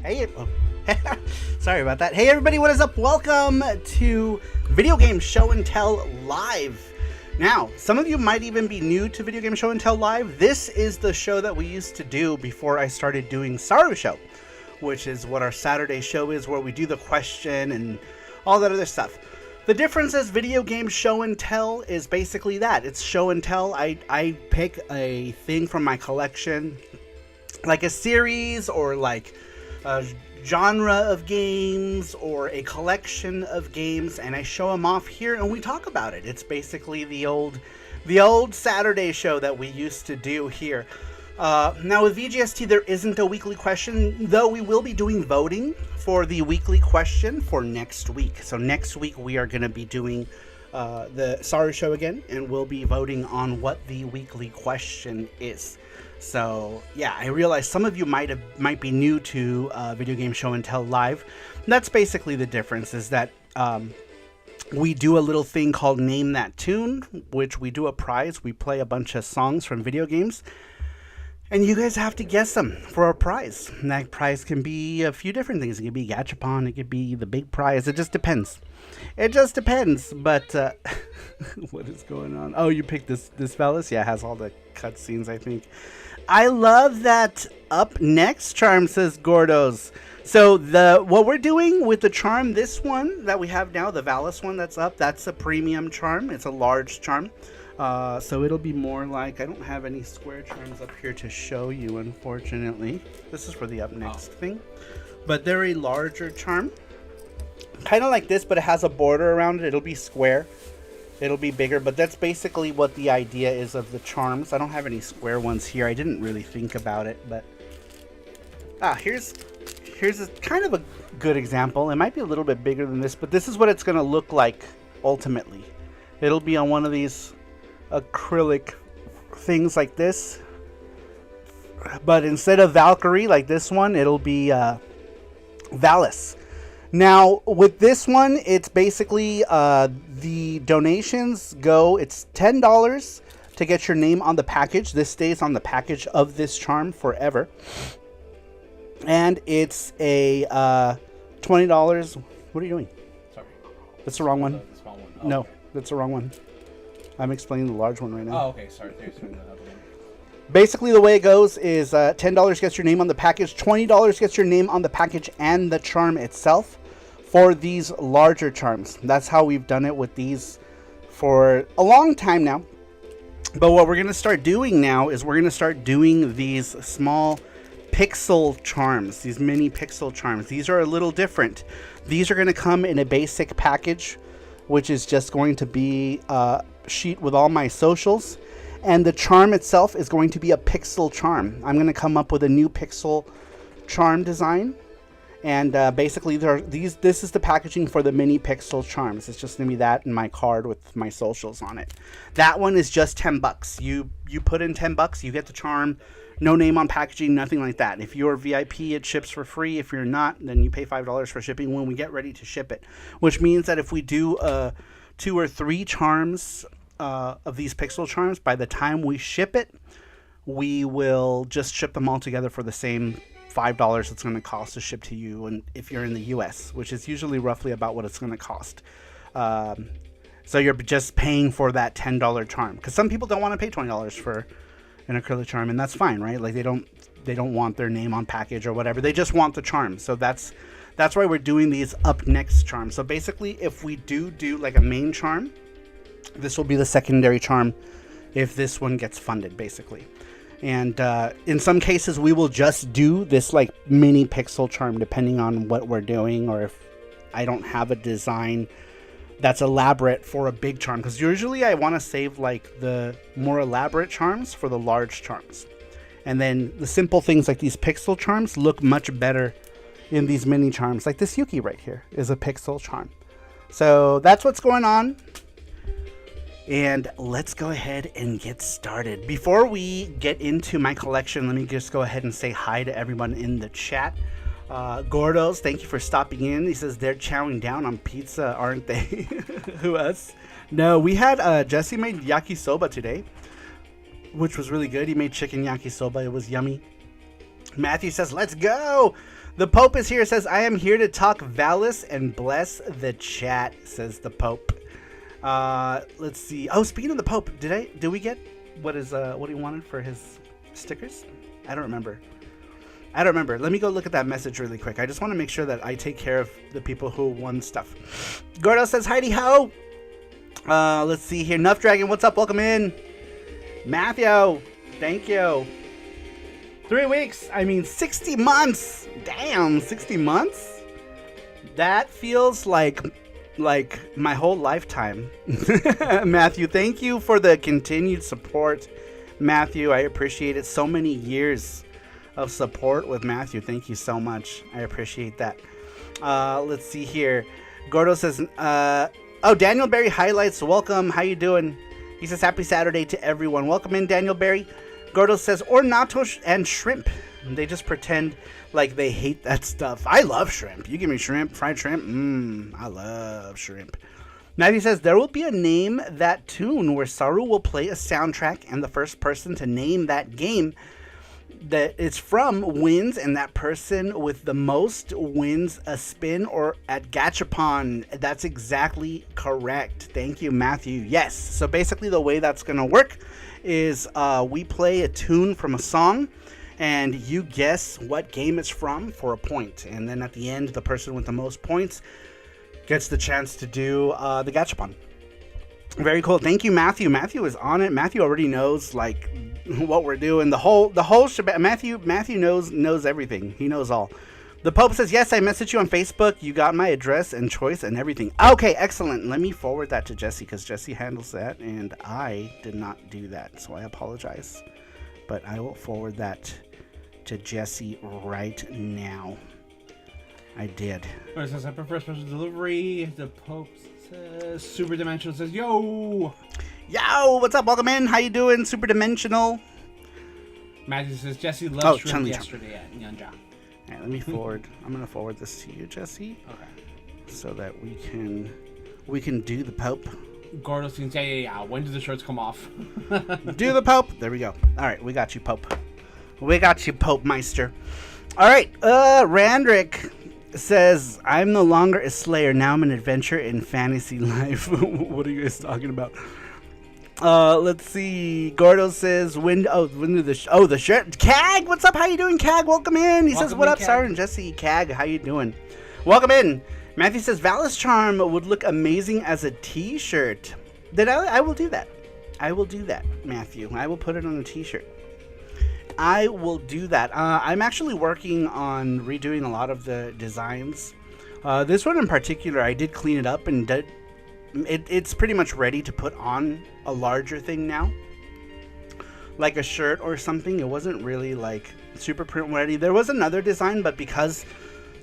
Hey, oh, sorry about that. Hey everybody, what is up? Welcome to Video Game Show and Tell Live. Now, some of you might even be new to Video Game Show and Tell Live. This is the show that we used to do before I started doing Saru Show, which is what our Saturday show is, where we do the question and all that other stuff. The difference is Video Game Show and Tell is basically that. It's show and tell. I pick a thing from my collection, like a series or like a genre of games or a collection of games, and I show them off here and we talk about it. It's basically the old Saturday show that we used to do here. Now with VGST there isn't a weekly question, though we will be doing voting for the weekly question for next week. So next week we are going to be doing the Saru show again, and we'll be voting on what the weekly question is. So yeah, I realize some of you might be new to Video Game Show and Tell Live. That's basically the difference, is that we do a little thing called Name That Tune, which we do a prize. We play a bunch of songs from video games, and you guys have to guess them for a prize. And that prize can be a few different things. It could be Gachapon, it could be the big prize. It just depends. It just depends. But what is going on? Oh, you picked this Valis? Yeah, it has all the cutscenes, I think. I love that up next charm, says Gordos. So what we're doing with the charm, this one that we have now, the Valis one that's up, that's a premium charm. It's a large charm. So it'll be more like, I don't have any square charms up here to show you, unfortunately. This is for the up next thing. But they're a larger charm. Kind of like this, but it has a border around it. It'll be square. It'll be bigger, but that's basically what the idea is of the charms. I don't have any square ones here. I didn't really think about it, but here's a kind of a good example. It might be a little bit bigger than this, but this is what it's going to look like ultimately. It'll be on one of these acrylic things like this, but instead of Valkyrie like this one, it'll be Valis. Now with this one, it's basically the donations go, it's $10 to get your name on the package. This stays on the package of this charm forever, and it's a $20. What are you doing? Sorry, that's the wrong one. The small one. Oh, No, okay. that's the wrong one. I'm explaining the large one right now. Oh, okay. Sorry. There's another one. Basically, the way it goes is $10 gets your name on the package, $20 gets your name on the package and the charm itself for these larger charms. That's how we've done it with these for a long time now. But what we're going to start doing now is we're going to start doing these small pixel charms, these mini pixel charms. These are a little different. These are going to come in a basic package, which is just going to be a sheet with all my socials. And the charm itself is going to be a pixel charm. I'm going to come up with a new pixel charm design. And basically, this is the packaging for the mini pixel charms. It's just going to be that and my card with my socials on it. That one is just $10. You put in $10, you get the charm. No name on packaging, nothing like that. If you're VIP, it ships for free. If you're not, then you pay $5 for shipping when we get ready to ship it. Which means that if we do 2 or 3 charms of these pixel charms, by the time we ship it, we will just ship them all together for the same $5 it's going to cost to ship to you, and if you're in the US, which is usually roughly about what it's going to cost. So you're just paying for that $10 charm, because some people don't want to pay $20 for an acrylic charm, and that's fine, right? Like they don't want their name on package or whatever. They just want the charm. So that's why we're doing these up next charms. So basically, if we do like a main charm, this will be the secondary charm if this one gets funded, basically. And in some cases, we will just do this like mini pixel charm, depending on what we're doing, or if I don't have a design that's elaborate for a big charm. Because usually I want to save like the more elaborate charms for the large charms. And then the simple things like these pixel charms look much better in these mini charms. Like this Yuki right here is a pixel charm. So that's what's going on. And let's go ahead and get started. Before we get into my collection, let me just go ahead and say hi to everyone in the chat. Gordos, thank you for stopping in. He says they're chowing down on pizza, aren't they? Who else? No, we had Jesse made yakisoba today, which was really good. He made chicken yakisoba. It was yummy. Matthew says, let's go. The Pope is here, says, I am here to talk Valis and bless the chat, says the Pope. Let's see. Oh, speaking of the Pope, did we get what he wanted for his stickers? I don't remember. Let me go look at that message really quick. I just want to make sure that I take care of the people who won stuff. Gordo says, Heidi ho! Let's see here. Nuff Dragon, what's up? Welcome in. Matthew, thank you. 3 weeks. 60 months. Damn, 60 months? That feels like my whole lifetime. Matthew, thank you for the continued support. Matthew, I appreciate it. So many years of support with Matthew. Thank you so much. I appreciate that. Let's see here. Gordo says, Daniel Berry highlights. Welcome. How you doing? He says, happy Saturday to everyone. Welcome in, Daniel Berry. Gordo says, ornato and shrimp. They just pretend like they hate that stuff. I love shrimp. You give me shrimp, fried shrimp. I love shrimp. Matthew says, there will be a name that tune where Saru will play a soundtrack and the first person to name that game that it's from wins, and that person with the most wins a spin or at Gachapon. That's exactly correct. Thank you, Matthew. Yes. So basically the way that's going to work is we play a tune from a song and you guess what game it's from for a point. And then at the end, the person with the most points gets the chance to do the Gachapon. Very cool. Thank you, Matthew. Matthew is on it. Matthew already knows what we're doing. The whole shebang. Matthew knows everything. He knows all. The Pope says, yes, I messaged you on Facebook. You got my address and choice and everything. Okay, excellent. Let me forward that to Jesse because Jesse handles that and I did not do that. So I apologize. But I will forward that to Jesse right now. I did. It says, I prefer special delivery. The Pope says, Super Dimensional says, yo! Yo, what's up? Welcome in. How you doing, Super Dimensional? Matthew says, Jesse loved shrimp Chun-Li. yesterday at Nyanja. All right, let me forward. I'm going to forward this to you, Jesse. Okay. So that we can do the Pope. Gordo says, yeah. When do the shirts come off? Do the Pope. There we go. All right, we got you, Pope. We got you, Pope Meister. All right, Randrick says, I'm no longer a slayer. Now I'm an adventurer in fantasy life. What are you guys talking about? Let's see. Gordo says, the shirt. Cag, what's up? How you doing, Cag? Welcome in. He says, what up, Saru and Jesse? Cag, how you doing? Welcome in. Matthew says, Valis charm would look amazing as a t-shirt. Then I will do that. I will do that, Matthew. I will put it on a t-shirt. I will do that. I'm actually working on redoing a lot of the designs. This one in particular, I did clean it up and it's pretty much ready to put on a larger thing now. Like a shirt or something. It wasn't really like super print ready. There was another design, but because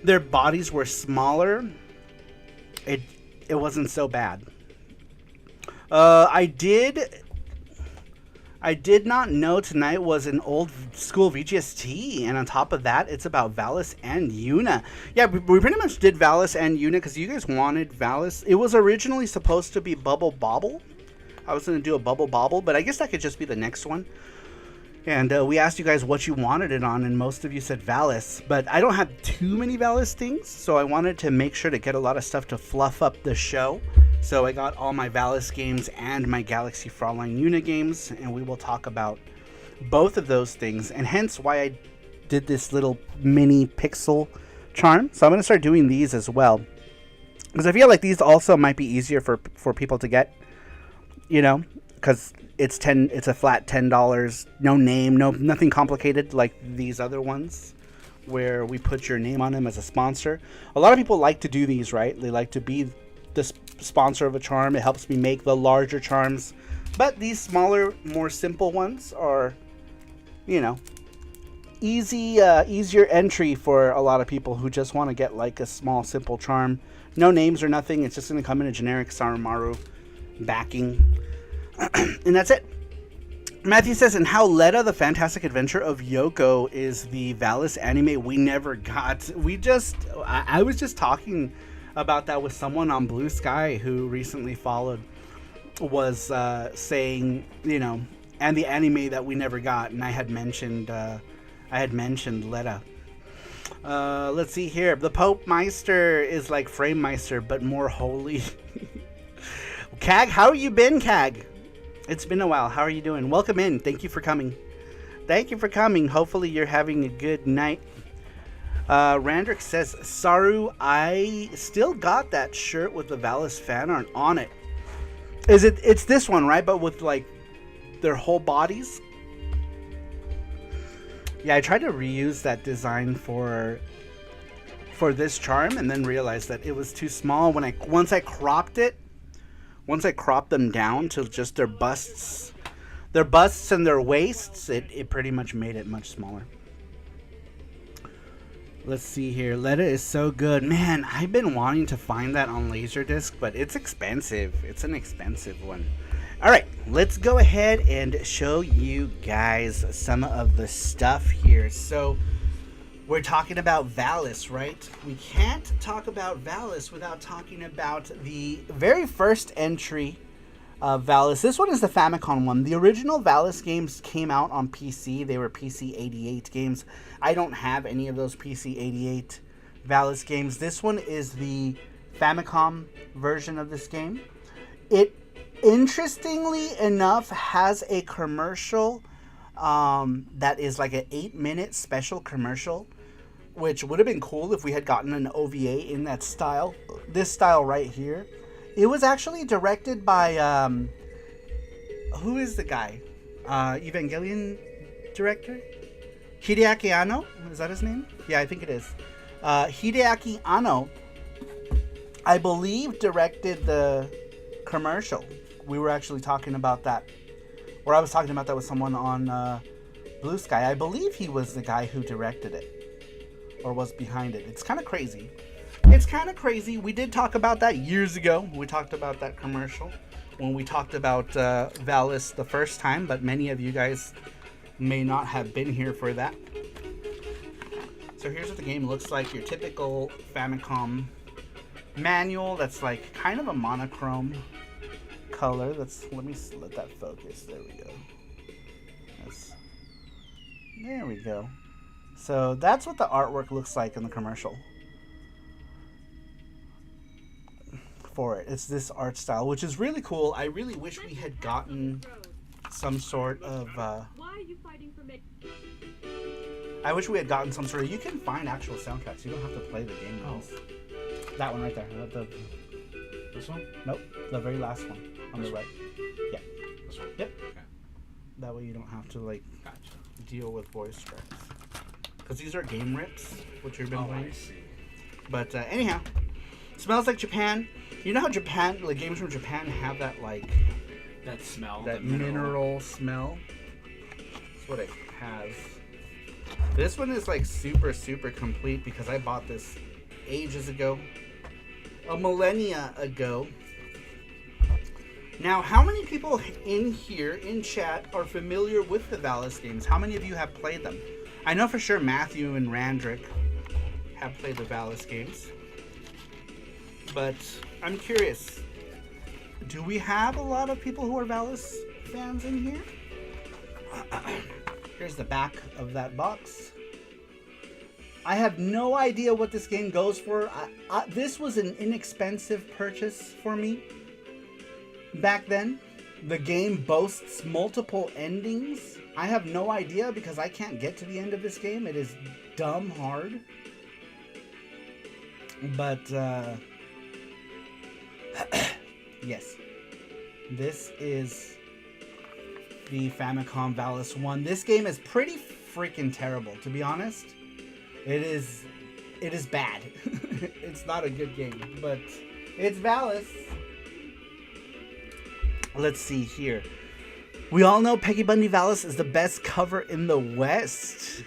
their bodies were smaller, it wasn't so bad. I did not know tonight was an old school VGST, and on top of that, it's about Valis and Yuna. Yeah, we pretty much did Valis and Yuna because you guys wanted Valis. It was originally supposed to be Bubble Bobble. I was going to do a Bubble Bobble, but I guess that could just be the next one. And we asked you guys what you wanted it on, and most of you said Valis. But I don't have too many Valis things, so I wanted to make sure to get a lot of stuff to fluff up the show. So I got all my Valis games and my Galaxy Fraulein Yuna games, and we will talk about both of those things, and hence why I did this little mini pixel charm. So I'm going to start doing these as well, because I feel like these also might be easier for people to get, you know, because it's a flat $10, no name, nothing complicated like these other ones where we put your name on them as a sponsor. A lot of people like to do these, right? They like to be the sponsor of a charm. It helps me make the larger charms, but these smaller, more simple ones are, you know, easier entry for a lot of people who just want to get like a small, simple charm. No names or nothing. It's just going to come in a generic Sarumaru backing. And that's it. Matthew says, and how Letta, the Fantastic Adventure of Yoko, is the Valis anime we never got. I was just talking about that with someone on Blue Sky who recently followed, was saying, you know, and the anime that we never got, and I had mentioned Letta. Let's see here. The Pope Meister is like Frame Meister, but more holy. Cag, how you been, Cag? It's been a while. How are you doing? Welcome in. Thank you for coming. Thank you for coming. Hopefully you're having a good night. Randrick says, Saru, I still got that shirt with the Valis fan art on it. It's this one, right? But with like their whole bodies. Yeah, I tried to reuse that design for this charm and then realized that it was too small when once I cropped them down to just their busts and their waists, it pretty much made it much smaller. Let's see here. Letta is so good. Man, I've been wanting to find that on Laserdisc, but it's expensive. It's an expensive one. All right, let's go ahead and show you guys some of the stuff here. So we're talking about Valis, right? We can't talk about Valis without talking about the very first entry of Valis. This one is the Famicom one. The original Valis games came out on PC. They were PC 88 games. I don't have any of those PC 88 Valis games. This one is the Famicom version of this game. It, interestingly enough, has a commercial that is like an 8-minute special commercial, which would have been cool if we had gotten an OVA in that style. This style right here. It was actually directed by, who is the guy? Evangelion director? Hideaki Anno? Is that his name? Yeah, I think it is. Hideaki Anno, I believe, directed the commercial. We were actually talking about that. Or I was talking about that with someone on Blue Sky. I believe he was the guy who directed it. Or was behind it. It's kind of crazy. It's kind of crazy. We did talk about that years ago. We talked about that commercial when we talked about Valis the first time, but many of you guys may not have been here for that. So here's what the game looks like. Your typical Famicom manual that's like kind of a monochrome color. Let me let that focus. There we go. There we go. So that's what the artwork looks like in the commercial. For it. It's this art style, which is really cool. I really wish we had gotten some sort of you can find actual soundtracks. You don't have to play the game. Oh. That one right there. This one? Nope. The very last one on the right. Yeah. This one? Yep. Okay. That way you don't have to deal with voice tracks. Because these are game rips, which you've been playing. I see. But anyhow, smells like Japan. You know how Japan, like games from Japan, have that that smell, that mineral smell. That's what it has. This one is like super complete because I bought this ages ago, a millennia ago. Now, how many people in here in chat are familiar with the Valis games? How many of you have played them? I know for sure Matthew and Randrick have played the Valis games. But I'm curious, do we have a lot of people who are Valis fans in here? Here's the back of that box. I have no idea what this game goes for. This was an inexpensive purchase for me back then. The game boasts multiple endings. I have no idea because I can't get to the end of this game. It is dumb hard. But, yes, this is the Famicom Valis 1. This game is pretty freaking terrible, to be honest. It is bad. It's not a good game, but it's Valis. Let's see here. We all know Peggy Bundy Valis is the best cover in the West.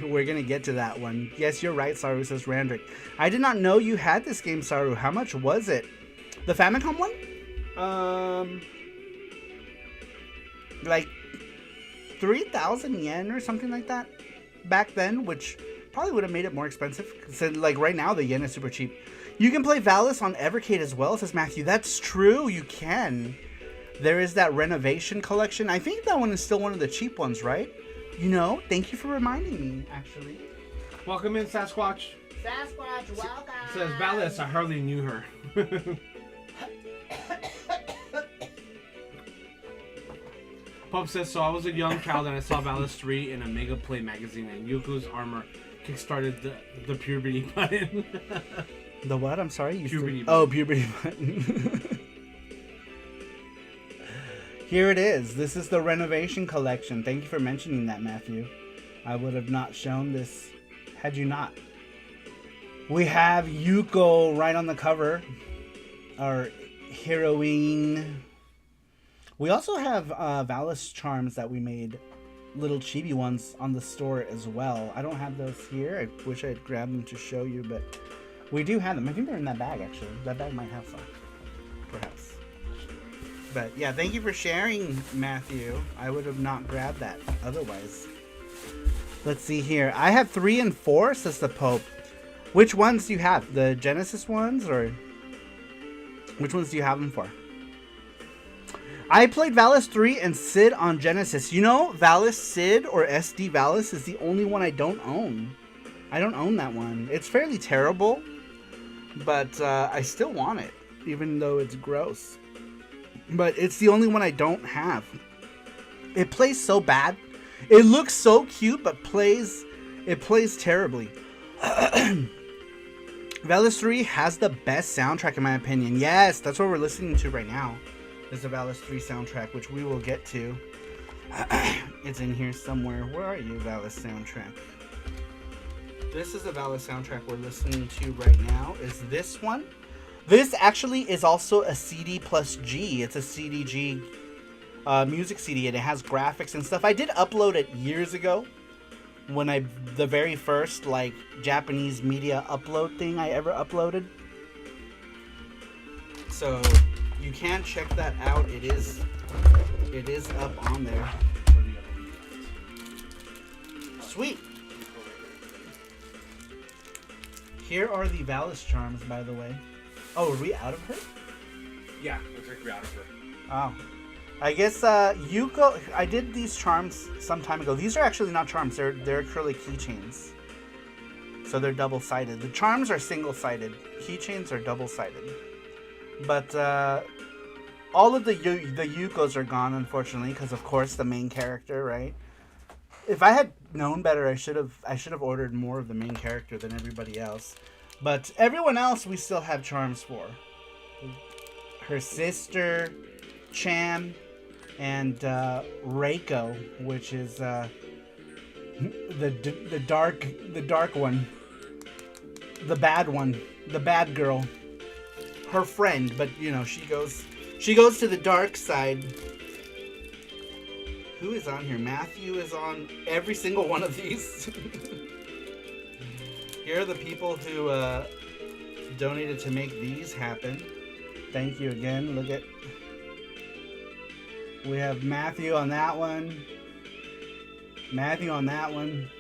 We're gonna get to that one. Yes, you're right, Saru, says Randrick. I did not know you had this game, Saru. How much was it? The Famicom one? Like 3,000 yen or something like that back then, which probably would have made it more expensive. So, like right now, the yen is super cheap. You can play Valis on Evercade as well, says Matthew. That's true, you can. There is that Renovation collection. I think that one is still one of the cheap ones, right? You know, thank you for reminding me, actually. Welcome in, Sasquatch. Sasquatch, welcome. It says Valis, I hardly knew her. Pope says, so I was a young child and I saw Valis 3 in a Mega Play magazine and Yuko's armor kickstarted the puberty button. The what? I'm sorry? Puberty Oh, puberty button. Here it is. This is the Renovation collection. Thank you for mentioning that, Matthew. I would have not shown this had you not. We have Yuko right on the cover. Our heroine. We also have Valis charms that we made. Little chibi ones on the store as well. I don't have those here. I wish I had grabbed them to show you, but we do have them. I think they're in that bag, actually. That bag might have some. Perhaps. But yeah, thank you for sharing, Matthew. I would have not grabbed that otherwise. Let's see here. I have 3 and 4, says the Pope. Which ones do you have? The Genesis ones, or which ones do you have them for? I played Valis 3 and Sid on Genesis. You know, Valis Sid or SD Valis is the only one I don't own. I don't own that one. It's fairly terrible, but I still want it, even though it's gross. But it's the only one I don't have. It plays so bad. It looks so cute, but it plays terribly. Valis 3 has the best soundtrack in my opinion. Yes, that's what we're listening to right now. Is the Valis 3 soundtrack, which we will get to. It's in here somewhere. Where are you, Valis soundtrack? This is the Valis soundtrack we're listening to right now. Is this one? This actually is also a CD plus G. It's a CDG music CD, and it has graphics and stuff. I did upload it years ago when the very first like Japanese media upload thing I ever uploaded. So you can check that out. It is up on there. Sweet. Here are the Valis charms, by the way. Oh, are we out of her? Yeah, looks like we're out of her. Oh. I guess Yuko, I did these charms some time ago. These are actually not charms. They're acrylic keychains. So they're double-sided. The charms are single-sided. Keychains are double-sided. But all of the Yukos are gone, unfortunately, because of course the main character, right? If I had known better, I should have ordered more of the main character than everybody else. But everyone else we still have charms for. Her sister, Chan, and Reiko, which is the dark one, the bad one, the bad girl, her friend. But you know, she goes to the dark side. Who is on here? Matthew is on every single one of these. Here are the people who donated to make these happen. Thank you again. Look at... We have Matthew on that one. Matthew on that one.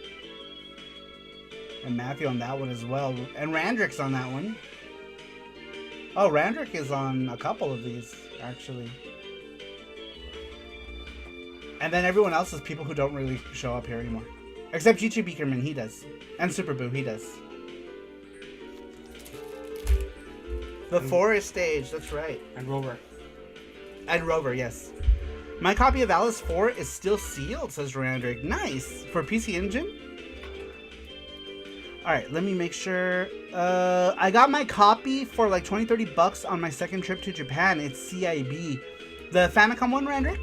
And Matthew on that one as well. And Randrick's on that one. Oh, Randrick is on a couple of these, actually. And then everyone else is people who don't really show up here anymore. Except G2 Beakerman, he does. And Superboo, he does. The Forest stage, that's right. And Rover. And Rover, yes. My copy of Valis 4 is still sealed, says Randrick. Nice. For PC Engine? Alright, let me make sure. I got my copy for like 20-30 bucks on my second trip to Japan. It's CIB. The Famicom one, Randrick?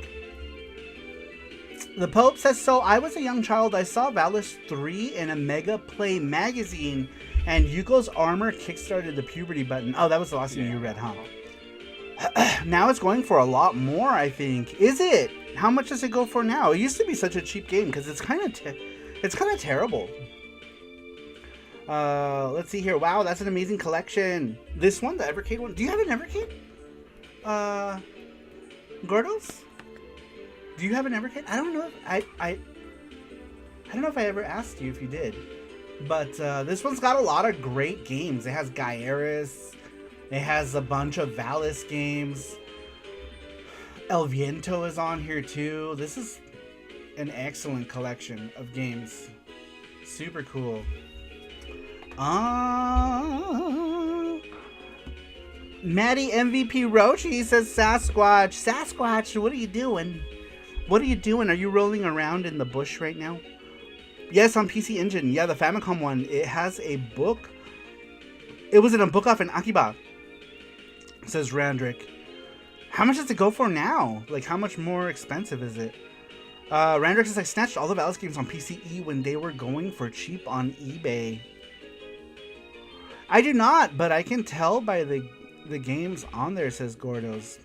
The Pope says, so I was a young child. I saw Valis 3 in a Mega Play magazine, and Yuko's armor kickstarted the puberty button. Oh, that was the last thing you read, huh? Now it's going for a lot more, I think. Is it? How much does it go for now? It used to be such a cheap game because it's kind of terrible. Let's see here. Wow, that's an amazing collection. This one, the Evercade one. Do you have an Evercade? Gordos? Do you have an Evercade? I don't know if I don't know if I ever asked you if you did. But this one's got a lot of great games. It has Gaiaris. It has a bunch of Valis games. El Viento is on here too. This is an excellent collection of games. Super cool. Maddie MVP Rochi says Sasquatch. Sasquatch, what are you doing? What are you doing? Are you rolling around in the bush right now? Yes, on PC Engine. Yeah, the Famicom one. It has a book. It was in a book off in Akiba, says Randrick. How much does it go for now? Like, how much more expensive is it? Randrick says, I snatched all the Valis games on PCE when they were going for cheap on eBay. I do not, but I can tell by the games on there, says Gordos.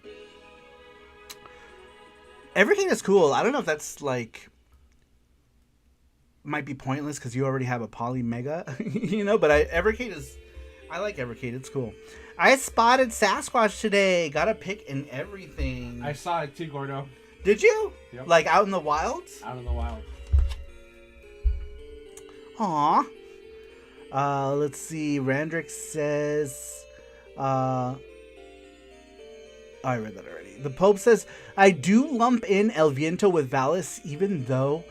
Everything is cool. I don't know if that's, like, might be pointless because you already have a Poly Mega, you know, but Evercade is... I like Evercade. It's cool. I spotted Sasquatch today. Got a pic and everything. I saw it too, Gordo. Did you? Yep. Like out in the wilds? Out in the wild. Aw. Let's see. Randrick says... I read that already. The Pope says, I do lump in El Viento with Valis, even though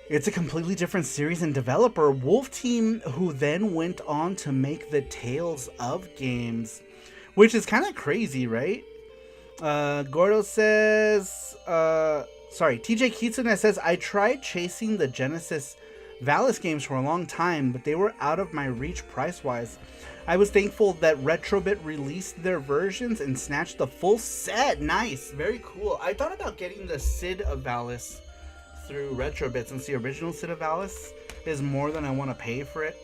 it's a completely different series and developer, Wolf Team, who then went on to make the Tales of games, which is kind of crazy, right? Gordo says, TJ Kitsune says, I tried chasing the Genesis Valis games for a long time, but they were out of my reach price-wise. I was thankful that Retrobit released their versions and snatched the full set. Nice. Very cool. I thought about getting the Sid of Valis through Retrobit, since the original Sid of Valis is more than I want to pay for it.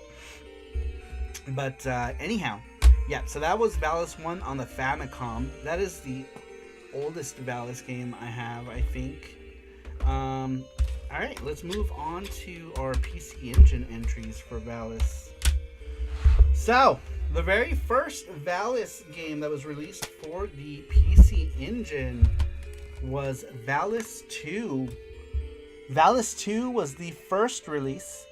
But anyhow, yeah, so that was Valis 1 on the Famicom. That is the oldest Valis game I have, I think. Alright, let's move on to our PC Engine entries for Valis. So, the very first Valis game that was released for the PC Engine was Valis 2. Valis 2 was the first release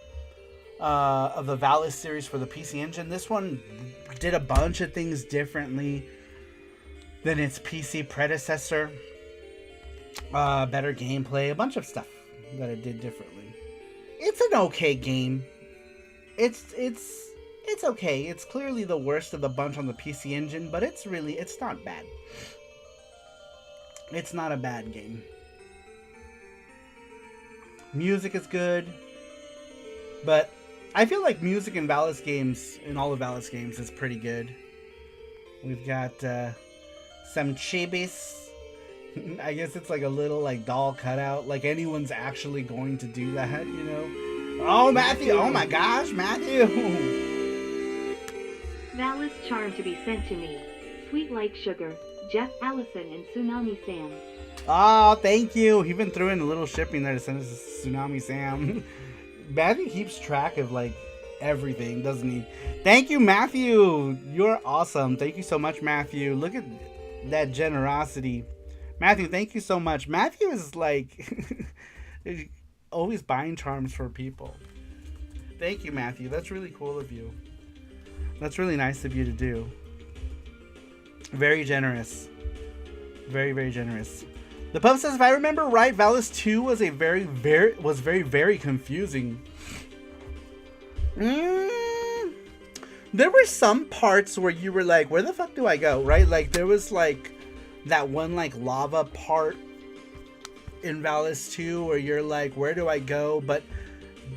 of the Valis series for the PC Engine. This one did a bunch of things differently than its PC predecessor. Better gameplay, a bunch of stuff that it did differently. It's an okay game. It's okay. It's clearly the worst of the bunch on the PC Engine, but it's not bad. It's not a bad game. Music is good, but I feel like music in Valis games, in all the Valis games, is pretty good. We've got some chibis. I guess it's like a little like doll cutout. Like anyone's actually going to do that, you know? Oh, Matthew! Oh my gosh, Matthew! Valis charm to be sent to me. Sweet like sugar. Jeff Allison and Tsunami Sam. Oh, thank you. He even threw in a little shipping there to send us to Tsunami Sam. Matthew keeps track of like everything, doesn't he? Thank you, Matthew. You're awesome. Thank you so much, Matthew. Look at that generosity. Matthew, thank you so much. Matthew is like always buying charms for people. Thank you, Matthew. That's really cool of you. That's really nice of you to do. Very generous. Very, very generous. The pub says, if I remember right, Valis 2 was very confusing. There were some parts where you were like, where the fuck do I go? Right? Like there was like that one like lava part in Valis 2 where you're like, where do I go? But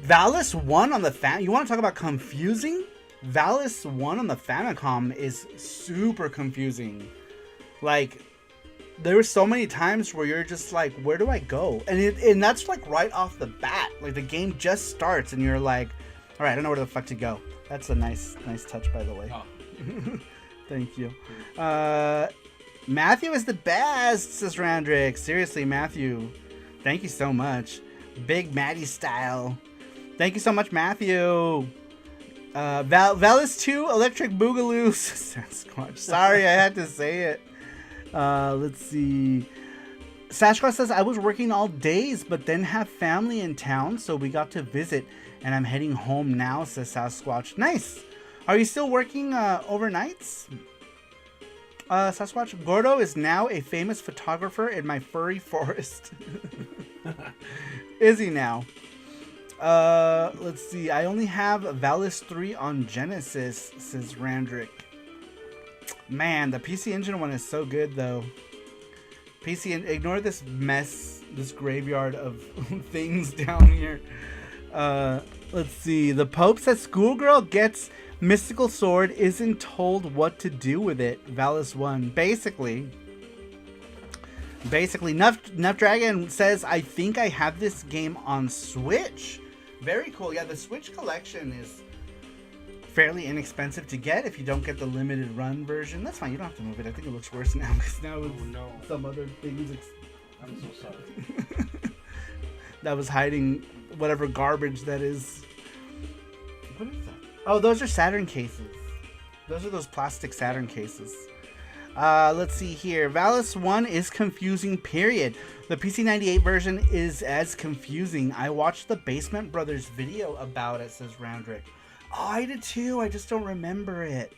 Valis 1 on the you want to talk about confusing? Valis 1 on the Famicom is super confusing. Like, there were so many times where you're just like, where do I go? And that's like right off the bat. Like the game just starts and you're like, all right, I don't know where the fuck to go. That's a nice touch, by the way. Oh. Thank you. Matthew is the best, says Randrick. Seriously, Matthew. Thank you so much. Big Maddie style. Thank you so much, Matthew. Valis 2 Electric Boogaloo. Sasquatch. Sorry, I had to say it. Let's see. Sasquatch says, I was working all days, but then have family in town, so we got to visit, and I'm heading home now, says Sasquatch. Nice. Are you still working overnights? Sasquatch, Gordo is now a famous photographer in my furry forest. Is he now? Let's see. I only have Valis 3 on Genesis, says Randrick. Man, the PC Engine one is so good, though. Ignore this mess, this graveyard of things down here. Let's see. The Pope says schoolgirl gets mystical sword, isn't told what to do with it. Valis 1. Basically, Nuff Dragon says, I think I have this game on Switch. Very cool. Yeah, the Switch collection is fairly inexpensive to get if you don't get the limited run version. That's fine. You don't have to move it. I think it looks worse now because now it's some other things. I'm so sorry. That was hiding whatever garbage that is. What is that? Oh, those are Saturn cases. Those are those plastic Saturn cases. Let's see here. Valis 1 is confusing, period. The PC98 version is as confusing. I watched the Basement Brothers video about it, says Roundrick. Oh, I did too. I just don't remember it.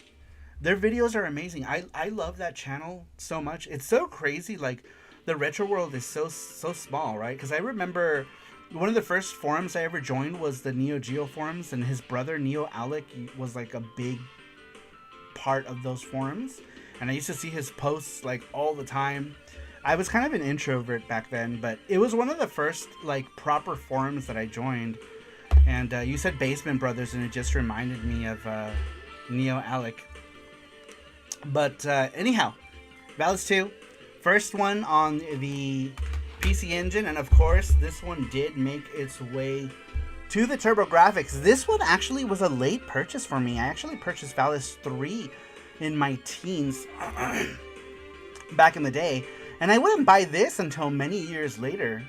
Their videos are amazing. I love that channel so much. It's so crazy. Like, the retro world is so small, right? Because I remember one of the first forums I ever joined was the neo-geo forums, and his brother, Neo Alec, was like a big part of those forums. And I used to see his posts like all the time. I was kind of an introvert back then, but it was one of the first like proper forums that I joined. And you said Basement Brothers, and it just reminded me of Neo Alec. But anyhow, Valis 2, first one on the PC Engine, and of course, this one did make its way to the TurboGrafx. This one actually was a late purchase for me. I actually purchased Valis 3 in my teens back in the day, and I wouldn't buy this until many years later,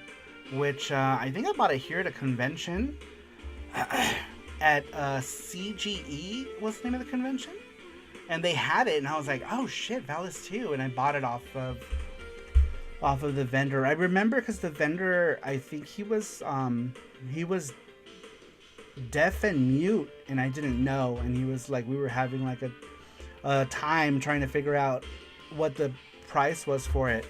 which I think I bought it here at a convention at CGE was the name of the convention, and they had it, and I was like, oh shit, Valis 2, and I bought it off of the vendor. I remember because the vendor, I think he was deaf and mute, and I didn't know, and he was like, we were having like a time trying to figure out what the price was for it.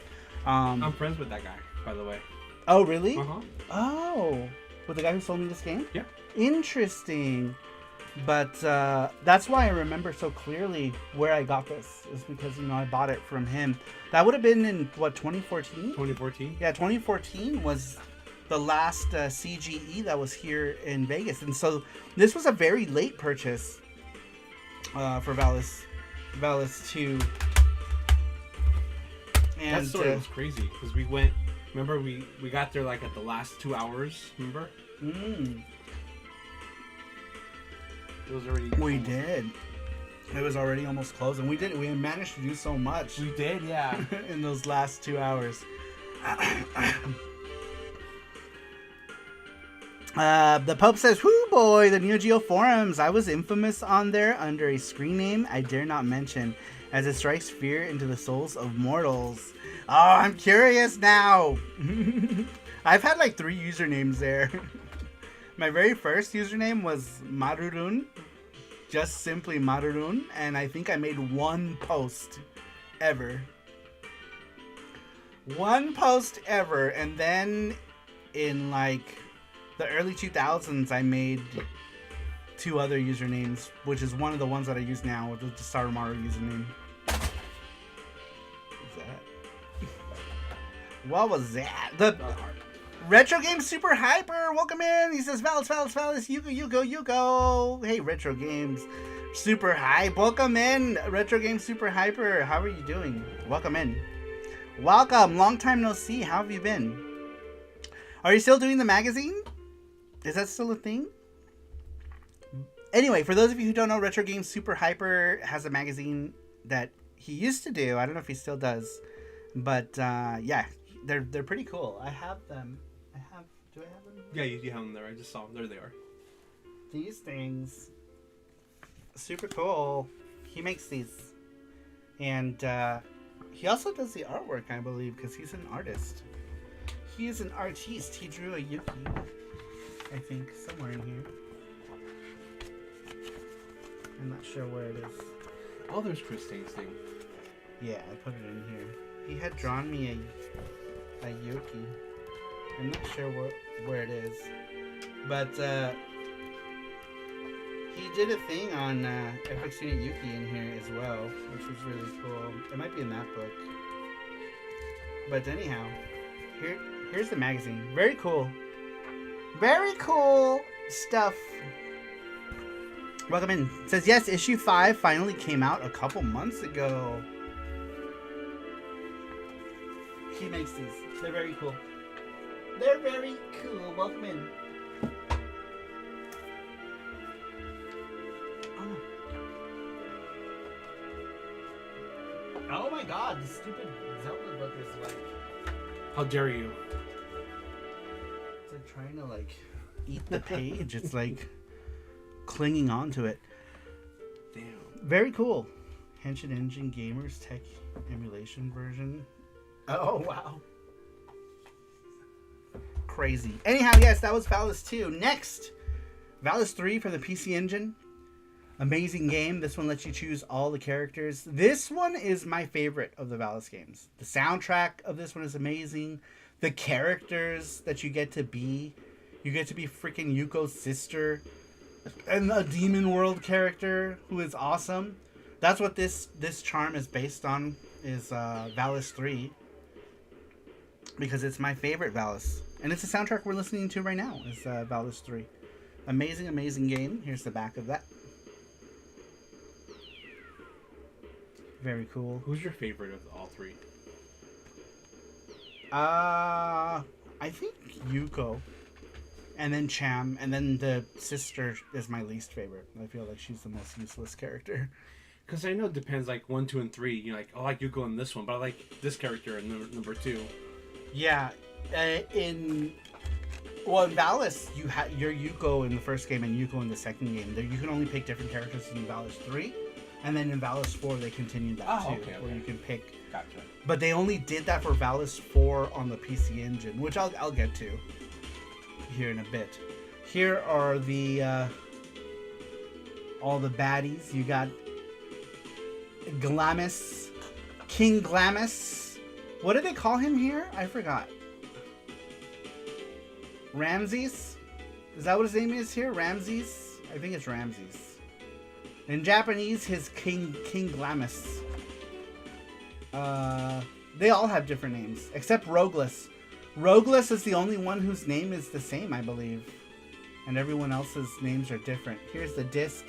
I'm friends with that guy, by the way. Oh, really? Uh-huh. Oh, with the guy who sold me this game? Yeah. Interesting. But that's why I remember so clearly where I got this, is because, you know, I bought it from him. That would have been in, what, 2014? 2014? Yeah, 2014 was the last CGE that was here in Vegas. And so this was a very late purchase for Valis 2. And that story was crazy because we went. Remember, we got there like at the last 2 hours. Remember? It was already. We did. It was already almost closed, and we managed to do so much. We did, yeah. In those last 2 hours. The Pope says, "Whoo boy, the neo-geo forums. I was infamous on there under a screen name I dare not mention, as it strikes fear into the souls of mortals." Oh, I'm curious now. I've had like 3 usernames there. My very first username was Marurun, just simply Marurun, and I think I made 1 post ever. 1 post ever, and then in like the early 2000s, I made 2 other usernames, which is one of the ones that I use now, with the Sarumaru username. What's that? What was that? The Retro Game Super Hyper, welcome in. He says, Valis, Yugo. Hey, Retro Games Super Hype, welcome in. Retro Game Super Hyper, how are you doing? Welcome in. Welcome, long time no see. How have you been? Are you still doing the magazine? Is that still a thing? Anyway, for those of you who don't know, Retro Game Super Hyper has a magazine that he used to do. I don't know if he still does, but yeah, they're pretty cool. I have them. Do I have them? Yeah, you have them there. I just saw them. There they are. These things, super cool. He makes these, and he also does the artwork, I believe, because he's an artist. He is an artiste. He drew a Yuki, I think, somewhere in here. I'm not sure where it is. Oh, there's Christine's thing. Yeah, I put it in here. He had drawn me a Yuki. I'm not sure where it is. But he did a thing on Epic Seen Yuki in here as well, which was really cool. It might be in that book. But anyhow, here's the magazine. Very cool. Very cool stuff. Welcome in. It says, yes, issue 5 finally came out a couple months ago. He makes these. They're very cool. They're very cool. Welcome in. Oh my god, the stupid Zelda book is like... How dare you? It's like trying to like eat the page. It's like clinging onto it. Damn. Very cool. Henshin Engine Gamers Tech Emulation version. Oh wow. Crazy. Anyhow, yes, that was Valis 2. Next, Valis 3 for the PC Engine. Amazing game. This one lets you choose all the characters. This one is my favorite of the Valis games. The soundtrack of this one is amazing. The characters that you get to be. You get to be freaking Yuko's sister. And a Demon World character who is awesome. That's what this charm is based on, is Valis 3. Because it's my favorite Valis. And it's the soundtrack we're listening to right now, is Valis 3. Amazing, amazing game. Here's the back of that. Very cool. Who's your favorite of all three? I think Yuko. And then Cham. And then the sister is my least favorite. I feel like she's the most useless character. Because I know it depends, like 1, 2, and 3. You're like, I like Yuko in this one, but I like this character in number 2. Yeah. In Valis, you're Yuko in the first game and Yuko in the second game. You can only pick different characters in Valis 3. And then in Valis 4, they continued that too, where you can pick. Gotcha. But they only did that for Valis 4 on the PC Engine, which I'll get to here in a bit. Here are the all the baddies. You got Glamis, King Glamis. What did they call him here? I forgot. Ramses? Is that what his name is here? Ramses? I think it's Ramses. In Japanese, his King Glamis. They all have different names, except Rogueless. Rogueless is the only one whose name is the same, I believe. And everyone else's names are different. Here's the disc.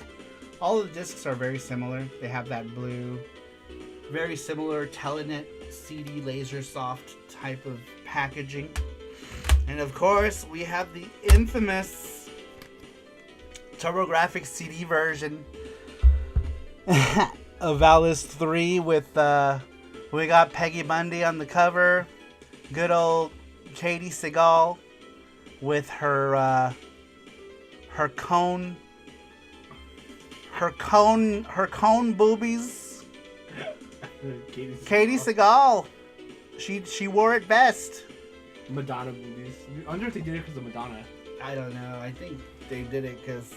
All of the discs are very similar. They have that blue, very similar Telenet CD laser soft type of packaging. And of course, we have the infamous TurboGrafx CD version of Valis 3 with we got Peggy Bundy on the cover. Good old Katie Seagal with her cone boobies. Katie Seagal. She wore it best. Madonna movies. I wonder if they did it because of Madonna. I don't know. I think they did it because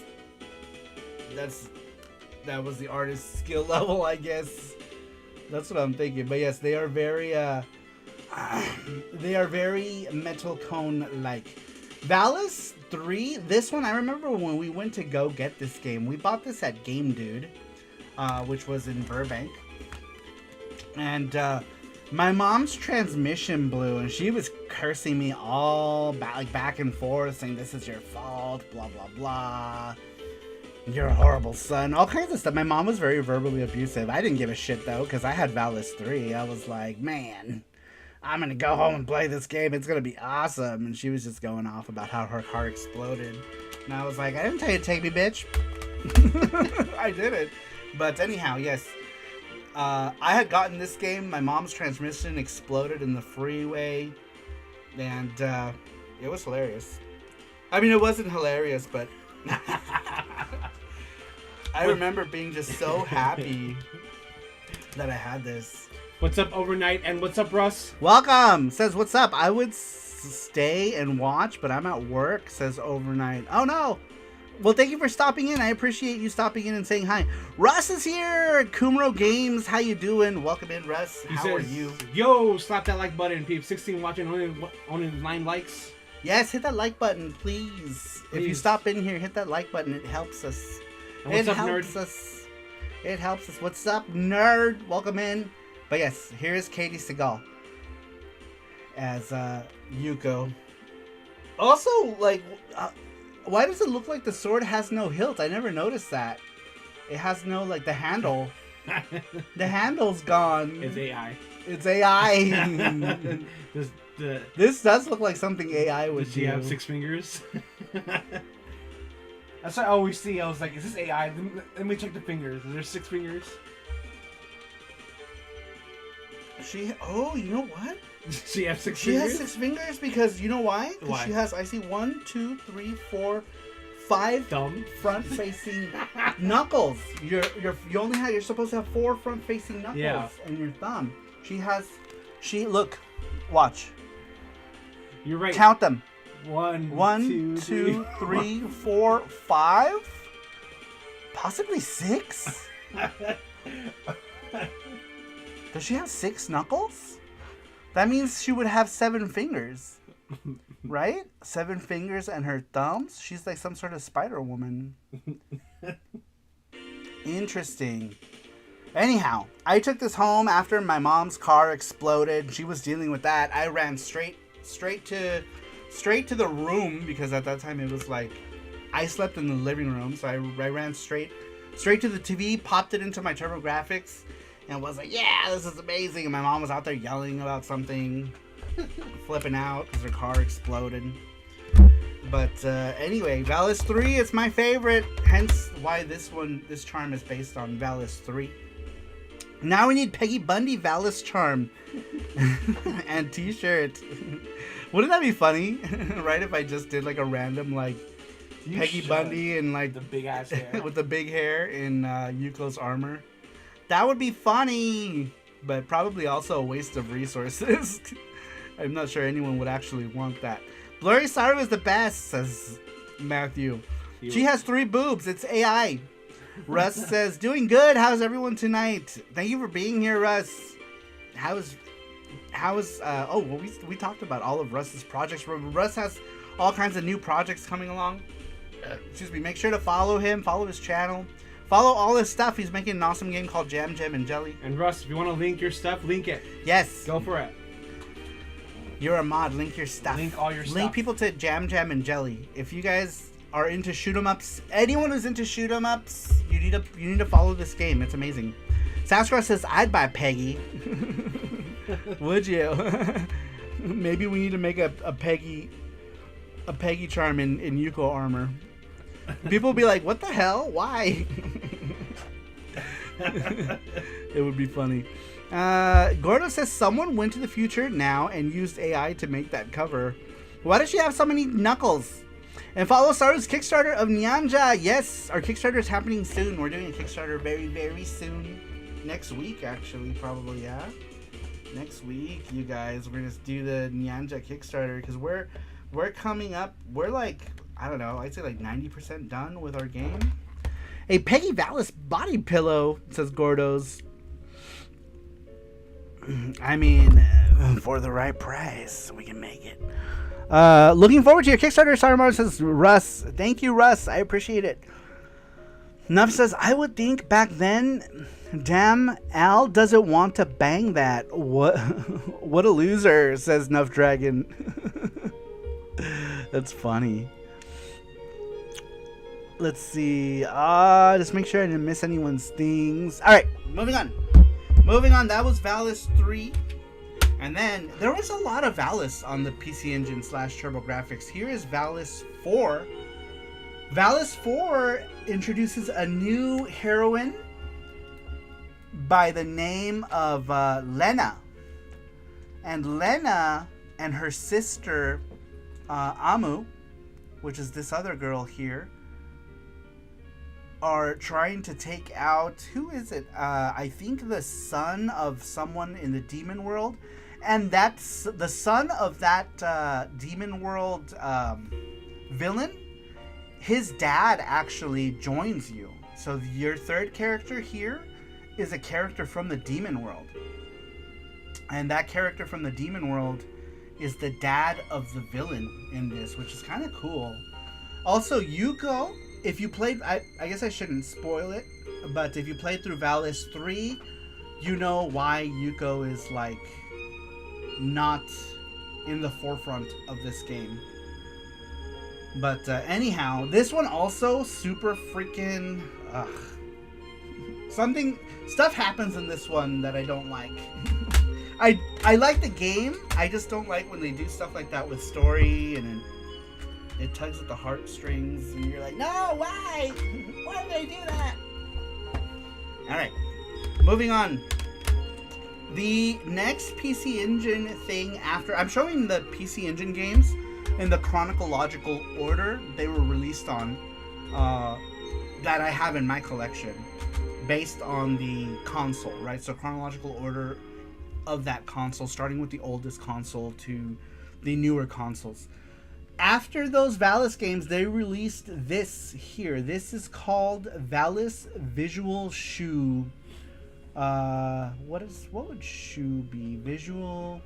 that was the artist's skill level, I guess. That's what I'm thinking. But yes, they are very metal cone like. Valis 3, this one, I remember when we went to go get this game, we bought this at Game Dude, which was in Burbank. And my mom's transmission blew, and she was cursing me all back and forth, saying this is your fault, blah blah blah. You're a horrible son, all kinds of stuff. My mom was very verbally abusive. I didn't give a shit though, because I had Valis 3. I was like, man, I'm gonna go home and play this game. It's gonna be awesome. And she was just going off about how her car exploded. And I was like, I didn't tell you to take me, bitch. I didn't. But anyhow, yes. I had gotten this game. My mom's transmission exploded in the freeway. And it was hilarious. I mean, it wasn't hilarious, but I remember being just so happy that I had this. What's up, Overnight? And what's up, Russ? Welcome! Says, what's up? I would stay and watch, but I'm at work, says Overnight. Oh, no! Well, thank you for stopping in. I appreciate you stopping in and saying hi. Russ is here! Kumro Games, how you doing? Welcome in, Russ. How are you? Yo, slap that like button, peeps. 16 watching, only 9 likes. Yes, hit that like button, please. If you stop in here, hit that like button. It helps us. And what's It up, helps nerd? us. It helps us. What's up, nerd? Welcome in. But yes, here is Katie Seagal as Yuko. Also, like, why does it look like the sword has no hilt? I never noticed that. It has no, like, the handle. The handle's gone. It's AI. It's AI. This does look like something AI would Does do. she have 6 fingers? That's what I always see. I was like, is this AI? Let me check the fingers. Is there 6 fingers? Oh, you know what? She has 6 She fingers? has 6 fingers because you know why? 'Cause Why? she has, I see 1, 2, 3, 4, 5 Thumb? front-facing knuckles. You're supposed to have 4 front-facing knuckles Yeah. and your thumb. Look, watch. You're right. Count them. 1, 2, 3, 4, 5, possibly 6. Does she have 6 knuckles? That means she would have 7 fingers, right? 7 fingers and her thumbs. She's like some sort of Spider Woman. Interesting. Anyhow, I took this home after my mom's car exploded. She was dealing with that. I ran straight to the room because at that time it was like I slept in the living room, so I ran straight to the TV, popped it into my TurboGrafx, and was like, "Yeah, this is amazing." And my mom was out there yelling about something, flipping out because her car exploded. But anyway, Valis 3 is my favorite, hence why this charm is based on Valis 3. Now we need Peggy Bundy Valis charm and t-shirt. Wouldn't that be funny? Right, if I just did like a random like Peggy Bundy and like The big ass hair. with the big hair in Yuko's armor. That would be funny, but probably also a waste of resources. I'm not sure anyone would actually want that. Blurry Saru is the best, says Matthew. She has 3 boobs. It's AI. Russ says, doing good. How's everyone tonight? Thank you for being here, Russ. We talked about all of Russ's projects. Russ has all kinds of new projects coming along. Excuse me. Make sure to follow him. Follow his channel. Follow all his stuff. He's making an awesome game called Jam, Jam, and Jelly. And Russ, if you want to link your stuff, link it. Yes. Go for it. You're a mod. Link your stuff. Link all your Link stuff. people to Jam, Jam, and Jelly. If you guys are into shoot 'em ups, anyone who's into shoot 'em ups, you need to follow this game. It's amazing. Sasquatch says, I'd buy Peggy. Would you? Maybe we need to make a Peggy charm in Yuko armor. People will be like, what the hell? Why? It would be funny. Gordo says someone went to the future now and used AI to make that cover. Why does she have so many knuckles? And follow Saru's Kickstarter of Nyanja. Yes, our Kickstarter is happening soon. We're doing a Kickstarter very, very soon. Next week, actually, probably, yeah. Next week, you guys, we're gonna do the Nyanja Kickstarter because we're coming up. We're like, I don't know, I'd say like 90% done with our game. A Peggy Valis body pillow, says Gordo's. I mean, for the right price, we can make it. Looking forward to your Kickstarter, Saruman, says Russ. Thank you, Russ. I appreciate it. Nuff says, I would think back then, damn, Al doesn't want to bang that. What a loser, says Nuff Dragon. That's funny. Let's see. Just make sure I didn't miss anyone's things. All right, moving on. That was Valis 3. And then there was a lot of Valis on the PC Engine / TurboGrafx. Here is Valis 4. Valis 4 introduces a new heroine by the name of Lena. And Lena and her sister Amu, which is this other girl here, are trying to take out, who is it? I think the son of someone in the demon world. And that's the son of that demon world villain. His dad actually joins you. So your third character here is a character from the demon world. And that character from the demon world is the dad of the villain in this, which is kind of cool. Also, Yuko, if you played, I guess I shouldn't spoil it, but if you played through Valis 3, you know why Yuko is like not in the forefront of this game. But anyhow, this one also super freaking stuff happens in this one that I don't like. I like the game, I just don't like when they do stuff like that with story, and it tugs at the heartstrings and you're like, no, why did they do that? Alright, moving on. The next PC Engine thing after, I'm showing the PC Engine games in the chronological order they were released on, that I have in my collection based on the console, right? So chronological order of that console, starting with the oldest console to the newer consoles. After those Valis games, they released this here. This is called Valis Visual Shoe. What would shoe be? Visual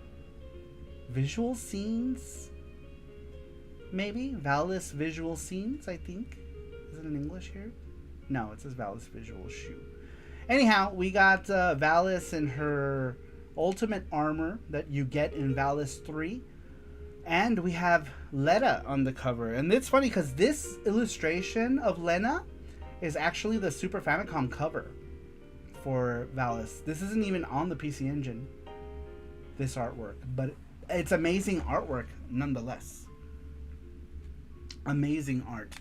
scenes? Maybe? Valis Visual Scenes, I think. Is it in English here? No, it says Valis Visual Shoe. Anyhow, we got Valis in her ultimate armor that you get in Valis 3. And we have Lena on the cover. And it's funny because this illustration of Lena is actually the Super Famicom cover for Valis. This isn't even on the PC Engine, this artwork. But it's amazing artwork nonetheless. Amazing art.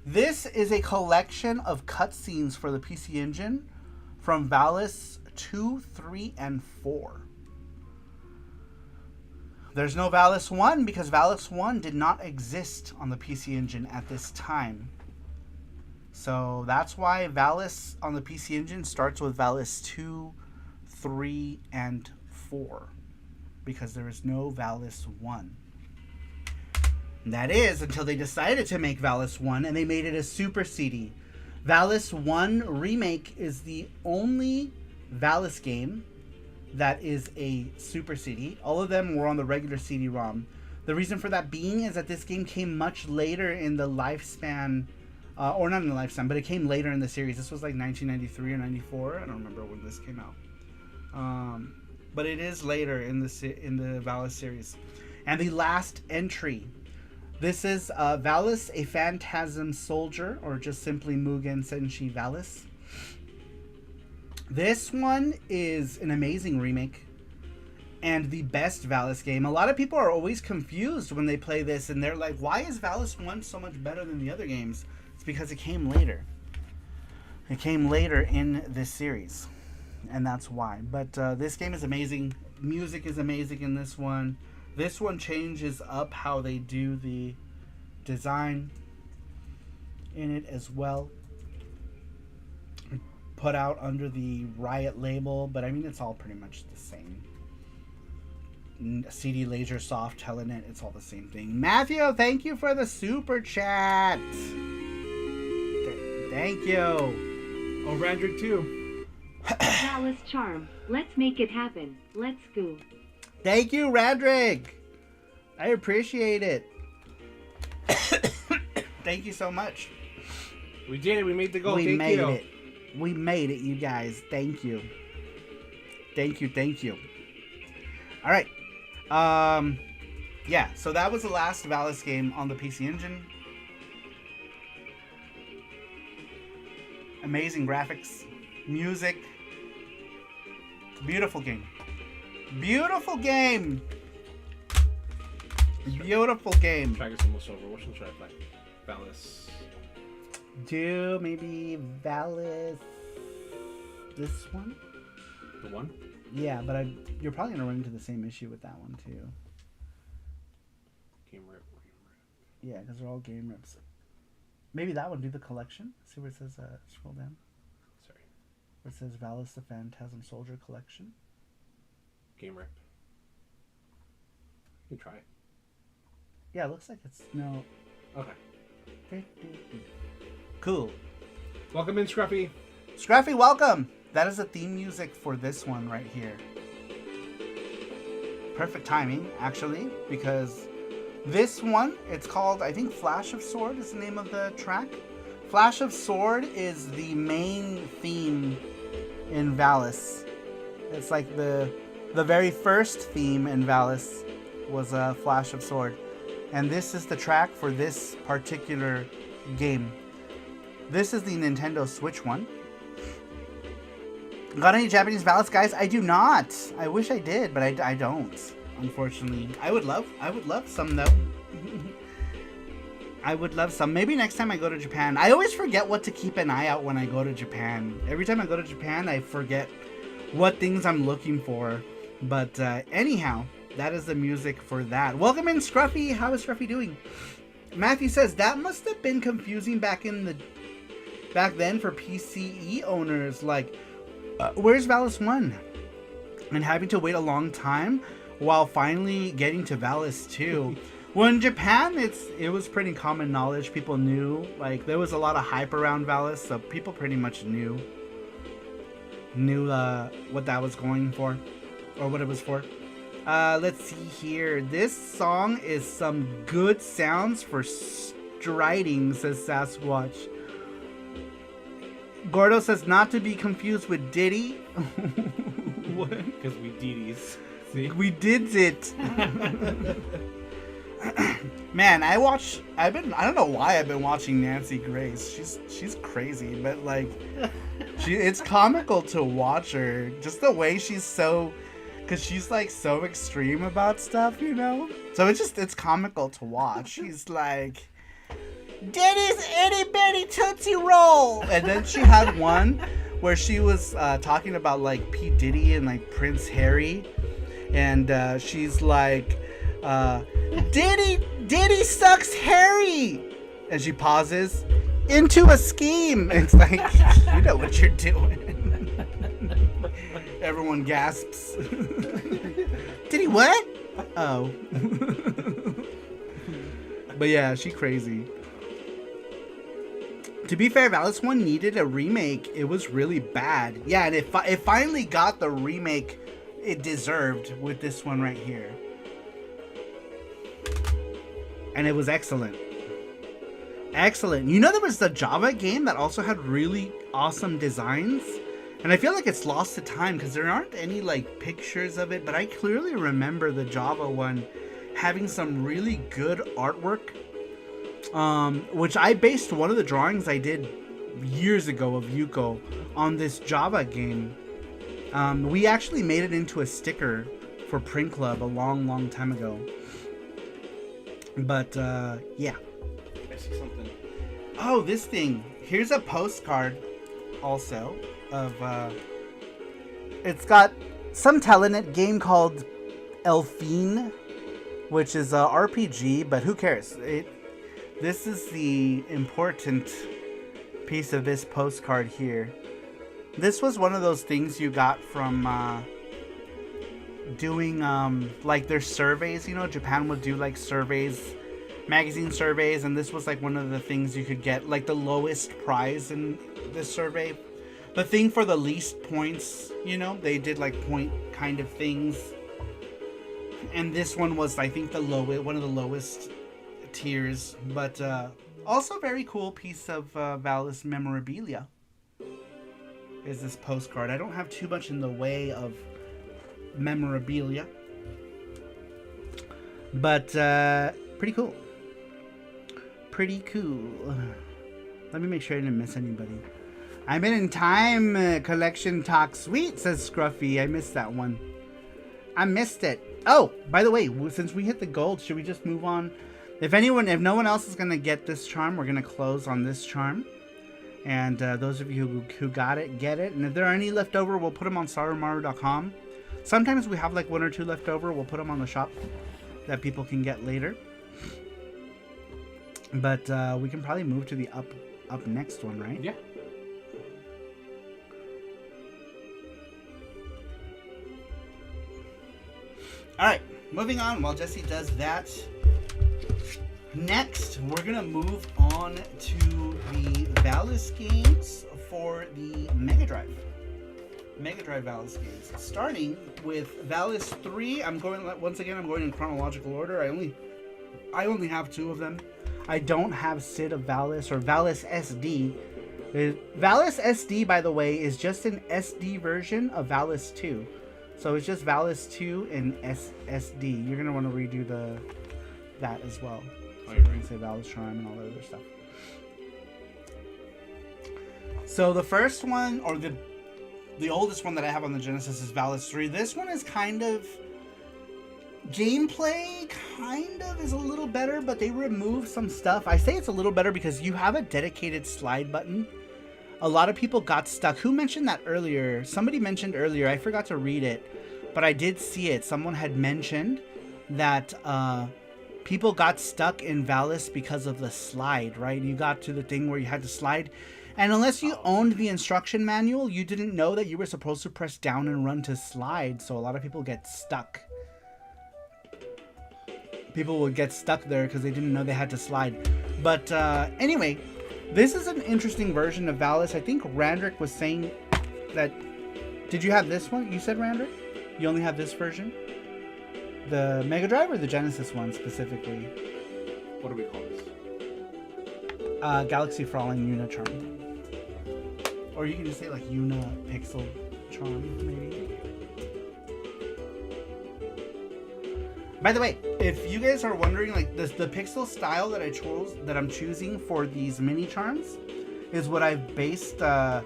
This is a collection of cutscenes for the PC Engine from Valis 2, 3, and 4. There's no Valis 1 because Valis 1 did not exist on the PC Engine at this time. So that's why Valis on the PC Engine starts with Valis 2, 3, and 4. Because there is no Valis 1. And that is until they decided to make Valis 1 and they made it a Super CD. Valis 1 Remake is the only Valis game that is a Super CD. All of them were on the regular CD-ROM. The reason for that being is that this game came much later in the lifespan, or not in the lifespan, but it came later in the series. This was like 1993 or 94. I don't remember when this came out. But it is later in the Valis series. And the last entry. This is Valis, a Fantasm Soldier, or just simply Mugen Senshi Valis. This one is an amazing remake and the best Valis game. A lot of people are always confused when they play this and they're like, why is Valis 1 so much better than the other games? It's because it came later. It came later in this series, and that's why. But this game is amazing. Music is amazing in this one. This one changes up how they do the design in it as well. Put out under the Riot label, but I mean it's all pretty much the same. CD Laser Soft, Telenet, it's all the same thing. Matthew, thank you for the super chat. Thank you. Oh, Radrick too. Valis charm. Let's make it happen. Let's go. Thank you, Radrick. I appreciate it. Thank you so much. We did it. We made the goal. We Thank made you. it. We made it, you guys. Thank you. Thank you, thank you. All right. Yeah, so that was the last Valis game on the PC Engine. Amazing graphics, music. Beautiful game. Beautiful game. Beautiful game. Try to get almost over. What should I play? Valis. Do maybe Valis this one? The one? Yeah, but you're probably gonna run into the same issue with that one too. Game rip. Yeah, because they're all game rips. Maybe that one. Do the collection. See where it says. Scroll down. Sorry. Where it says Valis the Phantasm Soldier Collection. Game rip. You can try it. Yeah, it looks like it's no. Okay. Cool. Welcome in, Scruffy. Scruffy, welcome. That is the theme music for this one right here. perfect timing, actually, because this one, it's called, I think Flash of Sword is the name of the track. Flash of Sword is the main theme in Valis. It's like the very first theme in Valis was a Flash of Sword. And this is the track for this particular game. This is the Nintendo Switch one. Got any Japanese Valis, guys? I do not. I wish I did, but I don't, unfortunately. I would love some though. I would love some. Maybe next time I go to Japan. I always forget what to keep an eye out when I go to Japan. Every time I go to Japan, I forget what things I'm looking for. But anyhow, that is the music for that. Welcome in, Scruffy. How is Scruffy doing? Matthew says that must have been confusing back then for PCE owners. Like, where's Valis 1? And having to wait a long time while finally getting to Valis 2. Well, in Japan, it was pretty common knowledge. People knew, like, there was a lot of hype around Valis, so people pretty much knew what that was going for, or what it was for. Let's see here. This song is some good sounds for striding, says Sasquatch. Gordo says not to be confused with Diddy. What? Because we Diddy's. See? We did it. Man, I don't know why I've been watching Nancy Grace. She's crazy, but like it's comical to watch her. Just the way she's so, cause she's like so extreme about stuff, you know? So it's comical to watch. She's like, Diddy's itty bitty Tootsie Roll. And then she had one where she was talking about like P. Diddy and like Prince Harry. And she's like, Diddy sucks Harry. And she pauses, into a scheme. And it's like, you know what you're doing. Everyone gasps. Diddy what? Oh. But yeah, she crazy. To be fair, Valis 1 needed a remake. It was really bad. Yeah, and it finally got the remake it deserved with this one right here. And it was excellent. Excellent. You know, there was the Java game that also had really awesome designs. And I feel like it's lost to time because there aren't any like pictures of it. But I clearly remember the Java one having some really good artwork. Which I based one of the drawings I did years ago of Yuko on this Java game. We actually made it into a sticker for Print Club a long time ago. But yeah. I see something. Oh, this thing. Here's a postcard also of it's got some Telenet game called Elfine, which is a RPG, but who cares? This is the important piece of this postcard here. This was one of those things you got from doing like their surveys. You know, Japan would do like surveys, magazine surveys, and this was like one of the things you could get, like the lowest prize in this survey. The thing for the least points, you know, they did like point kind of things. And this one was, I think, one of the lowest tiers, but also very cool piece of Valis memorabilia is this postcard. I don't have too much in the way of memorabilia, but pretty cool. Pretty cool. Let me make sure I didn't miss anybody. I'm in time. Collection talk sweet, says Scruffy. I missed that one. I missed it. Oh, by the way, since we hit the gold, should we just move on? If no one else is gonna get this charm, we're gonna close on this charm. And those of you who got it, get it. And if there are any left over, we'll put them on sarumaru.com. Sometimes we have like 1 or 2 left over. We'll put them on the shop that people can get later. But we can probably move to the up next one, right? Yeah. All right, moving on while Jesse does that. Next, we're going to move on to the Valis games for the Mega Drive. Mega Drive Valis games. Starting with Valis 3. I'm going in chronological order. I only have 2 of them. I don't have Sid of Valis or Valis SD. Valis SD, by the way, is just an SD version of Valis 2. So it's just Valis 2 in SD. You're gonna want to redo that as well. So you're going to say Valis Charm and all that other stuff. So the first one, or the oldest one that I have on the Genesis, is Valis 3. This one is kind of gameplay, is a little better, but they removed some stuff. I say it's a little better because you have a dedicated slide button. A lot of people got stuck. Who mentioned that earlier? Somebody mentioned earlier. I forgot to read it, but I did see it. Someone had mentioned that people got stuck in Valis because of the slide, right? You got to the thing where you had to slide, and unless you owned the instruction manual, you didn't know that you were supposed to press down and run to slide, so a lot of people get stuck. People would get stuck there because they didn't know they had to slide. But anyway, this is an interesting version of Valis. I think Randrick was saying that... Did you have this one? You said, Randrick? You only have this version? The Mega Drive or the Genesis one specifically? What do we call this? Galaxy Fraulein Yuna Charm. Or you can just say like Yuna Pixel Charm, maybe. By the way, if you guys are wondering, like the pixel style that I'm choosing for these mini charms is what I've based Nyanja's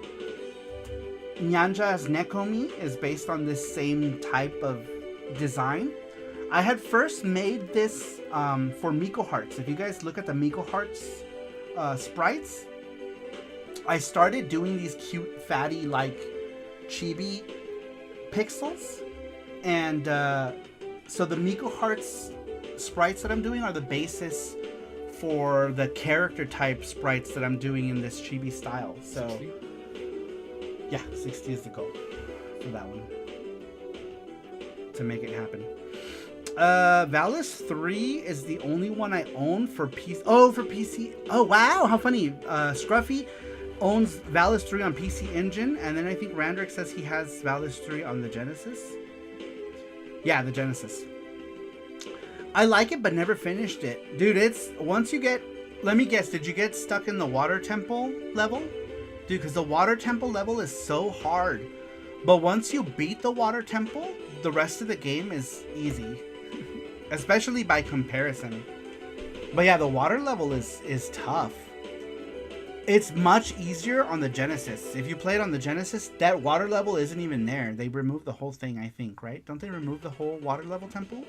Nekomi is based on this same type of design. I had first made this for Miko Hearts. If you guys look at the Miko Hearts sprites, I started doing these cute fatty like chibi pixels, and so the Miko Hearts sprites that I'm doing are the basis for the character type sprites that I'm doing in this chibi style. So 60? Yeah, 60 is the goal for that one to make it happen. Valis 3 is the only one I own for PC. Oh, for PC. Oh, wow, how funny. Scruffy owns Valis 3 on PC Engine, and then I think Randrick says he has Valis 3 on the Genesis. Yeah, the Genesis. I like it, but never finished it. Dude, it's... Once you get... Let me guess, did you get stuck in the water temple level? Dude, because the water temple level is so hard. But once you beat the water temple, the rest of the game is easy. Especially by comparison. But yeah, the water level is tough. It's much easier on the Genesis. If you play it on the Genesis, that water level isn't even there. They removed the whole thing, I think, right? Don't they remove the whole water level temple?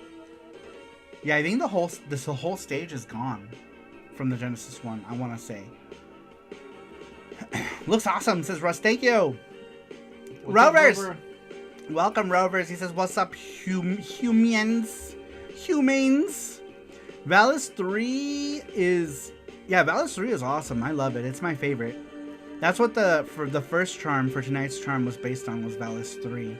Yeah, I think this whole stage is gone from the Genesis one, I want to say. Looks awesome, says Russ. Thank you. Rovers! Rover? Welcome, Rovers. He says, what's up, humans? Valis 3 is... Yeah, Valis 3 is awesome. I love it. It's my favorite. That's what the first charm for tonight's charm was based on, was Valis 3.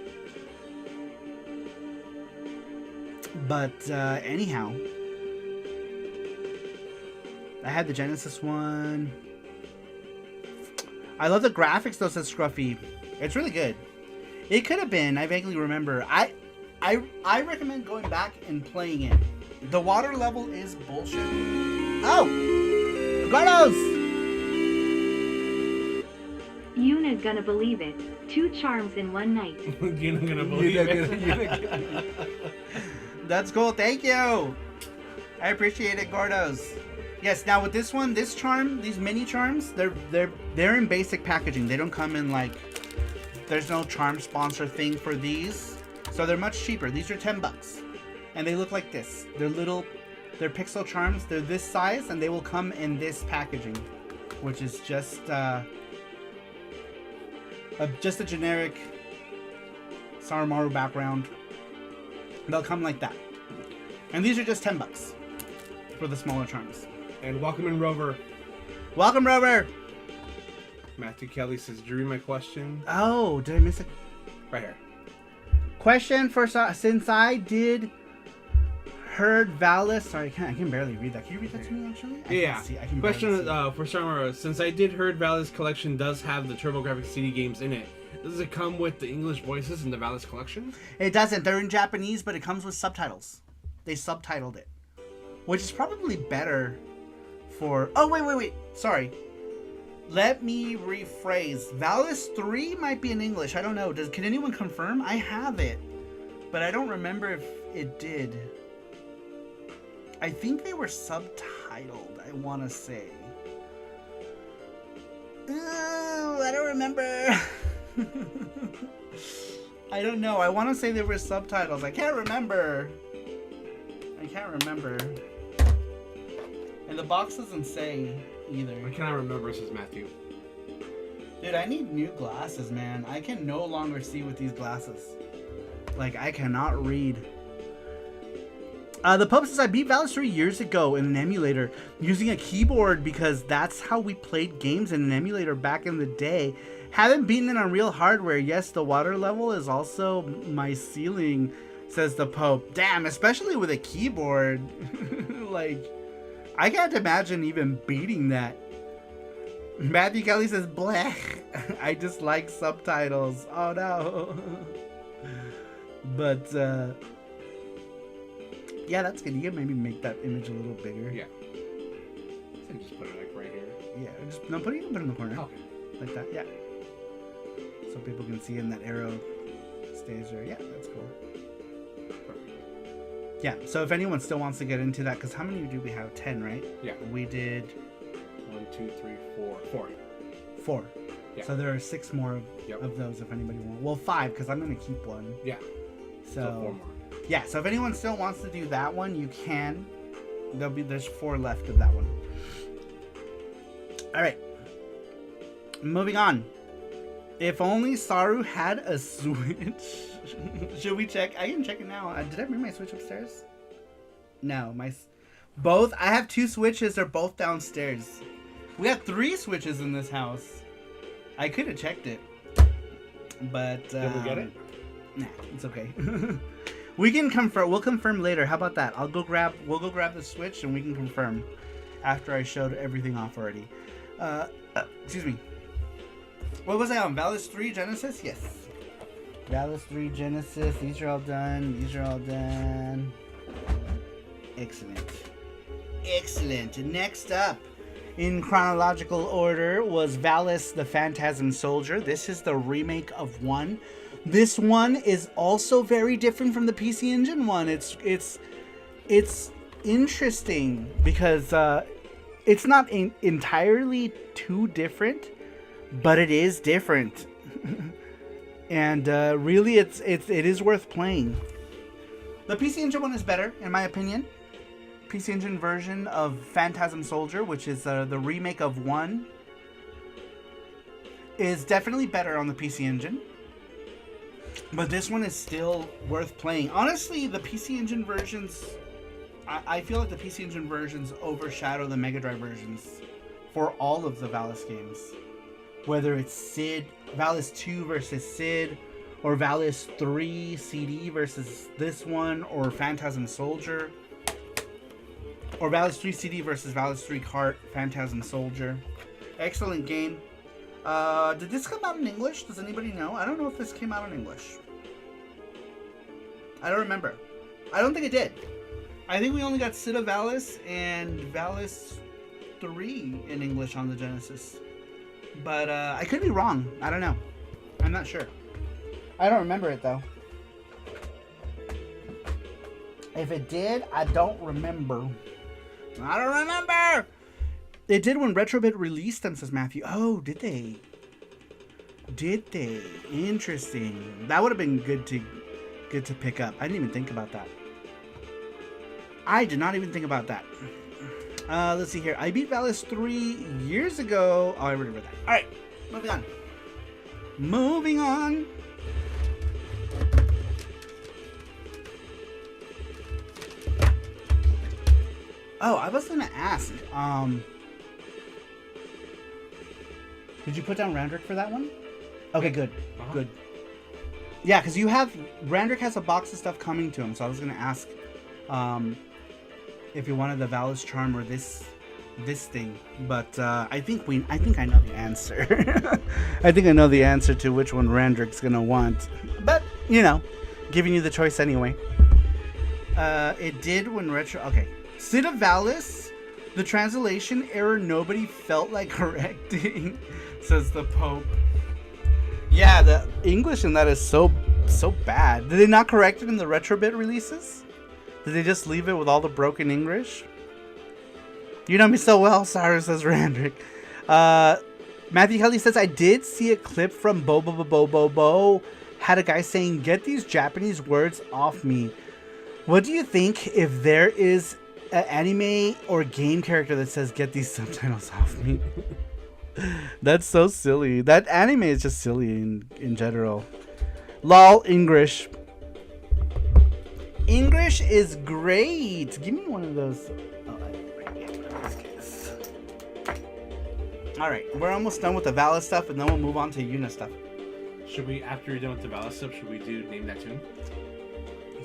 But anyhow, I had the Genesis one. I love the graphics though, says Scruffy. It's really good. It could have been. I vaguely remember. I recommend going back and playing it. The water level is bullshit. Oh! Gardos! Yuna gonna believe it. 2 charms in one night. Yuna gonna believe it. That's cool. Thank you. I appreciate it, Gordos. Yes. Now with this one, this charm, these mini charms, they're in basic packaging. They don't come in like. There's no charm sponsor thing for these, so they're much cheaper. These are $10, and they look like this. They're little. They're pixel charms. They're this size, and they will come in this packaging, which is just a generic Sarumaru background. They'll come like that, and these are just $10 for the smaller charms. And welcome in, Rover. Welcome, Rover. Matthew Kelly says, "Did you read my question?" Oh, did I miss it? Right here. Question for since I did. Heard Valis. Sorry, I can barely read that. Can you read that to me, actually? I can Question see. for Sarumaru. Since I did heard Valis collection does have the TurboGrafx CD games in it, Does it come with the English voices in the Valis collection? It doesn't. They're in Japanese, but it comes with subtitles. They subtitled it, which is probably better for... Oh, wait. Sorry. Let me rephrase. Valis 3 might be in English. I don't know. Can anyone confirm? I have it, but I don't remember if it did. I think they were subtitled, I want to say. Ooh, I don't remember. I don't know. I want to say there were subtitles. I can't remember. And the box doesn't say either. I cannot remember, says Matthew. Dude, I need new glasses, man. I can no longer see with these glasses. Like, I cannot read. The Pope says, I beat Valis 3 years ago in an emulator using a keyboard because that's how we played games in an emulator back in the day. Haven't beaten it on real hardware. Yes, the water level is also my ceiling, says the Pope. Damn, especially with a keyboard. Like, I can't imagine even beating that. Matthew Kelly says, blech. I just like subtitles. Oh no. But, yeah, that's good. You can maybe make that image a little bigger. Yeah. So just put it like right here. Yeah, just no, put it in the corner. Okay. Like that, yeah. So people can see and that arrow stays there. Yeah, that's cool. Yeah, so if anyone still wants to get into that, because how many do we have? 10, right? Yeah. We did 1, 2, 3, 4. 4. Yeah. So there are 6 more Yep. of those if anybody wants. Well, 5, because I'm going to keep one. Yeah. So 4 more. Yeah, so if anyone still wants to do that one, you can. There's 4 left of that one. All right. Moving on. If only Saru had a Switch. Should we check? I can check it now. Did I bring my Switch upstairs? No, both. I have 2 Switches. They're both downstairs. We have 3 Switches in this house. I could have checked it, but Did we get it? Nah, it's okay. We can confirm. We'll confirm later. How about that? We'll go grab the Switch and we can confirm after I showed everything off already. Excuse me. What was I on? Valis 3 Genesis? Yes. Valis 3 Genesis. These are all done. Excellent. Next up, in chronological order, was Valis the Fantasm Soldier. This is the remake of 1. This one is also very different from the PC Engine one. It's interesting because it's not entirely too different, but it is different. And really, it is worth playing. The PC Engine one is better, in my opinion. PC Engine version of Phantasm Soldier, which is the remake of 1, is definitely better on the PC Engine. But this one is still worth playing. Honestly, the PC Engine versions, I feel like the PC Engine versions overshadow the Mega Drive versions for all of the Valis games. Whether it's Sid, Valis 2 versus Sid, or Valis 3 CD versus this one, or Phantasm Soldier, or Valis 3 CD versus Valis 3 Kart, Phantasm Soldier. Excellent game. Did this come out in English? Does anybody know? I don't know if this came out in English. I don't remember. I don't think it did. I think we only got Sid of Valis and Valis 3 in English on the Genesis. But I could be wrong. I don't know. I'm not sure. I don't remember it though. If it did, I don't remember. I don't remember! They did when Retrobit released them, says Matthew. Oh, did they? Did they? Interesting. That would have been good to pick up. I didn't even think about that. I did not even think about that. Let's see here. I beat Valis 3 years ago. Oh, I remember that. Alright, moving on. Oh, I was gonna ask. Did you put down Randrick for that one? Okay, good. Uh-huh. Good. Yeah, because Randrick has a box of stuff coming to him, so I was gonna ask if you wanted the Valis charm or this this thing, but I think I know the answer. I think I know the answer to which one Randrick's gonna want, but you know, giving you the choice anyway. It did when retro. Okay, Sid of Valis, the translation error nobody felt like correcting, says the Pope. Yeah, the English in that is so bad. Did they not correct it in the Retrobit releases? Did they just leave it with all the broken English? You know me so well, Saru, says Randrick. Matthew Kelly says, I did see a clip from Bo had a guy saying, get these Japanese words off me. What do you think if there is an anime or game character that says, get these subtitles off me? That's so silly. That anime is just silly in general. Lol, English. English is great. Give me one of those. Alright, we're almost done with the Valis stuff, and then we'll move on to Yuna stuff. Should we, after you're done with the Valis stuff, should we do Name That Tune?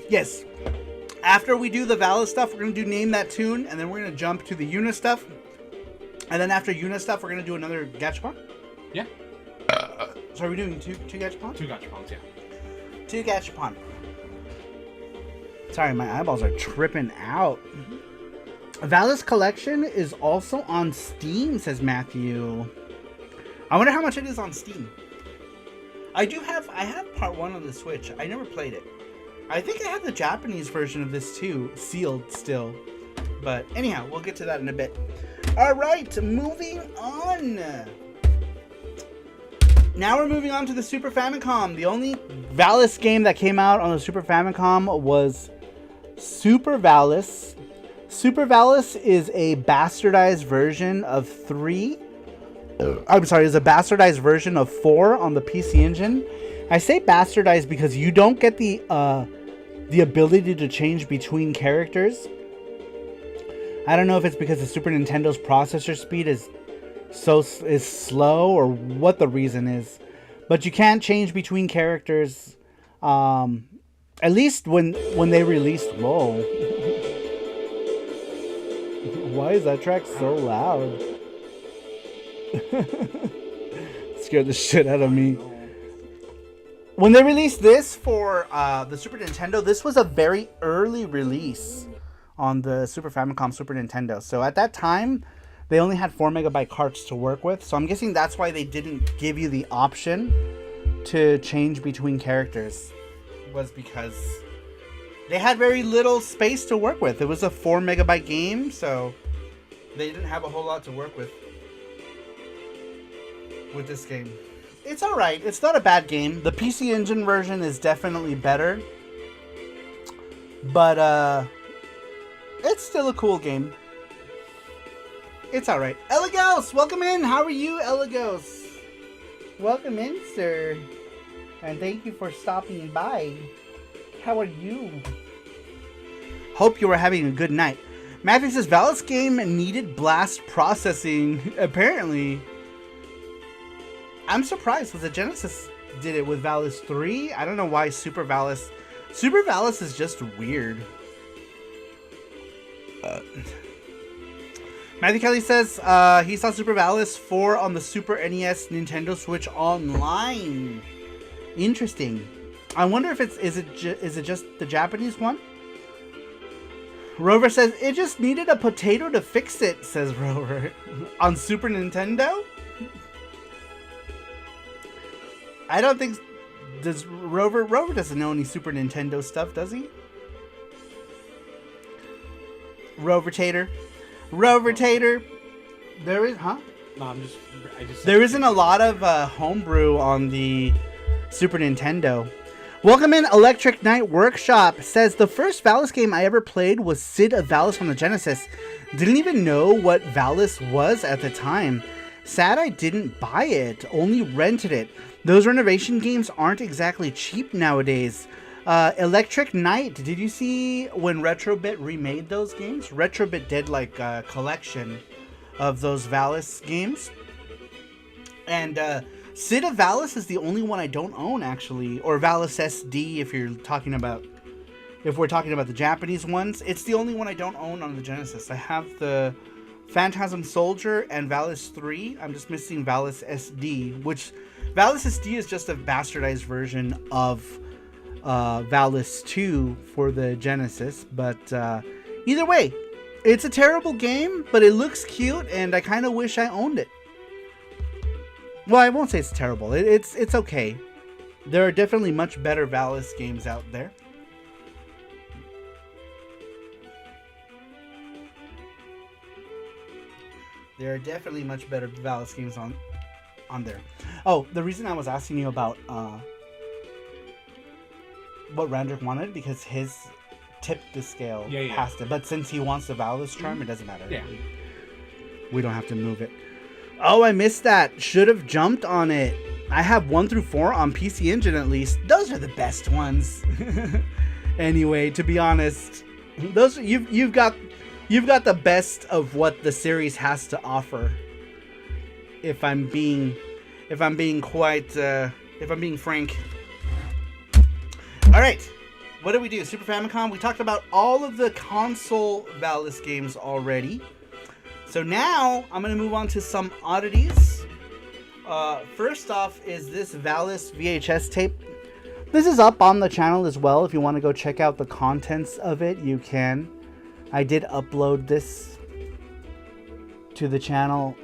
Yes. After we do the Valis stuff, we're going to do Name That Tune, and then we're going to jump to the Yuna stuff. And then after Yuna stuff, we're going to do another Gachapon? Yeah. So are we doing two Gachapons? 2 Gachapons, yeah. 2 Gachapon. Sorry, my eyeballs are tripping out. Valis Collection is also on Steam, says Matthew. I wonder how much it is on Steam. I have part 1 on the Switch. I never played it. I think I have the Japanese version of this too, sealed still. But anyhow, we'll get to that in a bit. Alright, moving on. Now we're moving on to the Super Famicom. The only Valis game that came out on the Super Famicom was Super Valis. Super Valis is a bastardized version of 3. I'm sorry, is a bastardized version of 4 on the PC Engine. I say bastardized because you don't get the ability to change between characters. I don't know if it's because the Super Nintendo's processor speed is slow or what the reason is, but you can't change between characters. At least when they released. Whoa! Why is that track so loud? Scared the shit out of me. When they released this for the Super Nintendo, this was a very early release on the Super Famicom, Super Nintendo. So at that time, they only had 4 megabyte carts to work with. So I'm guessing that's why they didn't give you the option to change between characters. Was because they had very little space to work with. It was a 4 megabyte game, so they didn't have a whole lot to work with this game. It's alright. It's not a bad game. The PC Engine version is definitely better. But, it's still a cool game. It's alright. Eligos, welcome in. How are you, Eligos? Welcome in, sir. And thank you for stopping by. How are you? Hope you were having a good night. Matthew says, Valis game needed blast processing. Apparently. I'm surprised because the Genesis did it with Valis 3. I don't know why Super Valis. Super Valis is just weird. Matthew Kelly says he saw Super Valis 4 on the Super NES Nintendo Switch Online. Interesting. I wonder if is it just the Japanese one? Rover says it just needed a potato to fix it, says Rover. On Super Nintendo? I don't think does Rover doesn't know any Super Nintendo stuff, does he? Rover Tater. There is, huh? No, I just. There isn't a lot of homebrew on the Super Nintendo. Welcome in, Electric Knight Workshop says the first Valis game I ever played was Sid of Valis on the Genesis. Didn't even know what Valis was at the time. Sad I didn't buy it, only rented it. Those Renovation games aren't exactly cheap nowadays. Electric Knight, did you see when Retrobit remade those games? Retrobit did like a collection of those Valis games. And Sid of Valis is the only one I don't own, actually. Or Valis SD if we're talking about the Japanese ones. It's the only one I don't own on the Genesis. I have the Phantasm Soldier, and Valis 3. I'm just missing Valis SD, which Valis SD is just a bastardized version of Valis 2 for the Genesis. But either way, it's a terrible game, but it looks cute, and I kind of wish I owned it. Well, I won't say it's terrible. It's okay. There are definitely much better Valis games out there. There are definitely much better Valis games on there. Oh, the reason I was asking you about what Randrick wanted, because his tipped the scale past it. But since he wants the Valis charm, it doesn't matter. Yeah. We don't have to move it. Oh, I missed that. Should have jumped on it. I have 1 through 4 on PC Engine at least. Those are the best ones. Anyway, to be honest, those you've got the best of what the series has to offer. If I'm being frank. All right, what did we do? Super Famicom. We talked about all of the console Valis games already. So now I'm gonna move on to some oddities. First off is this Valis VHS tape. This is up on the channel as well. If you want to go check out the contents of it, you can. I did upload this to the channel.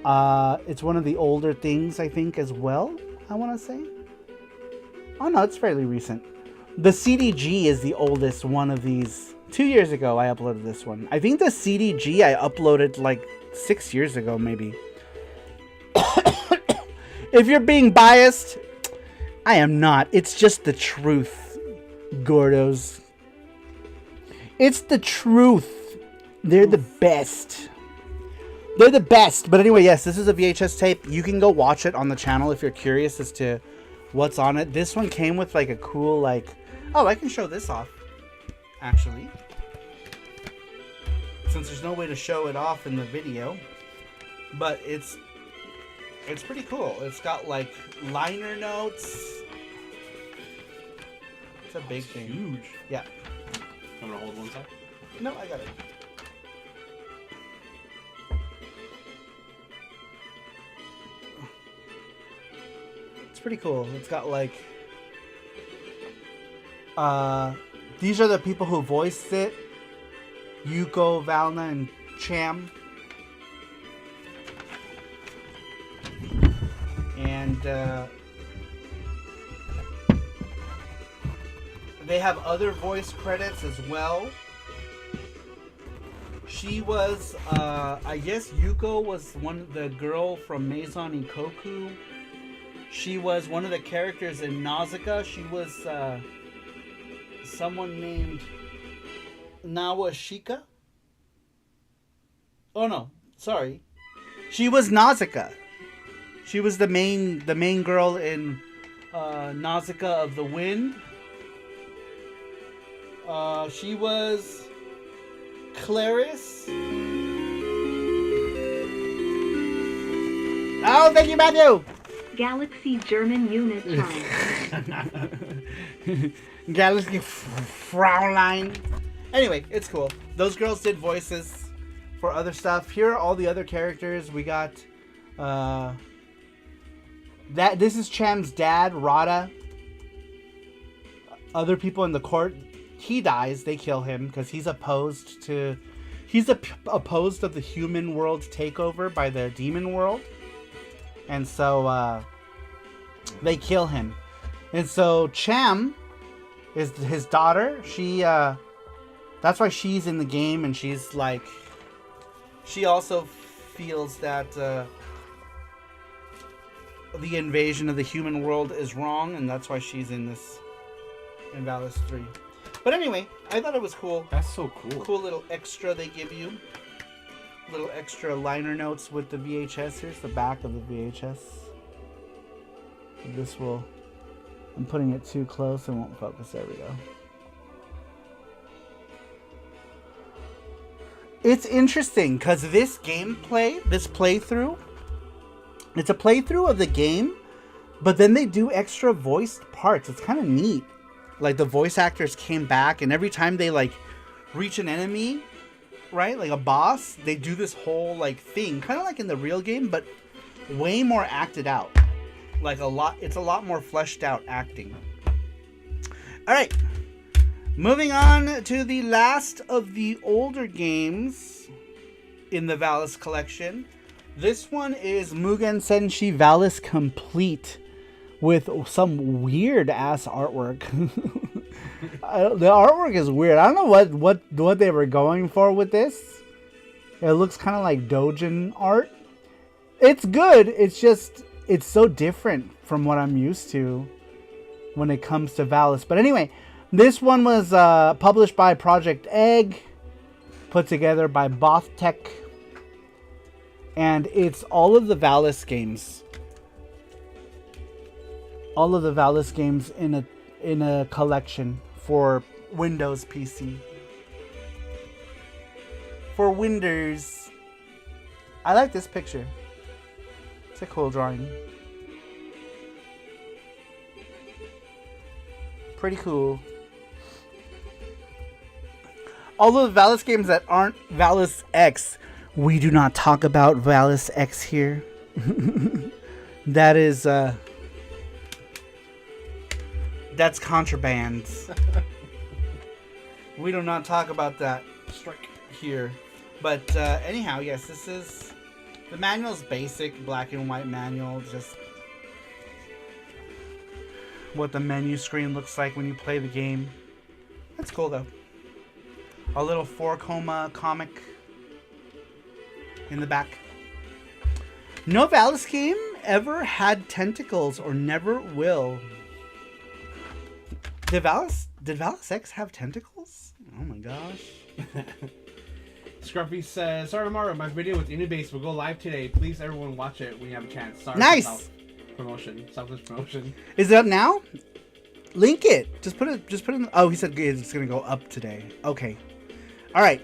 It's one of the older things, I think, as well, I want to say. Oh no, it's fairly recent. The CDG is the oldest one of these. 2 years ago, I uploaded this one. I think the CDG I uploaded like 6 years ago, maybe. If you're being biased, I am not. It's just the truth, Gordos. It's the truth. They're the best. They're the best. But anyway, yes, this is a VHS tape. You can go watch it on the channel if you're curious as to what's on it. This one came with like a cool, like... Oh, I can show this off, actually. Since there's no way to show it off in the video. But it's pretty cool. It's got like liner notes. It's a big thing. Huge. Yeah. I'm gonna hold one side. No, I got it. It's pretty cool. It's got like these are the people who voiced it. Yuko, Valna, and Cham. And they have other voice credits as well. She was, I guess Yuko was the girl from Maison Ikoku. She was one of the characters in Nausicaa. She was someone named Nawashika. Oh no, sorry. She was Nausicaa. She was the main girl in Nausicaa of the Wind. She was Clarice. Oh, thank you, Matthew. Galaxy German unit time. Galaxy Fraulein. Anyway, it's cool. Those girls did voices for other stuff. Here are all the other characters. We got this is Cham's dad, Rada. Other people in the court. He dies. They kill him because he's opposed to. He's opposed of the human world takeover by the demon world, and so they kill him. And so Cham is his daughter. She that's why she's in the game, and she's like, she also feels that the invasion of the human world is wrong, and that's why she's in Valis 3. But anyway, I thought it was cool. That's so cool. Cool little extra they give you. Little extra liner notes with the VHS. Here's the back of the VHS. This will... I'm putting it too close. It won't focus. There we go. It's interesting because this gameplay, this playthrough, it's a playthrough of the game, but then they do extra voiced parts. It's kind of neat. Like the voice actors came back, and every time they like reach an enemy, right? Like a boss, they do this whole like thing, kind of like in the real game, but way more acted out. Like it's a lot more fleshed out acting. All right, moving on to the last of the older games in the Valis collection. This one is Mugen Senshi Valis Complete with some weird ass artwork. The artwork is weird. I don't know what they were going for with this. It looks kind of like doujin art. It's good. It's just it's so different from what I'm used to when it comes to Valis. But anyway, this one was published by Project Egg, put together by Both Tech, and it's all of the Valis games. All of the Valis games in a collection for Windows PC. For Windows. I like this picture. It's a cool drawing. Pretty cool. All of the Valis games that aren't Valis X, we do not talk about Valis X here. That is that's contraband. We do not talk about that Strike. here. But anyhow, yes, this is the manual's basic black and white manual, just what the menu screen looks like when you play the game. That's cool though. A little 4-coma comic in the back. No Valis game ever had tentacles or never will. Did Valis X have tentacles? Oh my gosh. Scruffy says, sorry tomorrow, my video with Unibase will go live today. Please everyone watch it when you have a chance. Sorry. Nice. Selfless promotion. Is it up now? Link it. Just put it in. Oh, he said it's gonna go up today. Okay. All right.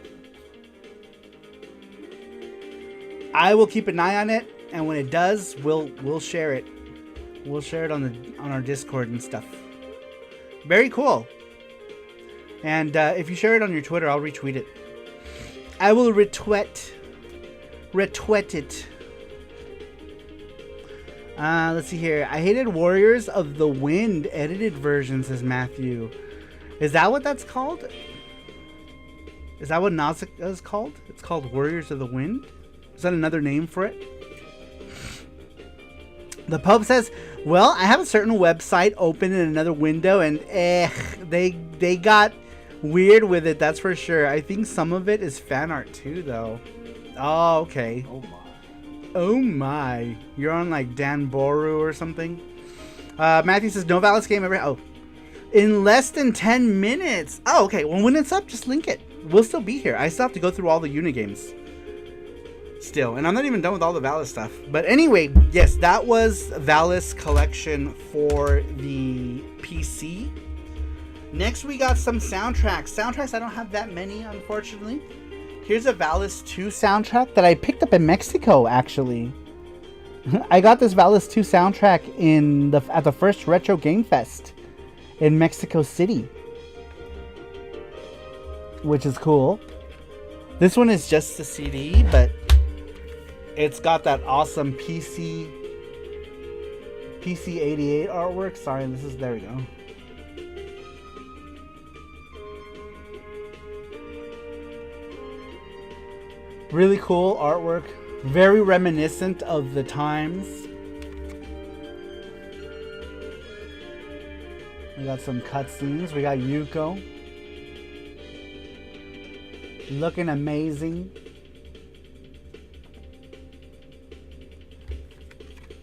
I will keep an eye on it, and when it does, we'll share it. We'll share it on our Discord and stuff. Very cool. And if you share it on your Twitter, I'll retweet it. I will retweet it. Let's see here. I hated Warriors of the Wind edited version, says Matthew. Is that what that's called? Is that what Nausicaa is called? It's called Warriors of the Wind? Is that another name for it? The Pope says, well, I have a certain website open in another window and they got weird with it, that's for sure. I think some of it is fan art too, though. Oh, okay. Oh my. Oh my. You're on like Dan Boru or something. Matthew says, no Valis game ever. Oh. In less than 10 minutes. Oh, okay. Well, when it's up, just link it. We'll still be here. I still have to go through all the Yuna games. Still. And I'm not even done with all the Valis stuff. But anyway, yes, that was Valis collection for the PC. Next, we got some soundtracks. Soundtracks, I don't have that many, unfortunately. Here's a Valis 2 soundtrack that I picked up in Mexico, actually. I got this Valis 2 soundtrack at the first Retro Game Fest in Mexico City, which is cool. This one is just a CD, but it's got that awesome PC 88 artwork. Sorry, there we go. Really cool artwork, very reminiscent of the times. We got some cutscenes. We got Yuko looking amazing.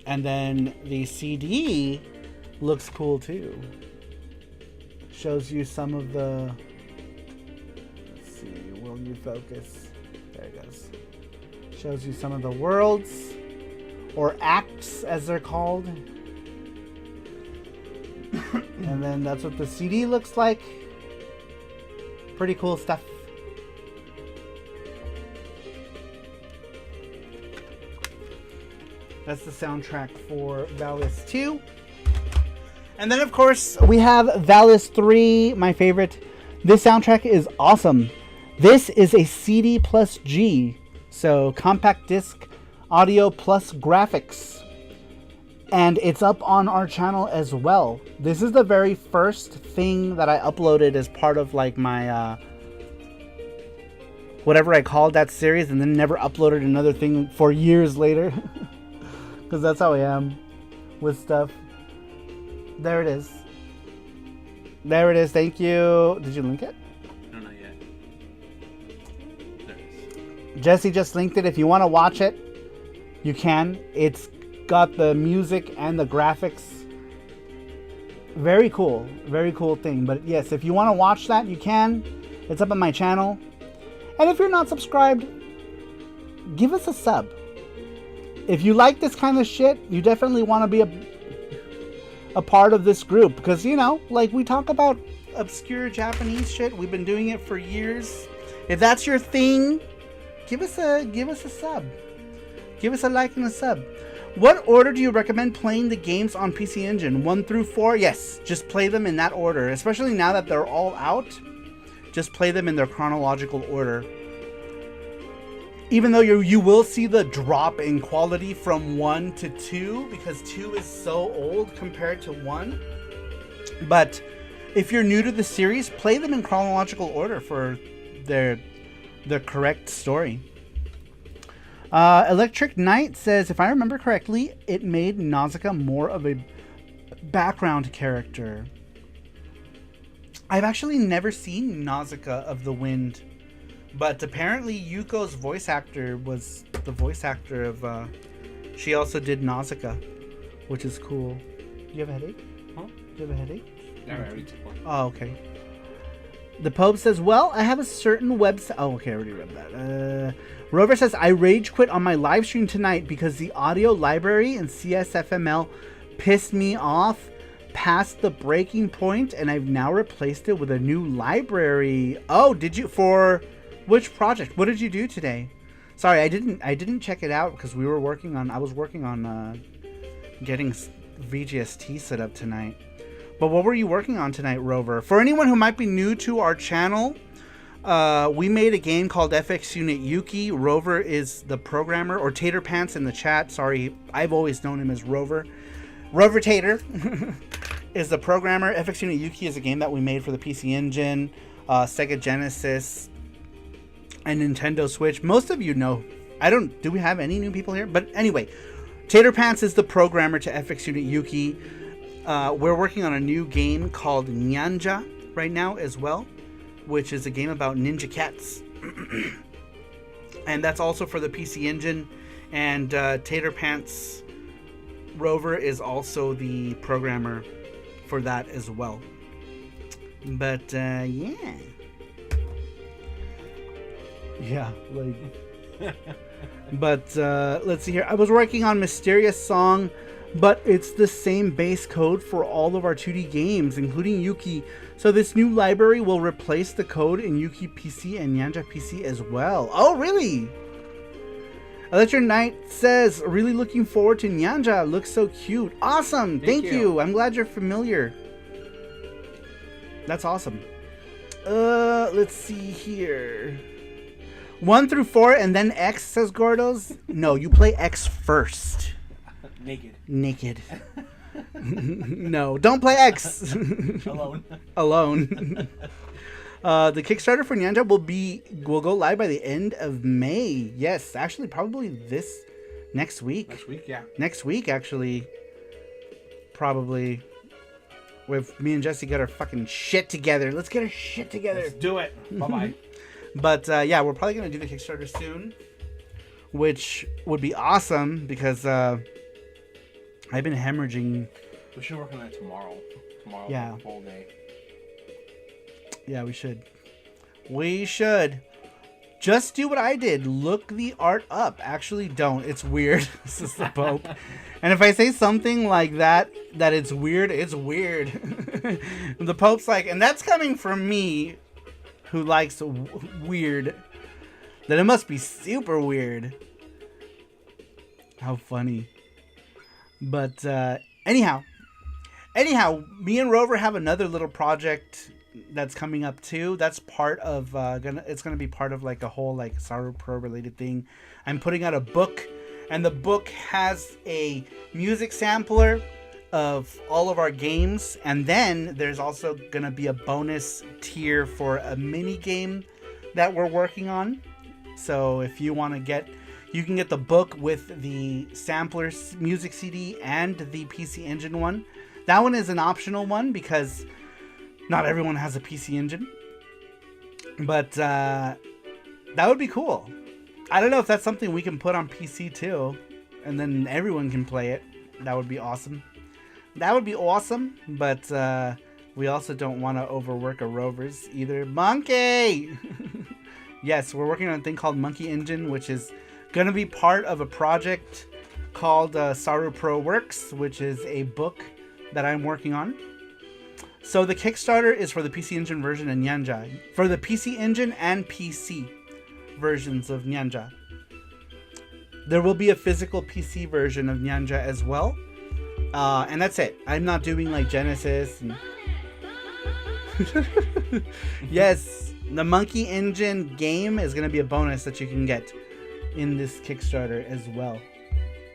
And then the CD looks cool too. Shows you some of the... Let's see, will you focus? There it goes. Shows you some of the worlds, or acts as they're called. And then that's what the CD looks like. Pretty cool stuff. That's the soundtrack for Valis 2. And then, of course, we have Valis 3, my favorite. This soundtrack is awesome. This is a CD plus G, so compact disc audio plus graphics. And it's up on our channel as well. This is the very first thing that I uploaded as part of like my whatever I called that series, and then never uploaded another thing for years later. Because that's how I am with stuff. There it is. There it is. Thank you. Did you link it? No, not yet. There it is. Jesse just linked it. If you want to watch it, you can. It's got the music and the graphics. Very cool thing. But yes, if you want to watch that, you can. It's up on my channel. And if you're not subscribed, give us a sub. If you like this kind of shit, you definitely want to be a part of this group, because, you know, like, we talk about obscure Japanese shit. We've been doing it for years. If that's your thing, give us a sub. Give us a like and a sub. What order do you recommend playing the games on PC Engine? 1 through 4? Yes, just play them in that order. Especially now that they're all out, just play them in their chronological order. Even though you will see the drop in quality from 1 to 2, because 2 is so old compared to 1. But if you're new to the series, play them in chronological order for their correct story. Electric Knight says, if I remember correctly, it made Nausicaa more of a background character. I've actually never seen Nausicaa of the Wind, but apparently Yuko's voice actor was the voice actor of, she also did Nausicaa, which is cool. Do you have a headache? Huh? Do you have a headache? Yeah, I already took one. Oh, okay. The Pope says, well, I have a certain website. Oh, okay, I already read that. Rover says, I rage quit on my live stream tonight because the audio library in CSFML pissed me off past the breaking point, and I've now replaced it with a new library. Oh, did you? For which project? What did you do today? Sorry, I didn't check it out because I was working on getting VGST set up tonight. But what were you working on tonight, Rover? For anyone who might be new to our channel, we made a game called FX Unit Yuki. Rover is the programmer, or Tater Pants in the chat. Sorry, I've always known him as Rover. Rover Tater is the programmer. FX Unit Yuki is a game that we made for the PC Engine, Sega Genesis, and Nintendo Switch. Most of you know. Do we have any new people here? But anyway, Tater Pants is the programmer to FX Unit Yuki. We're working on a new game called Nyanja right now as well, which is a game about ninja cats. And that's also for the PC Engine. And Tater Pants Rover is also the programmer for that as well. But yeah. Yeah, like... But let's see here. I was working on Mysterious Song, but it's the same base code for all of our 2D games, including Yuki. So this new library will replace the code in Yuki PC and Nyanja PC as well. Oh, really? Electric Knight says, really looking forward to Nyanja. Looks so cute. Awesome. Thank you. I'm glad you're familiar. That's awesome. Let's see here. 1 through 4 and then X, says Gordos. No, you play X first. Naked. No, don't play X. Alone. The Kickstarter for Nyanja will go live by the end of May. Yes, actually, probably next week. Next week, yeah. Next week, actually, probably. With me and Jesse got our fucking shit together. Let's get our shit together. Let's do it. Bye-bye. But yeah, we're probably gonna do the Kickstarter soon, which would be awesome because I've been hemorrhaging. We should work on that tomorrow. Yeah. Whole day. Yeah, we should. We should. Just do what I did. Look the art up. Actually, don't. It's weird. This is the Pope. And if I say something like that it's weird, it's weird. The Pope's like, and that's coming from me, who likes weird, then it must be super weird. How funny. But anyhow, me and Rover have another little project that's coming up too. That's part of it's gonna be part of like a whole like SaruPro related thing. I'm putting out a book, and the book has a music sampler of all of our games, and then there's also gonna be a bonus tier for a mini game that we're working on. So if you want to get, you can get the book with the sampler music CD and the PC Engine one. That one is an optional one because not everyone has a PC Engine, but that would be cool. I don't know if that's something we can put on PC too, and then everyone can play it. That would be awesome. That would be awesome, but we also don't want to overwork our rovers either. Monkey! Yes, we're working on a thing called Monkey Engine, which is going to be part of a project called SaruPro Works, which is a book that I'm working on. So the Kickstarter is for the PC Engine version and Nyanja. For the PC Engine and PC versions of Nyanja. There will be a physical PC version of Nyanja as well. And that's it. I'm not doing like Genesis. And yes, the Monkey Engine game is going to be a bonus that you can get in this Kickstarter as well.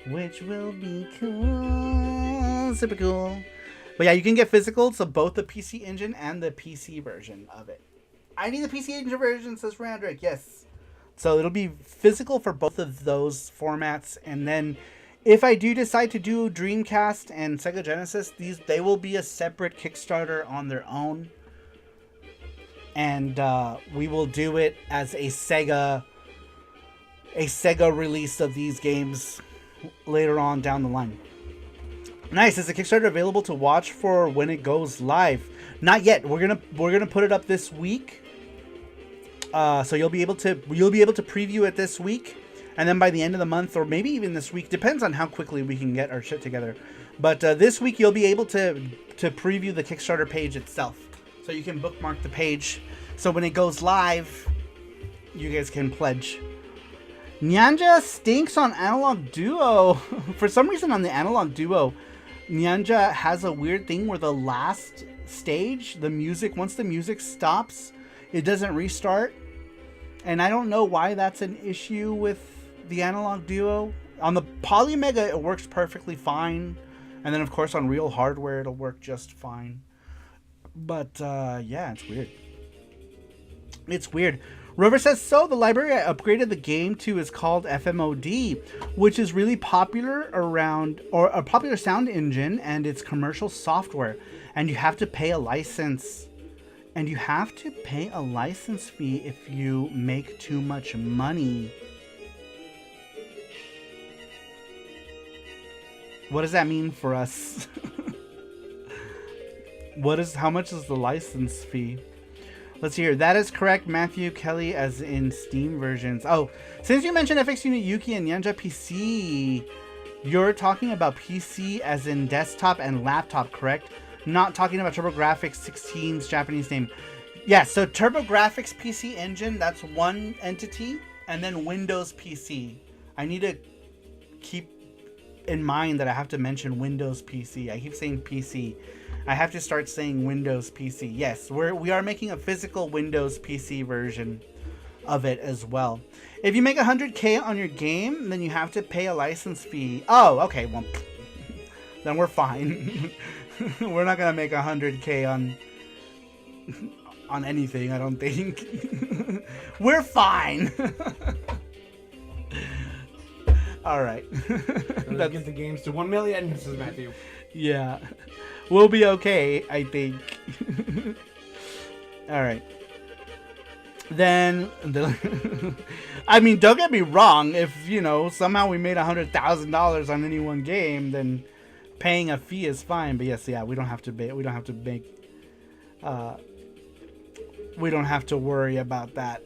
Which will be cool. Super cool. But yeah, you can get physicals of both the PC Engine and the PC version of it. I need the PC Engine version, says Randrick. Yes. So it'll be physical for both of those formats. And then if I do decide to do Dreamcast and Sega Genesis, they will be a separate Kickstarter on their own. And we will do it as a Sega release of these games later on down the line. Nice. Is the Kickstarter available to watch for when it goes live? Not yet. We're gonna put it up this week. So you'll be able to preview it this week, and then by the end of the month, or maybe even this week, depends on how quickly we can get our shit together. But this week you'll be able to preview the Kickstarter page itself, so you can bookmark the page. So when it goes live, you guys can pledge. Nyanja stinks on Analog Duo. For some reason on the Analog Duo, Nyanja has a weird thing where the last stage, once the music stops, it doesn't restart. And I don't know why that's an issue with the Analog Duo. On the Polymega, it works perfectly fine. And then, of course, on real hardware, it'll work just fine. But, yeah, it's weird. It's weird. Rover says, so the library I upgraded the game to is called FMOD, which is really popular around, or a popular sound engine, and it's commercial software. And you have to pay a license. And you have to pay a license fee if you make too much money. What does that mean for us? How much is the license fee? Let's see here. That is correct, Matthew Kelly, as in Steam versions. Oh, since you mentioned FX Unit Yuki and Nyanja PC, you're talking about PC as in desktop and laptop, correct? Not talking about TurboGrafx 16's Japanese name. Yeah, so TurboGrafx PC Engine, that's one entity, and then Windows PC. I need to keep in mind that I have to mention Windows PC. I keep saying PC. I have to start saying Windows PC. Yes, we are making a physical Windows PC version of it as well. If you make 100K on your game, then you have to pay a license fee. Oh, okay, well, then we're fine. We're not gonna make 100K on anything, I don't think. We're fine. All right. Let's get the games to 1 million, says Matthew. Yeah. We'll be okay, I think. All right. Then I mean, don't get me wrong. If, somehow we made $100,000 on any one game, then paying a fee is fine. But yes, yeah, we don't have to worry about that.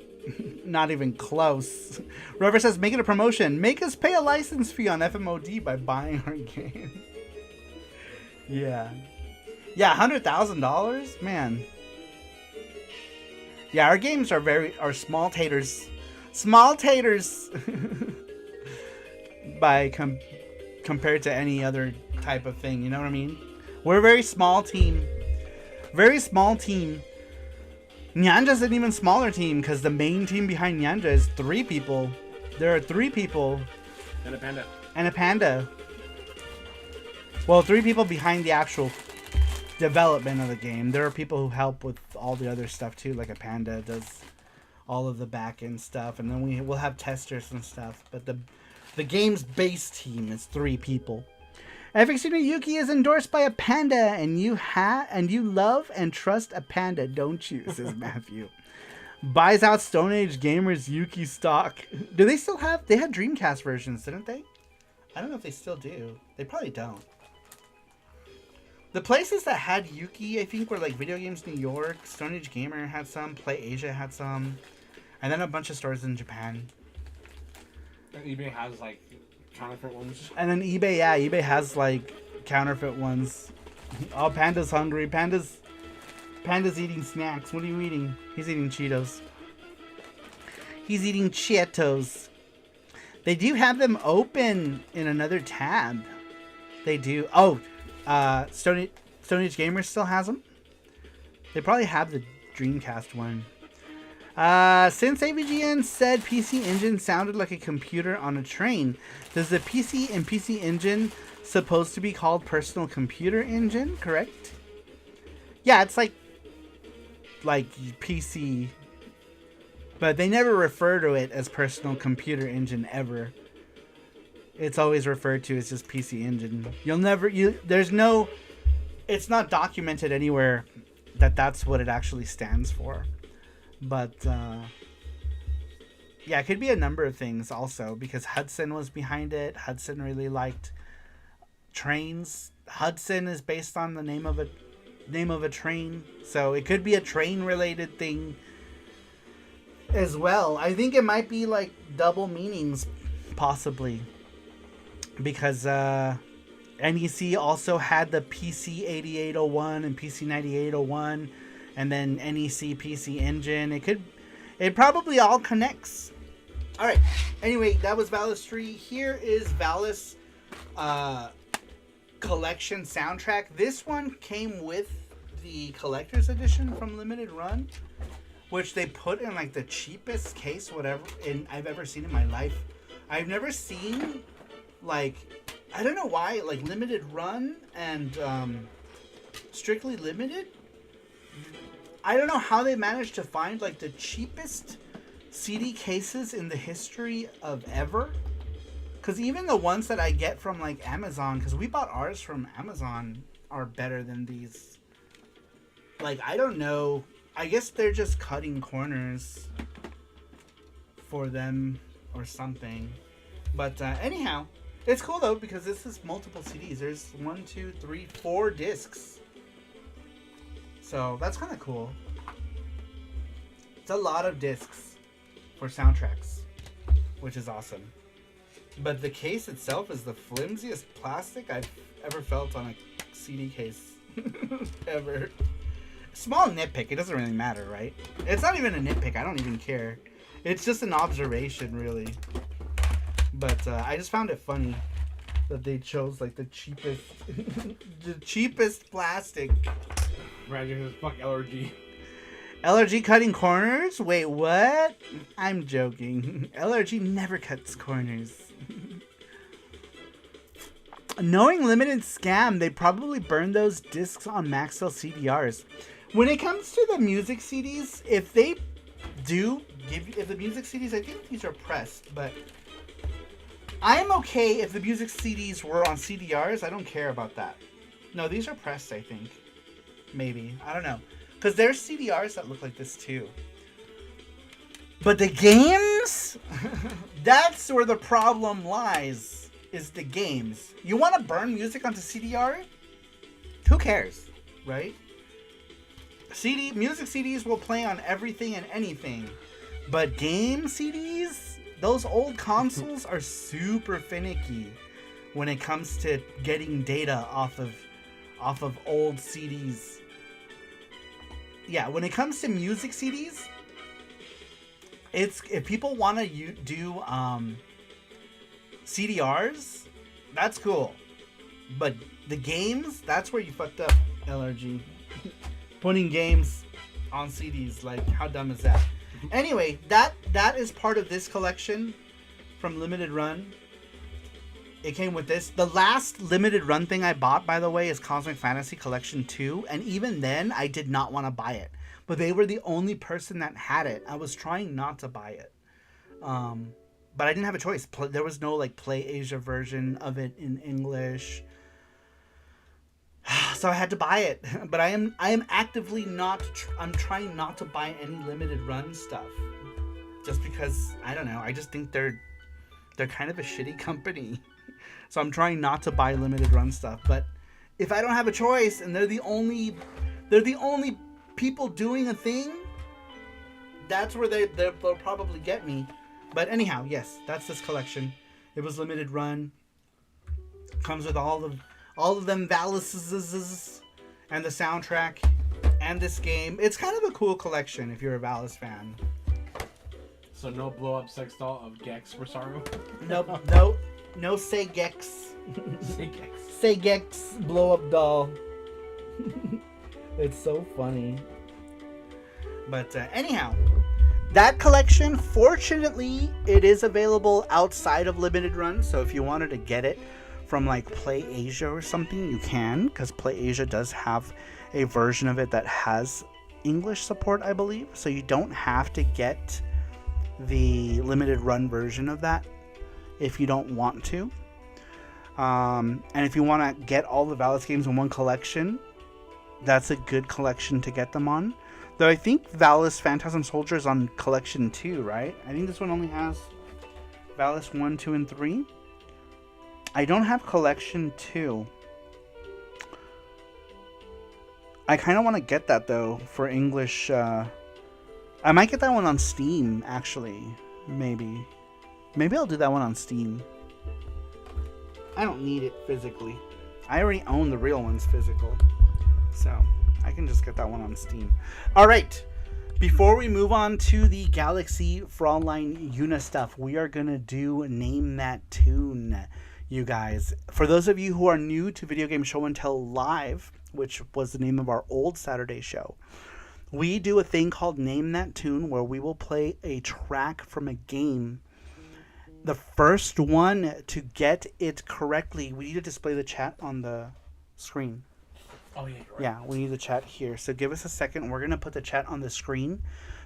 Not even close. Rover says, make it a promotion. Make us pay a license fee on FMOD by buying our game. Yeah. Yeah, $100,000? Man. Yeah, our games are small taters. Small taters! Compared to any other type of thing, you know what I mean? We're a very small team. Very small team Nyanja's an even smaller team because the main team behind Nyanja is 3 people. There are 3 people. And a panda. And a panda. Well, 3 people behind the actual development of the game. There are people who help with all the other stuff too, like a panda does all of the back end stuff, and then we'll have testers and stuff. But the game's base team is 3 people. FX Yuki is endorsed by a panda, and you love and trust a panda, don't you? Says Matthew. Buys out Stone Age Gamers Yuki stock. Do they still have? They had Dreamcast versions, didn't they? I don't know if they still do. They probably don't. The places that had Yuki, I think, were like Video Games New York, Stone Age Gamer had some, Play Asia had some, and then a bunch of stores in Japan. And eBay has like counterfeit ones. And then eBay, yeah, eBay has like counterfeit ones. Oh, Panda's hungry. Panda's eating snacks. What are you eating? He's eating Cheetos. He's eating Cheetos. They do have them open in another tab. They do. Oh, Stone Age Gamer still has them. They probably have the Dreamcast one. Since AVGN said PC Engine sounded like a computer on a train, does the PC and PC Engine supposed to be called Personal Computer Engine? Correct? Yeah, it's like PC, but they never refer to it as Personal Computer Engine ever. It's always referred to as just PC Engine. It's not documented anywhere that that's what it actually stands for. But, yeah, it could be a number of things also, because Hudson was behind it. Hudson really liked trains. Hudson is based on the name of a train, so it could be a train related thing as well. I think it might be like double meanings, possibly, because NEC also had the PC 8801 and PC 9801, and then NEC PC Engine. It probably all connects. All right. Anyway, that was Valis 3. Here is Valis Collection soundtrack. This one came with the collector's edition from Limited Run, which they put in like the cheapest case I've ever seen in my life. I've never seen, like, I don't know why, like Limited Run and Strictly Limited, I don't know how they managed to find like the cheapest CD cases in the history of ever. Because even the ones that I get from like Amazon, because we bought ours from Amazon, are better than these. Like, I don't know. I guess they're just cutting corners for them or something. But anyhow, it's cool though, because this is multiple CDs. There's 1, 2, 3, 4 discs. So that's kind of cool. It's a lot of discs for soundtracks, which is awesome. But the case itself is the flimsiest plastic I've ever felt on a CD case. Ever. Small nitpick, it doesn't really matter, right? It's not even a nitpick, I don't even care. It's just an observation, really. But I just found it funny that they chose like the cheapest the cheapest plastic. Imagine fuck LRG. LRG cutting corners? Wait, what? I'm joking. LRG never cuts corners. Knowing Limited scam, they probably burned those discs on Maxell CDRs. When it comes to the music CDs, if the music CDs, I think these are pressed, but I'm okay if the music CDs were on CDRs. I don't care about that. No, these are pressed, I think. Maybe. I don't know. Because there's CDRs that look like this too. But the games? That's where the problem lies, is the games. You want to burn music onto CDR? Who cares, right? Music CDs will play on everything and anything. But game CDs? Those old consoles are super finicky when it comes to getting data off of old CDs. Yeah, when it comes to music CDs, if people want to do CDRs, that's cool. But the games, that's where you fucked up, LRG. Putting games on CDs. Like, how dumb is that? Anyway, that is part of this collection from Limited Run. It came with this. The last Limited Run thing I bought, by the way, is Cosmic Fantasy Collection 2. And even then, I did not want to buy it. But they were the only person that had it. I was trying not to buy it. But I didn't have a choice. There was no, like, Play Asia version of it in English. So I had to buy it. But I am actively not... I'm trying not to buy any Limited Run stuff. Just because, I don't know. I just think they're kind of a shitty company. So I'm trying not to buy Limited Run stuff. But if I don't have a choice and they're the only people doing a thing, that's where they'll probably get me. But anyhow, yes, that's this collection. It was Limited Run. Comes with all of them Valises and the soundtrack and this game. It's kind of a cool collection if you're a Valis fan. So no blow up sex doll of Gex for Saru? No say Gex. Say Gex. Say Gex blow up doll. It's so funny. But anyhow, that collection, fortunately, it is available outside of Limited Run. So if you wanted to get it from like Play Asia or something, you can, because Play Asia does have a version of it that has English support, I believe. So you don't have to get the Limited Run version of that if you don't want to. And if you want to get all the Valis games in one collection, that's a good collection to get them on. Though I think Valis Phantasm Soldier is on collection 2, right? I think this one only has Valis 1, 2, and 3. I don't have collection 2. I kind of want to get that, though, for English. I might get that one on Steam, actually. Maybe I'll do that one on Steam. I don't need it physically. I already own the real ones physical. So I can just get that one on Steam. Alright. Before we move on to the Galaxy Fraulein Yuna stuff, we are going to do Name That Tune, you guys. For those of you who are new to Video Game Show and Tell Live, which was the name of our old Saturday show, we do a thing called Name That Tune, where we will play a track from a game. The first one to get it correctly, we need to display the chat on the screen. Oh, yeah, you're right. Yeah, we need the chat here. So give us a second. We're going to put the chat on the screen,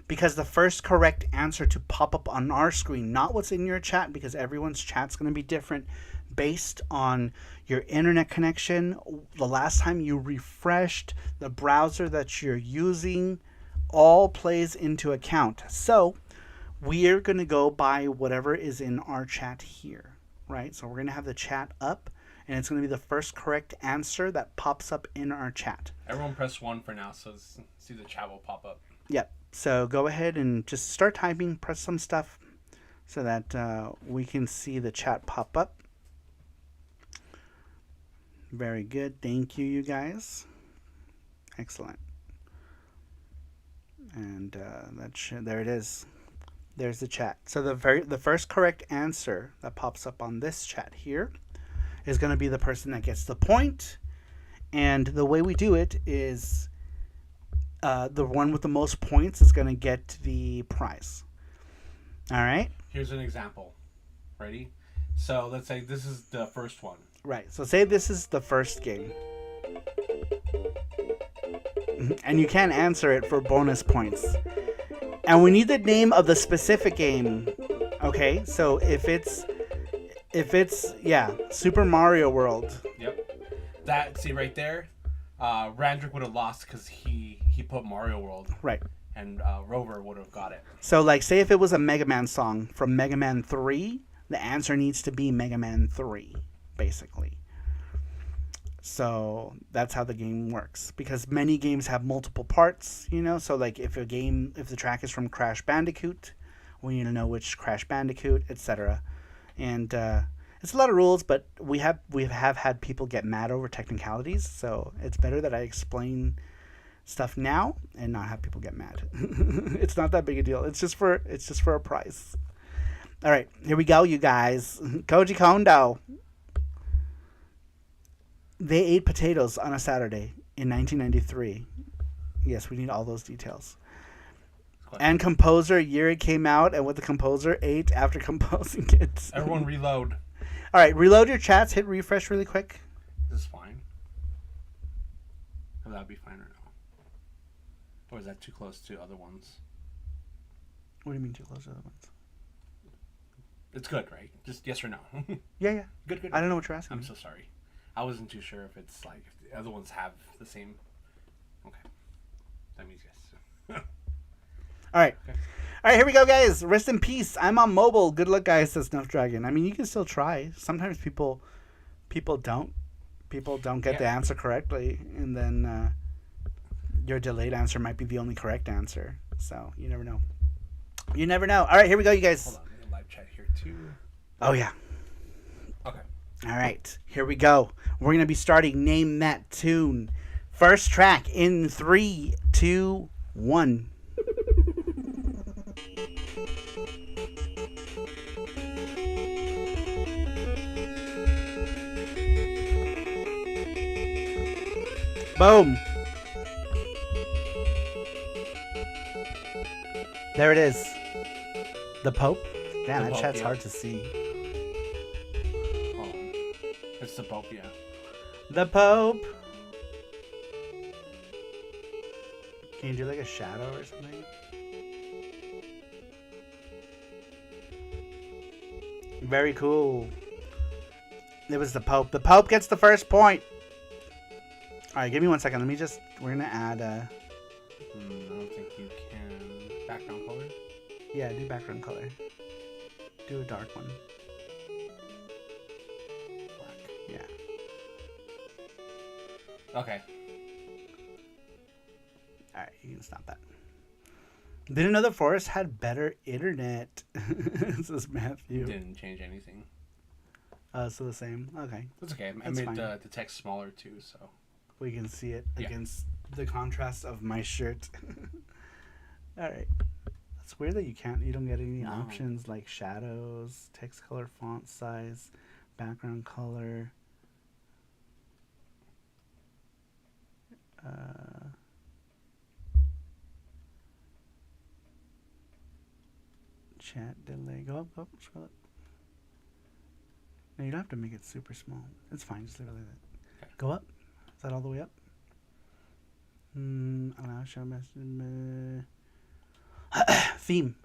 because the first correct answer to pop up on our screen, not what's in your chat, because everyone's chat's going to be different based on your internet connection, the last time you refreshed, the browser that you're using, all plays into account. So we are going to go by whatever is in our chat here, right? So we're going to have the chat up, and it's going to be the first correct answer that pops up in our chat. Everyone press 1 for now, so see the chat will pop up. Yep. So go ahead and just start typing, press some stuff so that we can see the chat pop up. Very good. Thank you, you guys. Excellent. And there it is. There's the chat. So the first correct answer that pops up on this chat here is going to be the person that gets the point. And the way we do it is the one with the most points is going to get the prize. All right? Here's an example. Ready? So let's say this is the first one. Right. So say this is the first game. And you can answer it for bonus points. And we need the name of the specific game. Okay? So if it's Super Mario World. Yep. See right there? Randrick would have lost because he put Mario World. Right. And Rover would have got it. So like say if it was a Mega Man song from Mega Man 3, the answer needs to be Mega Man 3, basically. So that's how the game works, because many games have multiple parts, you know. So like if the track is from Crash Bandicoot, we need to know which Crash Bandicoot, etc. And it's a lot of rules, but we have had people get mad over technicalities, so it's better that I explain stuff now and not have people get mad. It's not that big a deal. It's just for a prize. All right, here we go, you guys. Koji Kondo. They ate potatoes on a Saturday in 1993. Yes, we need all those details. And composer, year it came out, and what the composer ate after composing it. Everyone reload. All right, reload your chats. Hit refresh really quick. This is fine. Or that'd be fine right now. Or is that too close to other ones? What do you mean too close to other ones? It's good, right? Just yes or no. Yeah. Good. I don't know what you're asking. I'm so sorry. I wasn't too sure if it's like if the other ones have the same. Okay. That means yes. All right. Okay. All right, here we go, guys. Rest in peace. I'm on mobile. Good luck, guys, says Snuff Dragon. I mean, you can still try. Sometimes people don't. People don't get the answer correctly, and then your delayed answer might be the only correct answer. So you never know. You never know. All right, here we go, you guys. Hold on, we have a live chat here too. Oh yeah. Okay. All right, here we go. We're gonna be starting Name That Tune. First track in 3, 2, 1. Boom. There it is. The Pope? Damn, that Pope, chat's yeah. hard to see. It's the Pope, yeah. The Pope. Can you do like a shadow or something? Very cool. It was the Pope. The Pope gets the first point. Alright, give me 1 second. We're gonna add I don't think you can. Background color? yeah, do background color. Do a dark one. Black. Yeah. Okay. Alright, you can stop that. Didn't know the forest had better internet. This is Matthew. Didn't change anything. So the same. Okay. That's okay. I That's made fine. the text smaller too, so. We can see it Yeah. against the contrast of my shirt. Alright. It's weird that you don't get any options like shadows, text color, font size, background color. Chat delay. Go up, scroll up. No, you don't have to make it super small. It's fine, just leave it like that. Okay. Go up. Is that all the way up? Allow show message. Theme.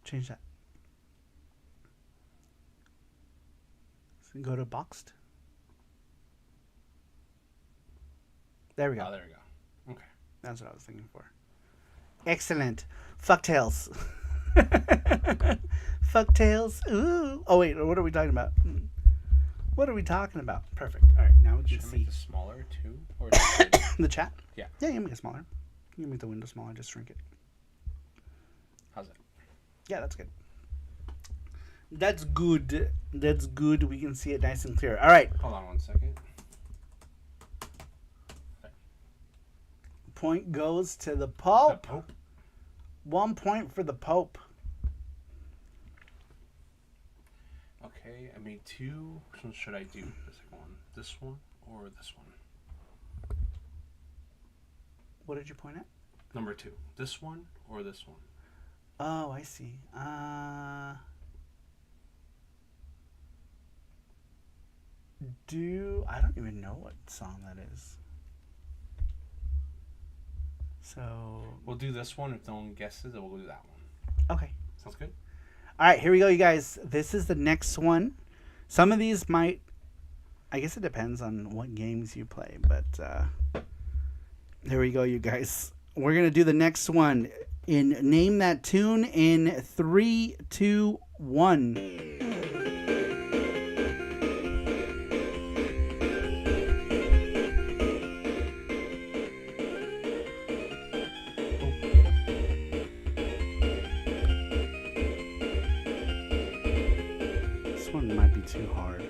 Change that. So go to boxed. There we go. Oh, there we go. Okay. That's what I was thinking for. Excellent. Fucktails. Fucktails. Ooh. Oh wait, what are we talking about? What are we talking about? Perfect. All right, now we can Should I see make this smaller too? Or is it the chat. Yeah. Yeah, you can make it smaller. You can make the window smaller. Just shrink it. How's it? Yeah, that's good. That's good. That's good. We can see it nice and clear. All right. Hold on 1 second. Point goes to the Pope. The Pope. 1 point for the Pope. Okay, I made two. Which one should I do? The second one. This one or this one? What did you point at? Number 2. This one or this one? Oh, I see. I don't even know what song that is. So We'll do this one. If no one guesses it, we'll do that one. okay. Sounds good? All right, here we go, you guys. This is the next one. Some of these might, I guess it depends on what games you play, but here we go, you guys. We're going to do the next one in Name That Tune in 3, 2, 1. This one might be too hard.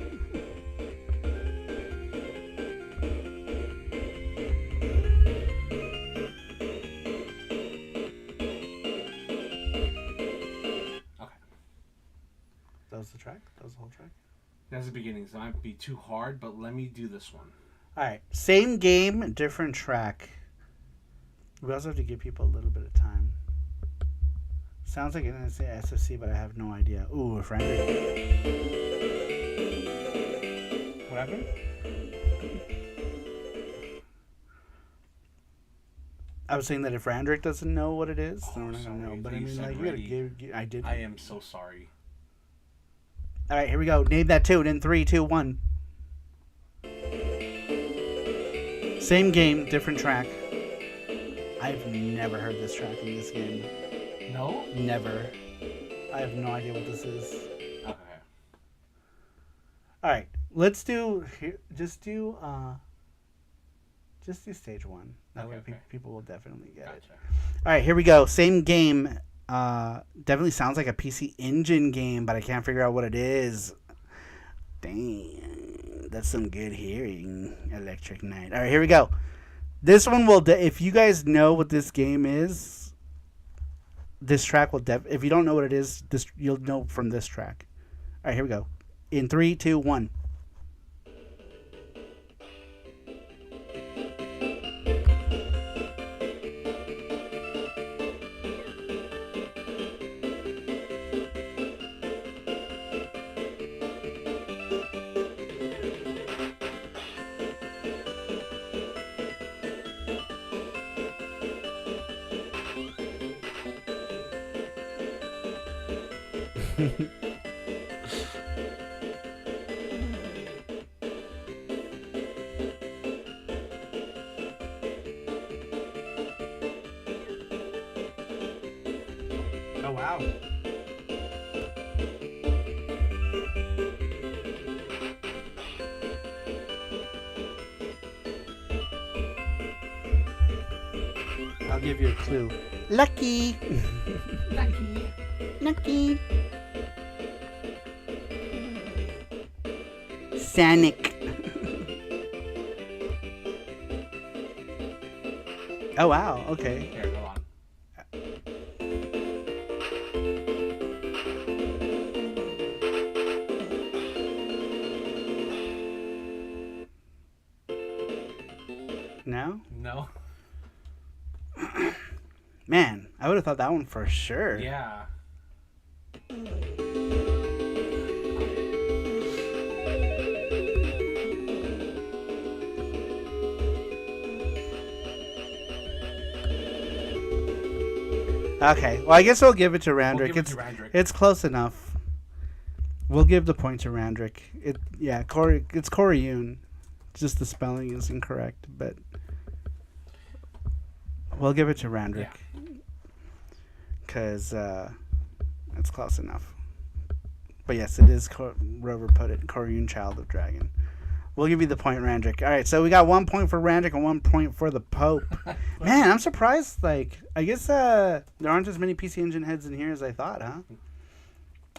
Okay. That was the track? That was the whole track? That's the beginning, so it might be too hard, but let me do this one. All right. Same game, different track. We also have to give people a little bit of time. Sounds like an SFC, but I have no idea. Ooh, a friend. What happened? I was saying that if Randrick doesn't know what it is, then we're not gonna know. But I mean, like, you gotta give. I did. I am so sorry. All right, here we go. Name that tune in 3, 2, 1. Same game, different track. I've never heard this track in this game. No? Never. I have no idea what this is. Okay. All right, let's do. Just do stage 1. That way people will definitely get it. All right, here we go. Same game. Definitely sounds like a PC Engine game, but I can't figure out what it is. Dang, that's some good hearing. Electric Knight. All right, here we go. This one will. If you guys know what this game is, this track will. If you don't know what it is, this you'll know from this track. All right, here we go. In 3, 2, 1. Oh, wow. I'll give you a clue. Lucky. Lucky. Lucky. Sonic. Oh, wow. Okay. Here, go on. No? No. Man, I would have thought that one for sure. Yeah. Okay, well, I guess we'll give it to Randrick. We'll give it to Randrick. It's close enough. We'll give the point to Randrick. It's Corey Yoon. Just the spelling is incorrect, but we'll give it to Randrick because it's close enough. But yes, it is. Rover put it. Corey Yoon, Child of Dragon. We'll give you the point, Randrick. All right, so we got 1 point for Randrick and 1 point for the Pope. Man, I'm surprised. Like, I guess there aren't as many PC Engine heads in here as I thought, huh?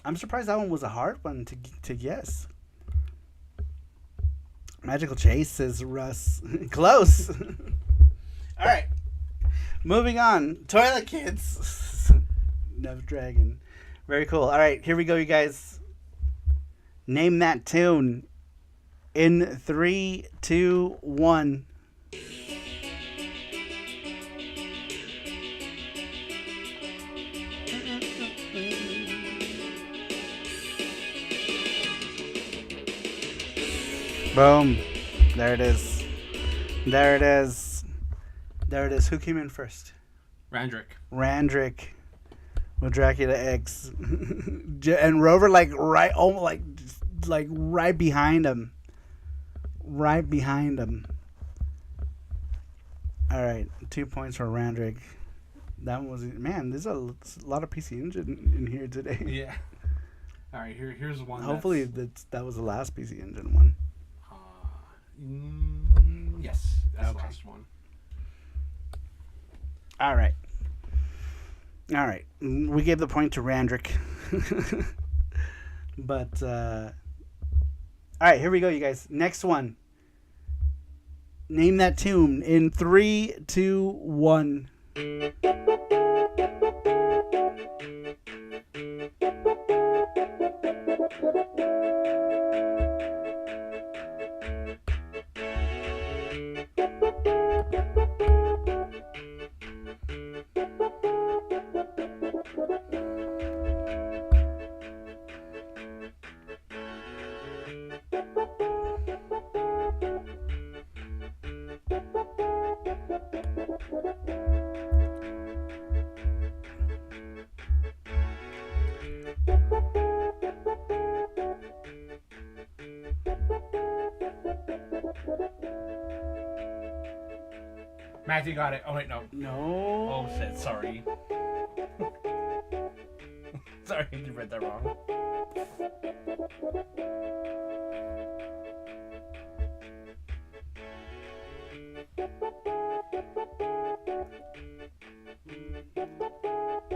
I'm surprised that one was a hard one to guess. Magical Chase, says Russ. Close. All right. Moving on. Toilet Kids. Nev Dragon. Very cool. All right, here we go, you guys. Name that tune. In 3, 2, 1. Boom. There it is. There it is. There it is. Who came in first? Randrick. With Dracula X. And Rover right behind him. Right behind him. All right, 2 points for Randrick. That one was, man, there's a lot of PC Engine in here today. Yeah. All right, here's one. Hopefully that was the last PC Engine one. Yes, that's Okay. the last one. All right. We gave the point to Randrick. But all right, here we go, you guys. Next one. Name that tune in 3, 2, 1. Matthew got it. Oh wait, no. No. Oh shit, sorry. Sorry, you read that wrong.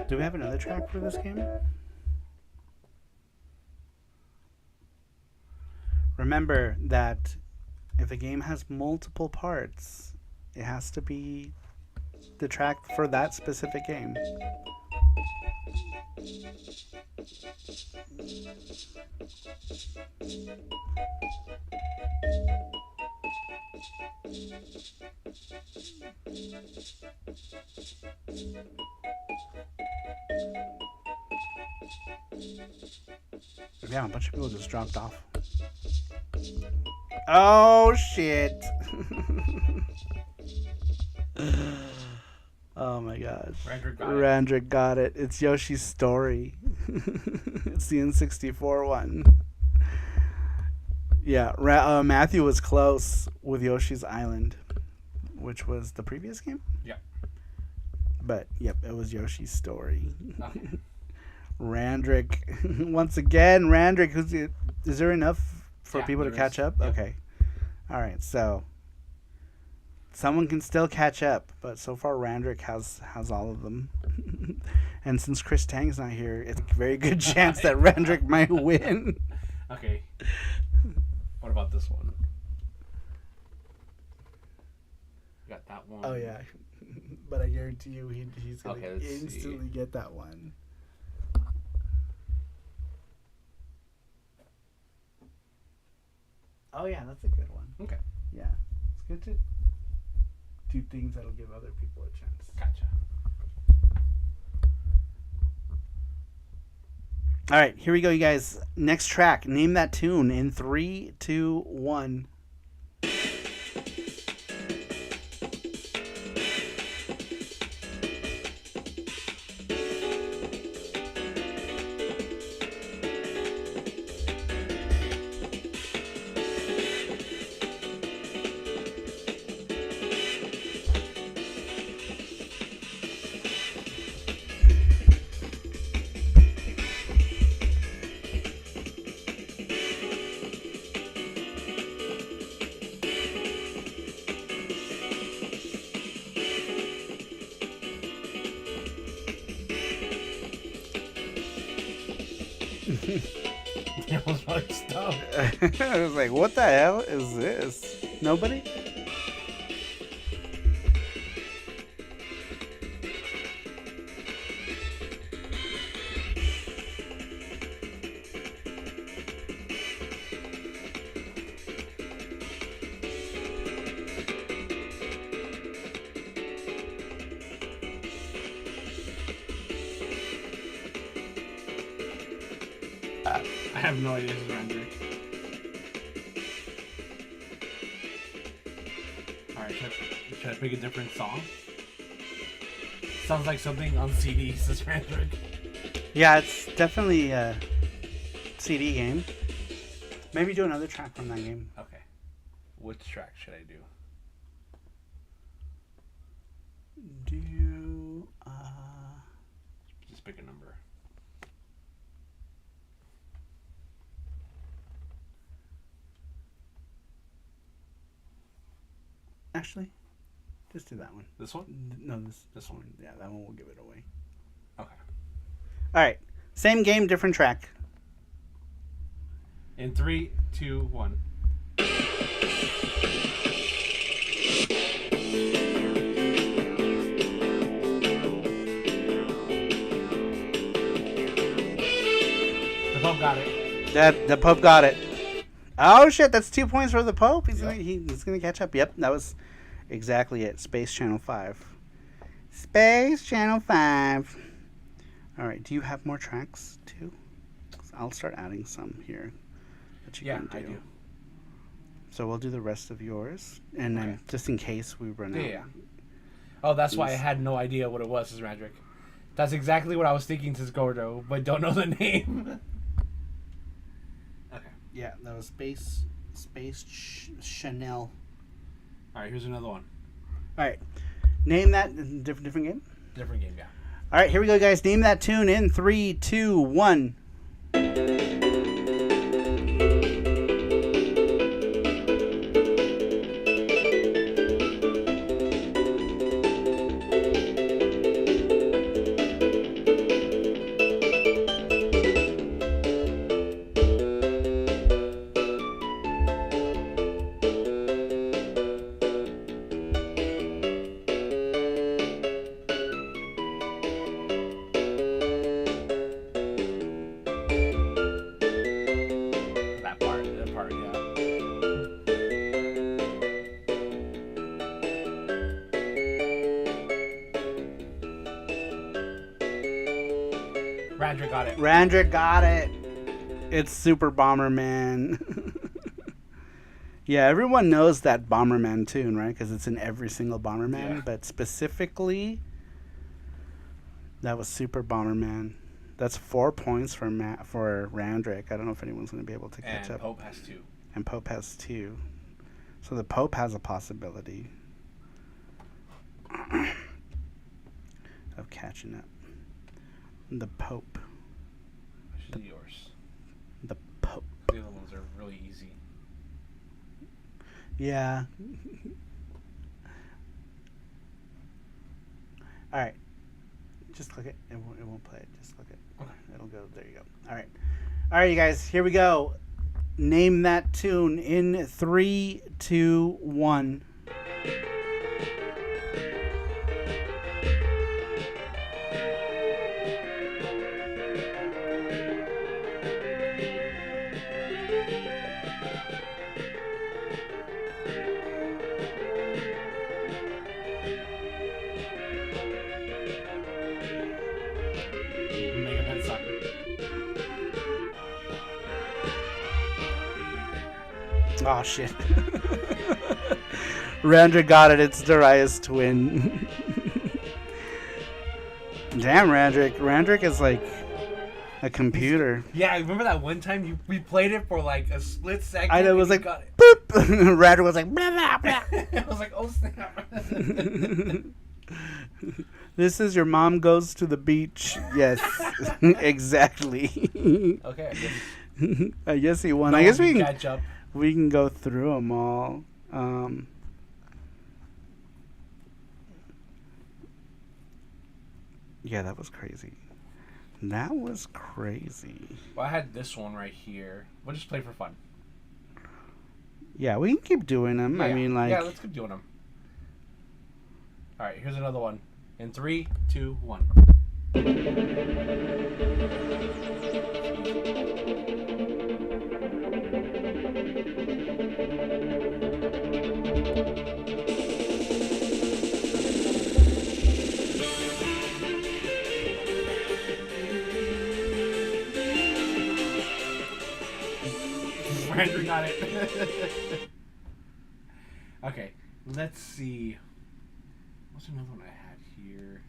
Do we have another track for this game? Remember that if a game has multiple parts, it has to be the track for that specific game. Yeah, a bunch of people just dropped off. Oh shit. Oh my god. Randrick got it. It's Yoshi's Story. It's the N64 one. Yeah, Matthew was close with Yoshi's Island, which was the previous game? Yeah. But, yep, it was Yoshi's Story. Okay. Randrick. Once again, Randrick, is there enough for people to catch up? Yeah. Okay. All right, so someone can still catch up, but so far Randrick has all of them. And since Chris Tang's not here, it's a very good chance that Randrick might win. Okay. What about this one? Got that one. Oh yeah, but I guarantee you he's gonna Okay, let's instantly get that one. Oh yeah, that's a good one. Okay. Yeah, it's good to do things that'll give other people a chance. Gotcha. All right, here we go, you guys. Next track. Name that tune in 3, 2, 1. It was my stuff. I was like, what the hell is this? Nobody? I have no idea who's Randrick. Alright, should I pick a different song? Sounds like something on CD, says Randrick. Yeah, it's definitely a CD game. Maybe do another track from that game. Okay. Which track should I do? Just pick a number. Actually, just do that one. This one? No, This one. Yeah, that one will give it away. Okay. All right, same game, different track. In 3, 2, 1. The Pope got it. The Pope got it. Oh shit, that's 2 points for the Pope. He's gonna catch up. Yep, that was exactly it. Space Channel 5. Space Channel 5. All right, do you have more tracks too? I'll start adding some here that you can do. I do. So we'll do the rest of yours, and then just in case we run out. Yeah. Oh, that's why I had no idea what it was, says Randrick. That's exactly what I was thinking, says Gordo, but don't know the name. Yeah, that was Space Chanel All right, here's another one. All right. Name that different game. Different game, yeah. All right, here we go, guys. Name that tune in 3, 2, 1. That part, yeah. Randrick got it. Randrick got it. It's Super Bomberman. Yeah, everyone knows that Bomberman tune, right? Because it's in every single Bomberman. Yeah. But specifically, that was Super Bomberman. That's 4 points for Randrick. I don't know if anyone's going to be able to catch And up. Pope has 2. And Pope has 2. So the Pope has a possibility of catching up. The Pope. Actually, yours. The Pope. The other ones are really easy. Yeah. All right. Just click it. It won't play it. Just click it. Okay. It'll go. There you go. All right. All right, you guys. Here we go. Name that tune in 3, 2, 1. Mega Man Soccer. Oh shit. Randrick got it. It's Darius' twin. Damn, Randrick. Randrick is like a computer. Yeah, I remember that one time we played it for like a split second. I know, it was and you like, got it. boop. Randrick was like, blah, blah, blah. I was like, oh snap. This is your mom goes to the beach. Yes, exactly. Okay, I guess. I guess he won. No I guess one we can can catch up. go through them all. Yeah, that was crazy. That was crazy. Well, I had this one right here. We'll just play for fun. Yeah, we can keep doing them. I Yeah. mean, like, Yeah, let's keep doing them. All right, here's another one. In 3, 2, 1. Brandon got it. Okay, let's see. What's another one I had here?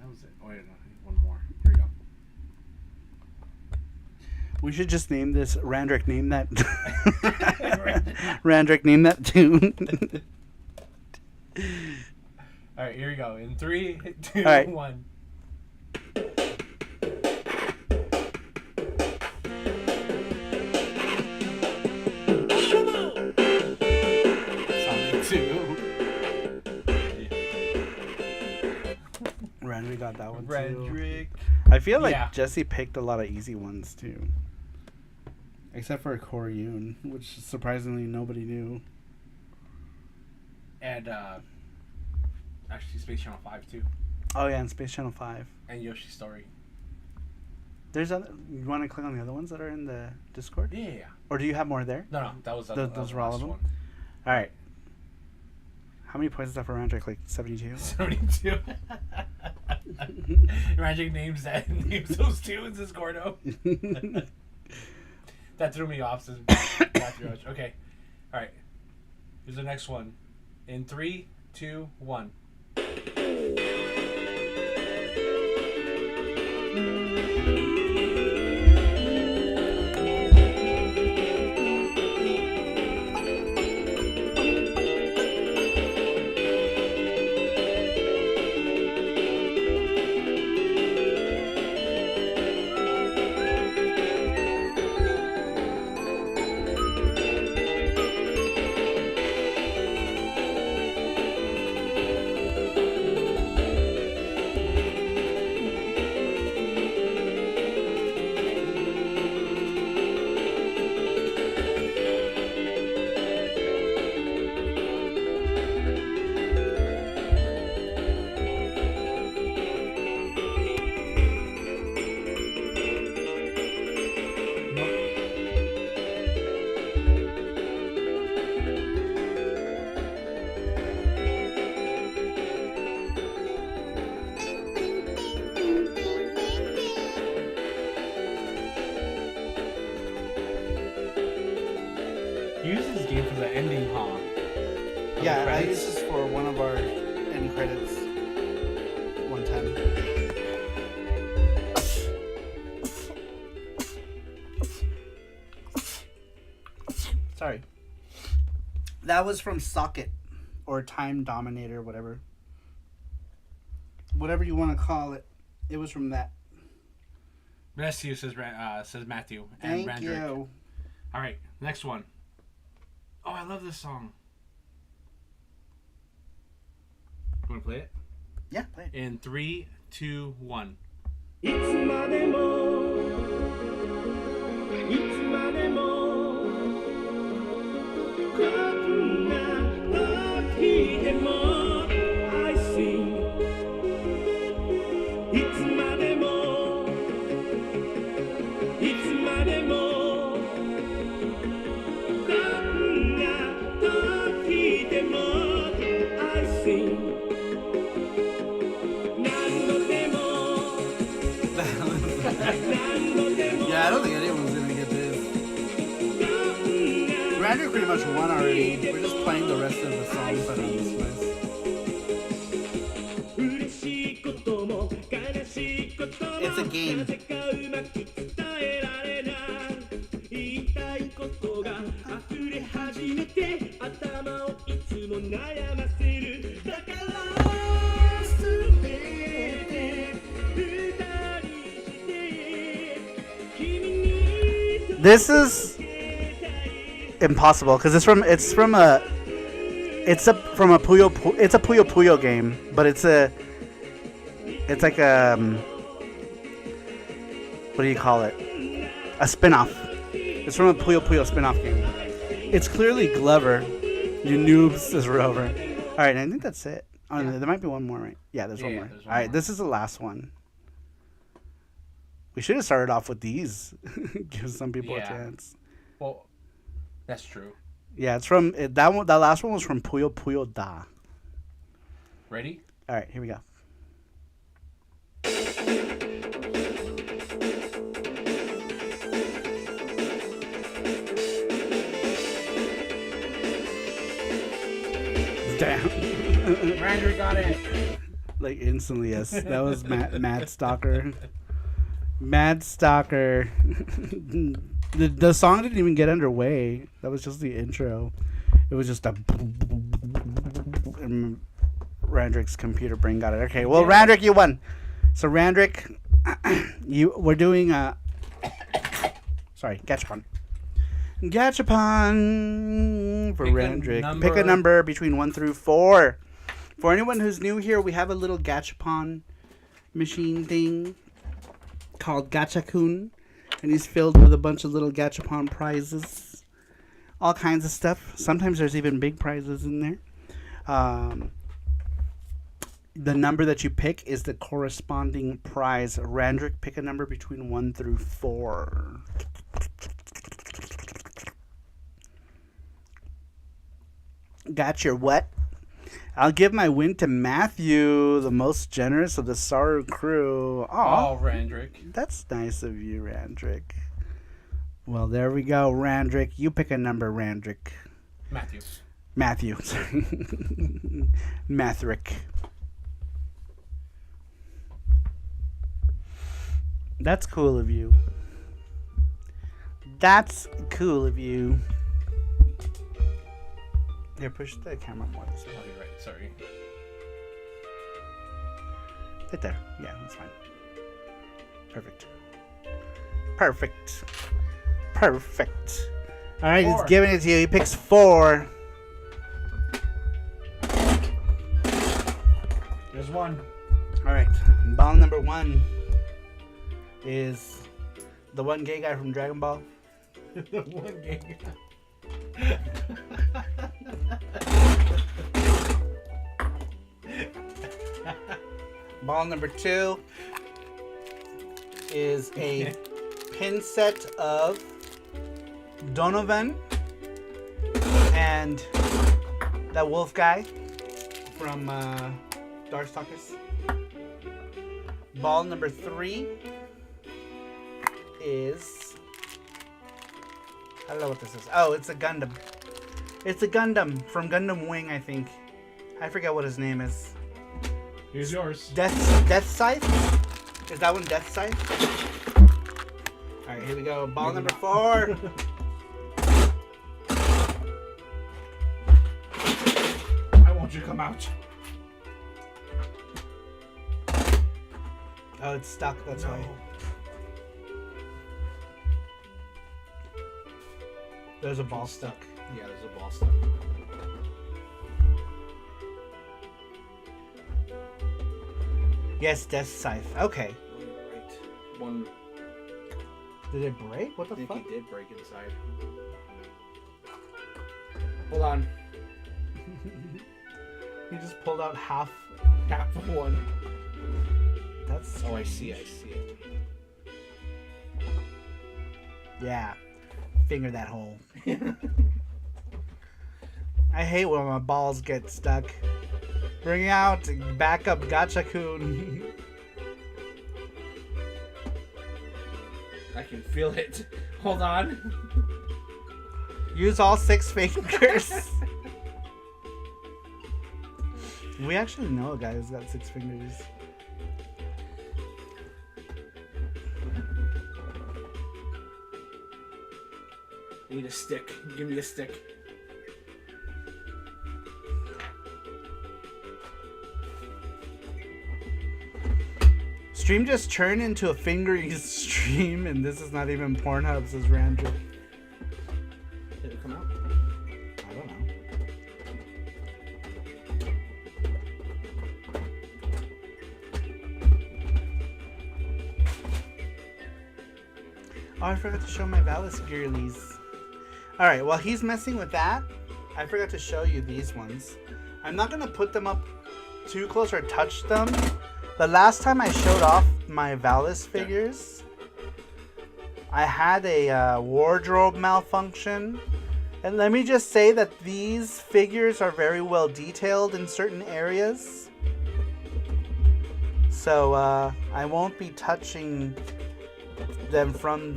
That was it. Oh, wait, no, I need one more. Here we go. we should just name this Randrick. Name that. Randrick. Name that tune. All right, here we go. In 3, 2, All right. 1. Randrick got that one too. Randrick. I feel like Yeah. Jesse picked a lot of easy ones too. Except for Koryun, which surprisingly nobody knew. And actually Space Channel 5 too. Oh yeah, and Space Channel 5. And Yoshi's Story. There's other. You want to click on the other ones that are in the Discord, Yeah. or do you have more there? No, that was Those that was were all the of them? last All right. How many points is that for Randrick? Like 72. one. 72. Magic names those tunes as Gordo. That threw me off since Matthew Roach. Okay. All right. Here's the next one. In 3, 2, 1. for the ending, huh? Yeah, I credits? used this for one of our end credits one time. Sorry. That was from Socket or Time Dominator, whatever. Whatever you want to call it. It was from that. Bless you, says Matthew. And Thank Randrick. you. All right, next one. Oh, I love this song. Want to play it? Yeah, play it. In 3, 2, 1. いつまでもいつまでもこんな時でも I sing いつまでもいつまでもこんな時でも I sing 何度でも Yeah, I don't think anyone's gonna get this. Randy pretty much won already. We're just playing the rest of the songs that are on this list. 嬉しいことも悲しいことも It's a game. なぜかうまく伝えられない言いたいことが溢れ始めて頭をいつも悩ませるだから全て二人して君に This is impossible because it's from a Puyo Puyo game, but it's like a what do you call it? A spin-off. It's from a Puyo Puyo spin-off game. It's clearly Glover. You noobs, says Rover. All right, I think that's it. Oh, Yeah. there might be one more, right? Yeah, there's one Yeah, more. there's All one right, more. this is the last one. We should have started off with these. Give some people a Yeah. chance. Well, that's true. Yeah, it's from that one. That last one was from Puyo Puyo Da. Ready? All right, here we go. Damn. Randrick got it. Like instantly, yes. That was Mad Stalker. Mad Stalker. The song didn't even get underway. That was just the intro. It was just a. And Randrick's computer brain got it. Okay, well, Randrick, you won. So Randrick, we're doing sorry, Gachapon. Gachapon for Pick a Randrick. number. Pick a number between 1 through 4. For anyone who's new here, we have a little Gachapon machine thing called Gachakun, and he's filled with a bunch of little Gachapon prizes, all kinds of stuff. Sometimes there's even big prizes in there. The number that you pick is the corresponding prize. Randrick, pick a number between 1 through 4. Got your what? I'll give my win to Matthew, the most generous of the Saru crew. Aw, Oh, Randrick. that's nice of you, Randrick. Well, there we go, Randrick. You pick a number, Randrick. Matthew. Matthew. Sorry. Mathrick. That's cool of you. That's cool of you. Here, push the camera more this way. Oh, you're right. Sorry. Right there. Yeah, that's fine. Perfect. Perfect. Perfect. All right, 4. he's giving it to you. He picks 4. There's one. All right, ball number 1 is the one gay guy from Dragon Ball. One game. Ball number 2 is a pin set of Donovan and that wolf guy from Darkstalkers. Ball number 3 is, I don't know what this is. Oh, it's a Gundam. It's a Gundam from Gundam Wing, I think. I forget what his name is. Here's yours. Death Scythe? Is that one Death Scythe? Alright, here we go. Ball number 4. Why won't you come out? Oh, it's stuck, that's why. There's a ball stuck. Yeah, there's a ball stuck. Yes, Death Scythe. Okay. Right. One. Did it break? What the I think fuck? he did break inside. Hold on. He just pulled out half. Half of one. That's Oh, I strange. see it. Yeah. Finger that hole. I hate when my balls get stuck. Bring out backup Gachapon. I can feel it. Hold on. Use all 6 fingers. We actually know a guy who's got 6 fingers. I need a stick. Give me a stick. Stream just turned into a fingering stream, and this is not even Pornhub, says Randra. Did it come out? I don't know. Oh, I forgot to show my Valis girlies. Alright, while he's messing with that, I forgot to show you these ones. I'm not going to put them up too close or touch them. The last time I showed off my Valis figures, I had a wardrobe malfunction. And let me just say that these figures are very well detailed in certain areas. So I won't be touching them from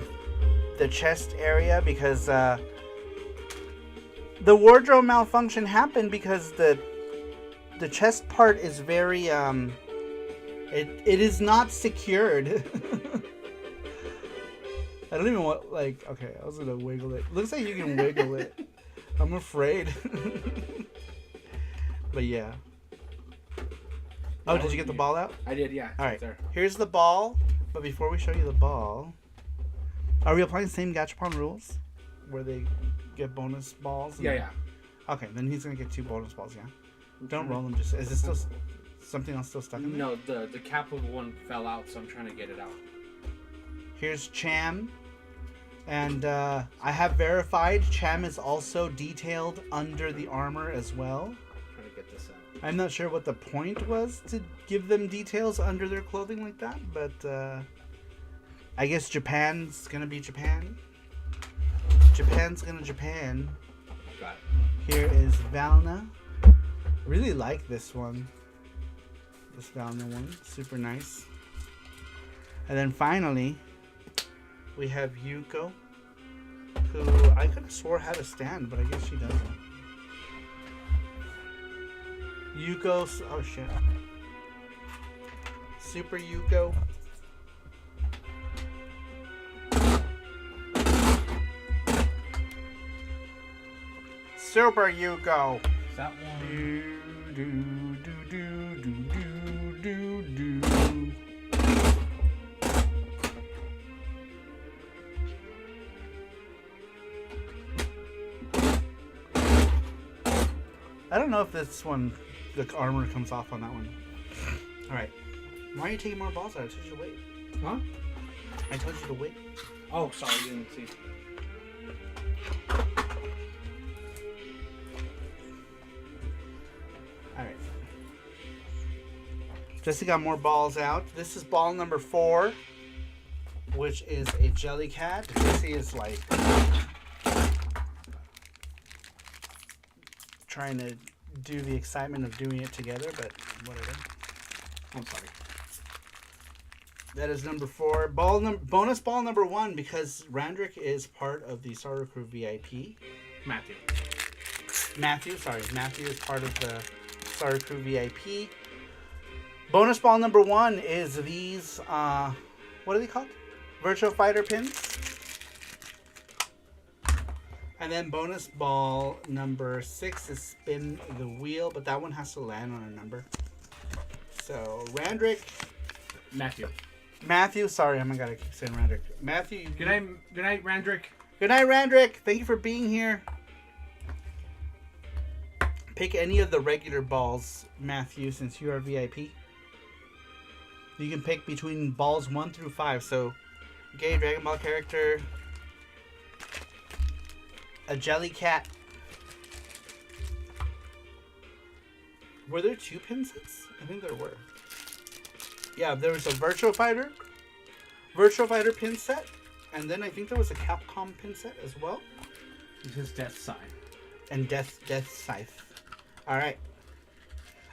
the chest area because the wardrobe malfunction happened because the chest part is very it is not secured. I don't even want, like, okay, I was gonna wiggle it. Looks like you can wiggle it. I'm afraid. But yeah. Oh, did you get the ball out? I did, yeah. All right, There. here's the ball. But before we show you the ball, are we applying the same Gachapon rules? Where they get bonus balls? and- Yeah. Okay, then he's gonna get 2 bonus balls, yeah? Don't roll them, just, is it still, something else still stuck in there? No, the cap of one fell out, so I'm trying to get it out. Here's Cham. And I have verified Cham is also detailed under the armor as well. Trying to get this out. I'm not sure what the point was to give them details under their clothing like that, but I guess Japan's gonna be Japan. Japan's gonna Japan. Got it. Here is Valna. Really like this one. This Valna one. Super nice. And then finally, we have Yuko, who I could have swore had a stand, but I guess she doesn't. Yuko, oh shit. Super Yuko. Super Yuko. Is that one? Do, do, do, do, do, do, do. I don't know if this one, the armor comes off on that one. Alright. Why are you taking more balls out? I told you to wait. Huh? I told you to wait. Oh, sorry, I didn't see. Alright. Jesse got more balls out. This is ball number 4, which is a Jellycat. Jesse is like trying to do the excitement of doing it together, but whatever. I'm sorry. That is number 4. Bonus ball number 1, because Randrick is part of the SaruPro VIP. Matthew. Matthew is part of the SaruPro VIP. Bonus ball number 1 is these, what are they called? Virtual Fighter pins. And then bonus ball number 6 is spin the wheel, but that one has to land on a number. So, Randrick. Matthew, sorry, I gotta keep saying Randrick. Matthew. Good night, Randrick. Good night, Randrick. Thank you for being here. Pick any of the regular balls, Matthew, since you are VIP. You can pick between balls 1 through 5. So, gay Dragon Ball character, a jelly cat. Were there 2 pin sets? I think there were. Yeah, there was a Virtual Fighter pin set, and then I think there was a Capcom pin set as well. This is Death Scythe. And Death Scythe. All right.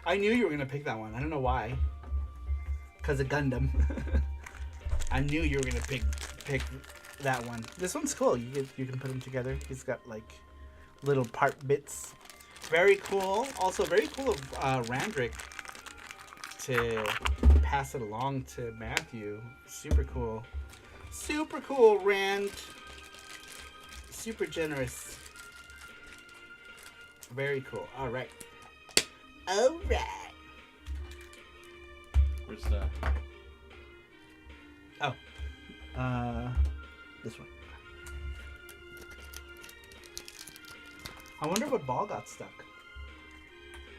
I knew you were gonna pick that one. I don't know why. Cause of Gundam. I knew you were gonna pick that one. This one's cool. You can put them together. He's got like little part bits. Very cool. Also very cool of Randrick to pass it along to Matthew. Super cool. Super cool, Rand. Super generous. Very cool. All right. All right. Where's the... Oh. This one. I wonder what ball got stuck.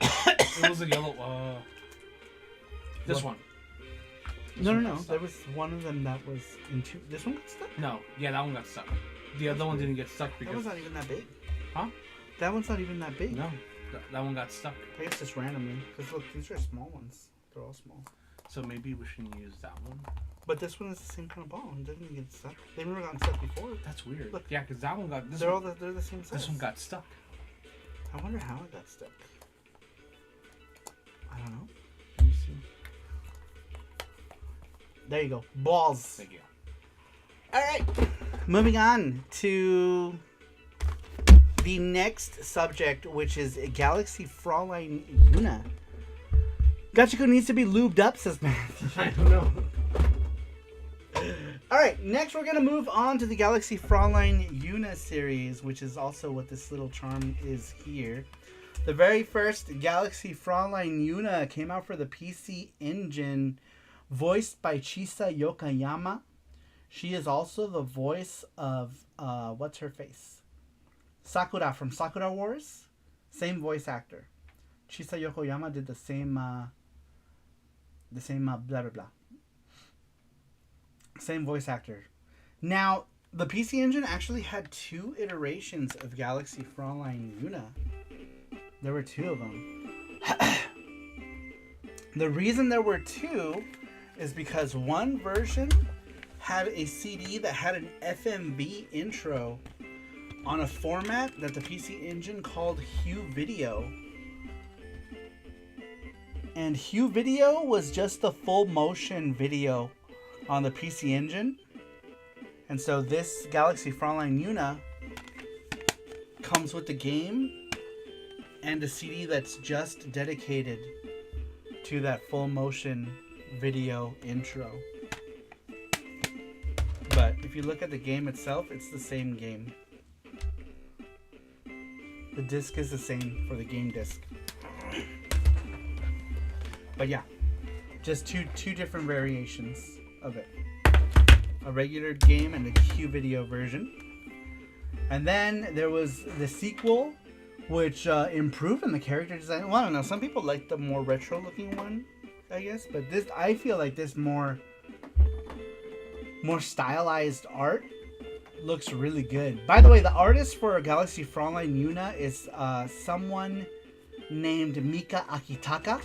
It was a yellow... This one. No. There was one of them that was in 2. This one got stuck? No. Yeah, that one got stuck. The other one didn't get stuck That because... one's not even that big. Huh? That one's not even that big. No. That one got stuck. I guess just randomly. Because look, these are small ones. They're all small. So maybe we shouldn't use that one. But this one is the same kind of ball. It doesn't get stuck. They've never gotten stuck before. That's weird. Look. Yeah, because that one got... They're the same size. This one got stuck. I wonder how it got stuck. I don't know. Let me see. There you go. Balls. Thank you. All right. Moving on to the next subject, which is Galaxy Fraulein Yuna. Gachapon needs to be lubed up, says Matt. I don't know. Alright, next we're going to move on to the Galaxy Fraulein Yuna series, which is also what this little charm is here. The very first Galaxy Fraulein Yuna came out for the PC Engine, voiced by Chisa Yokoyama. She is also the voice of, what's her face? Sakura from Sakura Wars. Same voice actor. Chisa Yokoyama did the same blah blah blah. Same voice actor. Now, the PC Engine actually had 2 iterations of Galaxy Fraulein Yuna. There were 2 of them. The reason there were 2 is because one version had a CD that had an FMV intro on a format that the PC Engine called Hue Video. And Hue Video was just the full motion video on the PC Engine. And so this Galaxy Fraulein Yuna comes with the game and a CD that's just dedicated to that full motion video intro. But if you look at the game itself, it's the same game. The disc is the same for the game disc. But yeah, just two different variations of it. A regular game and a Q video version. And then there was the sequel, which improved in the character design. Well, I don't know. Some people like the more retro looking one, I guess. But this, I feel like this more stylized art looks really good. By the way, the artist for Galaxy Fraulein Yuna is someone named Mika Akitaka.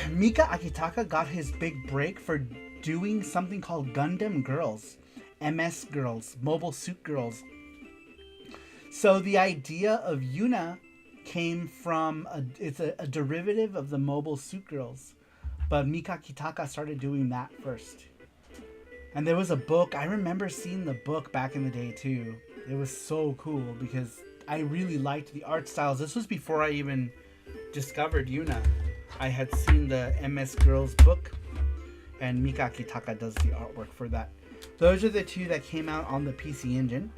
Mika Akitaka got his big break for doing something called Gundam Girls, MS Girls, Mobile Suit Girls. So the idea of Yuna came from it's a derivative of the Mobile Suit Girls, but Mika Akitaka started doing that first. And there was a book. I remember seeing the book back in the day too. It was so cool because I really liked the art styles. This was before I even discovered Yuna. I had seen the MS Girls book, and Mika Akitaka does the artwork for that. Those are the two that came out on the PC Engine.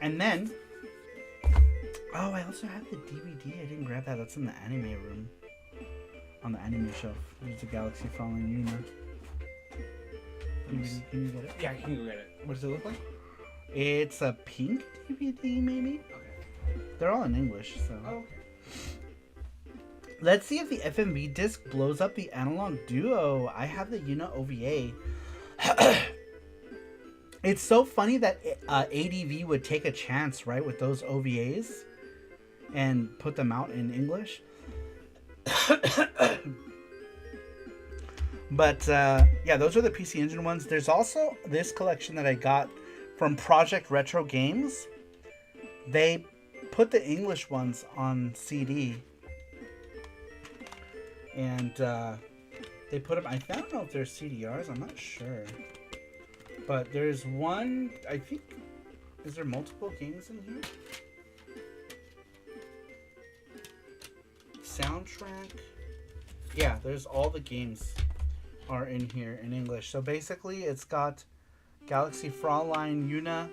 And then, oh, I also have the DVD. I didn't grab that. That's in the anime room. On the anime shelf. There's the Galaxy Fraulein Yuna. Can you get it? Yeah, I can go get it. What does it look like? It's a pink DVD, maybe? Okay. They're all in English, so. Oh, okay. Let's see if the FMV disc blows up the Analog Duo. I have the Yuna OVA. It's so funny that ADV would take a chance, right, with those OVAs and put them out in English. But yeah, those are the PC Engine ones. There's also this collection that I got from Project Retro Games. They put the English ones on CD. And they put them, I don't know if they're CDRs, I'm not sure. But there's one, I think, is there multiple games in here? Soundtrack. Yeah, there's all the games are in here in English. So basically it's got Galaxy Fraulein Yuna,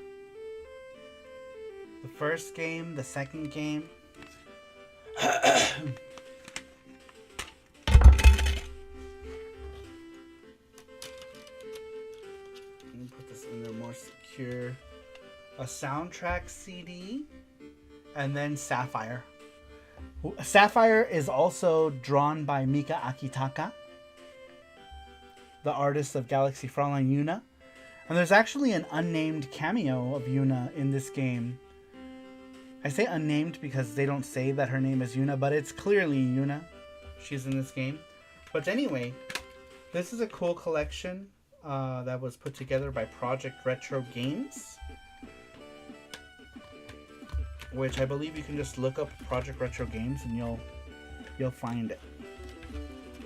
the first game, the second game. Put this in there more secure. A soundtrack CD, and then Sapphire. Sapphire is also drawn by Mika Akitaka, the artist of Galaxy Fraulein Yuna. And there's actually an unnamed cameo of Yuna in this game. I say unnamed because they don't say that her name is Yuna, but it's clearly Yuna. She's in this game. But anyway, this is a cool collection that was put together by Project Retro Games, which I believe you can just look up Project Retro Games and you'll find it.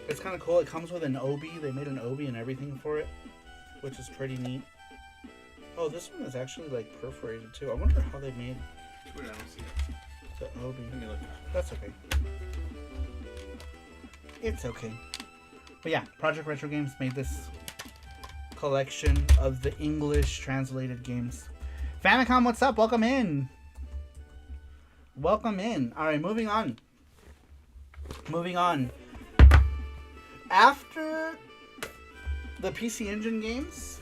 It's kind of cool. It comes with an obi. They made an obi and everything for it, which is pretty neat. Oh, this one is actually like perforated too. I wonder how they made Wait, I don't see it. the obi. Let me look. That's okay. It's okay. But yeah, Project Retro Games made this collection of the English translated games. Famicom, what's up? Welcome in. Welcome in. Alright, moving on. Moving on. After the PC Engine games,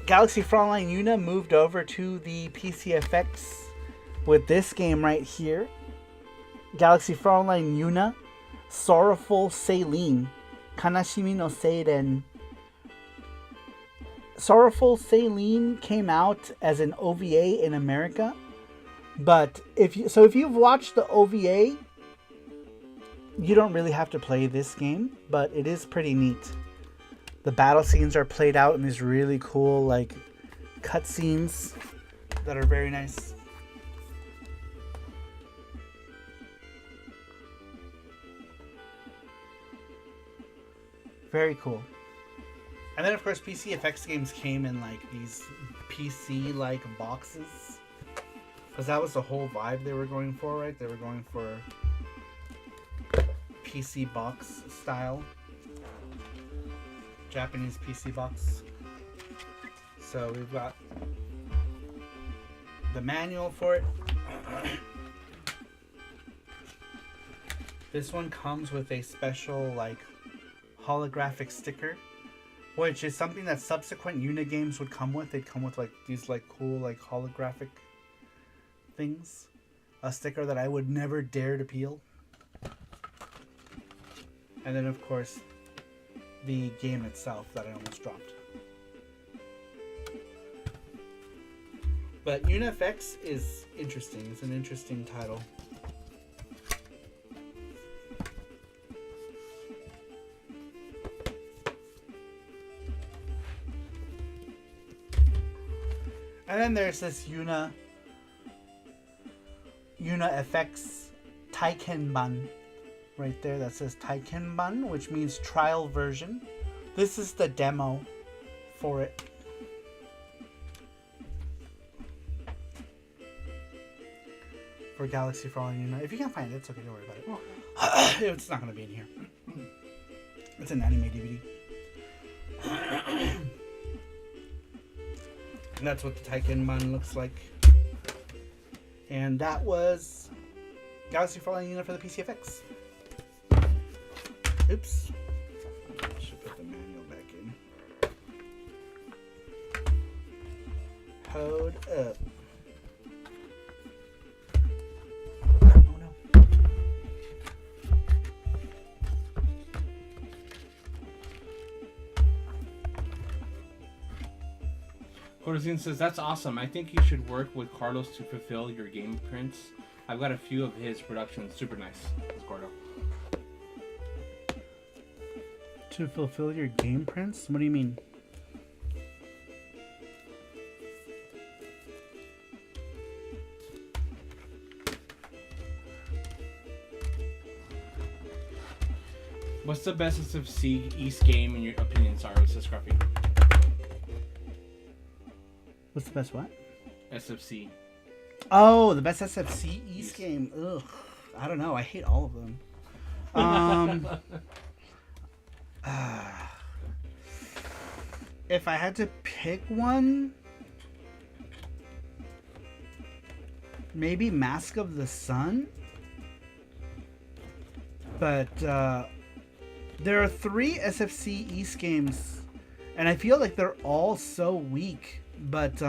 Galaxy Fraulein Yuna moved over to the PCFX with this game right here. Galaxy Fraulein Yuna, Sorrowful Saline, Kanashimi no Seiren. Sorrowful Saline came out as an OVA in America, but if you've watched the OVA, you don't really have to play this game, but it is pretty neat. The battle scenes are played out in these really cool like cutscenes that are very nice. Very cool. And then of course PCFX games came in like these PC like boxes, because that was the whole vibe they were going for, right? They were going for PC box style, Japanese PC box. So we've got the manual for it. This one comes with a special like holographic sticker, which is something that subsequent Yuna games would come with. They'd come with like these like cool like holographic things. A sticker that I would never dare to peel. And then of course the game itself that I almost dropped. But Yuna FX is interesting. It's an interesting title. And then there's this Yuna FX Taikenban right there that says Taikenban, which means trial version. This is the demo for it. for Galaxy Fraulein Yuna. If you can't find it, it's okay. Don't worry about it. It's not going to be in here. It's an anime DVD. And that's what the Taikenban looks like. And that was Galaxy Fraulein Yuna for the PCFX. Oops. I should put the manual back in. Hold up. Oh no. Corzine says, that's awesome. I think you should work with Carlos to fulfill your game prints. I've got a few of his productions. Super nice. That's Gordo. To fulfill your game prints? What do you mean? What's the best SFC East game in your opinion, Saru? Says Scruffy. What's the best what? SFC. Oh, the best SFC East game. Ugh. I don't know. I hate all of them. If I had to pick one, maybe Mask of the Sun. But there are 3 SFC East games, and I feel like they're all so weak. But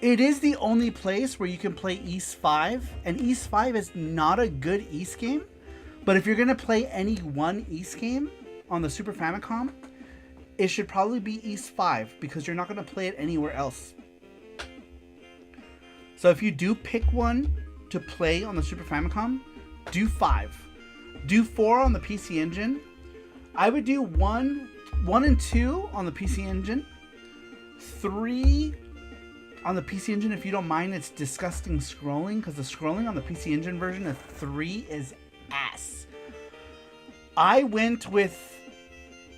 it is the only place where you can play East 5, and East 5 is not a good East game. But if you're going to play any one East game on the Super Famicom, it should probably be East 5, because you're not going to play it anywhere else. So if you do pick one to play on the Super Famicom, do 5. Do 4 on the PC Engine. I would do 1 and 2 on the PC Engine. 3 on the PC Engine, if you don't mind its disgusting scrolling, because the scrolling on the PC Engine version of 3 is ass. I went with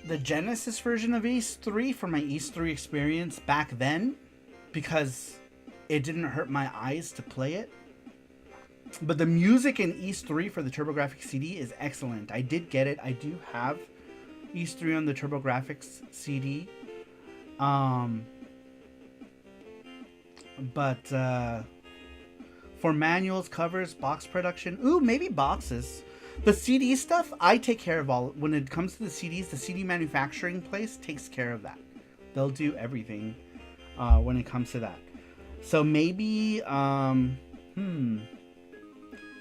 the Genesis version of East 3 for my East 3 experience back then, because it didn't hurt my eyes to play it. But the music in East 3 for the TurboGrafx CD is excellent. I did get it. I do have East 3 on the TurboGrafx CD. But for manuals, covers, box production, ooh, maybe boxes. The CD stuff, I take care of all. When it comes to the CDs, the CD manufacturing place takes care of that. They'll do everything when it comes to that. So maybe,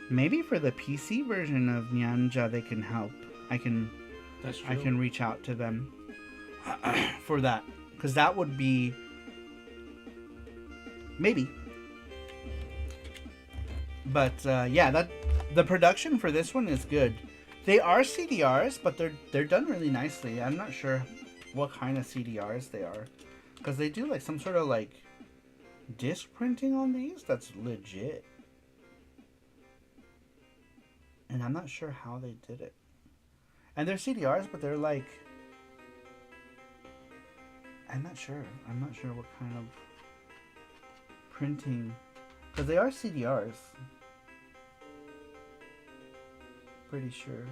maybe for the PC version of Nyanja, they can help. I can reach out to them for that, because that would be maybe. But yeah, the production for this one is good. They are CDRs, but they're done really nicely. I'm not sure what kind of CDRs they are, because they do like some sort of like disc printing on these that's legit. And I'm not sure how they did it. And they're CDRs, but they're like, I'm not sure what kind of printing, because they are CDRs. Pretty sure.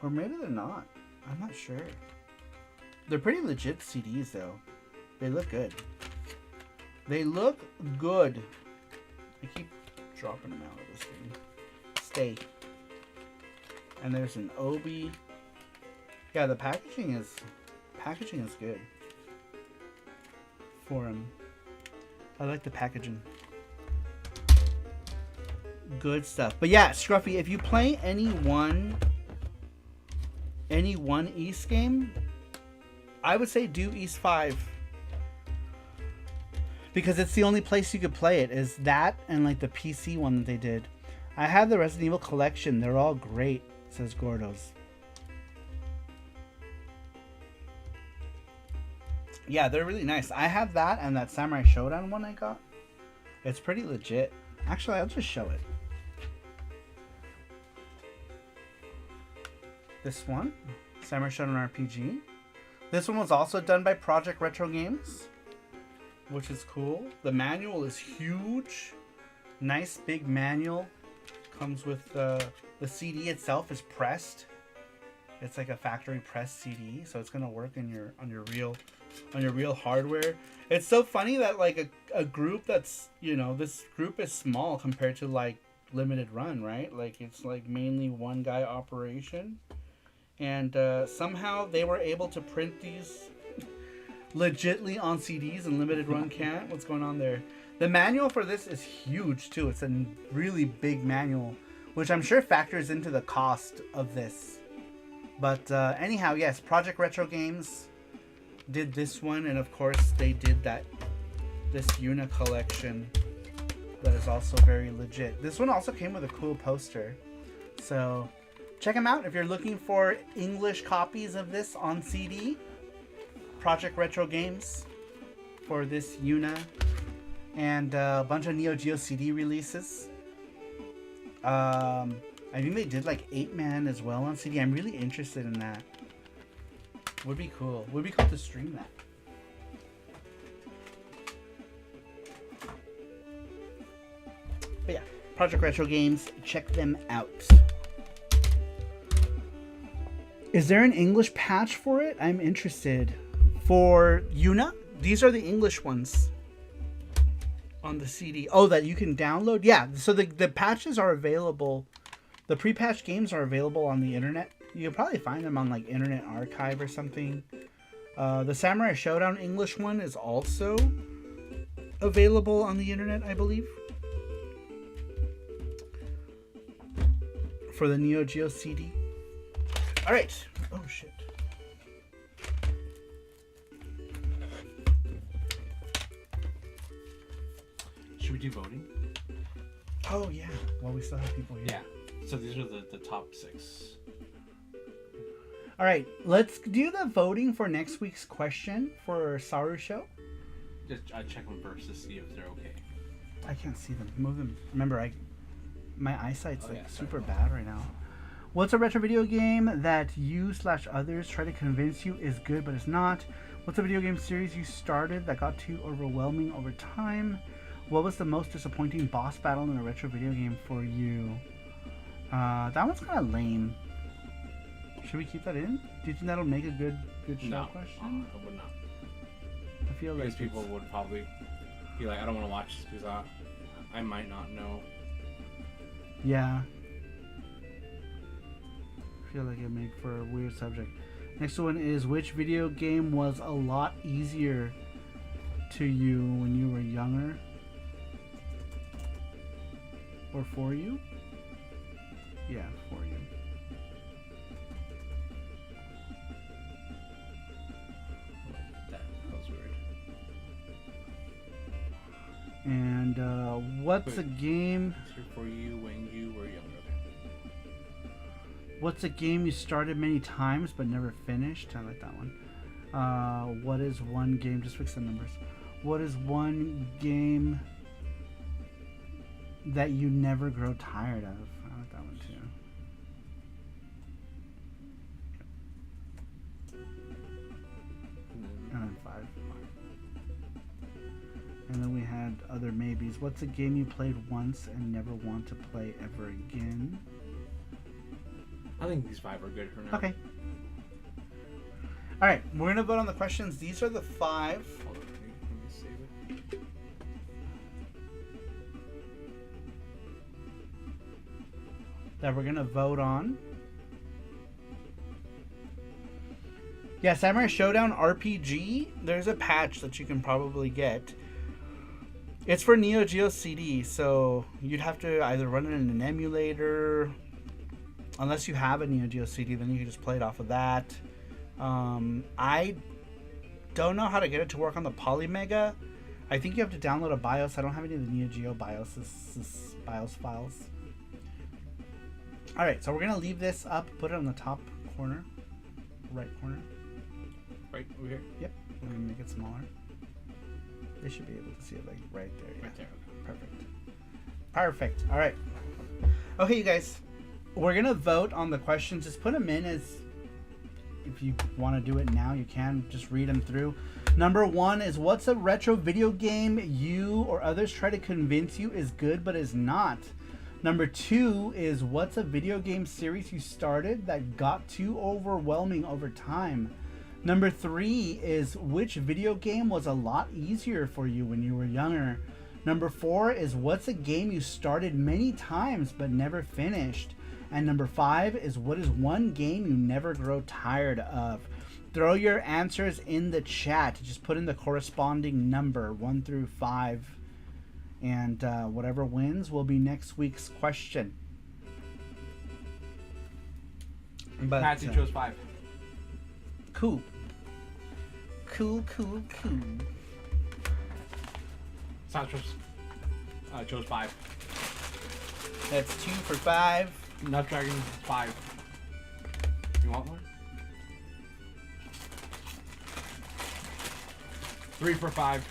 Or maybe they're not. I'm not sure. They're pretty legit CDs though. They look good. They look good. I keep dropping them out of this thing. Stay. And there's an Obi. Yeah, the packaging is good for them. I like the packaging. Good stuff. But yeah, Scruffy, if you play any one East game, I would say do East 5. Because it's the only place you could play it, is that and like the PC one that they did. I have the Resident Evil collection. They're all great, says Gordos. Yeah, they're really nice. I have that and that Samurai Showdown one I got. It's pretty legit. Actually, I'll just show it. This one, Samurai Showdown RPG. This one was also done by Project Retro Games. which is cool. The manual is huge. Nice big manual. Comes with the CD itself is pressed. It's like a factory pressed CD, so it's gonna work on your real hardware. It's so funny that like a group that's, you know, this group is small compared to like limited run, right? Like it's like mainly one guy operation, and somehow they were able to print these legitly on CDs and limited run can't. What's going on there? The manual for this is huge too. It's a really big manual, which I'm sure factors into the cost of this. But anyhow, yes, Project Retro Games did this one, and of course they did this Yuna collection that is also very legit. This one also came with a cool poster, so check them out if you're looking for English copies of this on CD. Project Retro Games for this Yuna, and a bunch of neo-geo CD releases. I think they did like 8-man as well on CD. I'm really interested in that. Would be cool. Would be cool to stream that. But yeah, Project Retro Games, check them out. Is there an English patch for it? I'm interested. For Yuna, these are the English ones on the CD. Oh, that you can download? Yeah, so the patches are available. The pre-patched games are available on the internet. You can probably find them on like Internet Archive or something. The Samurai Showdown English one is also available on the internet, I believe. For the Neo Geo CD. Alright. Oh shit. Should we do voting? Oh yeah. Well, we still have people here. Yeah. So these are the top 6. All right, let's do the voting for next week's question for Saru Show. Just check them first to see if they're okay. I can't see them. Move them. Remember, my eyesight's super sorry. bad right now. What's a retro video game that you/others try to convince you is good but is not? What's a video game series you started that got too overwhelming over time? What was the most disappointing boss battle in a retro video game for you? That one's kind of lame. Should we keep that in? Do you think that'll make a good show question? I would not. I feel like Because people would probably be like, I don't want to watch this because I might not know. Yeah. I feel like it made for a weird subject. Next one is, which video game was a lot easier to you when you were younger? Or for you? Yeah, for you. That was weird. And what's a game? Easier for you when you were younger. What's a game you started many times but never finished? I like that one. What is one game? Just fix the numbers. What is one game that you never grow tired of? I like that one too. And then 5. And then we had other maybes. What's a game you played once and never want to play ever again? I think these 5 are good for now. Okay. All right, we're gonna vote on the questions. These are the 5. Hold on, let me save it. That we're gonna vote on. Yeah, Samurai Showdown RPG. There's a patch that you can probably get. It's for Neo Geo CD, so you'd have to either run it in an emulator. Unless you have a Neo Geo CD, then you can just play it off of that. I don't know how to get it to work on the Polymega. I think you have to download a BIOS. I don't have any of the Neo Geo BIOS files. Alright, so we're going to leave this up. Put it on the top corner. Right corner. Right over here? Yep. We're going to make it smaller. They should be able to see it like right there. Yeah. Right there. Perfect. Perfect. Alright. Okay, you guys. We're going to vote on the questions. Just put them in as... If you want to do it now, you can. Just read them through. Number 1 is what's a retro video game you or others try to convince you is good but is not? Number 2 is what's a video game series you started that got too overwhelming over time? Number 3 is which video game was a lot easier for you when you were younger? Number 4 is what's a game you started many times but never finished? And number 5 is what is one game you never grow tired of? Throw your answers in the chat. Just put in the corresponding number 1 through 5. And whatever wins will be next week's question. But, Matthew chose 5. Cool. Cool. Sal chose 5. That's 2 for 5. Nutdragon 5. You want one? 3 for 5.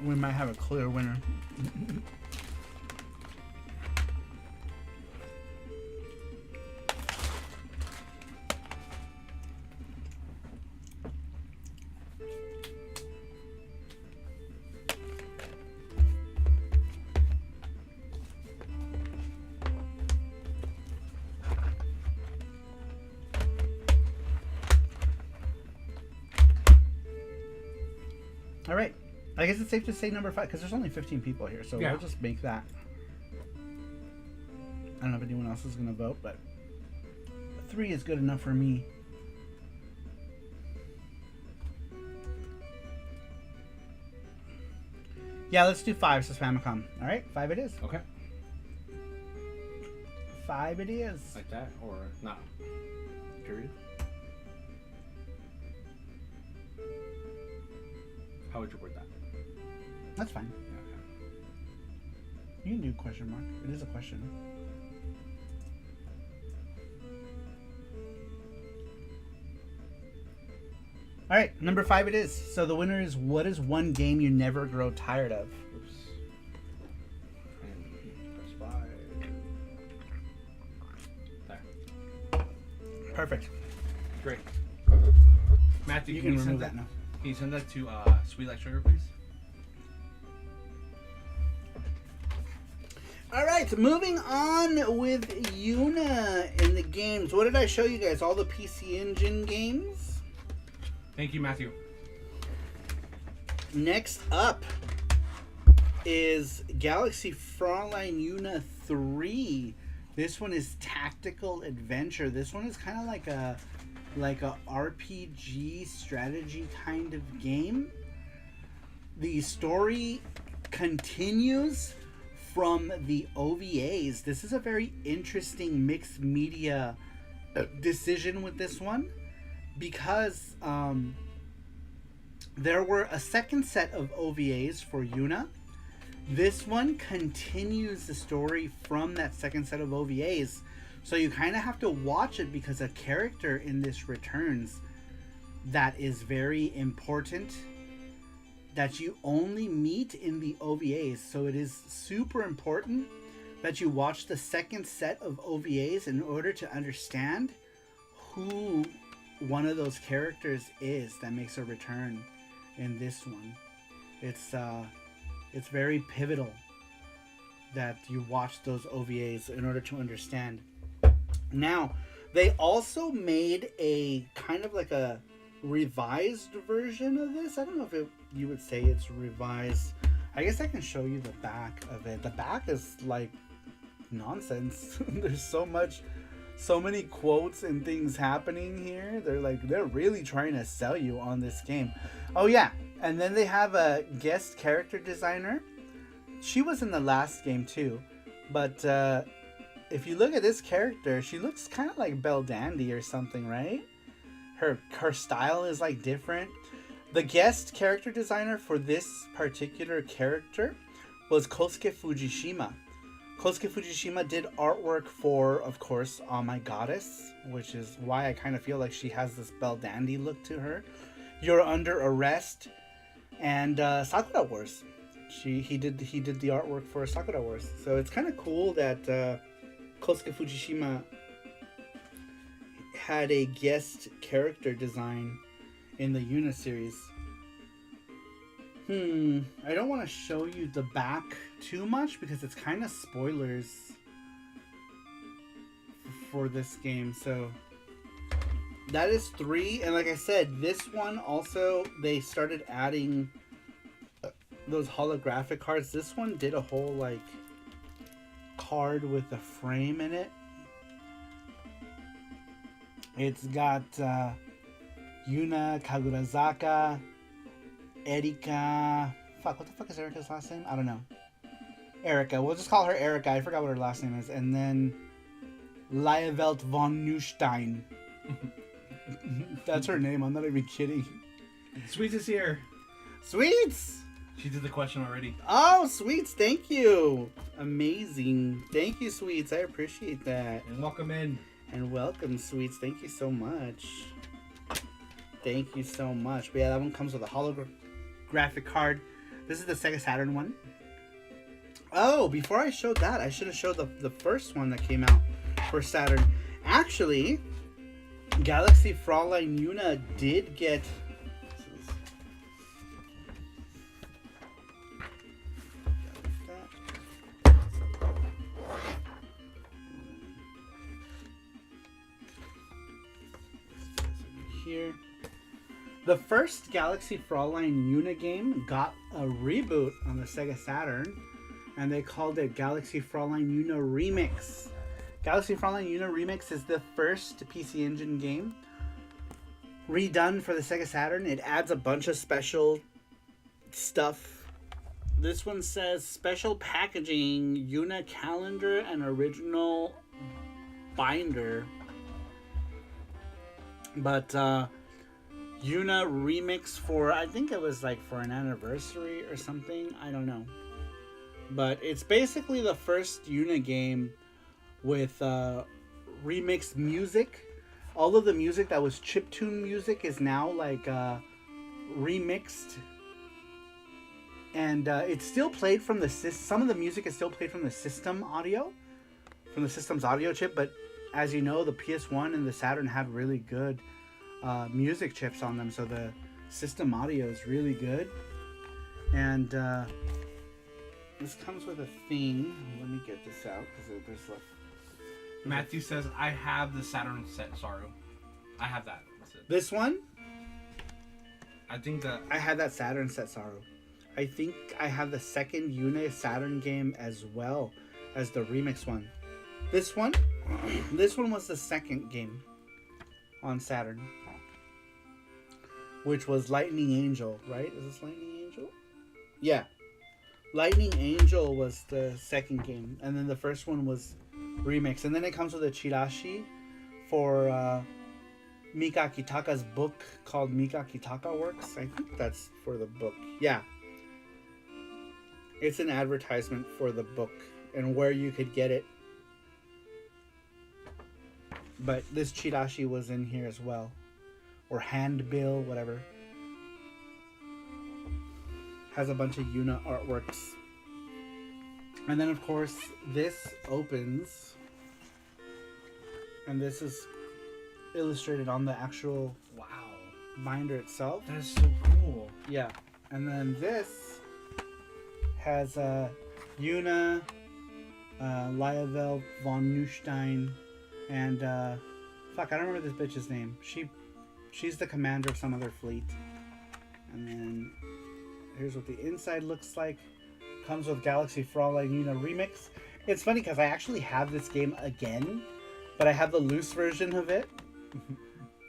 We might have a clear winner. All right. I guess it's safe to say number 5 because there's only 15 people here, so Yeah. we'll just make that. I don't know if anyone else is going to vote, but 3 is good enough for me. Yeah, let's do 5, says Famicom. All right, 5 it is. Okay. 5 it is. Like that or not? Period. How would you word that? That's fine. You can do question mark. It is a question. All right, number 5 it is. So the winner is what is one game you never grow tired of? Oops. And press 5. There. Perfect. Great. Matthew, You can can you remove send that now. Can you send that to Sweet Like Sugar, please? All right, moving on with Yuna in the games. What did I show you guys? All the PC Engine games? Thank you, Matthew. Next up is Galaxy Fraulein Yuna 3. This one is tactical adventure. This one is kind of like a RPG strategy kind of game. The story continues from the OVAs. This is a very interesting mixed media decision with this one because there were a second set of OVAs for Yuna. This one continues the story from that second set of OVAs. So you kind of have to watch it because a character in this returns that is very important that you only meet in the OVAs. So it is super important that you watch the second set of OVAs in order to understand who one of those characters is that makes a return in this one. It's very pivotal that you watch those OVAs in order to understand. Now, they also made a kind of like a revised version of this. I don't know if you would say it's revised. I guess I can show you the back of it. The back is like nonsense. There's so many quotes and things happening here. They're really trying to sell you on this game. Oh yeah, and then they have a guest character designer. She was in the last game too, but if you look at this character, she looks kind of like Belle Dandy or something, right? Her style is like different. The guest character designer for this particular character was Kosuke Fujishima. Kosuke Fujishima did artwork for, of course, Oh My Goddess, which is why I kind of feel like she has this Belle Dandy look to her. You're Under Arrest, and Sakura Wars. He did the artwork for Sakura Wars. So it's kind of cool that Kosuke Fujishima had a guest character design in the Yuna series. I don't want to show you the back too much because it's kind of spoilers for this game. So that is 3, and like I said, this one also, they started adding those holographic cards. This one did a whole like card with a frame in it. It's got Yuna, Kagurazaka, Erika. Fuck, what the fuck is Erika's last name? I don't know. Erika. We'll just call her Erika. I forgot what her last name is. And then Lievelt von Neustein. That's her name. I'm not even kidding. Sweets is here. Sweets! She did the question already. Oh, Sweets. Thank you. Amazing. Thank you, Sweets. I appreciate that. And welcome in. And welcome, Sweets. Thank you so much. Thank you so much. But yeah, that one comes with a holographic card. This is the Sega Saturn one. Oh, before I showed that, I should have showed the first one that came out for Saturn. Actually, Galaxy Fraulein Yuna did get... Here. The first Galaxy Fraulein Yuna game got a reboot on the Sega Saturn, and they called it Galaxy Fraulein Yuna Remix. Galaxy Fraulein Yuna Remix is the first PC Engine game redone for the Sega Saturn. It adds a bunch of special stuff. This one says special packaging, Yuna calendar, and original binder. But Yuna remix for, I think it was like for an anniversary or something. I don't know. But it's basically the first Yuna game with remixed music. All of the music that was chiptune music is now like remixed. And it's still played from the some of the music is still played from the system audio, from the system's audio chip. But as you know, the PS1 and the Saturn had really good music chips on them, so the system audio is really good. And this comes with a thing. Let me get this out because there's like. Matthew says, I have the Saturn set, Saru. I have that. That's it. This one? I think that... I had that Saturn set, Saru. I think I have the second Yuna Saturn game as well as the remix one. This one? This one was the second game on Saturn. Which was Lightning Angel, right? Is this Lightning Angel? Yeah. Lightning Angel was the second game. And then the first one was remix. And then it comes with a chirashi for Mika Kitaka's book called Mika Kitaka Works. I think that's for the book. Yeah. It's an advertisement for the book and where you could get it. But this chirashi was in here as well. Or handbill, whatever. Has a bunch of Yuna artworks. And then, of course, this opens. And this is illustrated on the actual binder itself. That is so cool. Yeah. And then this has Yuna, Lievelt von Neustein, and fuck, I don't remember this bitch's name. She's the commander of some other fleet. And then here's what the inside looks like. Comes with Galaxy Fraulein Yuna Remix. It's funny because I actually have this game again, but I have the loose version of it.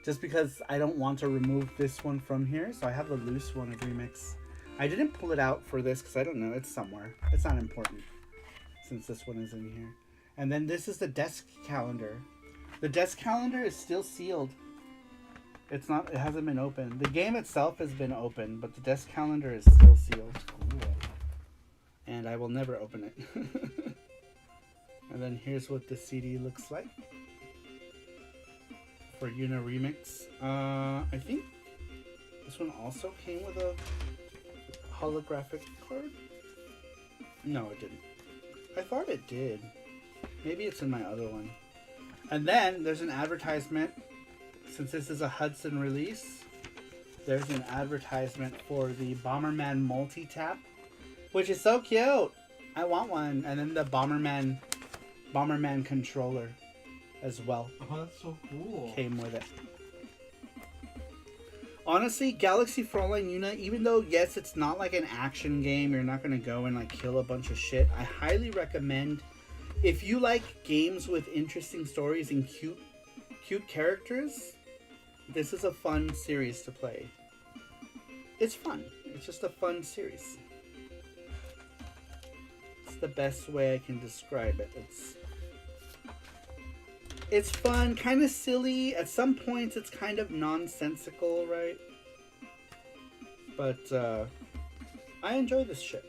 Just because I don't want to remove this one from here, so I have the loose one of Remix. I didn't pull it out for this because I don't know, it's somewhere. It's not important since this one is in here. And then this is the desk calendar. The desk calendar is still sealed. It hasn't been opened. The game itself has been opened, but the desk calendar is still sealed. Cool. And I will never open it. And then here's what the CD looks like for Yuna Remix. I think this one also came with a holographic card. No, it didn't. I thought it did. Maybe it's in my other one. And then there's an advertisement since this is a Hudson release, there's an advertisement for the Bomberman multi-tap, which is so cute. I want one. And then the Bomberman controller as well Oh, that's so cool. came with it. Honestly, Galaxy Fraulein Yuna, even though, yes, it's not like an action game, you're not going to go and like kill a bunch of shit, I highly recommend, if you like games with interesting stories and cute characters, this is a fun series to play. It's fun. It's just a fun series. It's the best way I can describe it. It's fun, kind of silly. At some points, it's kind of nonsensical, right? But I enjoy this shit.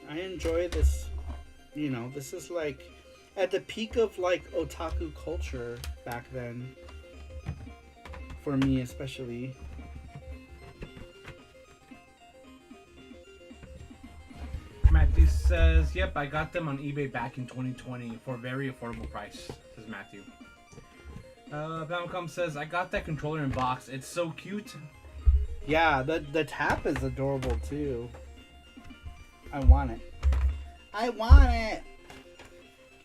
I enjoy this. You know, this is like at the peak of like otaku culture back then. For me, especially. Matthew says, "Yep, I got them on eBay back in 2020 for a very affordable price." Says Matthew. Famicom says, "I got that controller in box. It's so cute." Yeah, the tap is adorable too. I want it. I want it.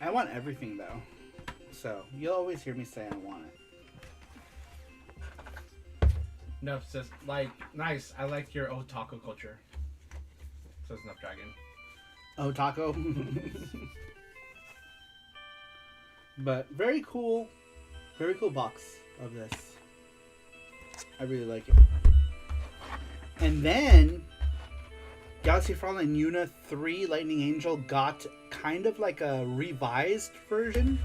I want everything though. So you'll always hear me say I want it. Nuff says, "Like, nice. I like your otaku culture." Says Nuff Dragon. Oh, taco. But very cool box of this. I really like it. And then Galaxy Fraulein Yuna 3 Lightning Angel got kind of like a revised version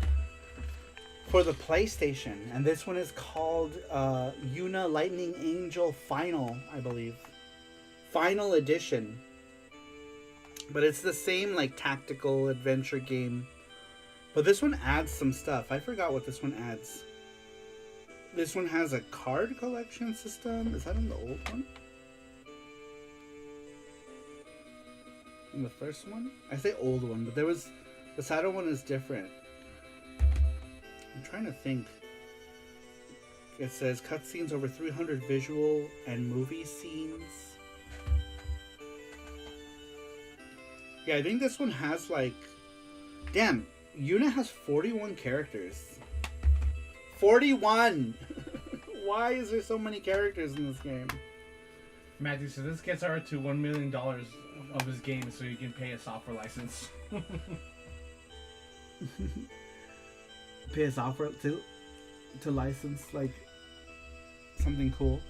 for the PlayStation. And this one is called Yuna Lightning Angel Final, I believe. Final Edition. But it's the same like tactical adventure game. But this one adds some stuff. I forgot what this one adds. This one has a card collection system. Is that in the old one? In the first one? I say old one, but there was... The Saru one is different. I'm trying to think. It says cutscenes over 300 visual and movie scenes. Yeah, I think this one has like... Damn, Yuna has 41 characters. 41! Why is there so many characters in this game? Matthew says, "This gets her to $1 million of his game so you can pay a software license." Pay a software to license like something cool.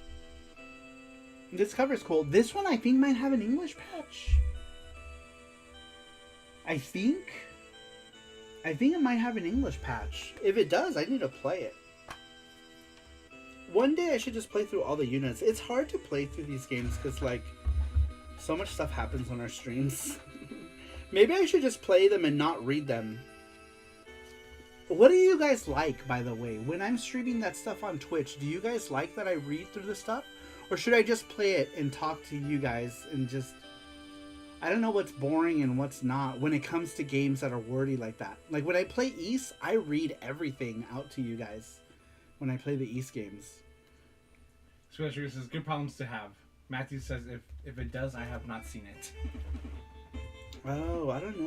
This cover's cool. This one I think might have an English patch. I think it might have an English patch. If it does, I need to play it. One day I should just play through all the units. It's hard to play through these games because like so much stuff happens on our streams. Maybe I should just play them and not read them. What do you guys like, by the way? When I'm streaming that stuff on Twitch, do you guys like that I read through the stuff? Or should I just play it and talk to you guys and just... I don't know what's boring and what's not when it comes to games that are wordy like that. Like when I play East, I read everything out to you guys when I play the East games. Square says, "Good problems to have." Matthew says, if it does, I have not seen it." Oh, I don't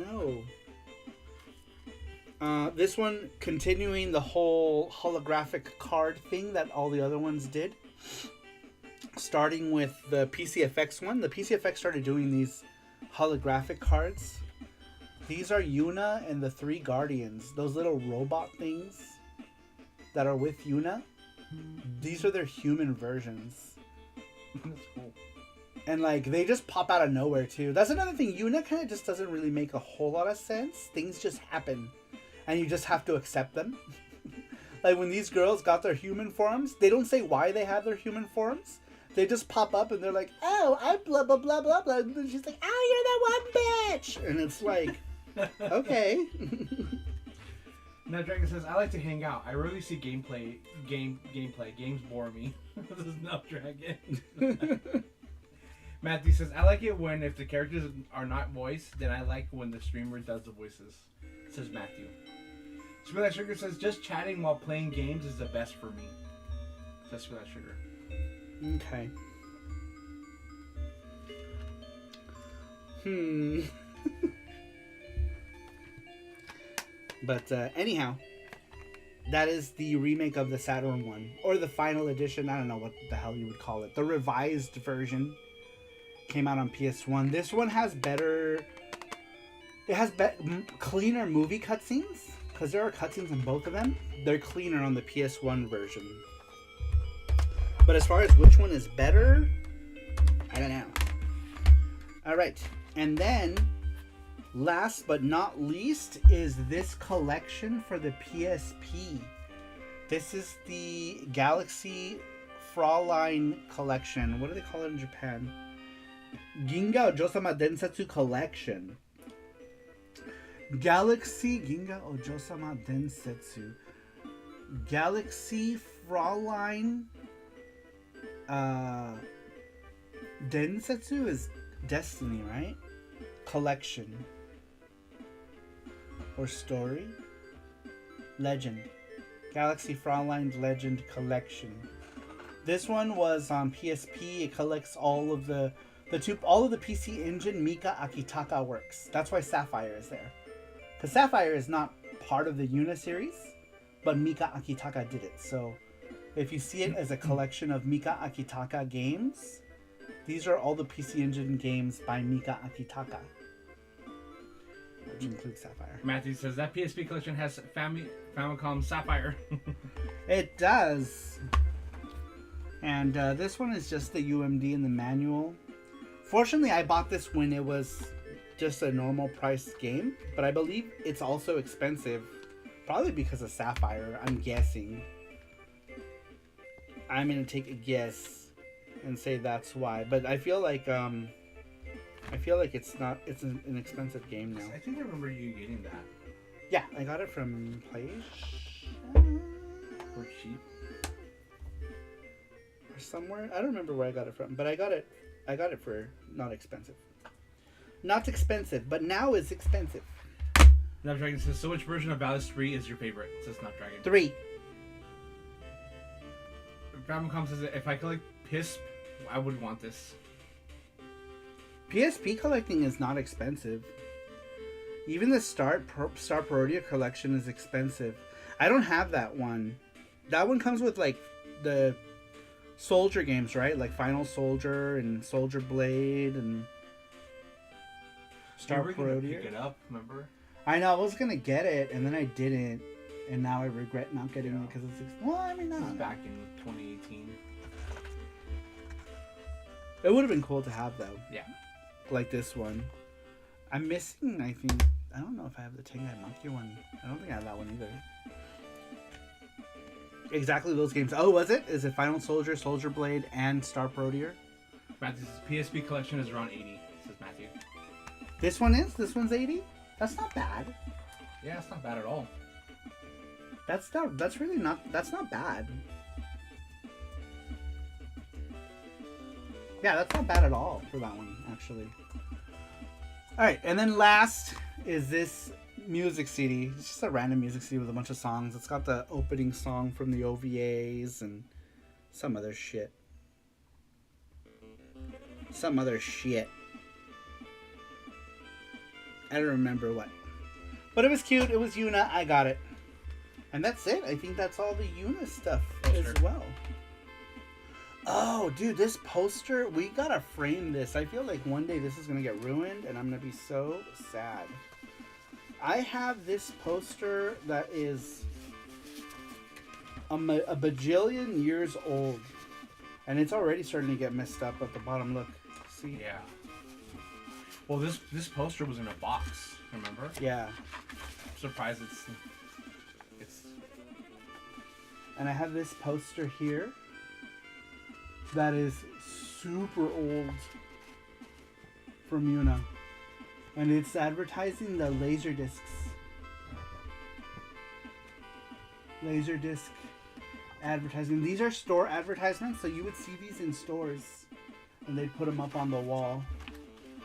know. This one continuing the whole holographic card thing that all the other ones did. Starting with the PCFX one. The PCFX started doing these holographic cards. These are Yuna and the 3 Guardians. Those little robot things that are with Yuna. These are their human versions. That's cool. And like they just pop out of nowhere too. That's another thing. Yuna kind of just doesn't really make a whole lot of sense. Things just happen. And you just have to accept them. Like when these girls got their human forms, they don't say why they have their human forms. They just pop up and they're like, "Oh, I'm blah blah blah blah blah." And then she's like, "Oh, you're that one bitch." And it's like, okay. Now Dragon says, "I like to hang out. I rarely see gameplay. Games bore me." This is not Dragon. Matthew says, "I like it when if the characters are not voiced, then I like when the streamer does the voices." Says Matthew. Sugar says, "Just chatting while playing games is the best for me." just for that sugar. Okay. But anyhow, that is the remake of the Saturn one, or the final edition. I don't know what the hell you would call it. The revised version came out on PS1. This one has better. It has cleaner movie cutscenes, because there are cutscenes in both of them. They're cleaner on the PS1 version. But as far as which one is better, I don't know. Alright, and then, last but not least, is this collection for the PSP. This is the Galaxy Fraulein collection. What do they call it in Japan? Ginga Ojosama Densetsu collection. Galaxy Ginga Ojosama Densetsu. Galaxy Fraulein Densetsu is Destiny, right? Collection. Or story? Legend. Galaxy Fraulein Legend Collection. This one was on PSP. It collects all of the PC Engine Mika Akitaka works. That's why Sapphire is there. Because Sapphire is not part of the Yuna series, but Mika Akitaka did it. So if you see it as a collection of Mika Akitaka games, these are all the PC Engine games by Mika Akitaka, which includes Sapphire. Matthew says that PSP collection has Famicom Sapphire. It does. And this one is just the UMD and the manual. Fortunately, I bought this when it was just a normal price game, but I believe it's also expensive, probably because of Sapphire, I'm guessing. I'm gonna take a guess and say that's why, but I feel like it's an expensive game now. I think I remember you getting that Yeah, I got it from Play for cheap. or somewhere. I don't remember where I got it from, but I got it for not expensive. Not expensive, but now it's expensive. Snapdragon says, so which version of Valis 3 is your favorite? It says Snapdragon. 3. Famicom says, if I collect PSP, I would want this. PSP collecting is not expensive. Even the Star Parodia collection is expensive. I don't have that one. That one comes with like the Soldier games, right? Like Final Soldier and Soldier Blade and Star You were gonna Parodia. pick it up, remember? I know, I was gonna get it and then I didn't, and now I regret not getting it because it's well, I mean, This is not. back in 2018. It would have been cool to have though. Yeah. Like this one. I'm missing, I think, I don't know if I have the Tengai Monkey one. I don't think I have that one either. Exactly those games. Oh, was it? Is it Final Soldier, Soldier Blade, and Star Parodia? Matthew's PSP collection is around 80, says Matthew. This one is? This one's 80? That's not bad. Yeah, it's not bad at all. That's not bad. Yeah, that's not bad at all for that one, actually. Alright, and then last is this music CD. It's just a random music CD with a bunch of songs. It's got the opening song from the OVAs and some other shit. I don't remember what. But it was cute. It was Yuna. I got it. And that's it. I think that's all the Yuna stuff as well. Oh, dude, this poster, we gotta frame this. I feel like one day this is gonna get ruined and I'm gonna be so sad. I have this poster that is a bajillion years old. And it's already starting to get messed up at the bottom. Look. See? Yeah. Well, this poster was in a box, remember? Yeah. I'm surprised it's... And I have this poster here that is super old from Yuna. And it's advertising the laser discs. Laserdisc advertising. These are store advertisements, so you would see these in stores. And they'd put them up on the wall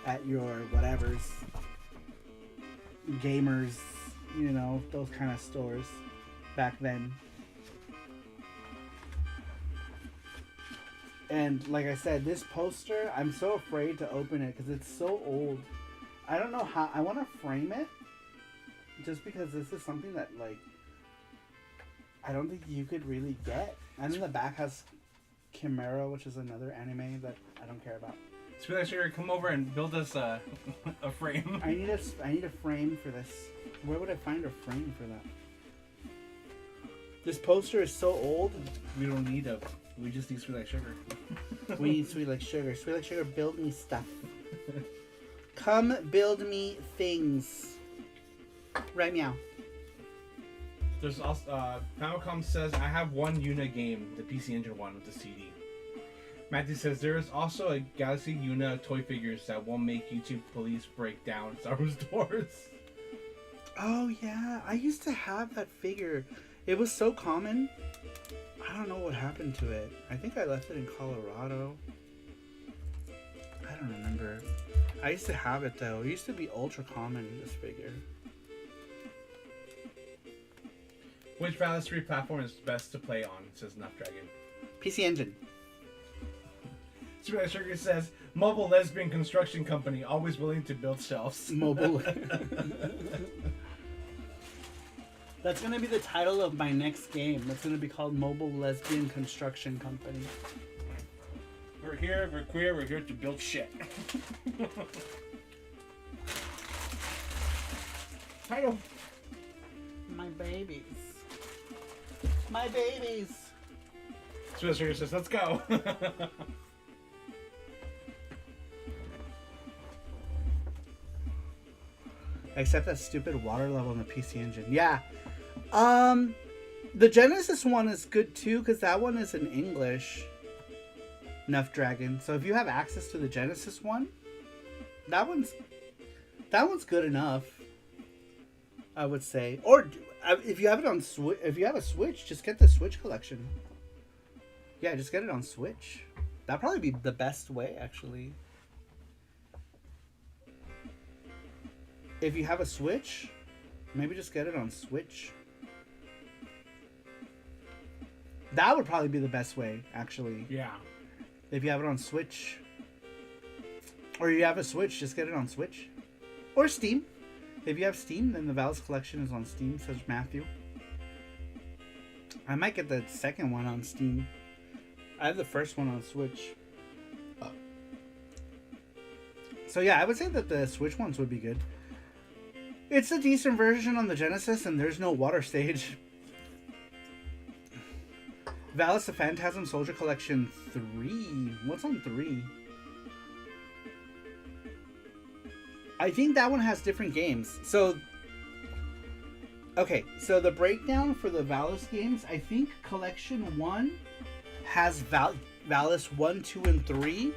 at your whatevers. Gamers, you know, those kind of stores back then. And like I said, this poster, I'm so afraid to open it because it's so old. I don't know how. I want to frame it just because this is something that, like, I don't think you could really get. And then the back has Chimera, which is another anime that I don't care about. So let's come over and build us a frame. I need a frame for this. Where would I find a frame for that? This poster is so old. We don't need a. We just need Sweet Like Sugar. We need Sweet Like Sugar. Sweet Like Sugar, build me stuff. Come build me things. Right, meow. There's also Famicom says I have one Yuna game, the PC Engine one with the CD. Matthew says there is also a Galaxy Yuna toy figures that won't make YouTube police break down Saru's doors. Oh yeah, I used to have that figure. It was so common. I don't know what happened to it. I think I left it in Colorado. I don't remember. I used to have it though. It used to be ultra common, this figure. Which Valis 3 platform is best to play on? Says Nuff Dragon. PC Engine. Sweet Sugar says mobile lesbian construction company always willing to build shelves. Mobile. That's gonna be the title of my next game. That's gonna be called Mobile Lesbian Construction Company. We're here, we're queer, we're here to build shit. Title. My babies. My babies. Sweet Sugar says, let's go. Except that stupid water level in the PC Engine. Yeah. The Genesis one is good too, because that one is in English. Nuff Dragon. So if you have access to the Genesis one, that one's good enough, I would say. Or if you have it on Switch, if you have a Switch, just get the Switch collection. Yeah, just get it on Switch. That'd probably be the best way, actually. If you have a Switch, maybe just get it on Switch. That would probably be the best way, actually. Yeah. If you have it on Switch. Or you have a Switch, just get it on Switch. Or Steam. If you have Steam, then the Valis collection is on Steam, says Matthew. I might get the second one on Steam. I have the first one on Switch. So yeah, I would say that the Switch ones would be good. It's a decent version on the Genesis, and there's no water stage. Valis the Fantasm Soldier Collection 3. What's on 3? I think that one has different games. So, okay, so the breakdown for the Valis games, I think Collection 1 has Valis 1, 2, and 3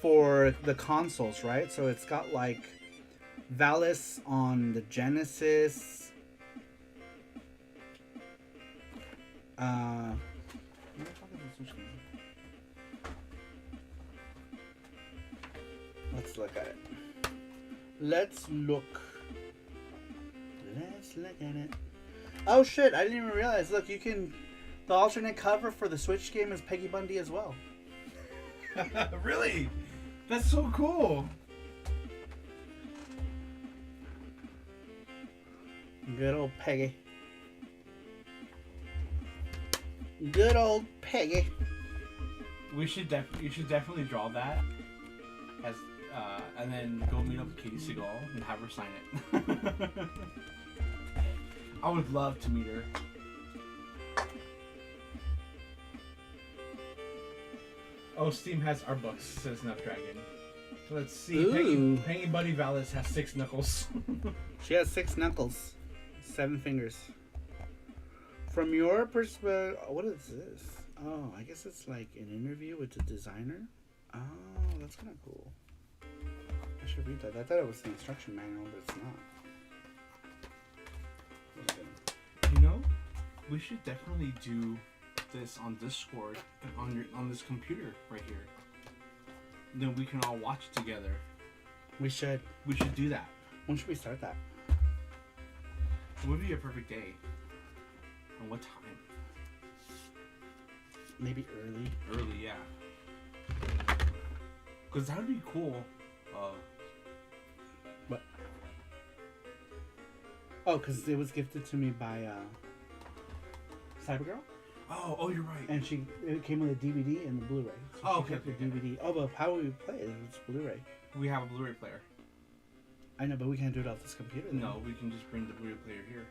for the consoles, right? So it's got like Valis on the Genesis. Where the fuck is the Switch game? Let's look at it. Let's look at it. Oh shit, I didn't even realize. Look, you can... The alternate cover for the Switch game is Peggy Bundy as well. Really? That's so cool. Good old Peggy. Good old Peggy. You should definitely draw that as and then go meet up with Katie Seagal and have her sign it. I would love to meet her. Oh, Steam has our books, says Nuff Dragon. So let's see. Peggy Buddy Valis has 6 knuckles. She has 6 knuckles. 7 fingers. From your perspective, what is this? Oh, I guess it's like an interview with the designer. Oh, that's kind of cool. I should read that. I thought it was the instruction manual, but it's not. You know, we should definitely do this on Discord on this computer right here. Then we can all watch it together. We should. We should do that. When should we start that? It would be a perfect day. And what time? Maybe early. Early, yeah. Because that would be cool. What? Oh, because it was gifted to me by Cybergirl. Oh, you're right. And it came with a DVD and the Blu-ray. So Oh, she okay, kept the okay. DVD. Oh, but how would we play it? It's Blu-ray. We have a Blu-ray player. I know, but we can't do it off this computer. Then. No, we can just bring the Blu-ray player here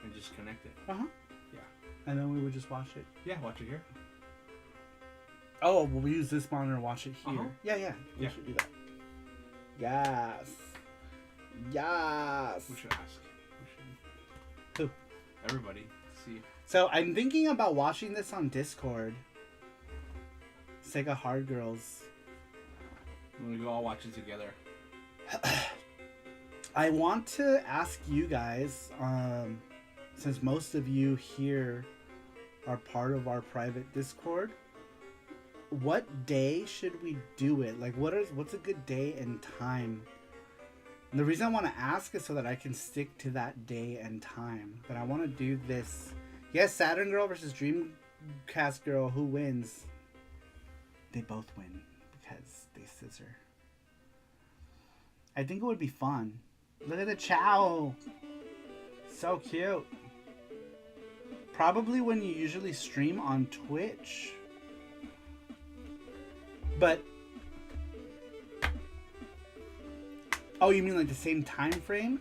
and just connect it. Uh-huh. Yeah. And then we would just watch it. Yeah, watch it here. Oh, well, we use this monitor and watch it here. Uh-huh. Yeah. We Yeah. should do that. Yes. Yes. We should ask. Who? Everybody. See. So I'm thinking about watching this on Discord. Sega Hard Girls. We all watch it together. I want to ask you guys, since most of you here are part of our private Discord, what day should we do it? Like, what's a good day and time? And the reason I want to ask is so that I can stick to that day and time. But I want to do this. Yes, Saturn Girl versus Dreamcast Girl. Who wins? They both win because they scissor. I think it would be fun. Look at the chow. So cute. Probably when you usually stream on Twitch. But oh, you mean like the same time frame?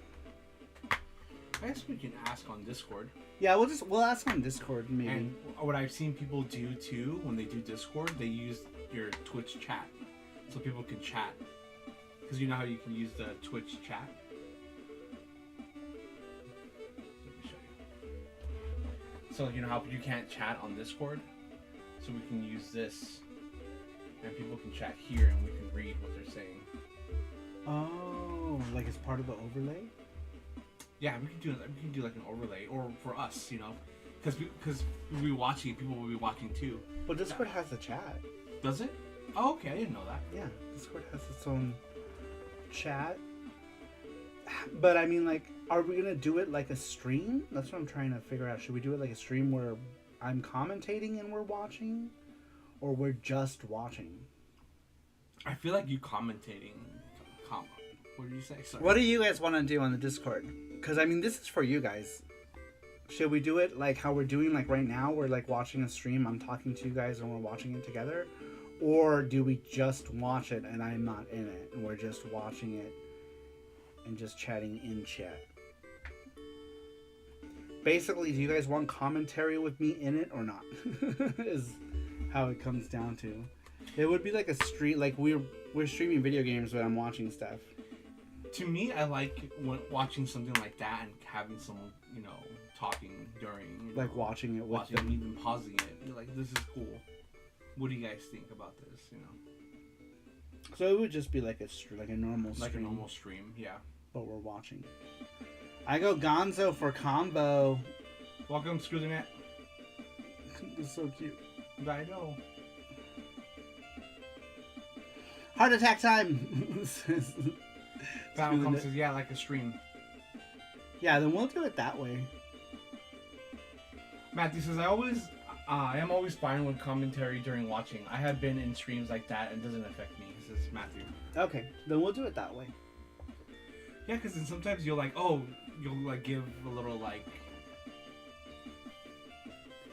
I guess we can ask on Discord. Yeah, we'll ask on Discord maybe. And what I've seen people do too, when they do Discord, they use your Twitch chat, so people can chat. Because you know how you can use the Twitch chat. Let me show you. So you know how you can't chat on Discord, so we can use this, and people can chat here, and we can read what they're saying. Oh, like it's part of the overlay? Yeah, we can do like an overlay, or for us, you know, because we'll be watching, people will be watching too. Well, Discord has a chat. Does it? Oh, okay, I didn't know that. Yeah, Discord has its own chat. But I mean, like, are we gonna do it like a stream? That's what I'm trying to figure out. Should we do it like a stream where I'm commentating and we're watching, or we're just watching? I feel like you commentating. What did you say? Sorry. What do you guys want to do on the Discord? Because I mean, this is for you guys. Should we do it like how we're doing like right now? We're like watching a stream. I'm talking to you guys and we're watching it together. Or do we just watch it and I'm not in it and we're just watching it and just chatting in chat? Basically, do you guys want commentary with me in it or not? Is how it comes down to. It would be like a stream, like we're streaming video games, but I'm watching stuff. To me, I like watching something like that and having someone, you know, talking during. You know, like watching it with watching them. and even pausing it. You're like, this is cool. What do you guys think about this? You know. So it would just be like a normal stream. Like a normal stream, yeah. But we're watching. I go Gonzo for combo. Welcome, Screw the Net. It's so cute. I know. Heart attack time. Famicom says, yeah, like a stream. Yeah, then we'll do it that way. Matthew says, I am always fine with commentary during watching. I have been in streams like that and it doesn't affect me. He says, Matthew. Okay, then we'll do it that way. Yeah, because then sometimes you'll like give a little like.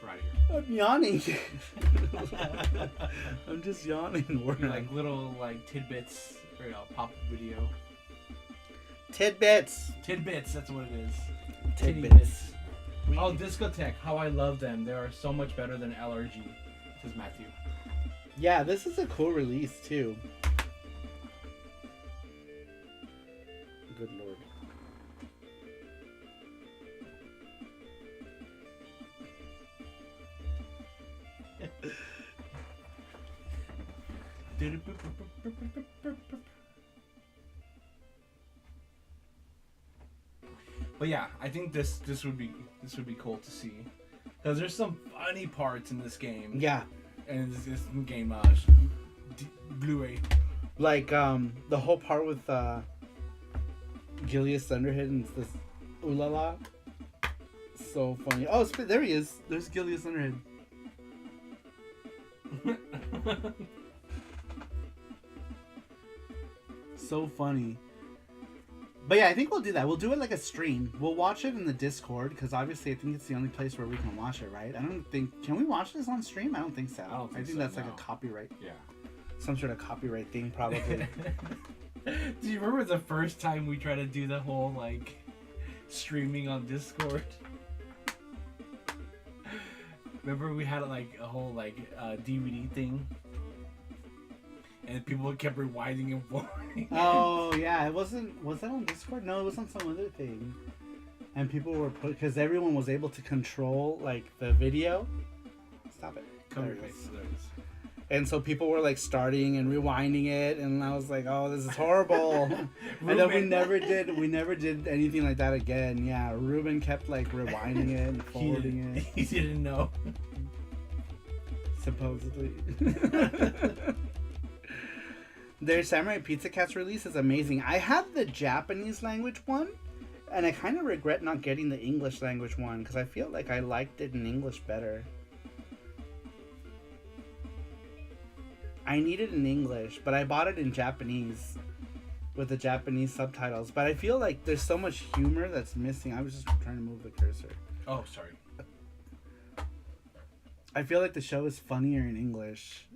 Right here. I'm yawning. I'm just yawning. Like little like tidbits or pop video. Tidbits. Tidbits, that's what it is. Tidbits. Oh, Discotech, how I love them. They are so much better than LRG, says Matthew. Yeah, this is a cool release too. Good lord. But yeah, I think this would be cool to see, because there's some funny parts in this game. Yeah, and this game Blu-ray. like the whole part with Gilius Thunderhead and this Ulala. So funny. Oh, there he is. There's Gilius Thunderhead. So funny. But yeah, I think we'll do that. We'll do it like a stream. We'll watch it in the Discord because obviously I think it's the only place where we can watch it, right? I don't think. Can we watch this on stream? I don't think so. I think so, that's like no. a copyright. Yeah. Some sort of copyright thing, probably. Do you remember the first time we tried to do the whole like streaming on Discord? Remember we had like a whole like DVD thing, and people kept rewinding and forwarding. Oh yeah, it wasn't. Was that on Discord? No, it was on some other thing. And people were because everyone was able to control like the video. Stop it. Cover There your it is. face. There it is. And so people were like starting and rewinding it, and I was like, "Oh, this is horrible." And then we never did anything like that again. Yeah, Ruben kept like rewinding it and forwarding it. He didn't know. Supposedly. Their Samurai Pizza Cats release is amazing. I have the Japanese language one, and I kind of regret not getting the English language one because I feel like I liked it in English better. I need it in English, but I bought it in Japanese with the Japanese subtitles. But I feel like there's so much humor that's missing. I was just trying to move the cursor. Oh, sorry. I feel like the show is funnier in English.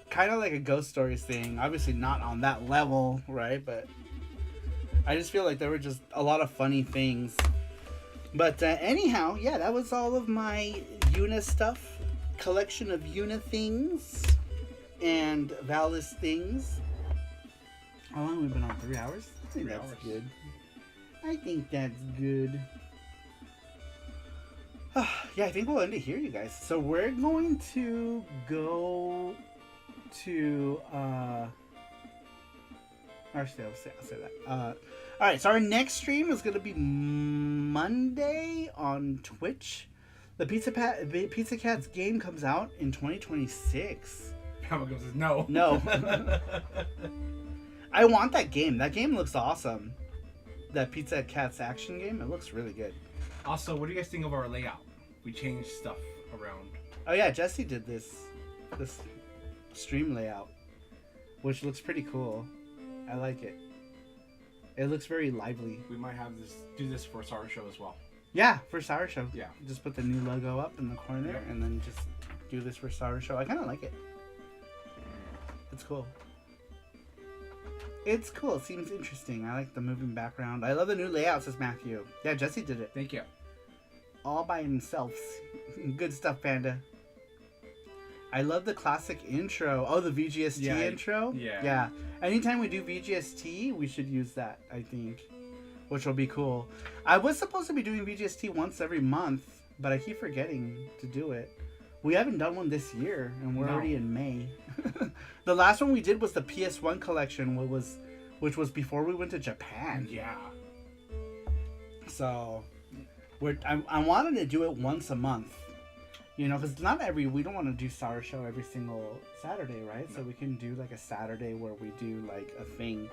Kind of like a Ghost Stories thing. Obviously not on that level, right? But I just feel like there were just a lot of funny things. But anyhow, yeah, that was all of my Yuna stuff. Collection of Yuna things. And Valis things. How long have we been on? 3 hours? I think 3 that's hours. good. I think that's good. Yeah, I think we'll end it here, you guys. So we're going to go to actually I'll say that. Alright, so our next stream is gonna be Monday on Twitch. The Pizza Cats game comes out in 2026. Famicom says no. No. I want that game. That game looks awesome. That Pizza Cats action game, it looks really good. Also, what do you guys think of our layout? We changed stuff around. Oh yeah, Jesse did this stream layout, which looks pretty cool. I like it. It looks very lively. We might have do this for Saru show as well. Yeah, for Saru Show. Yeah. Just put the new logo up in the corner Yep. and then just do this for Saru Show. I kind of like it. It's cool. It's cool. It seems interesting. I like the moving background. I love the new layout, says Matthew. Yeah, Jesse did it. Thank you. All by himself. Good stuff, Panda. I love the classic intro. Oh, the VGST intro? yeah. Yeah. Anytime we do VGST, we should use that, I think. Which will be cool. I was supposed to be doing VGST once every month, but I keep forgetting to do it. We haven't done one this year, and we're already in May. The last one we did was the PS1 collection, which was before we went to Japan. Yeah. So, I wanted to do it once a month. You know, because we don't want to do Saru Show every single Saturday, right? No. So we can do like a Saturday where we do like a thing.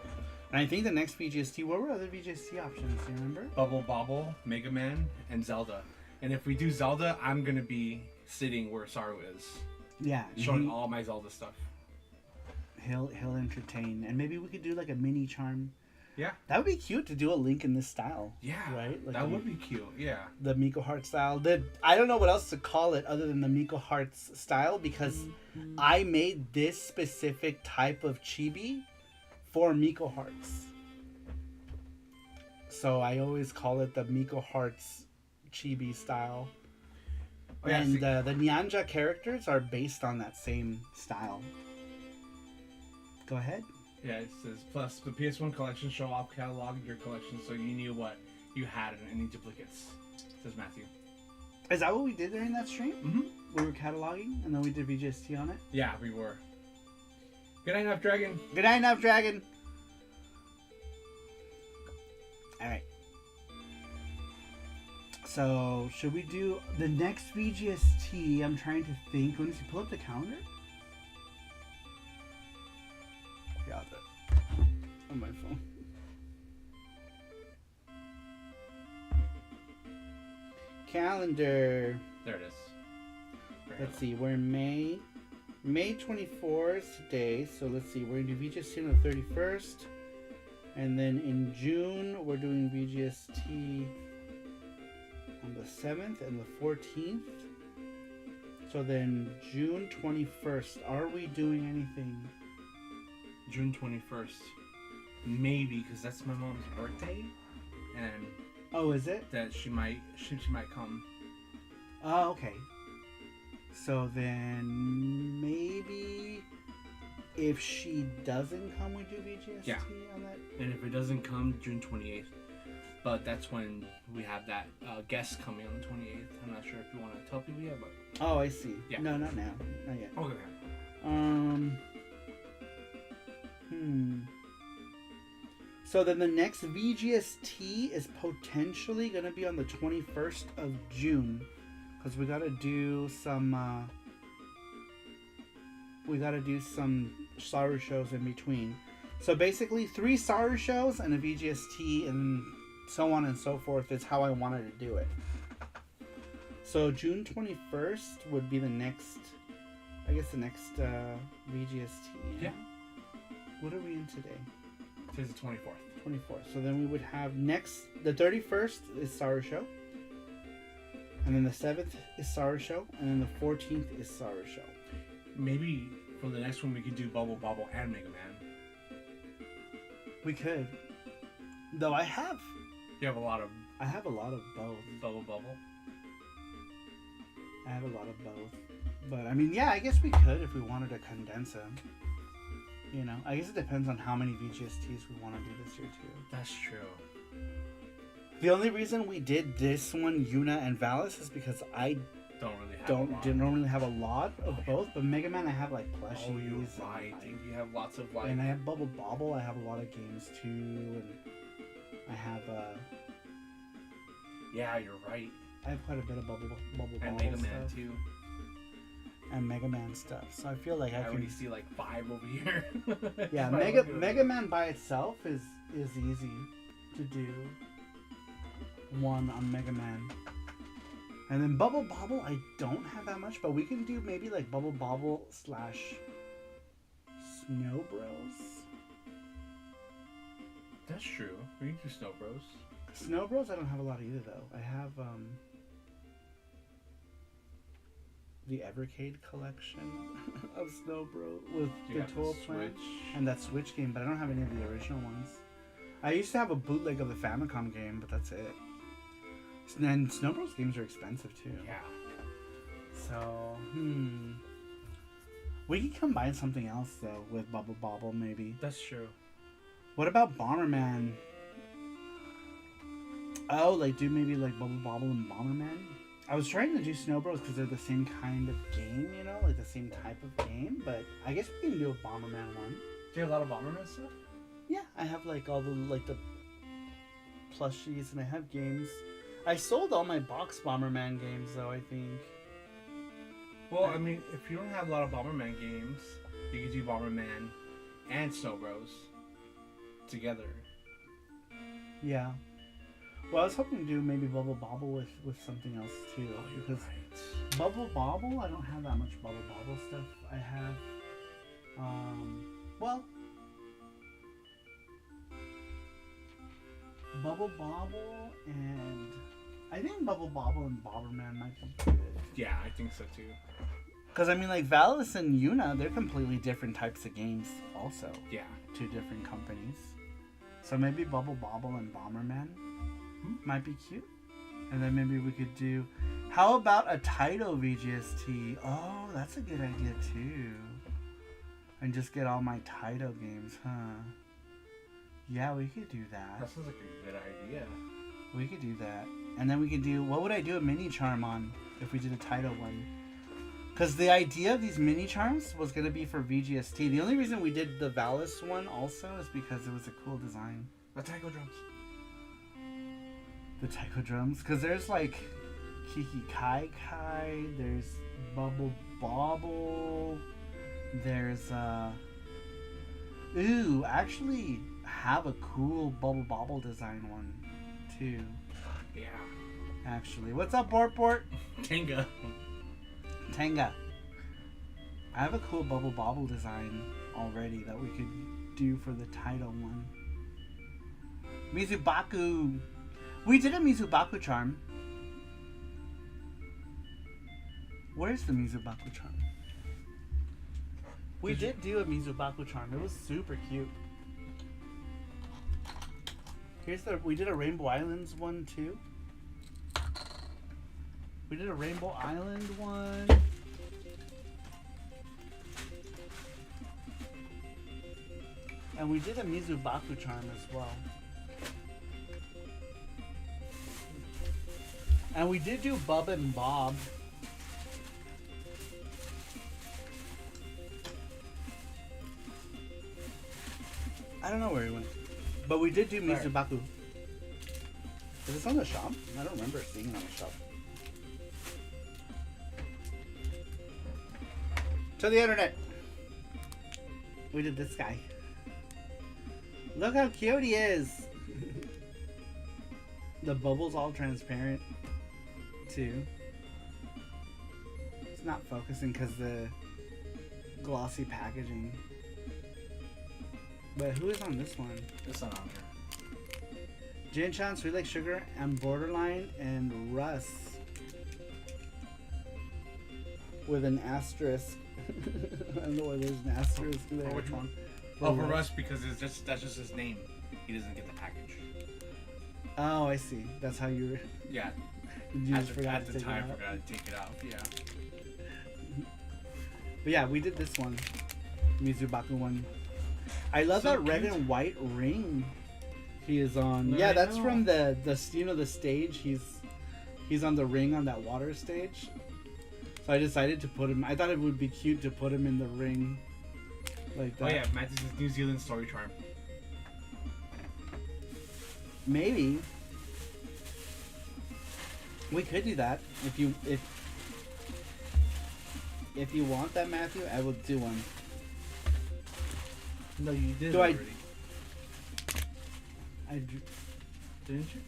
And I think the next VGST, what were other VGST options? Do you remember? Bubble Bobble, Mega Man, and Zelda. And if we do Zelda, I'm going to be sitting where Saru is. Yeah. Showing all my Zelda stuff. He'll entertain. And maybe we could do like a mini charm. Yeah. That would be cute to do a Link in this style. Yeah. Right? Like that would be cute. Yeah. The Miko Heart style. I don't know what else to call it other than the Miko Hearts style because I made this specific type of chibi for Miko Hearts. So I always call it the Miko Hearts chibi style. Oh, yeah, and the Nyanja characters are based on that same style. Go ahead. Yeah, it says, plus the PS1 collection show off catalog your collection so you knew what you had and any duplicates, says Matthew. Is that what we did during that stream? Mm-hmm. We were cataloging and then we did VGST on it? Yeah, we were. Good night, Enough Dragon. Good night, Enough Dragon. Alright. So, should we do the next VGST? I'm trying to think. When does he pull up the calendar? Yeah, I'll do it on my phone. Calendar. There it is. Let's see. We're in May. May 24th today, so let's see, we're going to do VGST on the 31st, and then in June we're doing VGST on the 7th and the 14th. So then June 21st, are we doing anything? June 21st. Maybe, because that's my mom's birthday. And Oh, is it? that she might come. Oh, okay. So then maybe if she doesn't come, we do VGST Yeah. on that? And if it doesn't come, June 28th. But that's when we have that guest coming on the 28th. I'm not sure if you want to tell people yet, but... Oh, I see. Yeah. No, not now. Not yet. Okay. So then the next VGST is potentially going to be on the 21st of June. Because we got to do some... Saru shows in between. So basically 3 Saru shows and a VGST and so on and so forth is how I wanted to do it. So June 21st would be the next, I guess the next VGST. Yeah. What are we in today? Today's the 24th. 24th. So then we would have the 31st is Saru show. And then the 7th is Saru show. And then the 14th is Saru show. Maybe for the next one we could do Bubble Bobble and Mega Man. We could. Though I have You have a lot of both. Bubble Bubble. I have a lot of both. But I mean, yeah, I guess we could if we wanted to condense them. You know, I guess it depends on how many VGSTs we want to do this year too. That's true. The only reason we did this one, Yuna and Valis, is because I didn't really have a lot of both. But Mega Man, I have like plushies. Oh, you're right. You have lots of like. And I have Bubble Bobble. I have a lot of games too, and I have Yeah, you're right. I have quite a bit of Bubble And Bobble Mega Man stuff. too. And Mega Man stuff. So I feel like I already can see like 5 over here. Yeah, Five Mega Man by itself is easy to do. One on Mega Man. And then Bubble Bobble, I don't have that much, but we can do maybe like Bubble Bobble / Snow Bros. That's true. We can do Snow Bros. Snow Bros, I don't have a lot either though. I have the Evercade collection of Snow Bros with You the got tool the plant Switch. and that Switch game, but I don't have any of the original ones. I used to have a bootleg of the Famicom game, but that's it. And Snow Bros games are expensive too. Yeah. So, we could combine something else though with Bubble Bobble maybe. That's true. What about Bomberman? Oh, like do maybe like Bubble Bobble and Bomberman? I was trying to do Snow Bros because they're the same kind of game, you know, like the same type of game. But I guess we can do a Bomberman one. Do you have a lot of Bomberman stuff? Yeah, I have like all the plushies and I have games. I sold all my box Bomberman games though, I think. Well, I mean, if you don't have a lot of Bomberman games, you could do Bomberman and Snow Bros together. Yeah. Well, I was hoping to do maybe Bubble Bobble with something else too. Oh, you're because right. Bubble Bobble, I don't have that much Bubble Bobble stuff. I have, well, Bubble Bobble and I think Bubble Bobble and Bomberman might be good. Yeah, I think so too. Because I mean, like Valis and Yuna, they're completely different types of games, also. Yeah. 2 different companies. So maybe Bubble Bobble and Bomberman might be cute. And then maybe we could do. How about a Taito VGST? Oh, that's a good idea too. And just get all my Taito games, huh? Yeah, we could do that. That sounds like a good idea. We could do that. And then we could do. What would I do a mini charm on if we did a Taito one? Because the idea of these mini charms was going to be for VGST. The only reason we did the Valis one also is because it was a cool design. The taiko drums. The taiko drums. Because there's like Kiki Kai Kai, there's Bubble Bobble, there's ooh, actually have a cool Bubble Bobble design one too. Yeah. Actually. What's up, Bort Bort? Tenga. Tenga. I have a cool bubble bobble design already that we could do for the title one. Mizubaku. We did a Mizubaku charm. Where's the Mizubaku charm? We did do a Mizubaku charm. It was super cute. Here's the. We did a Rainbow Islands one too. We did a Rainbow Island one. And we did a Mizubaku charm as well. And we did do Bub and Bob. I don't know where he went. But we did do Mizubaku. Is this on the shop? I don't remember seeing it on the shop. To the internet. We did this guy. Look how cute he is. The bubble's all transparent too. It's not focusing because the glossy packaging. But who is on this one? It's not on here. Jin-chan, Sweet Like Sugar, and Borderline, and Russ. With an asterisk. I don't know why there's an asterisk there. For which one? For For Russ, because that's just his name. He doesn't get the package. Oh, I see. That's how you. Yeah. You just forgot at to the take time, it out. forgot to take it out. Yeah. But yeah, we did this one. Mizubaku one. I love So that red cute. and white ring he is on. No, Yeah, I that's know. from the the stage. He's on the ring on that water stage. So I decided to put him. I thought it would be cute to put him in the ring like that. Oh yeah, Matthew's New Zealand story charm. Maybe we could do that if you want that, Matthew. I will do one. No, you did Do I- already. Didn't you?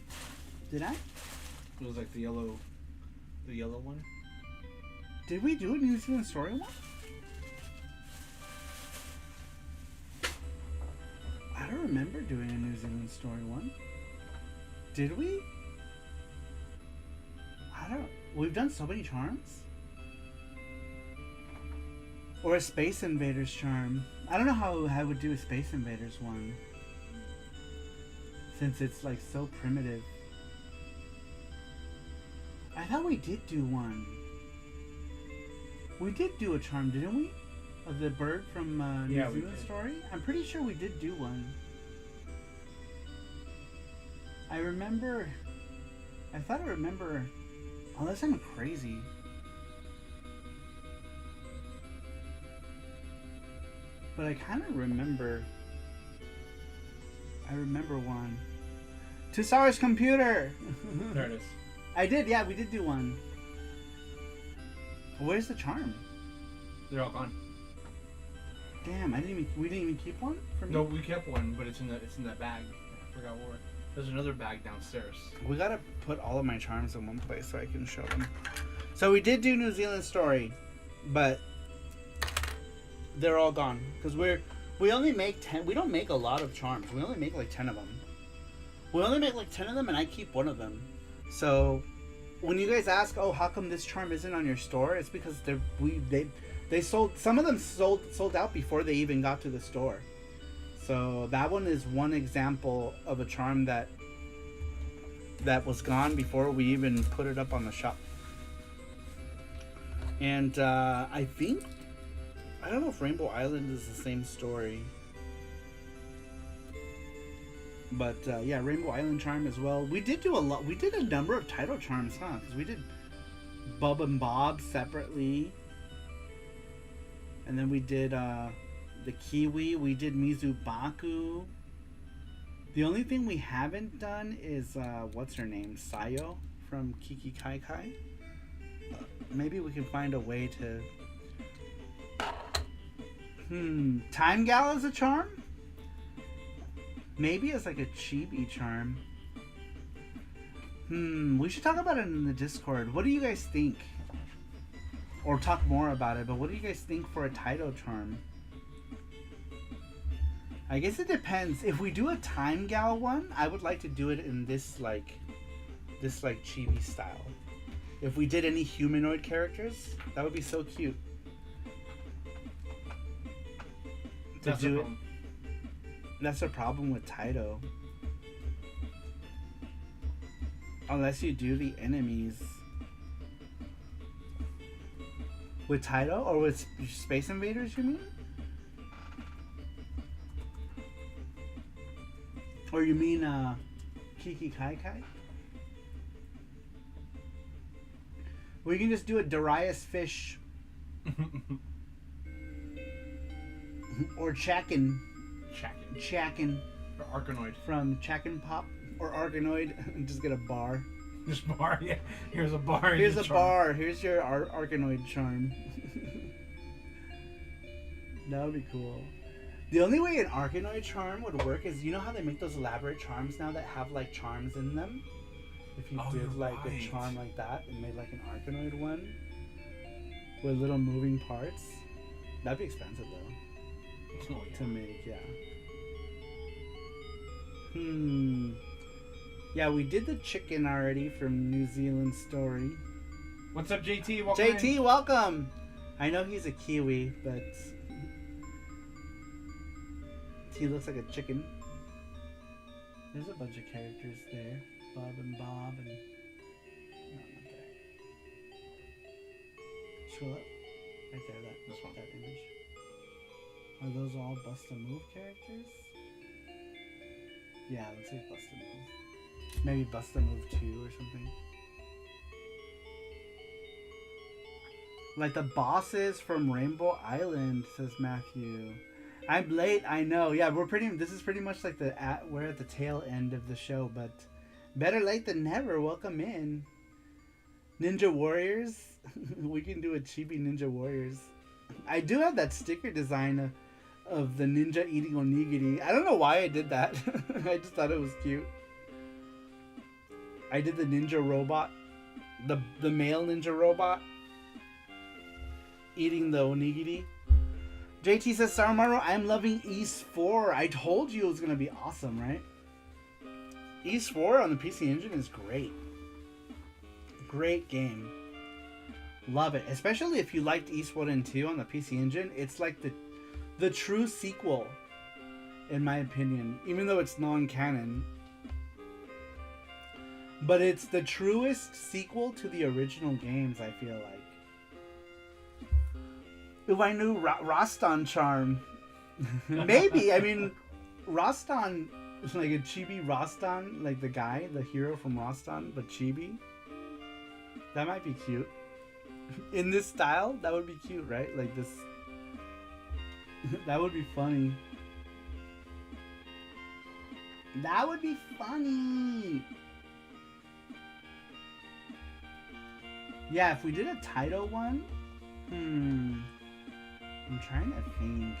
Did I? It was like the yellow one. Did we do a New Zealand story one? I don't remember doing a New Zealand story one. Did we? I don't. We've done so many charms. Or a Space Invaders charm. I don't know how I would do a Space Invaders one. Since it's like so primitive. I thought we did do one. We did do a charm, didn't we? Of the bird from New Yeah, we Zealand did. story? I'm pretty sure we did do one. I remember... I thought I remember... Unless I'm crazy. But I kind of remember... I remember one. To Saru's computer! There it is. I did, yeah, we did do one. Where's the charm? They're all gone. Damn, we didn't even keep one for me? No, we kept one, but it's in that bag. I forgot where. There's another bag downstairs. We gotta put all of my charms in one place so I can show them. So we did do New Zealand story, but they're all gone because we only make 10. We don't make a lot of charms. We only make like 10 of them. We only make like 10 of them, and I keep one of them. So when you guys ask, oh, how come this charm isn't on your store? It's because they sold, some of them sold out before they even got to the store. So that one is one example of a charm that was gone before we even put it up on the shop. And I think, I don't know if Rainbow Island is the same story. But yeah, Rainbow Island charm as well. We did do a lot. We did a number of title charms, huh? Because we did Bub and Bob separately. And then we did the Kiwi. We did Mizubaku. The only thing we haven't done is, what's her name? Sayo from Kiki Kai Kai. Maybe we can find a way to... Time Gal is a charm? Maybe it's like a chibi charm. We should talk about it in the Discord. What do you guys think? or talk more about it. But what do you guys think for a Taito charm? I guess it depends. If we do a time gal one, I would like to do it in this chibi style. If we did any humanoid characters, that would be so cute. That's the problem. That's a problem with Taito. Unless you do the enemies. With Taito? Or with Space Invaders, you mean? Or you mean Kiki Kai Kai? Well, you can just do a Darius Fish. Or Chakin. Chakin. Or Arkanoid. From Chakin Pop. Or Arkanoid. And just get a bar. Just bar, yeah. Here's a bar. Here's a bar. Here's your Arkanoid charm. That would be cool. The only way an Arkanoid charm would work is, you know how they make those elaborate charms now that have like charms in them? If you did like a charm like that and made like an Arkanoid one with little moving parts, that'd be expensive though. Oh, yeah. To make, yeah. Yeah, we did the chicken already from New Zealand Story. What's up, JT? Welcome JT, in. welcome! I know he's a Kiwi, but he looks like a chicken. There's a bunch of characters there. Bob and Bob and... No, not there. Scroll up. Right there, that image. Are those all Bust a Move characters? Yeah, it looks like Bust a Move. Maybe Bust a Move 2 or something. Like the bosses from Rainbow Island, says Matthew. I'm late, I know. Yeah, this is pretty much like we're at the tail end of the show, but better late than never. Welcome in. Ninja Warriors. We can do a chibi Ninja Warriors. I do have that sticker design of the ninja eating onigiri. I don't know why I did that. I just thought it was cute. I did the ninja robot. The male ninja robot eating the onigiri. JT says, Sarumaru, I'm loving East 4. I told you it was going to be awesome, right? East 4 on the PC Engine is great. Great game. Love it. Especially if you liked East 1 and 2 on the PC Engine. It's like the true sequel, in my opinion. Even though it's non-canon. But it's the truest sequel to the original games, I feel like. If I knew Rastan charm. Maybe. I mean, Rastan is like a chibi Rastan, like the guy, the hero from Rastan, but chibi. That might be cute. In this style, that would be cute, right? Like this. That would be funny. That would be funny. Yeah, if we did a Taito one. I'm trying to think.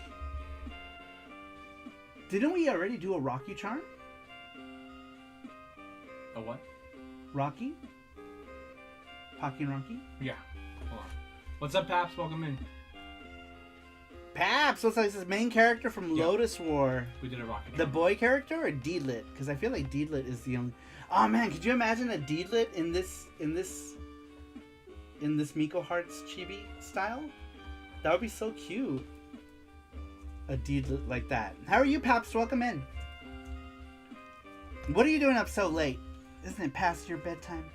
Didn't we already do a Rocky charm? A what? Rocky? Pocky and Rocky? Yeah. Hold on. What's up, Paps? Welcome in. Paps! Looks like this is main character from Lotus War. We did a Rocky. The boy character or Deedlit? Because I feel like Deedlit is the only... Oh man, could you imagine a Deedlit in this Miko Hearts chibi style? That would be so cute. A Deedlit like that. How are you, Paps? Welcome in. What are you doing up so late? Isn't it past your bedtime?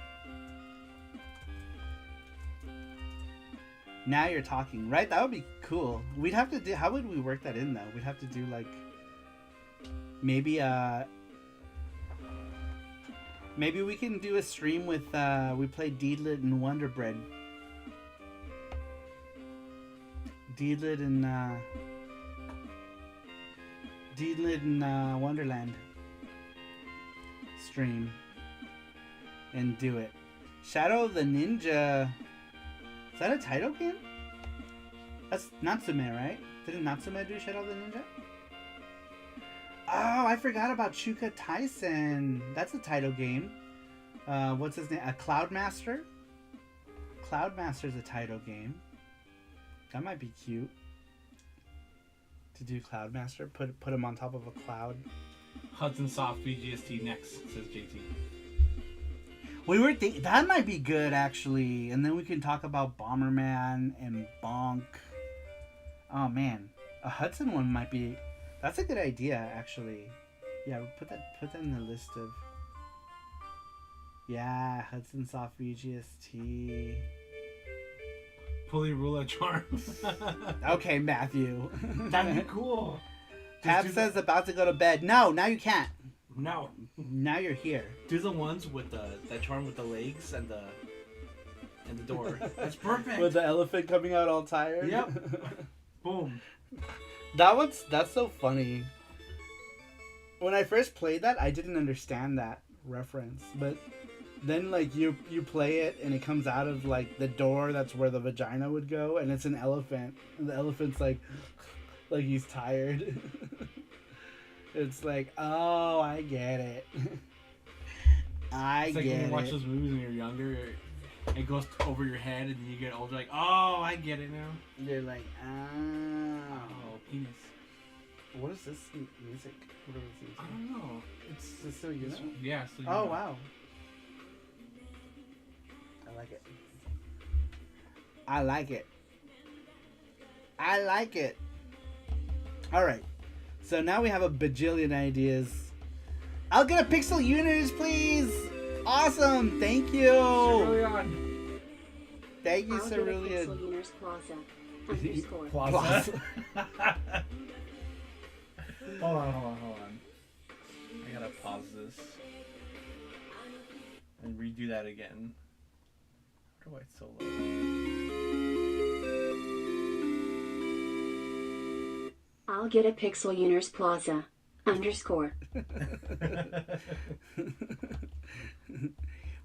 Now you're talking, right? That would be cool. We'd have to do... How would we work that in, though? We'd have to do, like... Maybe we can do a stream with... we play Deedlit and Wonder Bread. Deedlit and Wonderland stream and do it. Shadow of the Ninja. Is that a Taito game? That's Natsume, right? Didn't Natsume do Shadow of the Ninja? Oh, I forgot about Chuka Tyson. That's a Taito game. What's his name? A Cloudmaster? Cloudmaster's a Taito game. That might be cute. To do Cloudmaster, put him on top of a cloud. Hudson Soft VGST next, says JT. We were that might be good actually, and then we can talk about Bomberman and Bonk. Oh man, a Hudson one might be. That's a good idea actually. Yeah, put that in the list of. Yeah, Hudson Soft VGST. Pulley Rula Charm. Okay, Matthew. That'd be cool. Tab says about to go to bed. No, now you can't. No. Now you're here. Do the ones with that charm with the legs and the door. That's perfect. With the elephant coming out all tired. Yep. Boom. That's so funny. When I first played that, I didn't understand that reference, but then like you play it and it comes out of like the door that's where the vagina would go, and it's an elephant, and the elephant's like he's tired. It's like, oh, I get it. I it's like get when you watch it. those movies when you're younger, it goes over your head, and then you get older, like, oh, I get it now. They're like, Oh, penis. what is this music? What is this? I don't know. Is this still you? Yeah. So Oh wow. I like it. I like it. I like it. Alright. So now we have a bajillion ideas. I'll get a Pixel Units, please! Awesome! Thank you! Cerulean. Thank you, I'll get a Cerulean. Pixel Uners Plaza. Underscore. Plaza. Hold on. I gotta pause this and redo that again. Why it's so low? I'll get a Pixel Uners Plaza. Underscore.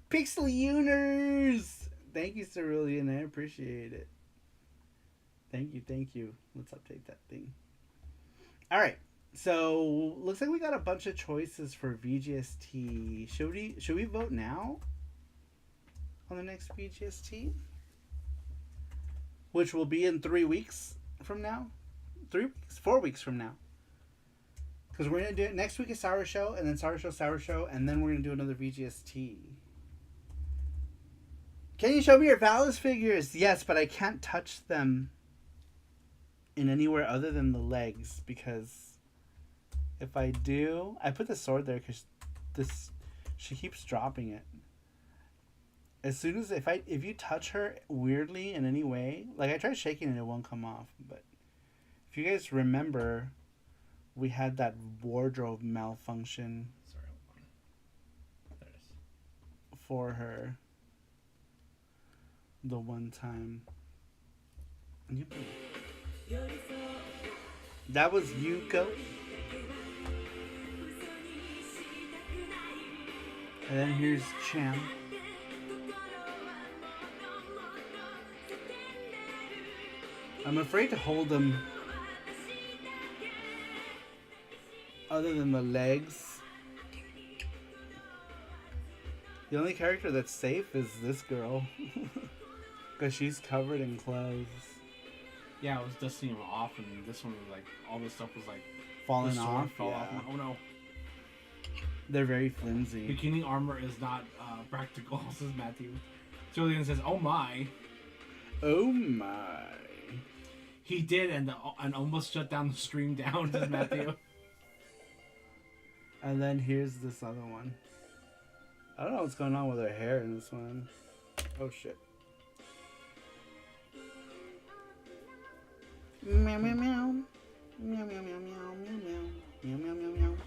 Pixel Uners! Thank you, Cerulean. I appreciate it. Thank you. Let's update that thing. Alright. So, looks like we got a bunch of choices for VGST. Should we vote now? On the next VGST? Which will be in 3 weeks from now? 3 weeks? 4 weeks from now. Because we're going to do it next week is Saru Show, and then Saru Show, and then we're going to do another VGST. Can you show me your Valis figures? Yes, but I can't touch them in anywhere other than the legs, because if I do, I put the sword there because she keeps dropping it. As soon as if you touch her weirdly in any way, like I tried shaking it, it won't come off. But if you guys remember, we had that wardrobe malfunction Sorry, hold on. There it is. for her the one time. That was Yuko. And then here's Cham. I'm afraid to hold them other than the legs. The only character that's safe is this girl. Because she's covered in clothes. Yeah, I was dusting them off, and this one was like, all this stuff was like, Falling the sword off. fell Yeah. off. I'm like, oh no. They're very flimsy. Bikini armor is not practical, says Matthew. Julian says, oh my. Oh my. He did, and almost shut down the stream down, says Matthew. And then here's this other one. I don't know what's going on with her hair in this one. Oh shit. Meow meow meow. Meow meow meow meow meow meow. Meow meow meow meow.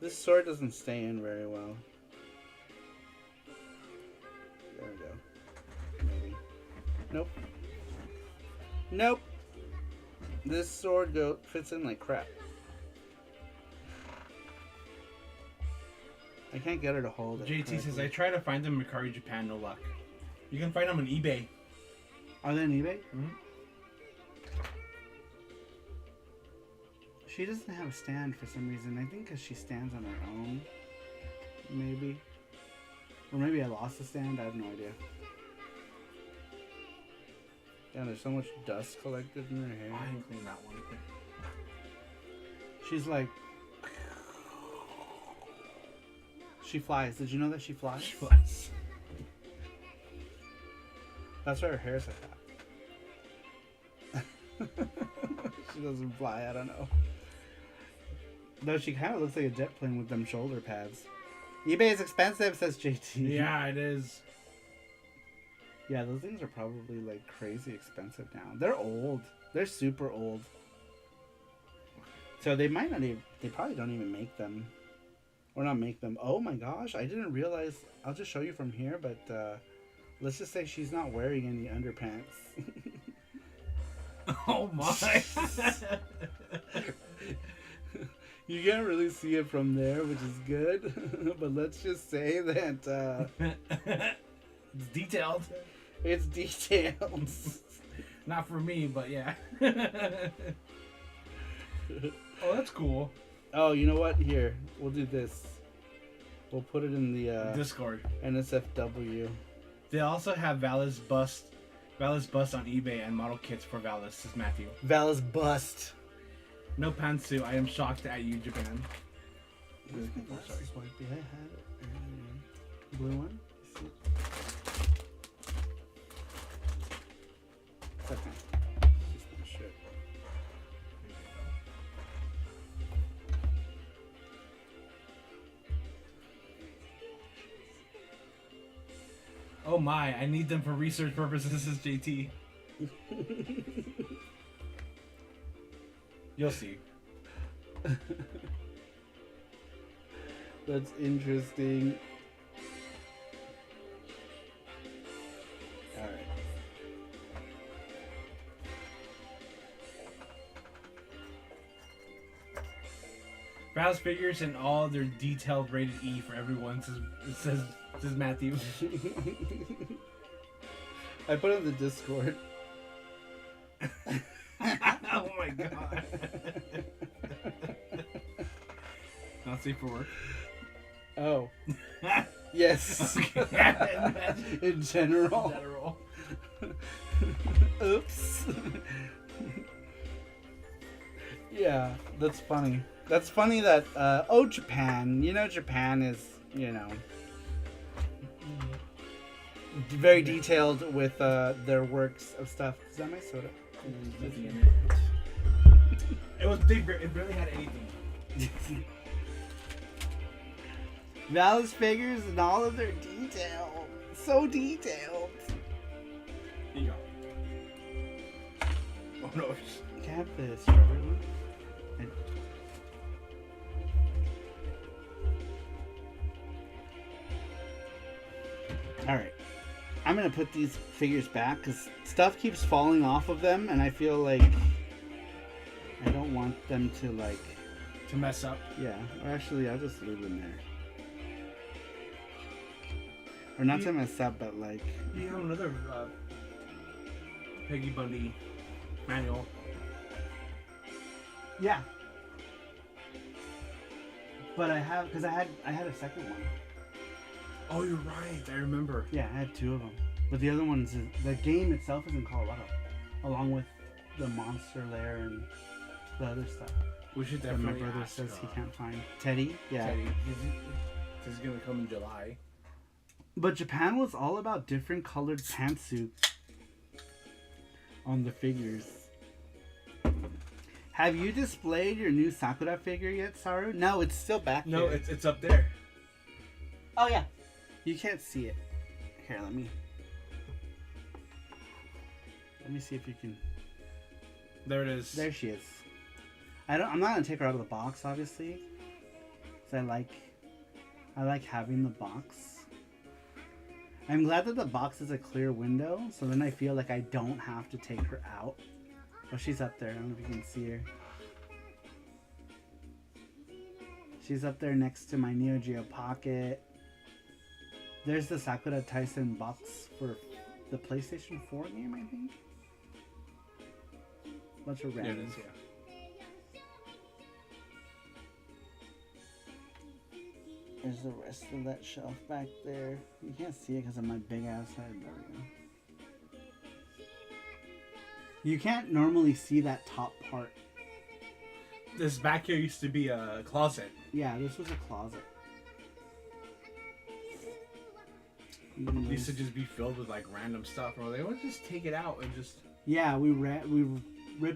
This sword doesn't stay in very well. There we go. Maybe. Nope. Nope. This sword fits in like crap. I can't get her to hold it. JT says, correctly. I try to find them in Mercari Japan, no luck. You can find them on eBay. Are they on eBay? Mhm. She doesn't have a stand for some reason. I think because she stands on her own. Maybe. Or maybe I lost the stand. I have no idea. Yeah, there's so much dust collected in her hair. I didn't clean that one. She's like... She flies. Did you know that she flies? She flies. That's why her hair's like that. She doesn't fly, I don't know. Though she kind of looks like a jet plane with them shoulder pads. eBay is expensive, says JT. Yeah, it is. Yeah, those things are probably like crazy expensive now. They're old. They're super old. So they might not even, they probably don't even make them. Or not make them. Oh my gosh, I didn't realize. I'll just show you from here, but let's just say she's not wearing any underpants. Oh my. You can't really see it from there, which is good. But let's just say that It's detailed. it's detailed. Not for me, but yeah. Oh, that's cool. Oh, you know what? Here, we'll do this. We'll put it in the Discord. NSFW. They also have Valis bust on eBay and model kits for Valis, says Matthew. Valis bust. No pantsuit. I am shocked at you, Japan. Where's my glasses wipey? I had it earlier. Blue one? See it? It's okay. Just my shit. Oh my, I need them for research purposes, says JT. You'll see. That's interesting. Alright. Valis figures and all their detailed rated E for everyone, says Matthew. I put it in the Discord. Oh my god. Not safe for work. Oh. Yes. Okay. In general. General. Oops. Yeah, that's funny. That's funny that, oh, Japan. You know, Japan is, you know, very detailed with their works of stuff. Is that my soda? It barely had anything. Valis figures and all of their detail. So detailed. Here you go. Oh no. Can I have the strawberry one? Alright. I'm gonna put these figures back because stuff keeps falling off of them and I feel like I don't want them to like... To mess up. Yeah, or actually I'll just leave them there. Or not to mess up, but like... You have another Peggy Bundy manual. Yeah. But I have, because I had a second one. Oh, you're right. I remember. Yeah, I had two of them. But the other one's, the game itself is in Colorado. Along with the Monster Lair and the other stuff. We should That my definitely brother ask, says he can't find. Teddy? Yeah. Teddy. He's gonna come in July. But Japan was all about different colored pantsuits on the figures. Have you displayed your new Sakura figure yet, Saru? No, it's still back No, here. it's up there. Oh, yeah. You can't see it. Here, let me see if you can... There it is. There she is. I'm not gonna take her out of the box, obviously. Cause I like having the box. I'm glad that the box is a clear window, so then I feel like I don't have to take her out. Oh, she's up there. I don't know if you can see her. She's up there next to my Neo-Geo Pocket. There's the Sakura Tyson box for the PlayStation 4 game, I think. Bunch of There it random. is, yeah. There's the rest of that shelf back there. You can't see it because of my big ass head. There we go. You can't normally see that top part. This back here used to be a closet. Yeah, this was a closet. It used to just be filled with like random stuff. And we're like, let's just take it out and just. Yeah, we ripped.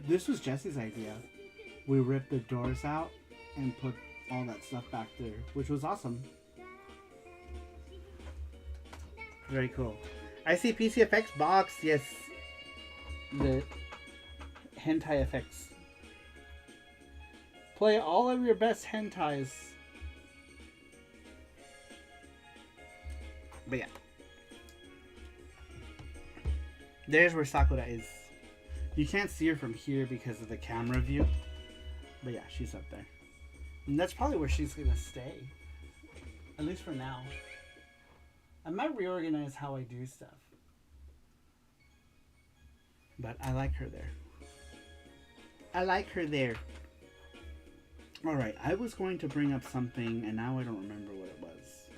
This was Jesse's idea. We ripped the doors out and put all that stuff back there, which was awesome. Very cool. I see PC effects box. Yes, the hentai effects. Play all of your best hentais. But yeah. There's where Sakura is. You can't see her from here because of the camera view. But yeah, she's up there. And that's probably where she's gonna stay. At least for now. I might reorganize how I do stuff. But I like her there. I like her there. Alright, I was going to bring up something and now I don't remember what it was.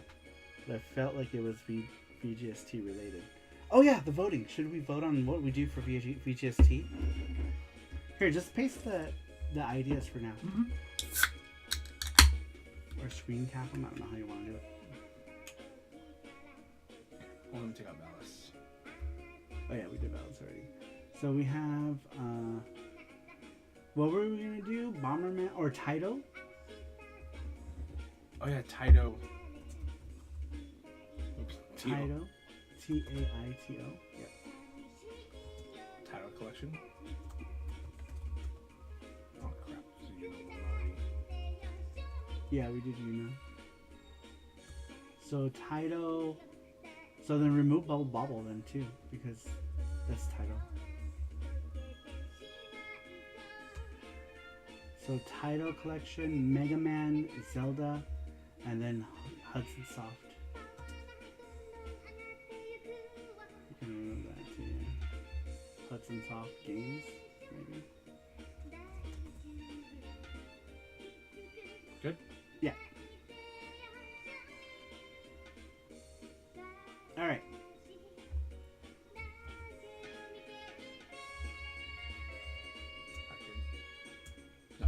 But I felt like it was VGST related. Oh yeah, the voting. Should we vote on what we do for VGST? Here, just paste the ideas for now. Mm-hmm. Or screen cap them. I don't know how you want to do it. Well, let me take out Valis. Oh yeah, we did Valis already. So we have, what were we going to do? Bomberman or Taito? Oh yeah, Taito. Oops. Taito. Taito. Yep. Taito collection. Oh crap. So you know one already. Yeah, we did Yuna. So Taito. So then remove Bubble Bobble then too, because that's Taito. So Taito collection, Mega Man, Zelda, and then Hudson Soft. You can remove that too. Hudson Soft Games, maybe. Good? Yeah. Alright. No.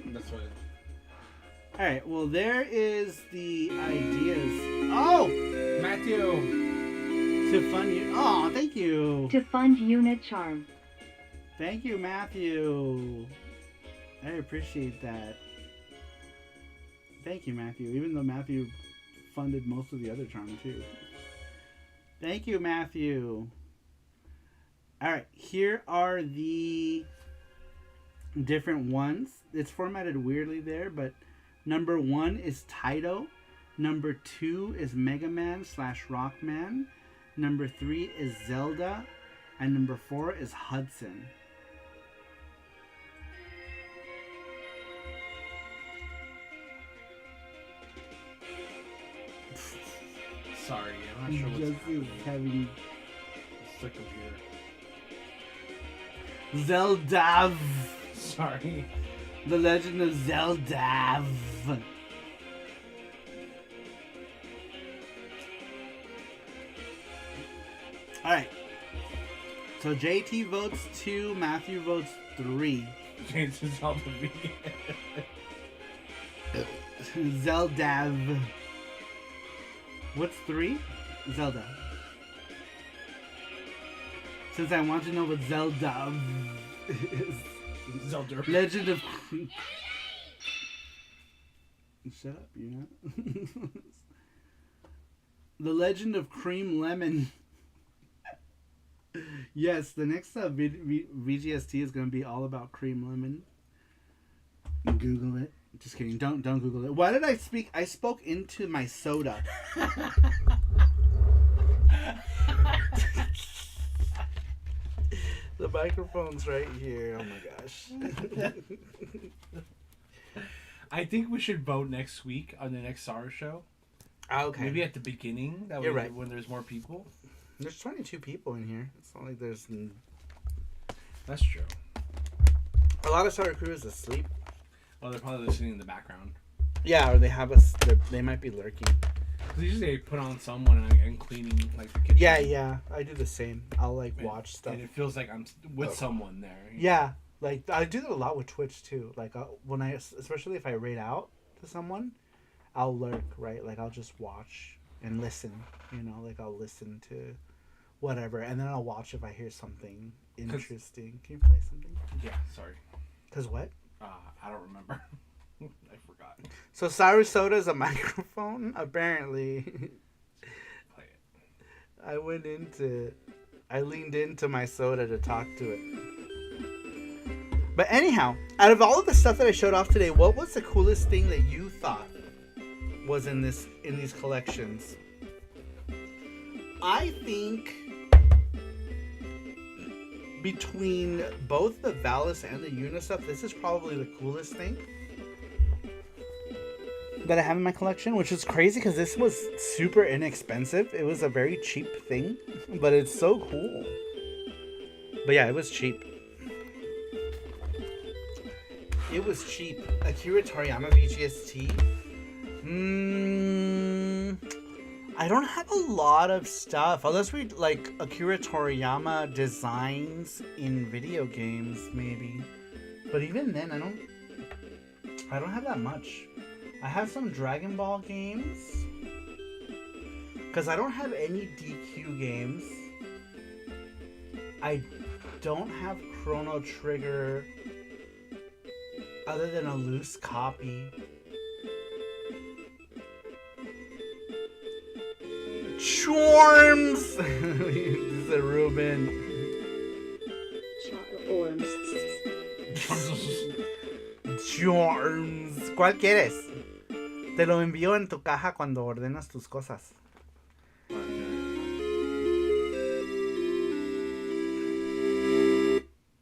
That's what. Alright, well there is the ideas. Oh! Matthew! To fund you. Oh, thank you. To fund Yuna charm. Thank you, Matthew. I appreciate that. Thank you, Matthew. Even though Matthew funded most of the other charm too. Thank you, Matthew. Alright, here are the different ones. It's formatted weirdly there, but number 1 is Taito. Number 2 is Mega Man / Rockman. Number 3 is Zelda. And number 4 is Hudson. Sorry, I'm not sure what's Just happening. having It's the computer. Zelda. Sorry. The Legend of Zelda. Alright. So JT votes 2, Matthew votes 3. James is all the vegan. Zelda. What's 3? Zelda. Since I want to know what Zelda is. Zelda. Legend of... Shut up, you're not. The Legend of Cream Lemon. Yes, the next VGST is going to be all about Cream Lemon. Google it. Just kidding. Don't Google it. Why did I speak? I spoke into my soda. The microphone's right here. Oh my gosh. I think we should vote next week on the next Saru show. Okay. Maybe at the beginning. That You're way, right. when there's more people. There's 22 people in here. It's not like there's That's true. a lot of Saru crew is asleep. Well, they're probably listening in the background. Yeah, or they have us. They might be lurking. Usually I put on someone and cleaning like the kitchen. Yeah, I do the same. I'll like watch stuff. And it feels like I'm with someone there. Yeah, like I do that a lot with Twitch too. Like when I, especially if I raid out to someone, I'll lurk, right? Like I'll just watch and listen. You know, like I'll listen to whatever, and then I'll watch if I hear something interesting. Can you play something? Yeah, sorry. Cause what? I don't remember. I forgot. So Saru Soda is a microphone, apparently. Play it. I leaned into my soda to talk to it. But anyhow, out of all of the stuff that I showed off today, what was the coolest thing that you thought was in these collections? I think between both the Valis and the Yuna stuff, this is probably the coolest thing that I have in my collection, which is crazy because this was super inexpensive. It was a very cheap thing, but it's so cool. But yeah, it was cheap. It was cheap. Akira Toriyama VGST. I don't have a lot of stuff, unless we like Akira Toriyama designs in video games, maybe. But even then, I don't have that much. I have some Dragon Ball games, because I don't have any DQ games. I don't have Chrono Trigger, other than a loose copy. Charms! This is a Ruben. Charms. ¿Cuál quieres? Te lo envío en tu caja cuando ordenas tus cosas.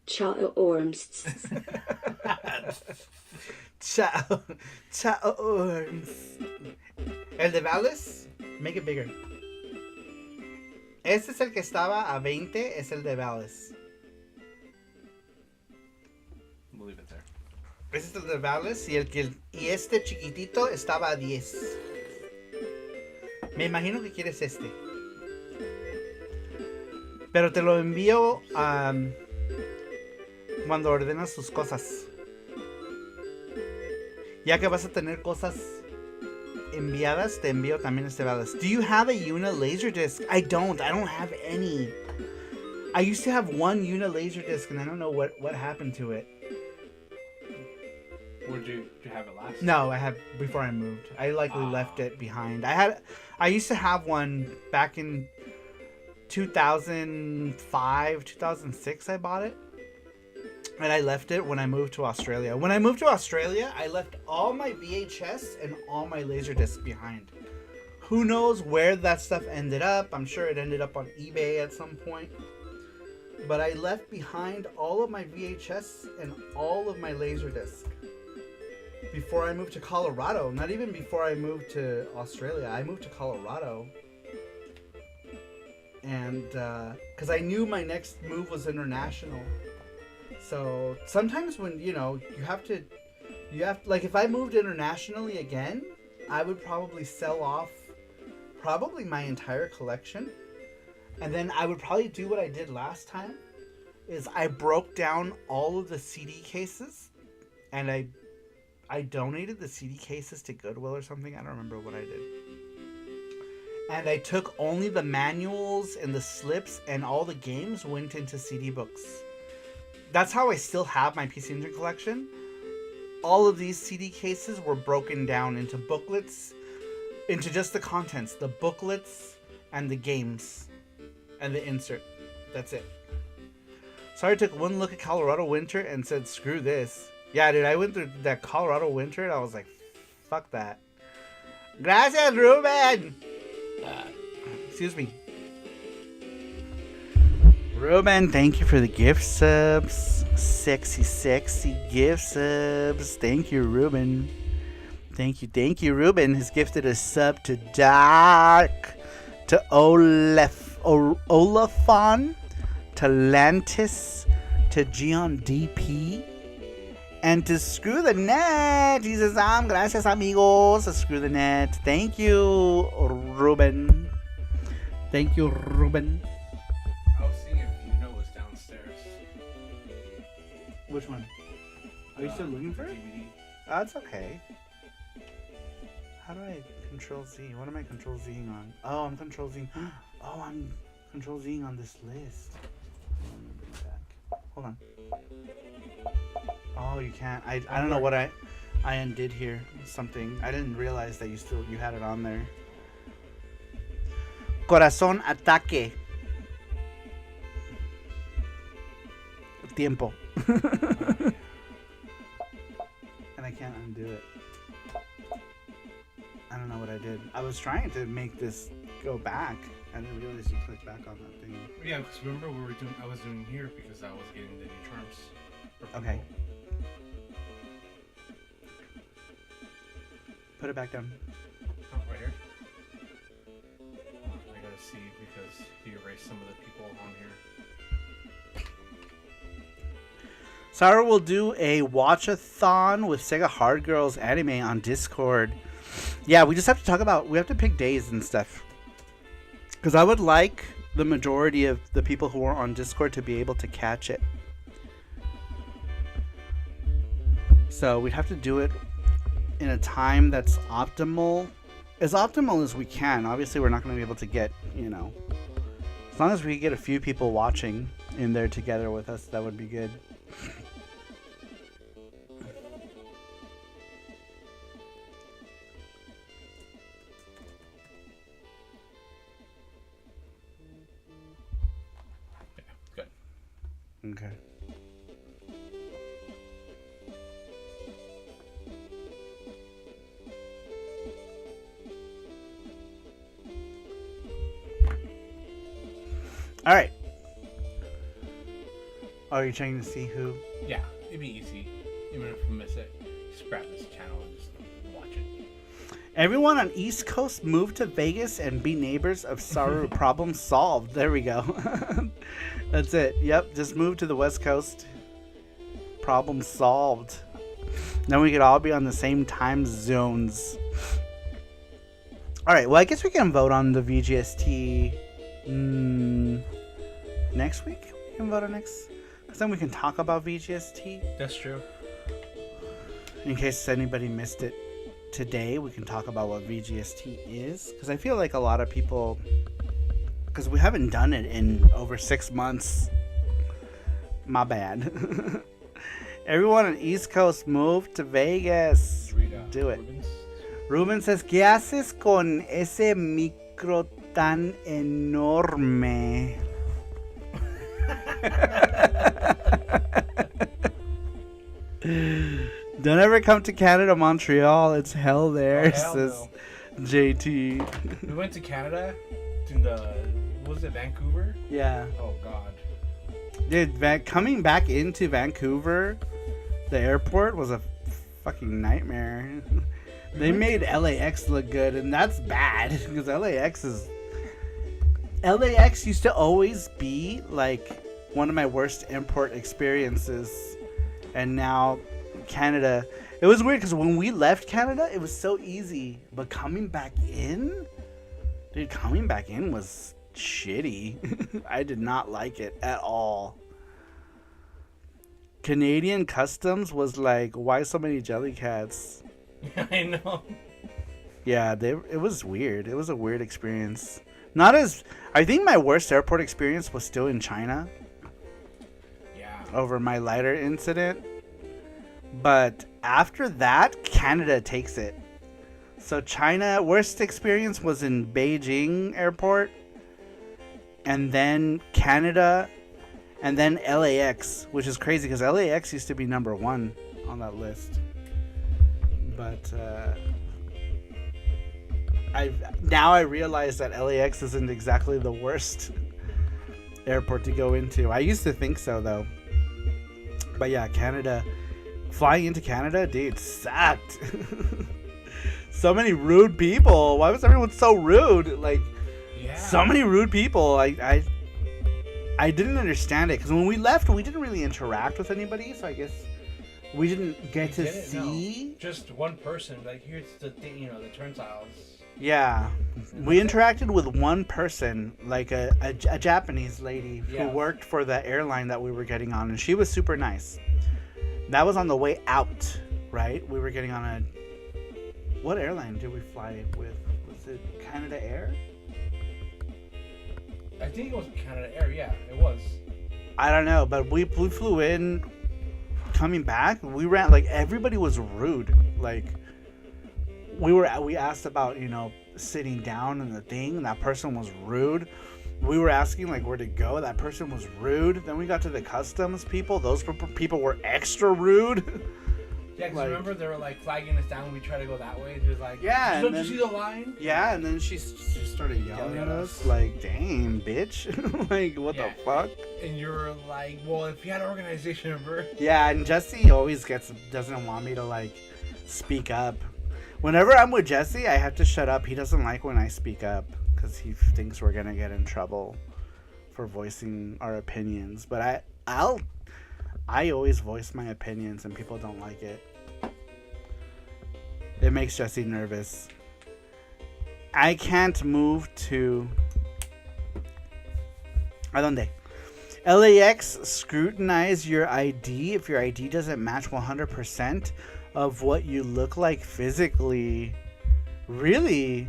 Charms. Charms. El de Valis, make it bigger. Este es el que estaba a 20, es el de Valis. We'll leave it there. Este es el de Valis y este chiquitito estaba a 10. Me imagino que quieres este. Pero te lo envío cuando ordenas tus cosas. Ya que vas a tener cosas enviadas, te envío también este Valis. Do you have a Yuna Laserdisc? I don't have any. I used to have one Yuna Laserdisc and I don't know what happened to it. Did you have it last? No, I had before I moved. I likely left it behind. I used to have one back in 2005, 2006 I bought it. And I left it when I moved to Australia. When I moved to Australia, I left all my VHS and all my Laserdiscs behind. Who knows where that stuff ended up? I'm sure it ended up on eBay at some point. But I left behind all of my VHS and all of my Laserdisc before I moved to Colorado. Not even before I moved to Australia. I moved to Colorado. And because I knew my next move was international. So sometimes when, you have like if I moved internationally again, I would probably sell off probably my entire collection. And then I would probably do what I did last time, is I broke down all of the CD cases and I donated the CD cases to Goodwill or something. I don't remember what I did. And I took only the manuals and the slips, and all the games went into CD books. That's how I still have my PC Engine collection. All of these CD cases were broken down into booklets, into just the contents, the booklets and the games and the insert. That's it. So I took one look at Colorado Winter and said, screw this. Yeah, dude, I went through that Colorado Winter and I was like, fuck that. Gracias, Ruben! Excuse me. Ruben, thank you for the gift subs. Sexy gift subs. Thank you, Ruben. Thank you, Ruben has gifted a sub to Dark, to Olafon, to Lantis, to Gion DP, And to screw the net, he says, gracias amigos, to screw the net. Thank you, Ruben. Thank you, Ruben. I was seeing if Yuna was downstairs. Which one? Are you still looking for it? DVD. Oh, it's okay. How do I control Z? What am I control Zing on? Oh, I'm control Zing. Oh, I'm control Zing on this list. Let me bring it back. Hold on. Oh, you can't. I don't know what I undid here. Something. I didn't realize that you had it on there. Corazón ataque. Tiempo. And I can't undo it. I don't know what I did. I was trying to make this go back. I didn't realize you clicked back on that thing. Yeah, because remember I was doing here because I was getting the new charms. Okay. Put it back down. Oh, right here. I gotta see because he erased some of the people on here. Saru will do a watch-a-thon with Sega Hard Girls anime on Discord. Yeah, we just have to talk about, we have to pick days and stuff. Because I would like the majority of the people who are on Discord to be able to catch it. So we'd have to do it in a time that's optimal. As optimal as we can. Obviously, we're not going to be able to get, as long as we get a few people watching in there together with us, that would be good. Good. Okay. All right. Are you trying to see who? Yeah, it'd be easy. Even if you miss it, just grab this channel and just watch it. Everyone on East Coast move to Vegas and be neighbors of Saru. Problem solved. There we go. That's it. Yep, just move to the West Coast. Problem solved. Then we could all be on the same time zones. All right, well, I guess we can vote on the VGST next week. We can vote on next, because then we can talk about VGST. That's true. In case anybody missed it today, we can talk about what VGST is, because I feel like a lot of people, because we haven't done it in over 6 months. My bad. Everyone on East Coast move to Vegas. Do it. Ruben says, ¿qué haces con ese micro tan enorme? Don't ever come to Canada, Montreal. It's hell there, says no. JT. We went to Canada, to what was it, Vancouver? Yeah. Oh, God. Dude, coming back into Vancouver, the airport was a fucking nightmare. They made LAX look good, and that's bad, because LAX used to always be like one of my worst airport experiences, and now Canada, it was weird because when we left Canada it was so easy, but coming back in was shitty. I did not like it at all. Canadian Customs was like, why so many Jellycats? I know. Yeah, it was weird. It was a weird experience. I think my worst airport experience was still in China. Yeah. Over my lighter incident. But after that, Canada takes it. So China, worst experience was in Beijing airport. And then Canada. And then LAX, which is crazy because LAX used to be number 1 on that list. But I realize that LAX isn't exactly the worst airport to go into. I used to think so, though. But yeah, Canada, flying into Canada, dude, sucked. So many rude people. Why was everyone so rude? Like, yeah. So many rude people. I didn't understand it because when we left, we didn't really interact with anybody. So I guess We didn't get to We didn't, no. see. Just one person. Like, here's the thing, you know, the turnstiles. Yeah, we interacted with one person, like a Japanese lady Yeah. who worked for the airline that we were getting on, and she was super nice. That was on the way out, right? We were getting on a... What airline did we fly with? Was it Canada Air? I think it was Canada Air. Yeah, it was. I don't know, but we flew in. Coming back, we ran, like, everybody was rude. Like, we asked about, you know, sitting down in the thing, and that person was rude. We were asking, like, where to go. That person was rude. Then we got to the customs people. Those people were extra rude. Yeah, because Like- remember they were like flagging us down. We tried to go that way. She was like, Yeah, and don't then- you see the line? Yeah, and then she started yelling at us, us. like, dang, bitch. Like, what Yeah. the fuck? And you're like, well, if you had an organization number. Yeah, and Jesse always doesn't want me to, like, speak up. Whenever I'm with Jesse, I have to shut up. He doesn't like when I speak up because he thinks we're gonna get in trouble for voicing our opinions. But I always voice my opinions, and people don't like it. It makes Jesse nervous. I can't move to... ¿A dónde? LAX scrutinize your ID if your ID doesn't match 100% of what you look like physically. Really?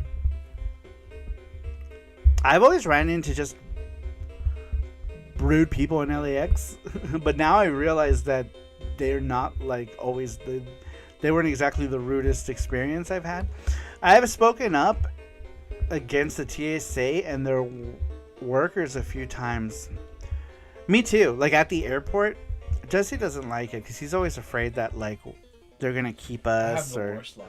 I've always ran into just rude people in LAX, but now I realize that they're not, like, always they weren't exactly the rudest experience I've had. I have spoken up against the TSA and their workers a few times. Me too. Like, at the airport, Jesse doesn't like it because he's always afraid that, like, they're gonna keep I have us, the or worst luck.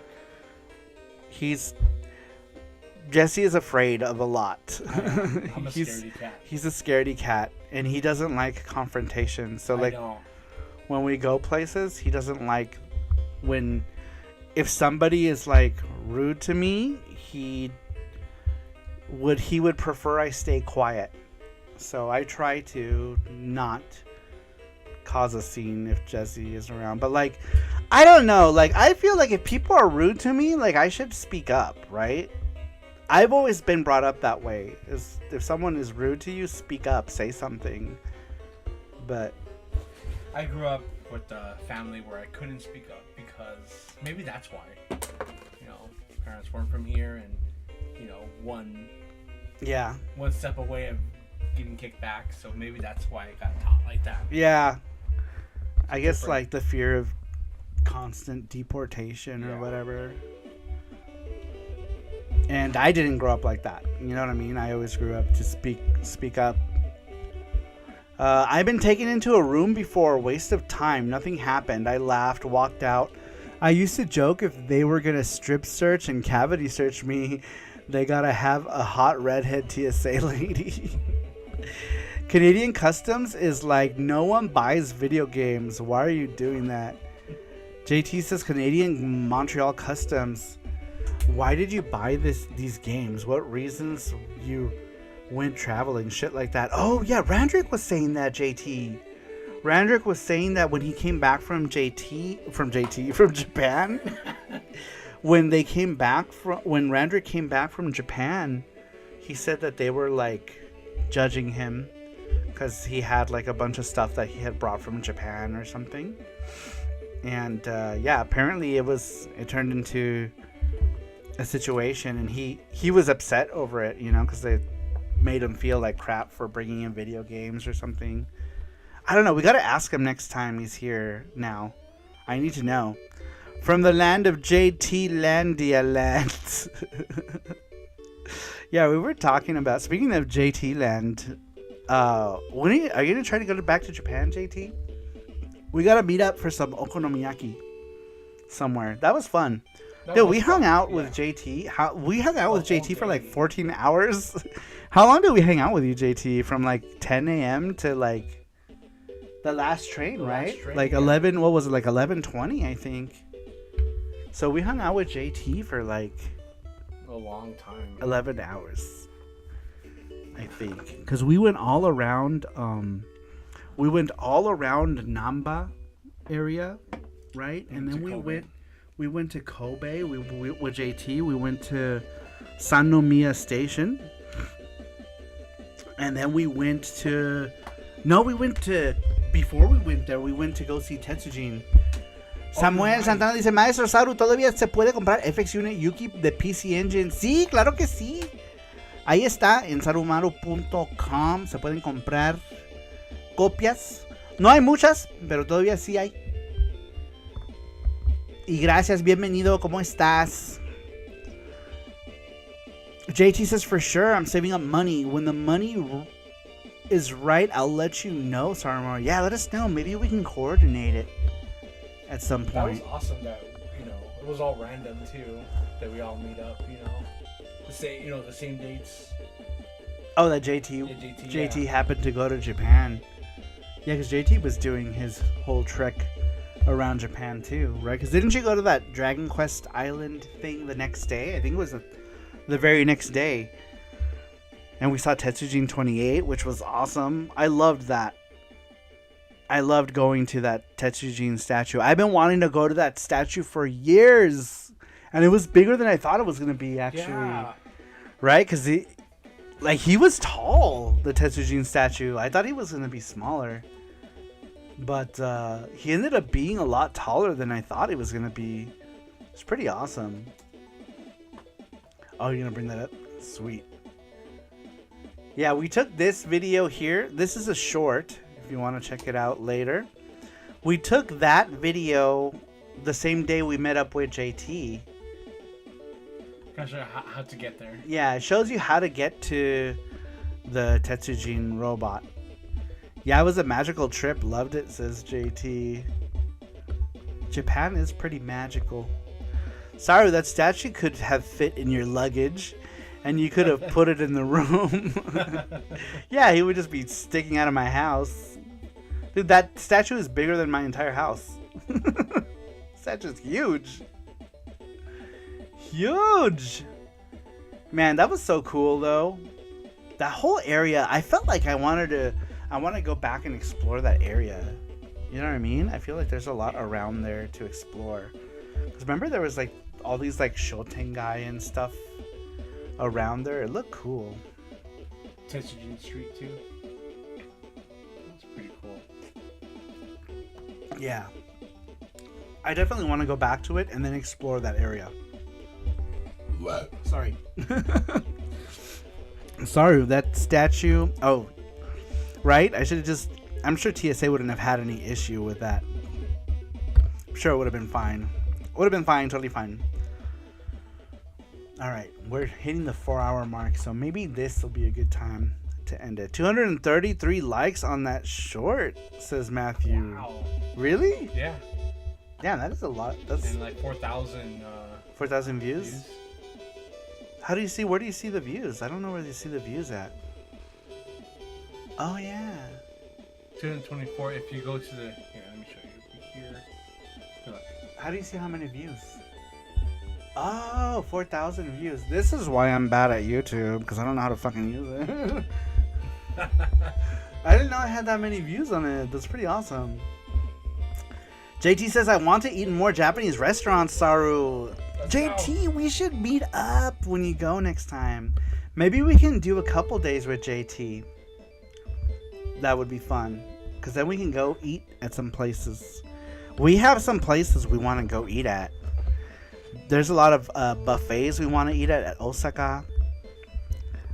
Jesse is afraid of a lot. I'm a he's scaredy cat. he's a scaredy cat, and he doesn't like confrontation. So, I like, know. when we go places, he doesn't like if somebody is, like, rude to me, he would prefer I stay quiet. So I try to not cause a scene if Jesse is around. But, like, I don't know. Like, I feel like if people are rude to me, like, I should speak up, right? I've always been brought up that way. If someone is rude to you, speak up, say something. But I grew up with a family where I couldn't speak up because maybe that's why. You know, parents weren't from here, and, you know, one step away of getting kicked back. So maybe that's why it got taught like that. Yeah. I guess, Different. like, the fear of constant deportation or Yeah. whatever. And I didn't grow up like that. You know what I mean? I always grew up to speak up. I've been taken into a room before. Waste of time. Nothing happened. I laughed, walked out. I used to joke if they were going to strip search and cavity search me, they got to have a hot redhead TSA lady. Canadian Customs is like, no one buys video games. Why are you doing that? JT says Canadian Montreal Customs. Why did you buy these games? What reasons you went traveling? Shit like that. Oh yeah, Randrick was saying that, JT. Randrick was saying that when he came back from Japan. when Randrick came back from Japan, he said that they were, like, judging him because he had, like, a bunch of stuff that he had brought from Japan or something. And yeah, apparently it turned into a situation, and he was upset over it, you know, because they made him feel like crap for bringing in video games or something. I don't know. We got to ask him next time he's here now. I need to know. From the land of JT Landia Land. Yeah, we were talking about, speaking of JT Land, when are you going to try to go back to Japan, JT? We got to meet up for some okonomiyaki somewhere. That was fun. Dude, we hung out with JT. We hung out with JT for like 14 hours. How long did we hang out with you, JT? From like 10 a.m. to like the last train, right? Like 11, what was it? Like 11:20, I think. So we hung out with JT for like A long time. 11 hours, I think. Because we went all around, Namba area. right? And then Kobe. we went to Kobe. We with JT. We went to Sanomiya Station, and then we went to. No, we went to. Before we went there, we went to go see Tetsujin. Samuel Santana dice, Maestro Saru, ¿todavía se puede comprar FX Unit Yuki de PC Engine? Sí, claro que sí. Ahí está, en sarumaru.com. Se pueden comprar copias. No hay muchas, pero todavía sí hay. Y gracias, bienvenido, ¿cómo estás? JT says, for sure, I'm saving up money. When the money is right, I'll let you know, Sarumaru. Yeah, let us know. Maybe we can coordinate it at some That was point. awesome that, it was all random too, that we all meet up, the same dates. Oh, that JT Yeah, JT happened to go to Japan. Yeah, because JT was doing his whole trek around Japan too, right? Because didn't you go to that Dragon Quest Island thing the next day? I think it was the very next day. And we saw Tetsujin 28, which was awesome. I loved that. I loved going to that Tetsujin statue. I've been wanting to go to that statue for years. And it was bigger than I thought it was going to be, actually. Yeah. Right? Because he was tall, the Tetsujin statue. I thought he was going to be smaller. But he ended up being a lot taller than I thought he was going to be. It's pretty awesome. Oh, you're going to bring that up? Sweet. Yeah, we took this video here. This is a short, if you want to check it out later. We took that video the same day we met up with JT. Gosh, how to get there. Yeah, it shows you how to get to the Tetsujin robot. Yeah, it was a magical trip. Loved it, says JT. Japan is pretty magical. Sorry, that statue could have fit in your luggage. And you could have put it in the room. Yeah, he would just be sticking out of my house. Dude, that statue is bigger than my entire house. Statue's huge. Huge. Man, that was so cool, though. That whole area, I felt like I want to go back and explore that area. You know what I mean? I feel like there's a lot around there to explore. Because remember there was like all these like Shotengai and stuff around there. It looked cool. Tetsujin Street too. That's pretty cool. Yeah. I definitely want to go back to it and then explore that area. What? Sorry. Sorry, that statue. Oh, right? I should have just. I'm sure TSA wouldn't have had any issue with that. I'm sure it would have been fine. Would have been fine, totally fine. Alright, we're hitting the 4-hour mark, so maybe this will be a good time to end it. 233 likes on that short, says Matthew. Wow. Really? Yeah. Yeah, that is a lot. That's And like 4,000 4,000 views? How do you see, where do you see the views? I don't know where you see the views at. Oh, yeah. 224 if you go to the... Here, let me show you. Here. Look. How do you see how many views? Oh, 4,000 views. This is why I'm bad at YouTube, because I don't know how to fucking use it. I didn't know I had that many views on it. That's pretty awesome. JT says, I want to eat in more Japanese restaurants, Saru. JT, we should meet up when you go next time. Maybe we can do a couple days with JT. That would be fun. Because then we can go eat at some places. We have some places we want to go eat at. There's a lot of buffets we want to eat at Osaka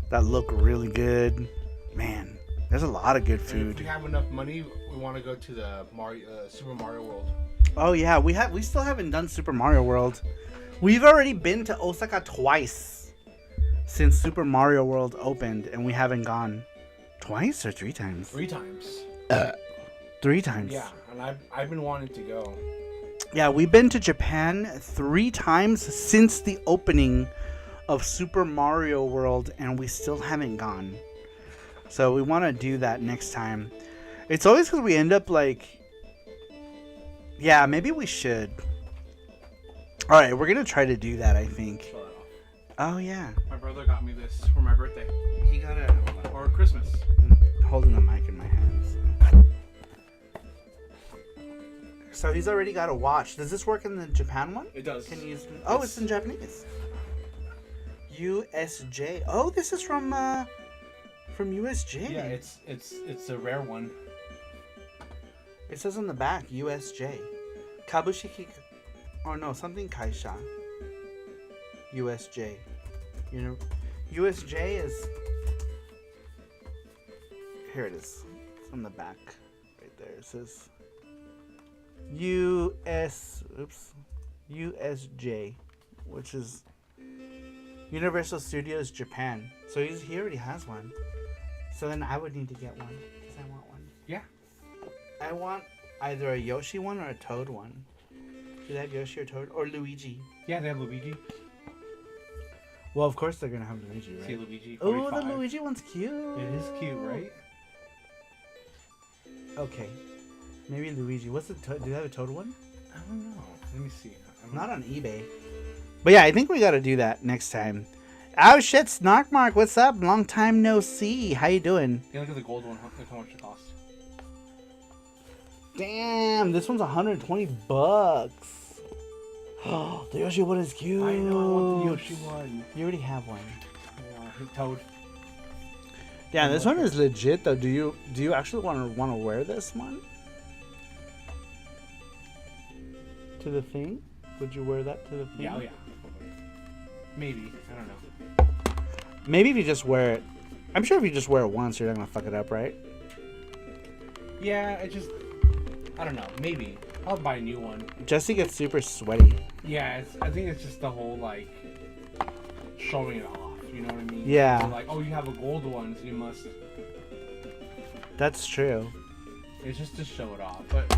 that look really good. Man, there's a lot of good And if food. we have enough money, we want to go to the Super Mario World. Oh yeah, we still haven't done Super Mario World. We've already been to Osaka twice since Super Mario World opened, and we haven't gone. Twice or 3 times? 3 times. 3 times. Yeah, and I've been wanting to go. Yeah, we've been to Japan 3 times since the opening of Super Mario World, and we still haven't gone. So we want to do that next time. It's always because we end up like... Yeah, maybe we should. Alright, we're going to try to do that, I think. Show that off. Oh, yeah. My brother got me this for my birthday. He got it. Or Christmas. Holding the mic in my hands. So he's already got a watch. Does this work in the Japan one? It does. Can you use? Oh, it's in Japanese. USJ. Oh, this is from USJ. Yeah, it's a rare one. It says on the back USJ. Kabushiki. Or no, something Kaisha. USJ. You know, USJ is. Here it is. It's on the back, right there. It says USJ, which is Universal Studios Japan. So he already has one. So then I would need to get one because I want one. Yeah. I want either a Yoshi one or a Toad one. Do they have Yoshi or Toad or Luigi? Yeah, they have Luigi. Well, of course they're gonna have Luigi, See right? Luigi. Oh, 45. the Luigi one's cute. It is cute, right? Okay, maybe Luigi. What's the Toad? Do they have a Toad one? I don't know. Let me see. Not on eBay. But yeah, I think we got to do that next time. Oh shit, Snarkmark, what's up? Long time no see. How you doing? Yeah, look at the gold one. Look how much it costs. Damn, this one's 120 bucks. Oh, the Yoshi one is cute. I know. I want the Yoshi one. You already have one. Yeah, Toad. Yeah, this one is legit though. Do you actually want to wear this one? To the thing? Would you wear that to the thing? Yeah, oh yeah. Maybe. I don't know. Maybe if you just wear it. I'm sure if you just wear it once, you're not gonna fuck it up, right? Yeah, I don't know. Maybe. I'll buy a new one. Jesse gets super sweaty. Yeah, I think it's just the whole, like, showing it off. You know what I mean? Yeah. So, like, oh, you have a gold one, so you must. That's true. It's just to show it off. But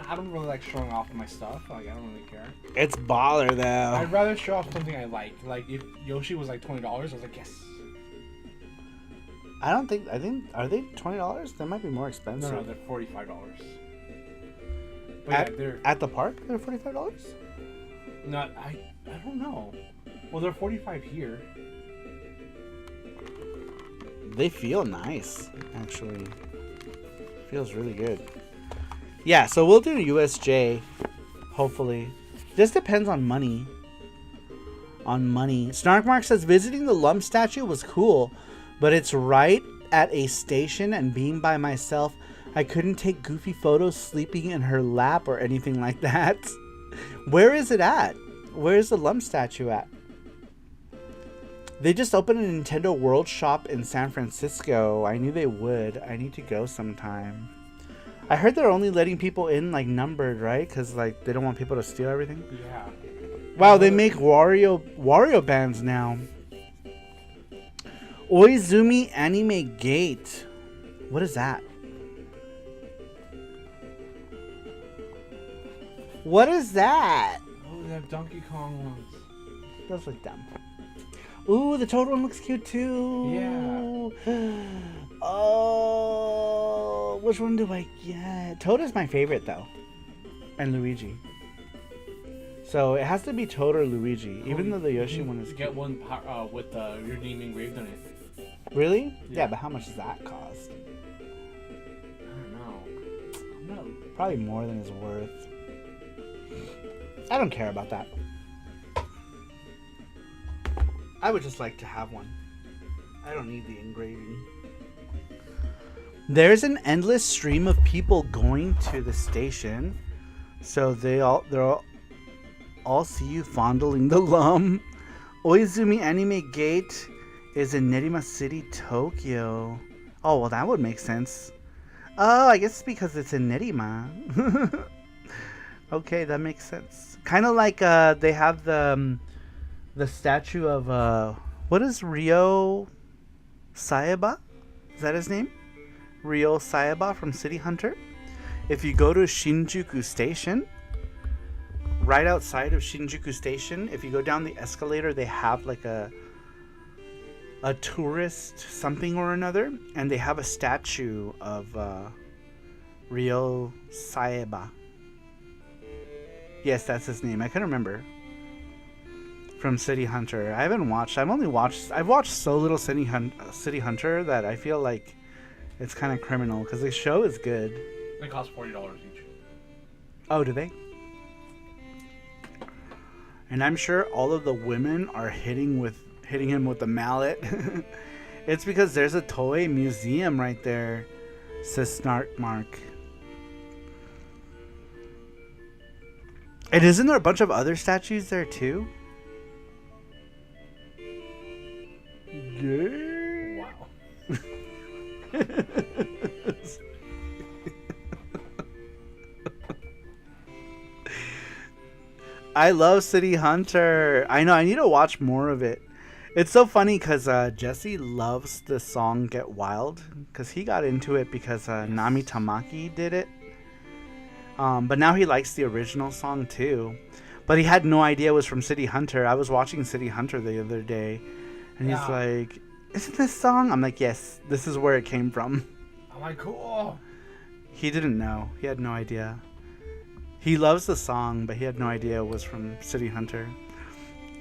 I don't really like showing off my stuff. Like, I don't really care. It's baller though. I'd rather show off something I like. Like, if Yoshi was like $20, I was like, yes. I think are they $20? They might be more expensive. No, they're $45. But At, yeah, they're at the park, they're $45. not. I don't know. Well, they're 45 here. They feel nice, actually. Feels really good. Yeah, so we'll do USJ, hopefully. This depends on money. Snarkmark says visiting the Lump statue was cool, but it's right at a station and being by myself, I couldn't take goofy photos sleeping in her lap or anything like that. Where is it at? Where is the Lump statue at? They just opened a Nintendo World Shop in San Francisco. I knew they would. I need to go sometime. I heard they're only letting people in, like, numbered, right? Because, like, they don't want people to steal everything. Yeah. Wow, they make Wario bands now. Oizumi Anime Gate. What is that? What is that? Oh, they have Donkey Kong ones. Those look dumb. Ooh, the Toad one looks cute too. Yeah. Oh, which one do I get? Toad is my favorite though, and Luigi. So it has to be Toad or Luigi, even though the Yoshi one is get cute. one with your name engraved on it. Really? Yeah, Yeah. but how much does that cost? I don't know. Probably more than it's worth. I don't care about that. I would just like to have one. I don't need the engraving. There's an endless stream of people going to the station, so they'll all see you fondling the lum. Oizumi Anime Gate is in Nerima City, Tokyo. Oh, well, that would make sense. Oh, I guess it's because it's in Nerima. Okay, that makes sense. Kind of like they have the statue of what is Ryo Saeba? Is that his name? Ryo Saeba from City Hunter. If you go to Shinjuku Station, right outside of Shinjuku Station, if you go down the escalator, they have like a tourist something or another, and they have a statue of Ryo Saeba. Yes, that's his name. I couldn't remember. From City Hunter. I haven't watched. I've watched so little City Hunter that I feel like it's kind of criminal because the show is good. They cost $40 each. Oh, do they? And I'm sure all of the women are hitting him with the mallet. It's because there's a toy museum right there, says Snark Mark. And isn't there a bunch of other statues there too? Yeah. Wow. I love City Hunter. I know, I need to watch more of it. It's so funny because Jesse loves the song Get Wild because he got into it because Nami Tamaki did it. But now he likes the original song too. But he had no idea it was from City Hunter. I was watching City Hunter the other day and he's like, isn't this song? I'm like, yes, this is where it came from. I'm like, cool. He didn't know. He had no idea. He loves the song, but he had no idea it was from City Hunter.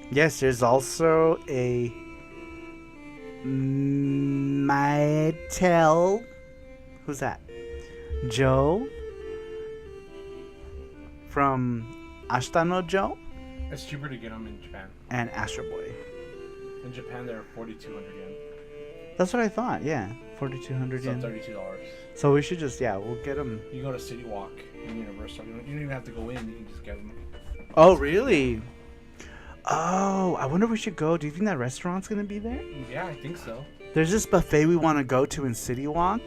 Yes, there's also a Mytel. Who's that? Joe from Ashita Joe It's cheaper to get them in Japan. and Astro Boy. In Japan, they're 4,200 yen. That's what I thought. Yeah, 4,200 So yen. $32. So we should just we'll get them. You go to City Walk in Universal. You don't even have to go in. You can just get them. Oh, really? Oh, I wonder if we should go. Do you think that restaurant's gonna be there? Yeah, I think so. There's this buffet we want to go to in City Walk.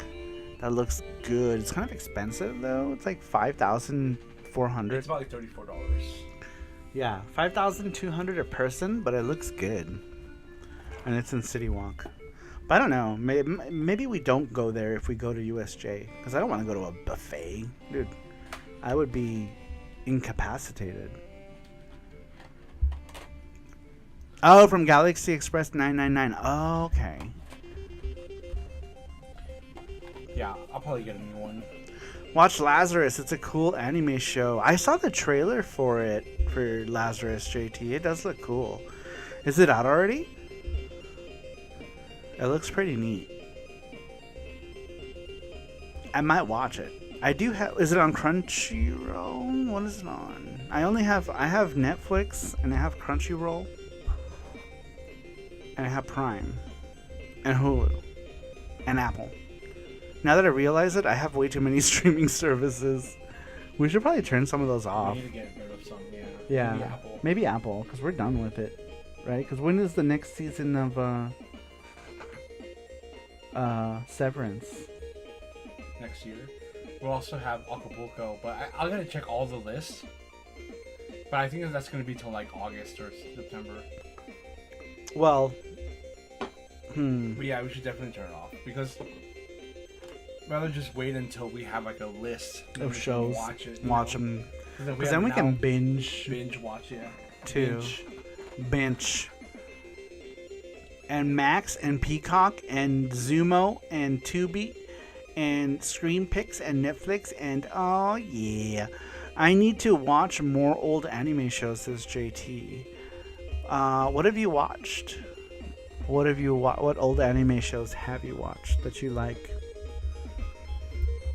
That looks good. It's kind of expensive though. It's like 5,400. It's about like $34. Yeah, 5,200 a person, but it looks good. And it's in City Walk. But I don't know. Maybe we don't go there if we go to USJ, because I don't want to go to a buffet, dude. I would be incapacitated. Oh, from Galaxy Express 999. Oh, okay. Yeah, I'll probably get a new one. Watch Lazarus. It's a cool anime show. I saw the trailer for it, for Lazarus, JT. It does look cool. Is it out already? It looks pretty neat. I might watch it. I do have... Is it on Crunchyroll? What is it on? I have Netflix, and I have Crunchyroll, and I have Prime, and Hulu, and Apple. Now that I realize it, I have way too many streaming services. We should probably turn some of those off. We need to get rid of some, yeah. Yeah, maybe Apple, because we're done with it, right? Because when is the next season of Severance? Next year. We'll also have Acapulco, but I'm going to check all the lists. But I think that's going to be till like August or September. Well, But yeah, we should definitely turn it off, because rather just wait until we have like a list of shows, watch them, because then we can binge watch, yeah, too. Binge. And Max and Peacock and Zumo and Tubi and Screen Picks and Netflix and oh yeah, I need to watch more old anime shows, says JT. What have you watched? What old anime shows have you watched that you like?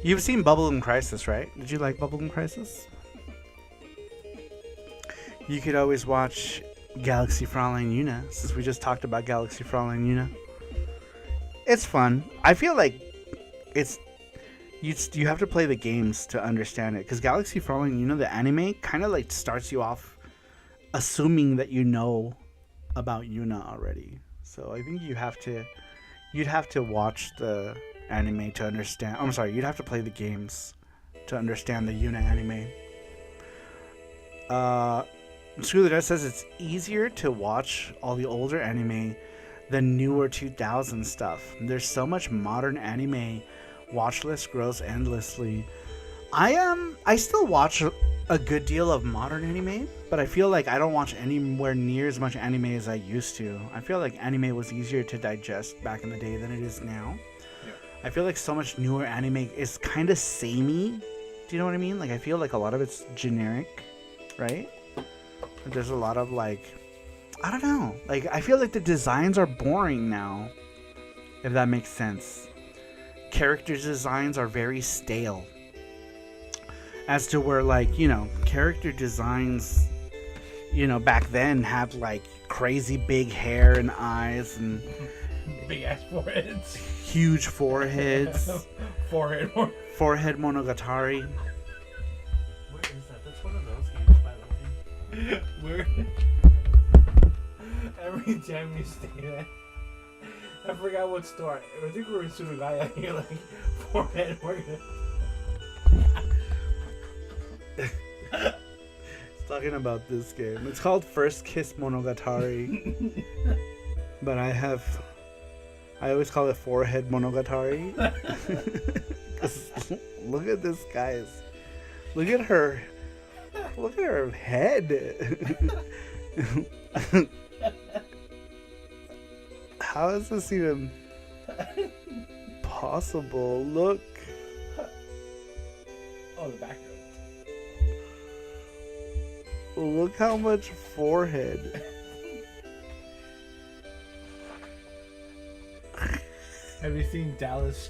You've seen Bubblegum Crisis, right? Did you like Bubblegum Crisis? You could always watch Galaxy Fraulein Yuna, since we just talked about Galaxy Fraulein Yuna. It's fun. I feel like it's you have to play the games to understand it, because Galaxy Fraulein Yuna, the anime, kind of like starts you off assuming that you know about Yuna already. So I think you'd have to watch the anime to understand. I'm sorry, you'd have to play the games to understand the Yuna anime. Scooter says it's easier to watch all the older anime than newer 2000 stuff. There's so much modern anime. Watch list grows endlessly. I still watch a good deal of modern anime, but I feel like I don't watch anywhere near as much anime as I used to. I feel like anime was easier to digest back in the day than it is now. Yeah. I feel like so much newer anime is kind of samey. Do you know what I mean? Like, I feel like a lot of it's generic, right? There's a lot of, like, I don't know. Like, I feel like the designs are boring now, if that makes sense. Character designs are very stale. as to where, like, you know, character designs, you know, back then had like crazy big hair and eyes and Big ass foreheads. huge foreheads. Forehead. Forehead Monogatari. Where is that? That's one of those games, by the way. Where? Every time you stay there, I forgot what store. I think we were in Surugaya. You're like forehead. It's talking about this game. It's called First Kiss Monogatari. But I always call it Forehead Monogatari. 'Cause look at this, guys. Look at her. Look at her head. How is this even possible? Look. Oh, the background. Look how much forehead. Have you seen Dallas?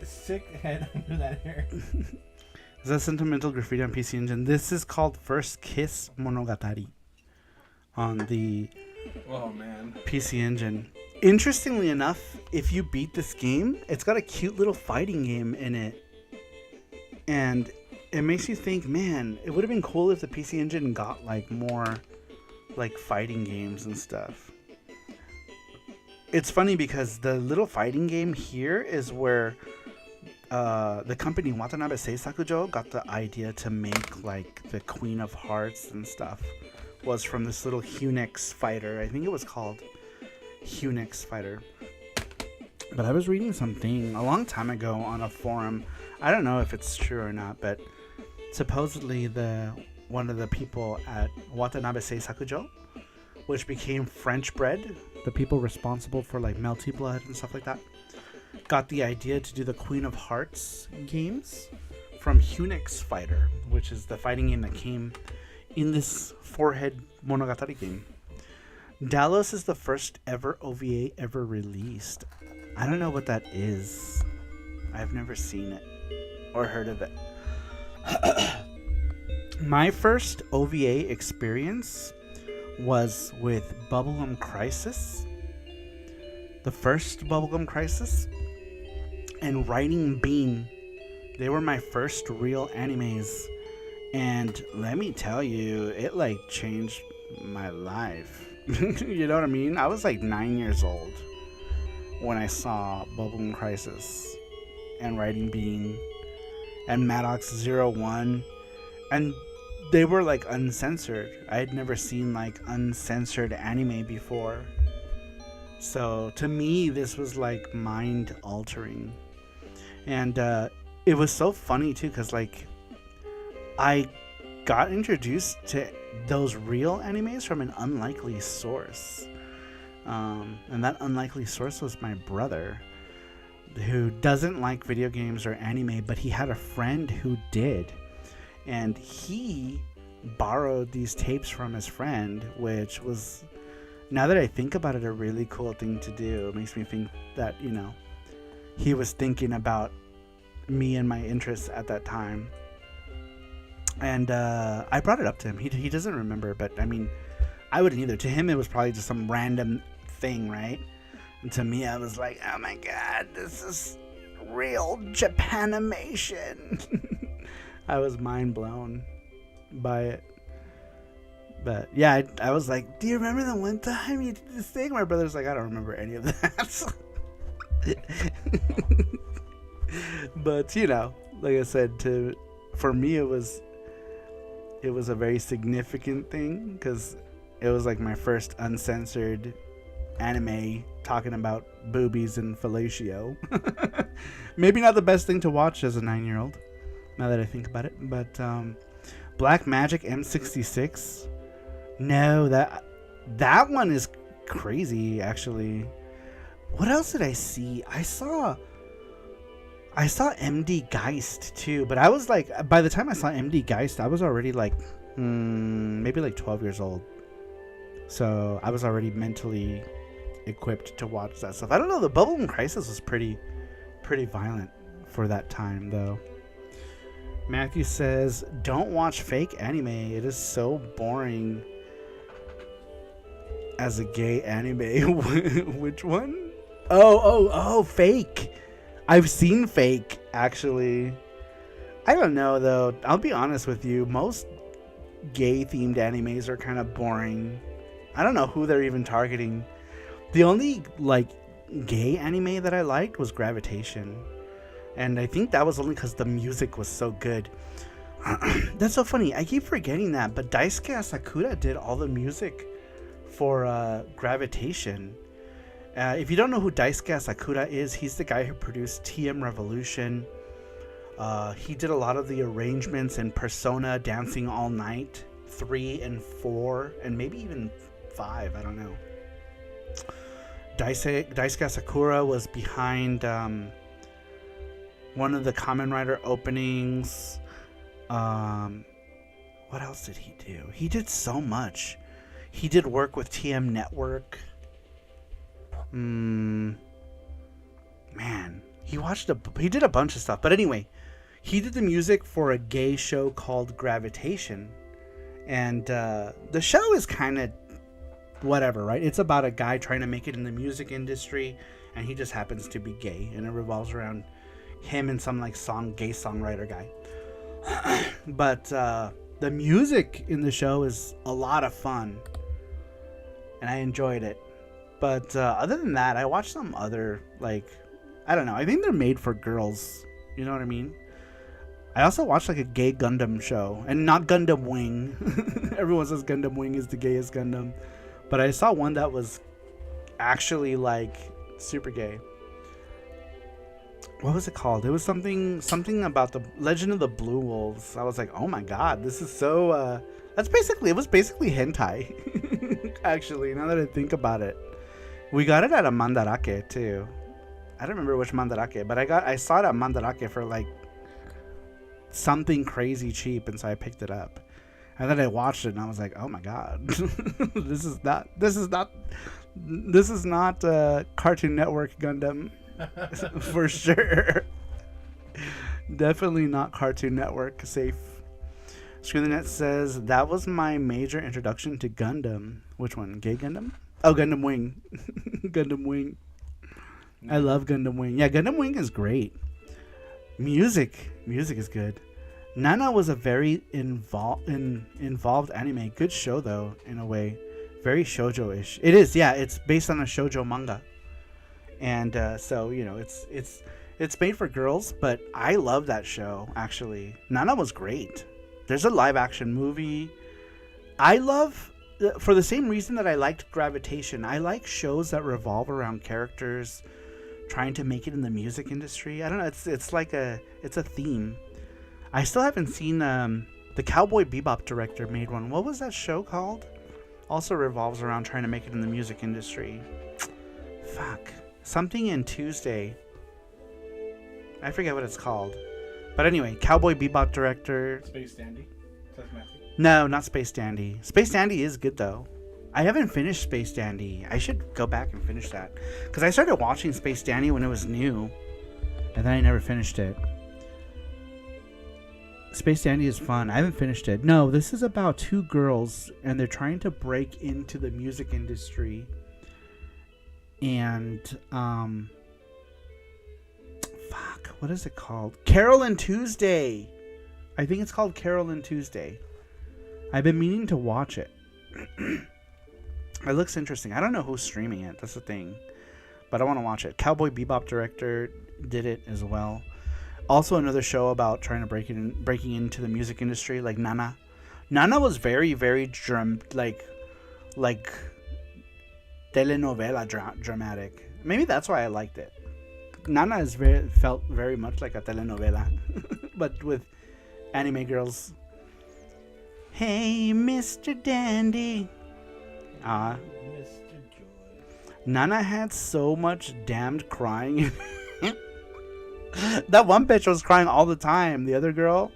Sick head under that hair. Is that Sentimental Graffiti on PC Engine? This is called First Kiss Monogatari on the Oh man. PC Engine. Interestingly enough, if you beat this game, it's got a cute little fighting game in it. And it makes you think, man, it would have been cool if the PC Engine got like more like fighting games and stuff. It's funny because the little fighting game here is where the company Watanabe Seisakujo got the idea to make like the Queen of Hearts and stuff. Was from this little Hunix fighter. I think it was called Hunix Fighter. But I was reading something a long time ago on a forum. I don't know if it's true or not, but supposedly one of the people at Watanabe Seisakujo, which became French Bread, the people responsible for like Melty Blood and stuff like that, got the idea to do the Queen of Hearts games from Hunix Fighter, which is the fighting game that came in this Forehead Monogatari game. Dallas is the first ever OVA ever released. I don't know what that is. I've never seen it or heard of it. My first OVA experience was with Bubblegum Crisis. The first Bubblegum Crisis. And Writing Bean. They were my first real animes. And let me tell you, it like changed my life. You know what I mean? I was like 9 years old when I saw Bubblegum Crisis and Writing Bean and Maddox 01. And they were like uncensored. I had never seen like uncensored anime before. So to me, this was like mind altering. And it was so funny too, because like I got introduced to those real animes from an unlikely source. And that unlikely source was my brother, who doesn't like video games or anime, but he had a friend who did. And he borrowed these tapes from his friend, which was, now that I think about it, a really cool thing to do. It makes me think that, you know, he was thinking about me and my interests at that time. And I brought it up to him. He doesn't remember, but I mean, I wouldn't either. To him, it was probably just some random thing, right? And to me, I was like, oh my god, this is real Japanimation. I was mind blown by it. But yeah, I was like, do you remember the one time you did this thing? My brother's like, I don't remember any of that. But you know, like I said, for me it was a very significant thing, because it was like my first uncensored anime talking about boobies and fellatio. Maybe not the best thing to watch as a 9-year-old, now that I think about it. But Black Magic M66, no, that one is crazy actually. What else did I see? I saw MD Geist too, but I was like, by the time I saw MD Geist, I was already like maybe like 12 years old. So I was already mentally equipped to watch that stuff. I don't know, the Bubblegum Crisis was pretty violent for that time though. Matthew says, don't watch fake anime. It is so boring. As a gay anime. Which one? Oh, fake. I've seen fake, actually. I don't know, though. I'll be honest with you. Most gay-themed animes are kind of boring. I don't know who they're even targeting. The only, like, gay anime that I liked was Gravitation. And I think that was only because the music was so good. That's so funny. I keep forgetting that. But Daisuke Asakura did all the music for Gravitation. If you don't know who Daisuke Asakura is, he's the guy who produced TM Revolution. He did a lot of the arrangements in Persona Dancing All Night 3 and 4, and maybe even 5. I don't know. Daisuke Asakura was behind one of the Kamen Rider openings. What else did he do? He did so much. He did work with TM Network. Man, he did a bunch of stuff. But anyway, he did the music for a gay show called Gravitation. And the show is kind of whatever, right? It's about a guy trying to make it in the music industry, and he just happens to be gay, and it revolves around him and some like gay songwriter guy. But the music in the show is a lot of fun, and I enjoyed it. But other than that, I watched some other, like, I don't know, I think they're made for girls, you know what I mean? I also watched like a gay Gundam show, and not Gundam Wing. Everyone says Gundam Wing is the gayest Gundam, but I saw one that was actually like super gay. What was it called? It was something about the Legend of the Blue Wolves. I was like, oh my god, this is so it was basically hentai. Actually, now that I think about it, we got it at a Mandarake too. I don't remember which Mandarake, but I saw it at Mandarake for like something crazy cheap, and so I picked it up. And then I watched it, and I was like, oh my god, this is not Cartoon Network Gundam. For sure. Definitely not Cartoon Network safe. Screw the Net says, that was my major introduction to Gundam. Which one? Gay Gundam? Oh, Gundam Wing. Gundam Wing. I love Gundam Wing. Yeah, Gundam Wing is great. Music is good. Nana was a very involved anime. Good show though, in a way. Very shoujo-ish. It is, yeah. It's based on a shoujo manga. And so, you know, it's made for girls, but I love that show, actually. Nana was great. There's a live action movie. I love, for the same reason that I liked Gravitation, I like shows that revolve around characters trying to make it in the music industry. I don't know, it's a theme. I still haven't seen, the Cowboy Bebop director made one. What was that show called? Also revolves around trying to make it in the music industry. Fuck. Something in Tuesday. I forget what it's called. But anyway, Cowboy Bebop director. Space Dandy? Says Matthew. No, not Space Dandy. Space Dandy is good though. I haven't finished Space Dandy. I should go back and finish that. Because I started watching Space Dandy when it was new. And then I never finished it. Space Dandy is fun. I haven't finished it. No, this is about two girls. And they're trying to break into the music industry. And what is it called? Carol and Tuesday. I think it's called Carol and Tuesday. I've been meaning to watch it. It looks interesting. I don't know who's streaming it. That's the thing. But I want to watch it. Cowboy Bebop director did it as well. Also another show about trying to breaking into the music industry, like Nana. Nana was very, very like telenovela dramatic. Maybe that's why I liked it. Nana felt very much like a telenovela, but with anime girls. Hey, Mr. Dandy. Mr. Joy. Nana had so much damned crying. That one bitch was crying all the time. The other girl,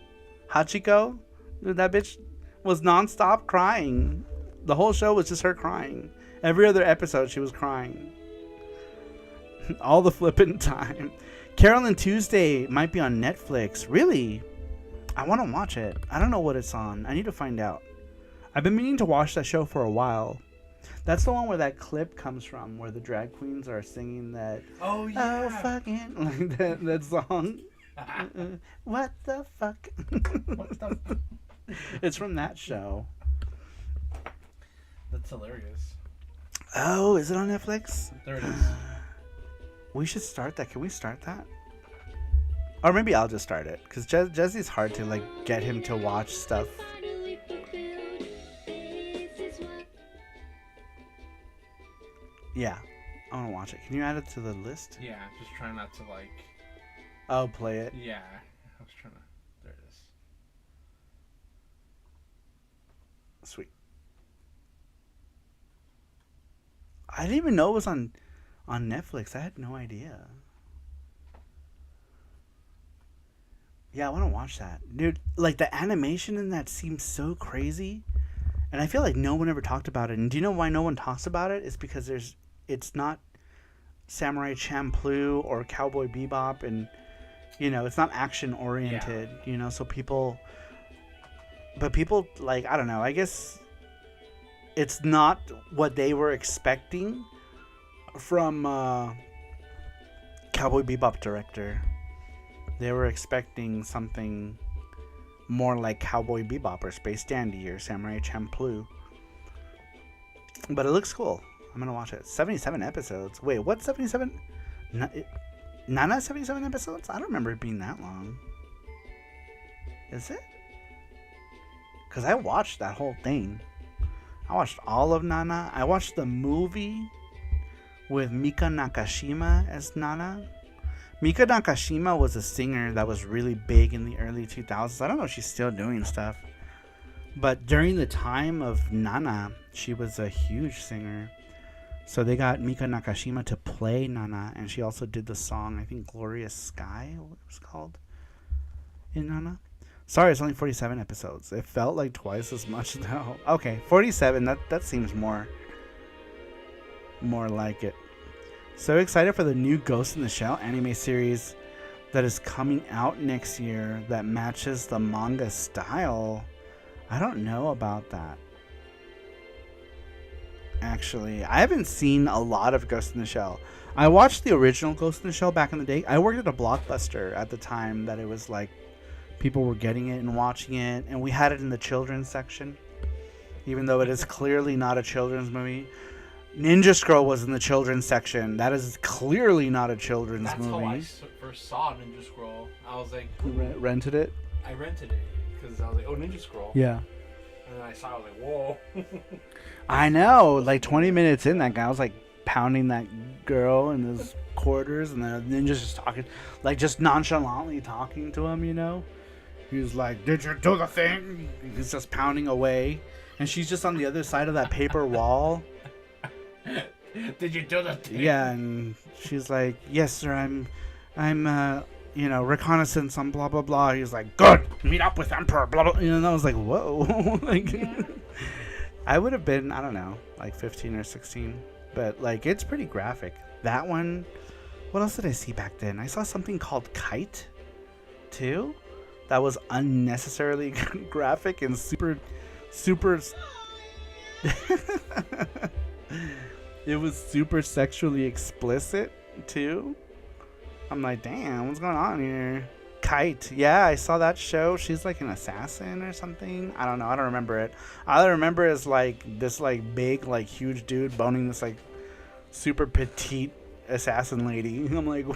Hachiko, that bitch was nonstop crying. The whole show was just her crying. Every other episode, she was crying. All the flippin' time. Carol and Tuesday might be on Netflix. Really? I want to watch it. I don't know what it's on. I need to find out. I've been meaning to watch that show for a while. That's the one where that clip comes from, where the drag queens are singing that. Oh yeah. Oh fucking like that song. What the fuck? What the? It's from that show. That's hilarious. Oh, is it on Netflix? There it is. We should start that. Can we start that? Or maybe I'll just start it, because Jesse's hard to like get him to watch stuff. Yeah, I want to watch it. Can you add it to the list? Yeah, just try not to like. Oh, play it. Yeah, I was trying to. There it is. Sweet. I didn't even know it was on Netflix. I had no idea. Yeah, I want to watch that. Dude, like the animation in that seems so crazy. And I feel like no one ever talked about it. And do you know why no one talks about it? It's because it's not Samurai Champloo or Cowboy Bebop, and it's not action oriented, so people like, I don't know, I guess it's not what they were expecting from Cowboy Bebop director. They were expecting something more like Cowboy Bebop or Space Dandy or Samurai Champloo. But it looks cool. I'm gonna watch it. 77 episodes. Wait, what? 77? Nana 77 episodes? I don't remember it being that long. Is it? Because I watched that whole thing. I watched all of Nana. I watched the movie with Mika Nakashima as Nana. Mika Nakashima was a singer that was really big in the early 2000s. I don't know if she's still doing stuff. But during the time of Nana, she was a huge singer. So they got Mika Nakashima to play Nana, and she also did the song, I think, Glorious Sky, what it was called, in Nana. Sorry, it's only 47 episodes. It felt like twice as much, though. Okay, 47, that seems more like it. So excited for the new Ghost in the Shell anime series that is coming out next year that matches the manga style. I don't know about that. Actually, I haven't seen a lot of Ghost in the Shell. I watched the original Ghost in the Shell back in the day. I worked at a Blockbuster at the time that it was like people were getting it and watching it, and we had it in the children's section, even though it is clearly not a children's movie. Ninja Scroll was in the children's section. That is clearly not a children's movie. That's how I first saw Ninja Scroll. I was like, rented it? I rented it because I was like, oh, Ninja Scroll. Yeah. And then I saw it, I was like, whoa. I know. Like 20 minutes in, that guy was like pounding that girl in his quarters, and then Ninja's just talking, like just nonchalantly talking to him, He was like, "Did you do the thing?" He's just pounding away, and she's just on the other side of that paper wall. Did you do the thing? Yeah, and she's like, "Yes, sir. I'm reconnaissance on blah blah blah." He's like, "Good. Meet up with Emperor." Blah blah. And I was like, "Whoa!" Like, yeah. I would have been, I don't know, like 15 or 16, but like it's pretty graphic. That one. What else did I see back then? I saw something called Kite, too. That was unnecessarily graphic and super. It was super sexually explicit too. I'm like, damn, what's going on here? Kite. Yeah, I saw that show. She's like an assassin or something. I don't know. I don't remember it. All I remember is like this like big, like huge dude boning this like super petite assassin lady. I'm like,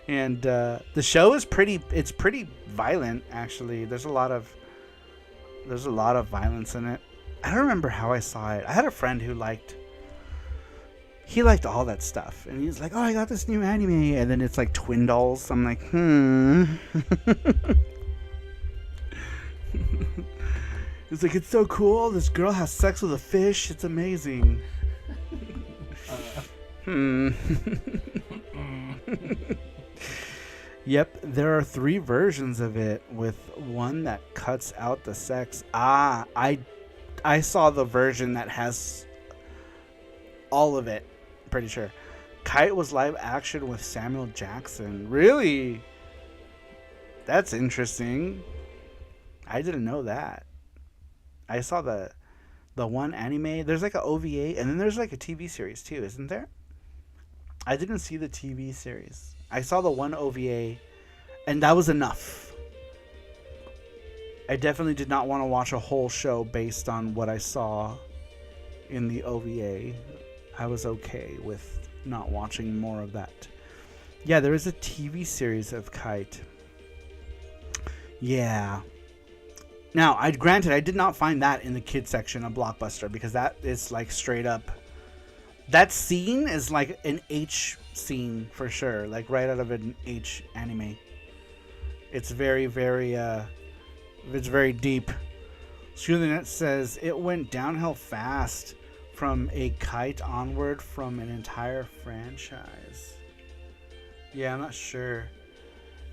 and the show is pretty violent, actually. There's a lot of violence in it. I don't remember how I saw it. I had a friend who liked all that stuff, and he's like, "Oh, I got this new anime," and then it's like twin dolls. I'm like, It's like, it's so cool. This girl has sex with a fish. It's amazing. Yep, there are 3 versions of it, with one that cuts out the sex. I saw the version that has all of it, pretty sure. Kite was live action with Samuel Jackson. Really? That's interesting. I didn't know that. I saw the one anime. There's like an OVA, and then there's like a TV series too, isn't there? I didn't see the TV series. I saw the one OVA, and that was enough. I definitely did not want to watch a whole show based on what I saw in the OVA. I was okay with not watching more of that. Yeah, there is a TV series of Kite. Yeah. Now, granted, I did not find that in the kids section of Blockbuster, because that is like straight up. That scene is like an H scene for sure, like right out of an H anime. It's very, very, it's very deep. Net says it went downhill fast from a Kite onward from an entire franchise. Yeah, I'm not sure.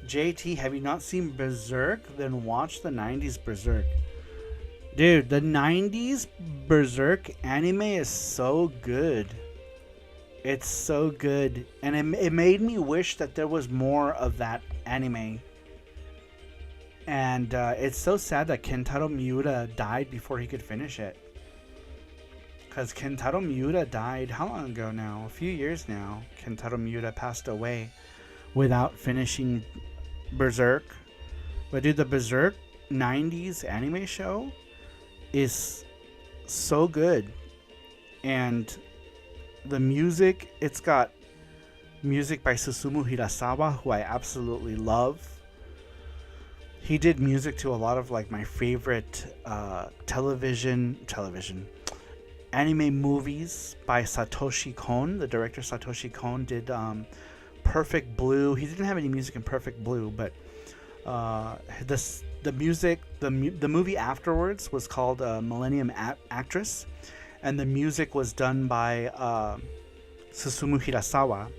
JT, have you not seen Berserk? Then watch the 90s Berserk. Dude, the 90s Berserk anime is so good. It's so good. And it made me wish that there was more of that anime. And it's so sad that Kentaro Miura died before he could finish it. Because Kentaro Miura died, how long ago now? A few years now. Kentaro Miura passed away without finishing Berserk. But dude, the Berserk 90s anime show is so good. And the music, it's got music by Susumu Hirasawa, who I absolutely love. He did music to a lot of like my favorite television anime movies by Satoshi Kon. The director Satoshi Kon did Perfect Blue. He didn't have any music in Perfect Blue, but the movie afterwards was called Millennium Actress, and the music was done by Susumu Hirasawa,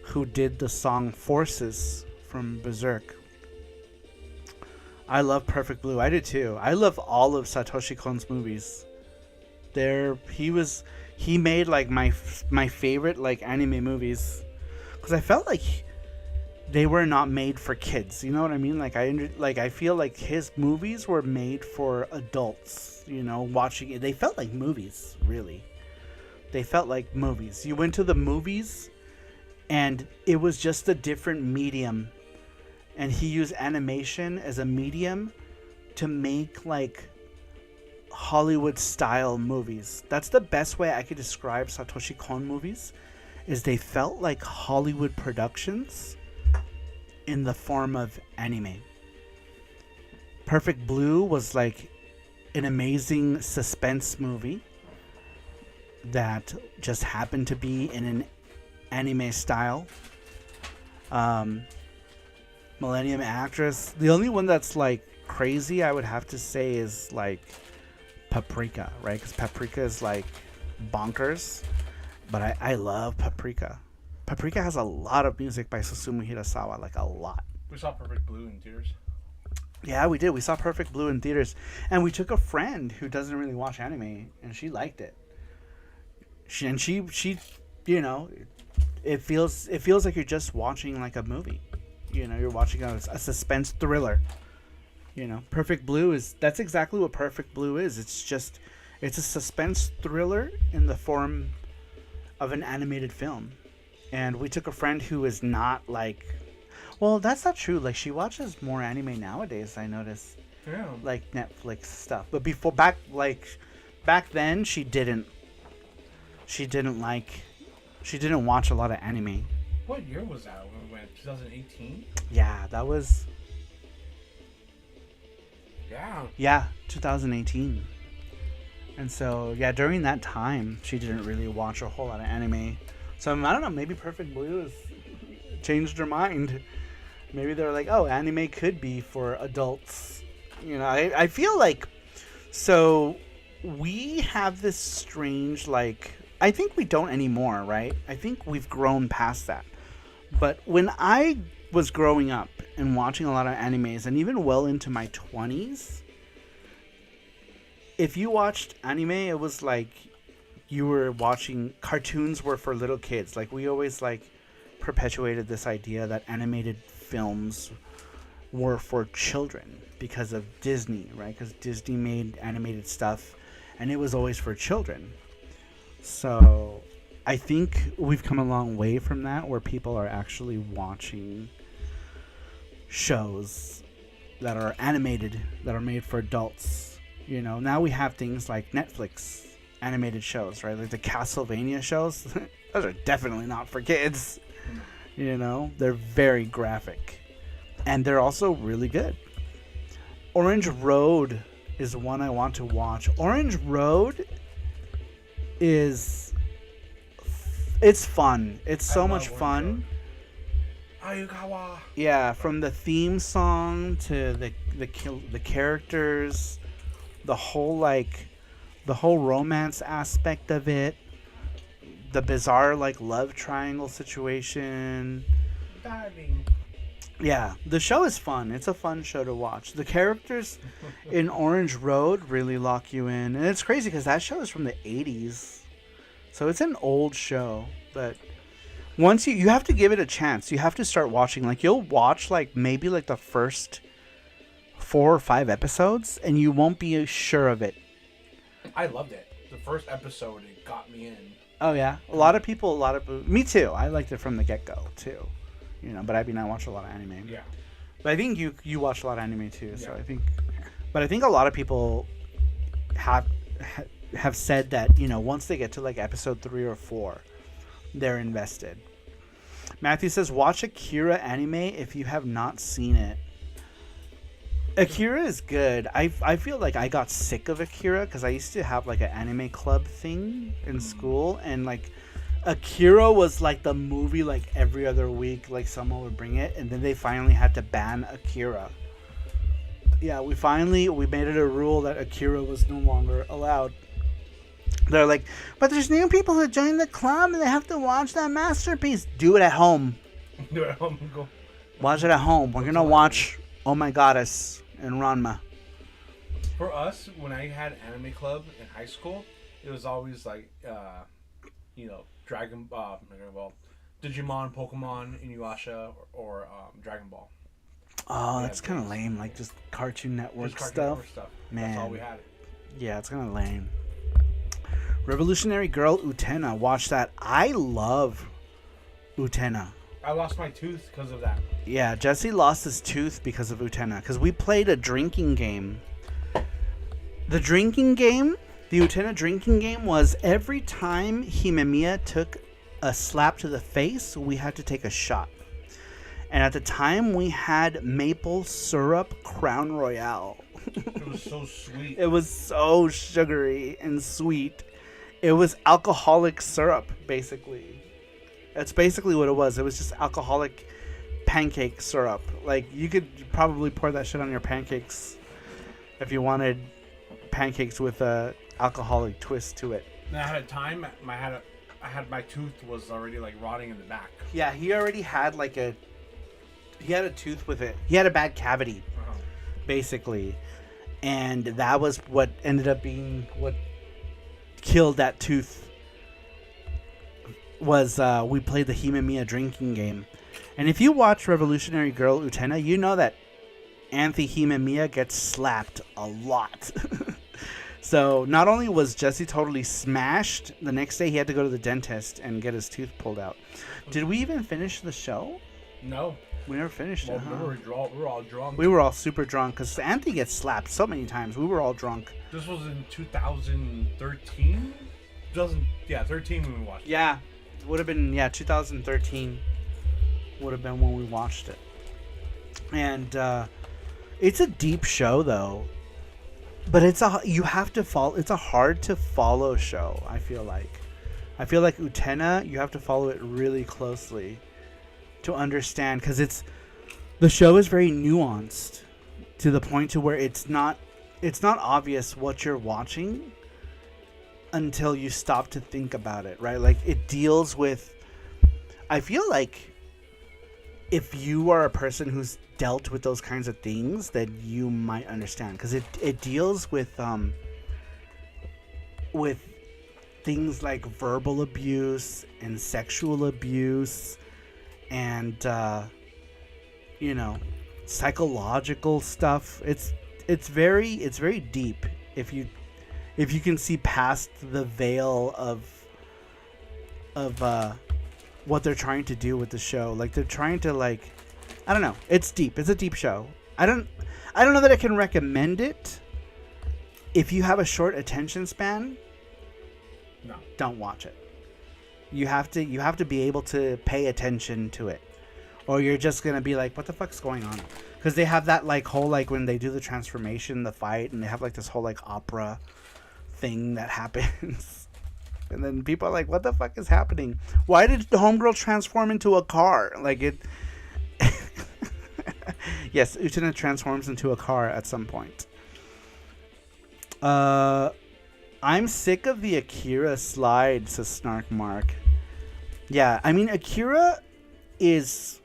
who did the song Forces from Berserk. I love Perfect Blue. I did too. I love all of Satoshi Kon's movies. He made like my favorite like anime movies, because I felt like they were not made for kids. You know what I mean? I feel like his movies were made for adults. You know, watching it, they felt like movies. Really, they felt like movies. You went to the movies, and it was just a different medium. And he used animation as a medium to make like Hollywood style movies. That's the best way I could describe Satoshi Kon movies, is they felt like Hollywood productions in the form of anime. Perfect Blue was like an amazing suspense movie that just happened to be in an anime style. Millennium Actress. The only one that's like crazy, I would have to say, is like Paprika, right? Because Paprika is like bonkers. But I love Paprika. Paprika has a lot of music by Susumu Hirasawa, like a lot. We saw Perfect Blue in theaters. Yeah, we did. We saw Perfect Blue in theaters, and we took a friend who doesn't really watch anime, and she liked it. She, you know, it feels like you're just watching like a movie. You know, you're watching a suspense thriller. You know, Perfect Blue that's exactly what Perfect Blue is. It's a suspense thriller in the form of an animated film. And we took a friend who is not like, well, that's not true. Like, she watches more anime nowadays, I notice. Yeah. Like Netflix stuff. But back then she didn't watch a lot of anime. What year was that when we went? 2018? Yeah, that was... Yeah, 2018. And so, yeah, during that time, she didn't really watch a whole lot of anime. So, I don't know, maybe Perfect Blue has changed her mind. Maybe they're like, oh, anime could be for adults. You know, I feel like... So, we have this strange, like... I think we don't anymore, right? I think we've grown past that. But when I was growing up and watching a lot of animes, and even well into my 20s, if you watched anime, it was like you were watching... Cartoons were for little kids. Like, we always, like, perpetuated this idea that animated films were for children because of Disney, right? Because Disney made animated stuff, and it was always for children. So I think we've come a long way from that, where people are actually watching shows that are animated, that are made for adults. You know, now we have things like Netflix animated shows, right? Like the Castlevania shows. Those are definitely not for kids. You know, they're very graphic, and they're also really good. Orange Road is one I want to watch. Orange Road is, it's fun. It's so much fun. Ayukawa. Yeah, from the theme song to the characters, the whole romance aspect of it, the bizarre like love triangle situation. Diving. Yeah, the show is fun. It's a fun show to watch. The characters in Orange Road really lock you in. And it's crazy because that show is from the 80s. So it's an old show. But once you have to give it a chance. You have to start watching. Like, you'll watch, like, maybe, like, the first 4 or 5 episodes, and you won't be sure of it. I loved it. The first episode, it got me in. Oh, yeah? Me too. I liked it from the get-go, too. You know, but I mean, I watch a lot of anime. Yeah. But I think you watch a lot of anime too. So Yeah. I think a lot of people have said that, you know, once they get to like episode 3 or 4, they're invested. Matthew says, watch Akira anime if you have not seen it. Akira is good. I feel like I got sick of Akira because I used to have like an anime club thing in school, and like Akira was like the movie like every other week, like someone would bring it, and then they finally had to ban Akira. Yeah, we made it a rule that Akira was no longer allowed. They're like, but there's new people who join the club and they have to watch that masterpiece. Do it at home. Do it at home. Go. Watch it at home. We're gonna watch Oh My Goddess and Ranma. For us, when I had anime club in high school, it was always like, Dragon Ball, Digimon, Pokemon, Inuyasha, or Dragon Ball. Oh, that's kind of lame. Like just Cartoon Network stuff. Man. That's all we had. Yeah, it's kind of lame. Revolutionary Girl Utena. Watch that. I love Utena. I lost my tooth because of that. Yeah, Jesse lost his tooth because of Utena. Because we played a drinking game. The Utena drinking game was every time Himemiya took a slap to the face, we had to take a shot. And at the time, we had maple syrup Crown Royale. It was so sweet. It was so sugary and sweet. It was alcoholic syrup, basically. That's basically what it was. It was just alcoholic pancake syrup. Like, you could probably pour that shit on your pancakes if you wanted pancakes with a alcoholic twist to it. And at a time, my tooth was already like rotting in the back. Yeah, he already had he had a tooth with it. He had a bad cavity, basically. And that was what ended up being what killed that tooth. Was we played the Himemiya drinking game. And if you watch Revolutionary Girl Utena, you know that Anthe Himemiya gets slapped a lot. So not only was Jesse totally smashed, the next day he had to go to the dentist and get his tooth pulled out. Did we even finish the show? No. We never finished it, We were all drunk. We were all super drunk because Anthe gets slapped so many times. We were all drunk. This was in 2013? 13 when we watched it. Yeah. It would have been, 2013 would have been when we watched it. And it's a deep show, though. But it's a hard to follow show, I feel like. I feel like Utena, you have to follow it really closely to understand, because the show is very nuanced to the point to where it's not obvious what you're watching until you stop to think about it, right? Like, it deals with, I feel like if you are a person who's dealt with those kinds of things, then you might understand, because it deals with things like verbal abuse and sexual abuse and psychological stuff. It's very deep if you can see past the veil of what they're trying to do with the show. Like they're trying to I don't know. It's deep. It's a deep show. I don't know that I can recommend it. If you have a short attention span, No. don't watch it. You have to be able to pay attention to it, or you're just gonna be like, what the fuck's going on? Because they have that whole when they do the transformation, the fight, and they have this whole opera thing that happens. And then people are like, what the fuck is happening? Why did the homegirl transform into a car? Yes, Utena transforms into a car at some point. I'm sick of the Akira slide, says Snark Mark. Yeah, I mean, Akira is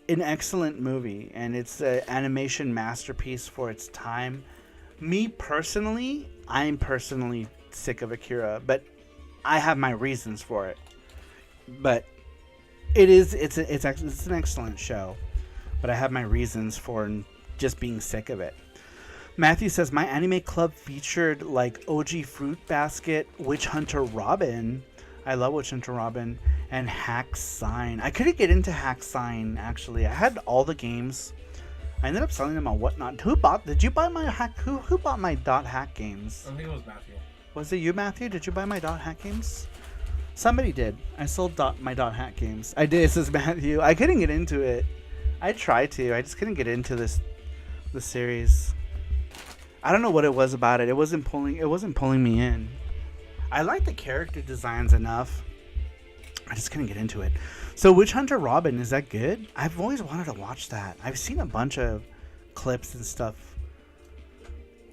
an excellent movie, and it's an animation masterpiece for its time. Me personally, I'm personally sick of Akira, but I have my reasons for it. But it's an excellent show, but I have my reasons for just being sick of it. Matthew says, my anime club featured OG Fruit Basket, Witch Hunter Robin. I love Witch Hunter Robin, and Hack Sign. I couldn't get into Hack Sign, actually. I had all the games. I ended up selling them on Whatnot. Did you buy my Hack? Who bought my .hack games? I think it was Matthew. Was it you, Matthew? Did you buy my .hack games? Somebody did. I sold my .hack games. I did, says Matthew. I couldn't get into it. I tried to. I just couldn't get into the series. I don't know what it was about it. It wasn't pulling me in. I like the character designs enough. I just couldn't get into it. So Witch Hunter Robin, is that good? I've always wanted to watch that. I've seen a bunch of clips and stuff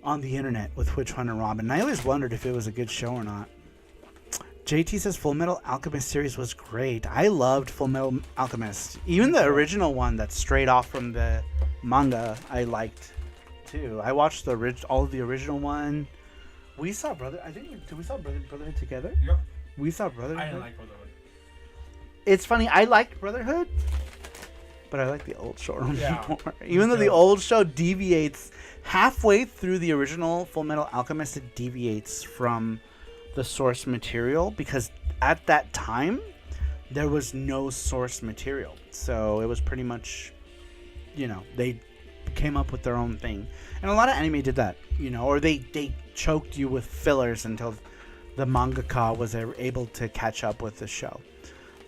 on the internet with Witch Hunter Robin. And I always wondered if it was a good show or not. JT says Full Metal Alchemist series was great. I loved Full Metal Alchemist. Even the original one that's straight off from the manga, I liked too. I watched all of the original one. We saw did we saw Brotherhood together? Yep. We saw Brotherhood. I didn't like Brotherhood. It's funny. I liked Brotherhood, but I like the old show Yeah. more. Even though the old show deviates halfway through the original Full Metal Alchemist, it deviates from the source material because at that time there was no source material, so it was pretty much, they came up with their own thing, and a lot of anime did that, or they choked you with fillers until the mangaka was able to catch up with the show.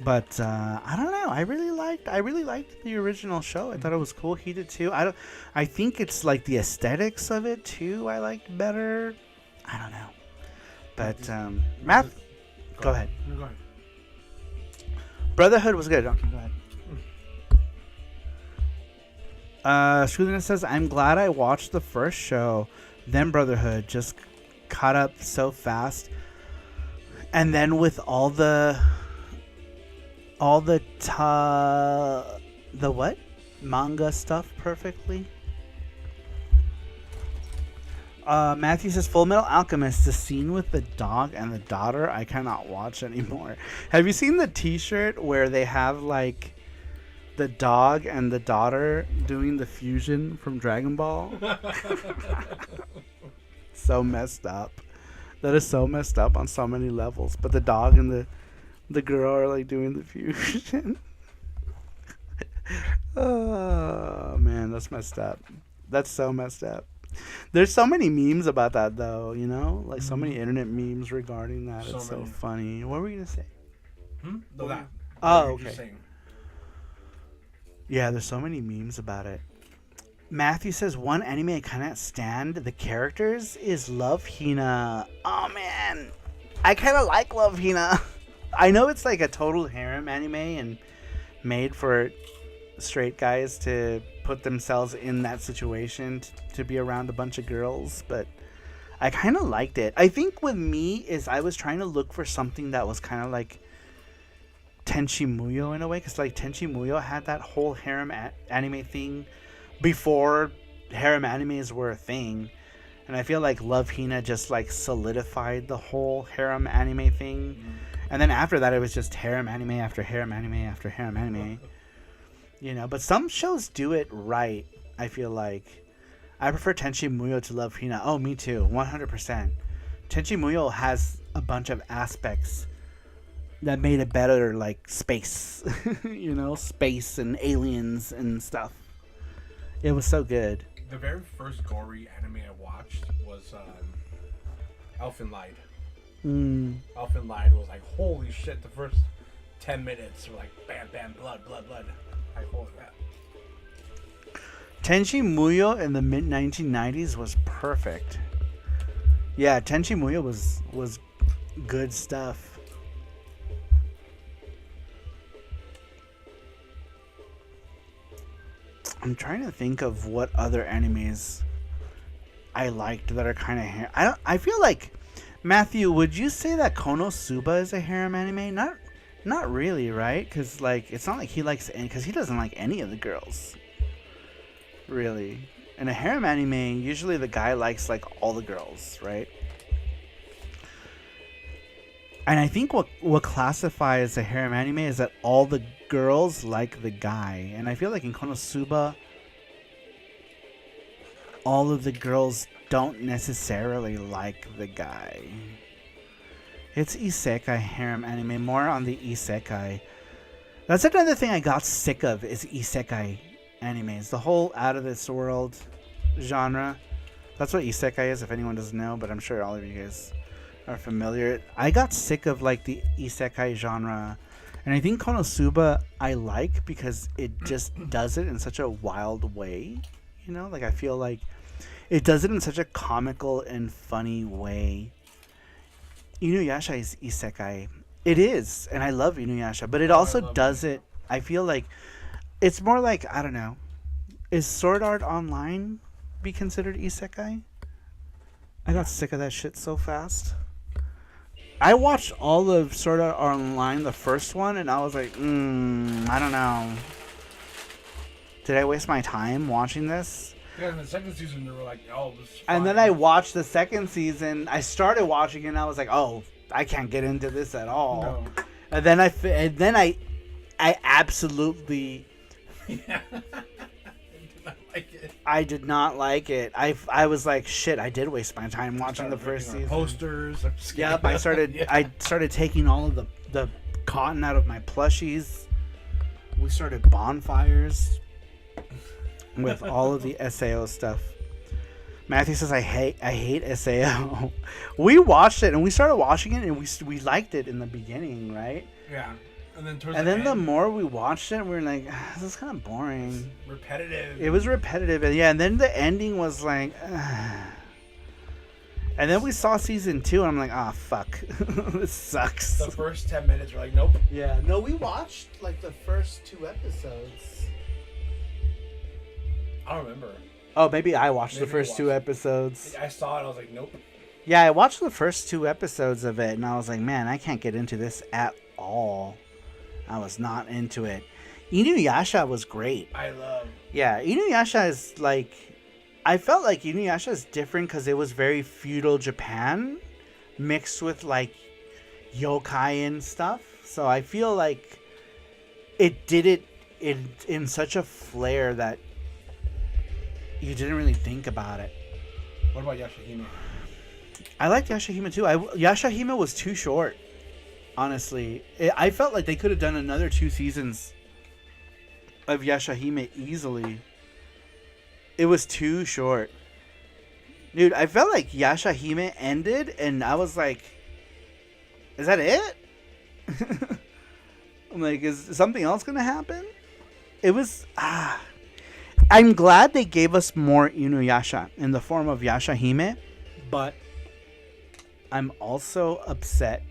But I don't know. I really liked the original show. I thought it was cool. He did too. I think it's the aesthetics of it too. I liked better. I don't know. But Math, go ahead. No, go ahead. Brotherhood was good. Okay, go ahead. Shulina says, I'm glad I watched the first show, then Brotherhood. Just caught up so fast. And then with all the what? Manga stuff perfectly. Matthew says, Full Metal Alchemist, the scene with the dog and the daughter, I cannot watch anymore. Have you seen the t-shirt where they have the dog and the daughter doing the fusion from Dragon Ball? So messed up. That is so messed up on so many levels. But the dog and the girl are doing the fusion. Oh man, that's messed up. That's so messed up. There's so many memes about that though, so many internet memes regarding that. It's so funny. What were you gonna say? That. Oh, okay. Yeah, there's so many memes about it. Matthew says, one anime I cannot stand the characters is Love Hina. Oh man, I kind of like Love Hina. I know it's a total harem anime and made for straight guys to put themselves in that situation to be around a bunch of girls, but I kind of liked it. I think with me is I was trying to look for something that was kind of like Tenchi Muyo in a way, because Tenchi Muyo had that whole harem anime thing before harem animes were a thing, and I feel like Love Hina just solidified the whole harem anime thing. And then after that, it was just harem anime after harem anime after harem anime. You know, but some shows do it right. I feel like I prefer Tenchi Muyo to Love Hina. Oh, me too, 100%. Tenchi Muyo has a bunch of aspects that made it better, like space, you know, space and aliens and stuff. It was so good. The very first gory anime I watched was Elfen Lied. Elfen Lied was like, holy shit, the first 10 minutes were like, bam, bam, blood, blood, blood. Like, holy crap. Tenchi Muyo in the mid 1990s was perfect. Yeah, Tenchi Muyo was good stuff. I'm trying to think of what other animes I liked that are kind of I feel like, Matthew, would you say that Konosuba is a harem anime? Not really, right? Because like it's not like he likes any, because he doesn't like any of the girls. Really, in a harem anime, usually the guy likes like all the girls, right? And I think what classifies a harem anime is that all the girls like the guy. And I feel like in Konosuba, all of the girls don't necessarily like the guy. It's isekai harem anime, more on the isekai. That's another thing I got sick of, is isekai animes. The whole out of this world genre. That's what isekai is, if anyone doesn't know, but I'm sure all of you guys are familiar. I got sick of like the isekai genre, and I think Konosuba I like because it just does it in such a wild way. You know, like I feel like it does it in such a comical and funny way. Inuyasha is isekai. It is, and I love Inuyasha, but it also does it. I feel like it's more like, I don't know. Is Sword Art Online be considered isekai? I got sick of that shit so fast. I watched all of Sword Art Online, the first one, and I was like, I don't know. Did I waste my time watching this? Yeah, in the second season, they were like, oh, this is fine. And then I watched the second season. I started watching it, and I was like, oh, I can't get into this at all. No. And then I absolutely... Yeah. I did not like it. I did not like it. I was like, shit, I did waste my time watching the first season. Posters. Yep, I started taking all of the cotton out of my plushies. We started bonfires with all of the SAO stuff. Matthew says I hate SAO. We watched it and we started watching it and we liked it in the beginning, right? Yeah. And then towards the more we watched it, we were like, this is kind of boring. Repetitive. It was repetitive, and yeah, and then the ending was like, and then we saw season 2, and I'm like, oh fuck, this sucks. The first 10 minutes, we're like, nope. Yeah, no, we watched like the first 2 episodes. I don't remember. Oh, maybe I watched the first 2 episodes. I saw it, I was like, nope. Yeah, I watched the first 2 episodes of it, and I was like, man, I can't get into this at all. I was not into it. Inuyasha was great. Yeah, Inuyasha is like... I felt like Inuyasha is different because it was very feudal Japan mixed with like yokai and stuff. So I feel like it did it in such a flair that you didn't really think about it. What about Yashahime? I liked Yashahime too. Yashahime was too short. Honestly, I felt like they could have done another 2 seasons of Yashahime easily. It was too short. Dude, I felt like Yashahime ended and I was like, is that it? I'm like, is something else going to happen? It was... I'm glad they gave us more Inuyasha in the form of Yashahime, but I'm also upset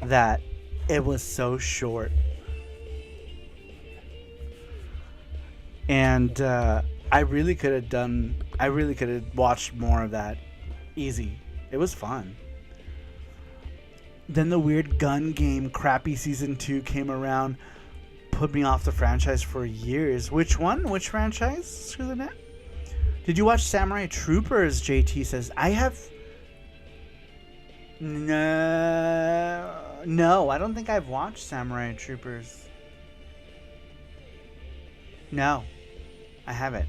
that it was so short. And I really could have watched more of that. Easy. It was fun. Then the weird gun game crappy season 2 came around, put me off the franchise for years. Which one? Which franchise? Screw the net. Did you watch Samurai Troopers? JT says. I have... No, I don't think I've watched Samurai Troopers. No, I haven't.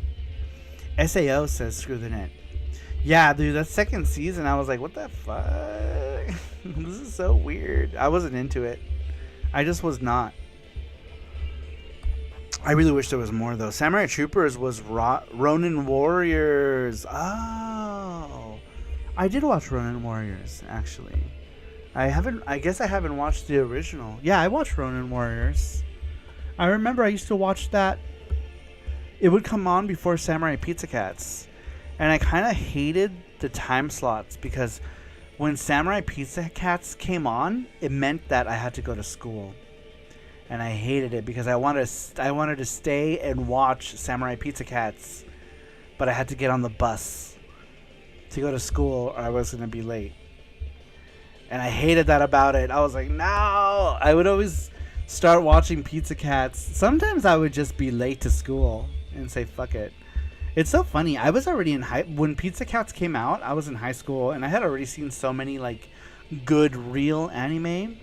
SAO says screw the net. Yeah, dude, that second season, I was like, what the fuck? This is so weird. I wasn't into it. I just was not. I really wish there was more, though. Samurai Troopers was Ronin Warriors. Oh. I did watch Ronin Warriors, actually. I guess I haven't watched the original. Yeah, I watched Ronin Warriors. I remember I used to watch that. It would come on before Samurai Pizza Cats. And I kind of hated the time slots because when Samurai Pizza Cats came on, it meant that I had to go to school. And I hated it because I wanted to stay and watch Samurai Pizza Cats. But I had to get on the bus to go to school or I was going to be late. And I hated that about it. I was like, no. I would always start watching Pizza Cats. Sometimes I would just be late to school and say, fuck it. It's so funny. I was already in when Pizza Cats came out, I was in high school and I had already seen so many like good real anime.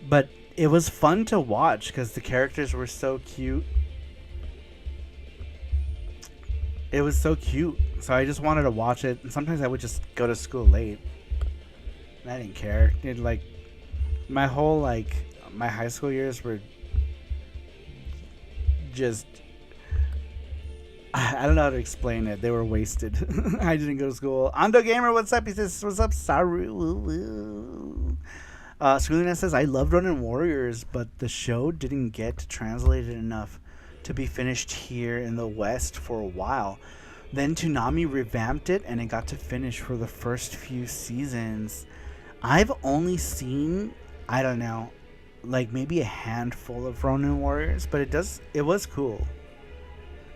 But it was fun to watch because the characters were so cute. It was so cute. So I just wanted to watch it. And sometimes I would just go to school late. And I didn't care. It like my whole my high school years were just I don't know how to explain it. They were wasted. I didn't go to school. Ando Gamer, what's up? He says, what's up, Saru? Fraulein says, I loved Ronin Warriors, but the show didn't get translated enough to be finished here in the West for a while. Then Toonami revamped it, and it got to finish for the first few seasons. I've only seen, I don't know, like maybe a handful of Ronin Warriors, but it was cool.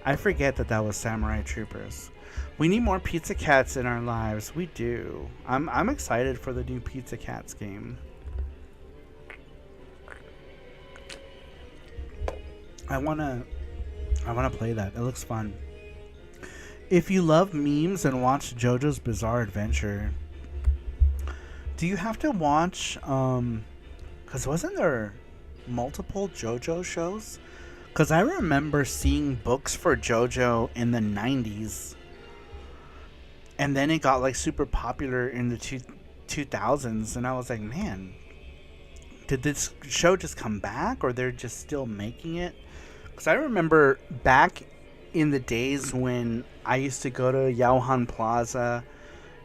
I forget that was Samurai Troopers. We need more Pizza Cats in our lives. We do. I'm excited for the new Pizza Cats game. I wanna play that. It looks fun. If you love memes and watch JoJo's Bizarre Adventure, do you have to watch? Cause wasn't there multiple JoJo shows? Because I remember seeing books for JoJo in the 90s. And then it got like super popular in the 2000s. And I was like, man, did this show just come back? Or they're just still making it? Because I remember back in the days when I used to go to Yauhan Plaza.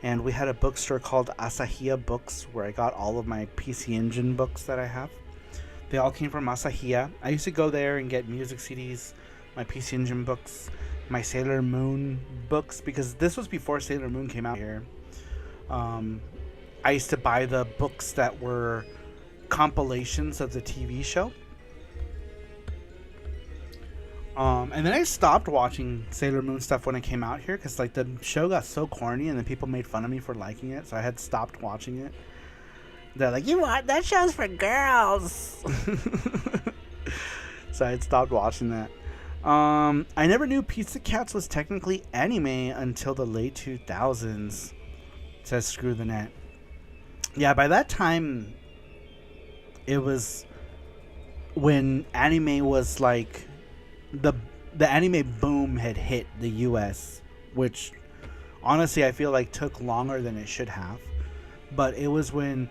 And we had a bookstore called Asahiya Books. Where I got all of my PC Engine books that I have. They all came from Asahiya. I used to go there and get music CDs, my PC Engine books, my Sailor Moon books, because this was before Sailor Moon came out here. I used to buy the books that were compilations of the TV show. And then I stopped watching Sailor Moon stuff when it came out here, because like the show got so corny and then people made fun of me for liking it, so I had stopped watching it. They're like, you want that show's for girls. So I had stopped watching that. I never knew Pizza Cats was technically anime until the late 2000s. Says Screw the Net. Yeah, by that time, it was when anime was like the anime boom had hit the US, which honestly I feel like took longer than it should have. But it was when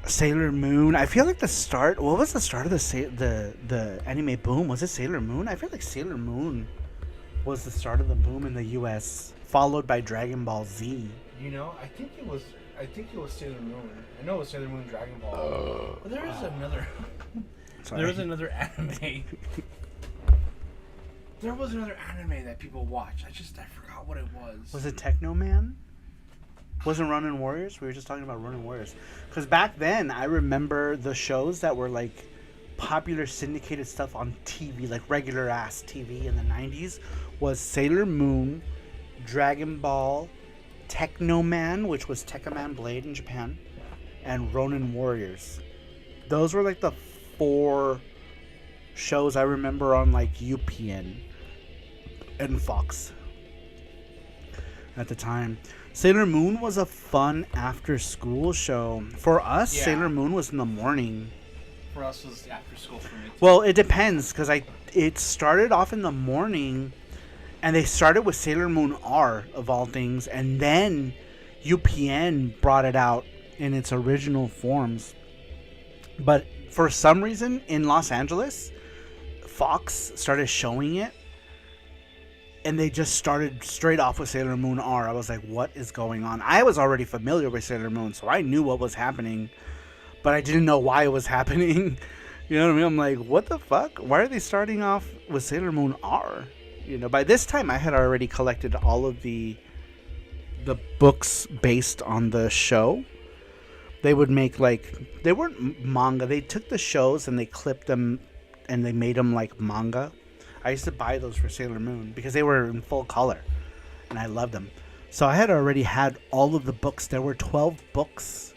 Sailor Moon. I feel like the start. What was the start of the anime boom? Was it Sailor Moon? I feel like Sailor Moon was the start of the boom in the U.S., followed by Dragon Ball Z. You know, I think it was Sailor Moon. I know it was Sailor Moon, Dragon Ball. But there was another. There was another anime. There was another anime that people watched. I forgot what it was. Was it Techno Man? Wasn't Ronin Warriors? We were just talking about Ronin Warriors. Because back then, I remember the shows that were like popular syndicated stuff on TV, like regular ass TV in the 90s, was Sailor Moon, Dragon Ball, Techno Man, which was Tekkaman Blade in Japan, and Ronin Warriors. Those were like the 4 shows I remember on like UPN and Fox at the time. Sailor Moon was a fun after school show. For us, yeah. Sailor Moon was in the morning. For us, was after school for me. Too. Well, it depends because it started off in the morning, and they started with Sailor Moon R of all things, and then UPN brought it out in its original forms. But for some reason in Los Angeles, Fox started showing it, and they just started straight off with Sailor Moon R. I was like, what is going on? I was already familiar with Sailor Moon, so I knew what was happening, but I didn't know why it was happening. You know what I mean? I'm like, what the fuck? Why are they starting off with Sailor Moon R? You know, by this time I had already collected all of the books based on the show. They would make they weren't manga. They took the shows and they clipped them and they made them like manga. I used to buy those for Sailor Moon because they were in full color and I loved them. So I had already had all of the books. There were 12 books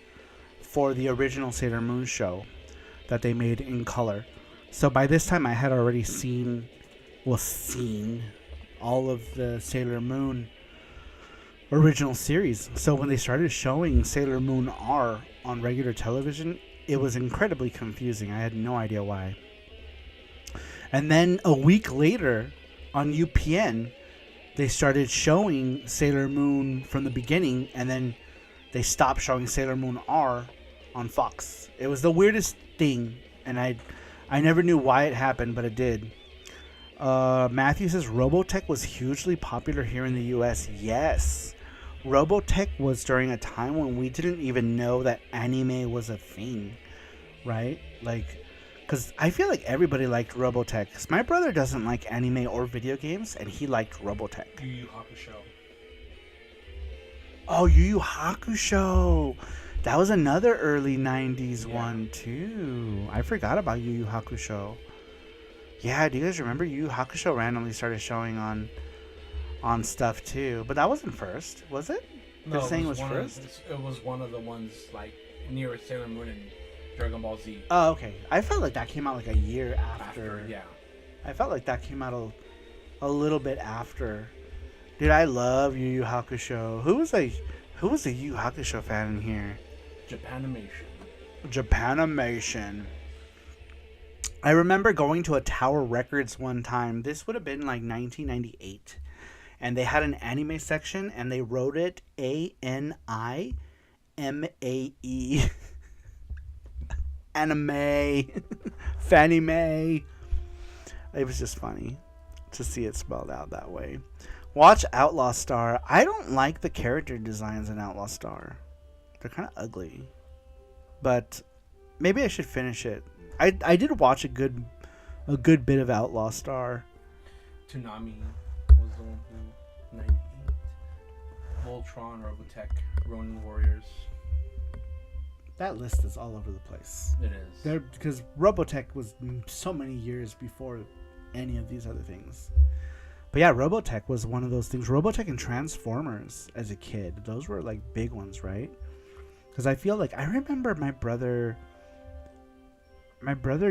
for the original Sailor Moon show that they made in color. So by this time I had already seen all of the Sailor Moon original series. So when they started showing Sailor Moon R on regular television, it was incredibly confusing. I had no idea why. And then a week later on UPN, they started showing Sailor Moon from the beginning, and then they stopped showing Sailor Moon R on Fox. It was the weirdest thing, and I never knew why it happened, but it did. Matthew says Robotech was hugely popular here in the US. Yes. Robotech was during a time when we didn't even know that anime was a thing, right? Because I feel like everybody liked Robotech. 'Cause my brother doesn't like anime or video games, and he liked Robotech. Yu Yu Hakusho. Oh, Yu Yu Hakusho. That was another early 90s one, too. I forgot about Yu Yu Hakusho. Yeah, do you guys remember Yu Yu Hakusho randomly started showing on stuff, too? But that wasn't first, was it? No, They're saying it was first? It was one of the ones, like, near Sailor Moon and Dragon Ball Z. Oh, okay. I felt like that came out like a year after. Yeah. I felt like that came out a little bit after. Dude, I love Yu Yu Hakusho. Who was a Yu Yu Hakusho fan in here? Japanimation. I remember going to a Tower Records one time. This would have been like 1998. And they had an anime section, and they wrote it ANIMAE. Anime. Fannie Mae. It was just funny to see it spelled out that way. Watch Outlaw Star. I don't like the character designs in Outlaw Star. They're kind of ugly. But maybe I should finish it. I did watch a good bit of Outlaw Star. Toonami was the one who 98. Voltron, Robotech, Ronin Warriors. That list is all over the place. It is. Because Robotech was so many years before any of these other things. But yeah, Robotech was one of those things. Robotech and Transformers as a kid. Those were like big ones, right? Because I feel like I remember my brother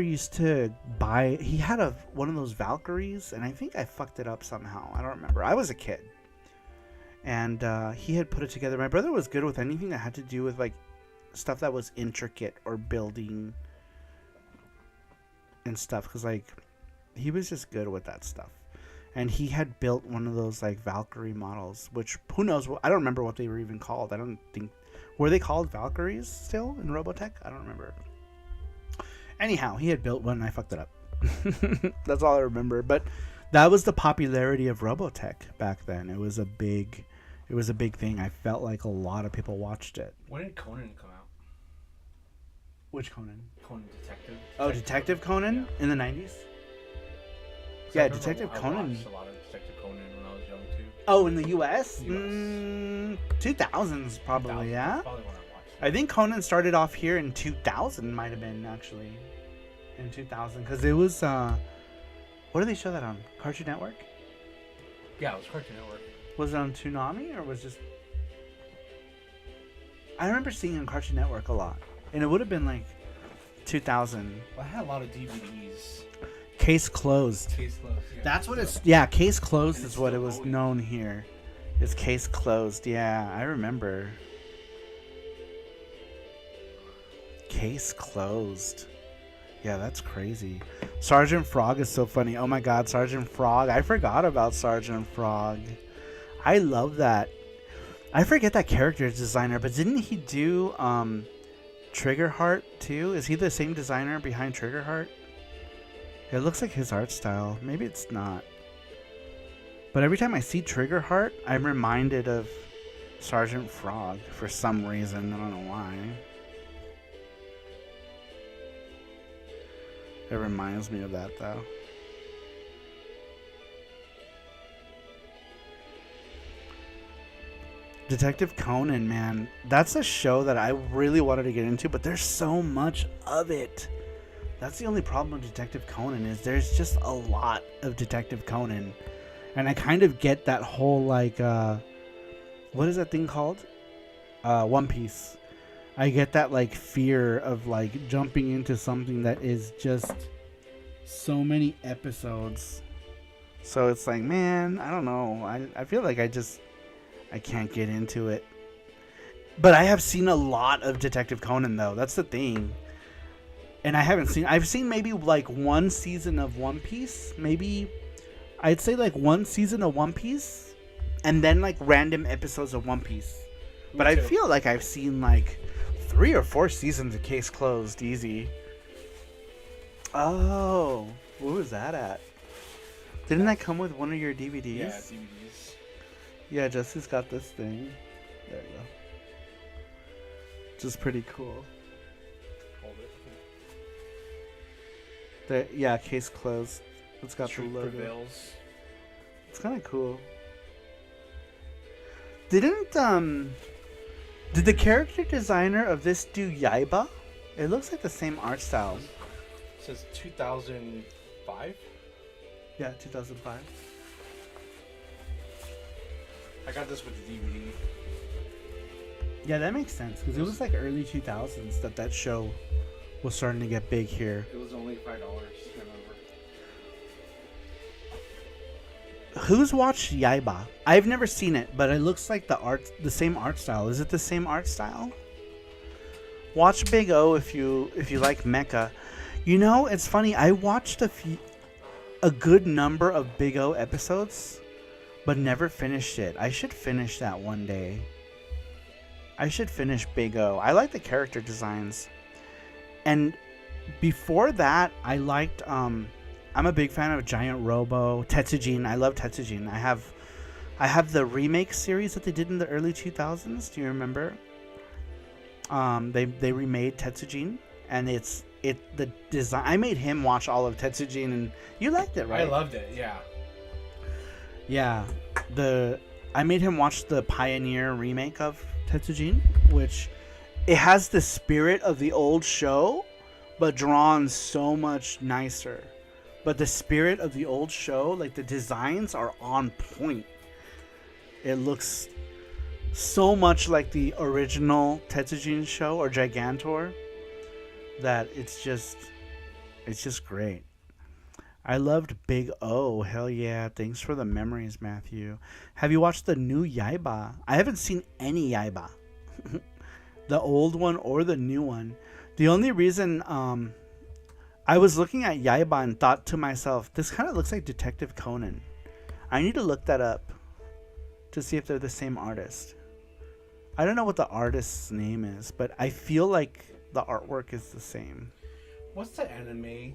used to buy, he had one of those Valkyries, and I think I fucked it up somehow. I don't remember. I was a kid. And he had put it together. My brother was good with anything that had to do with like stuff that was intricate or building and stuff, because like he was just good with that stuff. And he had built one of those like Valkyrie models, which who knows, I don't remember what they were even called. I don't think, were they called Valkyries still in Robotech? I don't remember. Anyhow, he had built one and I fucked it up. That's all I remember. But that was the popularity of Robotech back then. It was a big thing. I felt like a lot of people watched it. When did Conan come out? Which Conan? Conan Detective. Oh, Detective Conan in the 90s? Yeah, Detective Conan. I watched a lot of Detective Conan when I was young too. Oh, in the US? 2000s probably, 2000, yeah? Probably when I watched it. I think Conan started off here in 2000, might have been actually. In 2000, because it was, what did they show that on? Cartoon Network? Yeah, it was Cartoon Network. Was it on Toonami, or was just... I remember seeing it on Cartoon Network a lot. And it would have been like 2000. Well, I had a lot of DVDs. Case Closed. Case Closed, yeah. That's what it's... Yeah, Case Closed And is it's what it still was going. known here. Is Case Closed. Yeah, I remember. Case Closed. Yeah, that's crazy. Sergeant Frog is so funny. Oh my god, Sergeant Frog. I forgot about Sergeant Frog. I love that. I forget that character designer, but didn't he do Triggerheart too? Is he the same designer behind Triggerheart? It looks like his art style. Maybe it's not. But every time I see Triggerheart, I'm reminded of Sergeant Frog for some reason. I don't know why. It reminds me of that though. Detective Conan, man. That's a show that I really wanted to get into, but there's so much of it. That's the only problem with Detective Conan is there's just a lot of Detective Conan. And I kind of get that whole, like, what is that thing called? One Piece. I get that, like, fear of, like, jumping into something that is just so many episodes. So it's like, man, I don't know. I feel like I can't get into it. But I have seen a lot of Detective Conan, though. That's the thing. And I've seen maybe, like, one season of One Piece. Maybe, I'd say, like, one season of One Piece. And then, like, random episodes of One Piece. But I feel like I've seen, like, 3 or 4 seasons of Case Closed, easy. Oh, where was that at? Didn't that come with one of your DVDs? Yeah, DVDs. Yeah, Jesse's got this thing. There you go. Which is pretty cool. Hold it. Yeah, Case Closed. It's got Truth the logo. Prevails. It's kind of cool. Did the character designer of this do Yaiba? It looks like the same art style. It says 2005. Yeah, 2005. I got this with the DVD. Yeah, that makes sense because it was like early 2000s that show was starting to get big here. It was only $5. I remember. Who's watched Yaiba? I've never seen it, but it looks like the same art style. Is it the same art style? Watch Big O if you like mecha. You know, it's funny. I watched a good number of Big O episodes, but never finished it. I should finish that one day. I should finish Big O. I like the character designs. And before that, I liked I'm a big fan of Giant Robo, Tetsujin. I love Tetsujin. I have the remake series that they did in the early 2000s. Do you remember? They remade Tetsujin, and the design. I made him watch all of Tetsujin, and you liked it, right? I loved it. Yeah. Yeah, I made him watch the Pioneer remake of Tetsujin, which it has the spirit of the old show, but drawn so much nicer. But the spirit of the old show, like the designs are on point. It looks so much like the original Tetsujin show or Gigantor that it's just great. I loved Big O. Hell yeah. Thanks for the memories, Matthew. Have you watched the new Yaiba? I haven't seen any Yaiba. The old one or the new one. The only reason I was looking at Yaiba and thought to myself, this kind of looks like Detective Conan. I need to look that up to see if they're the same artist. I don't know what the artist's name is, but I feel like the artwork is the same. What's the anime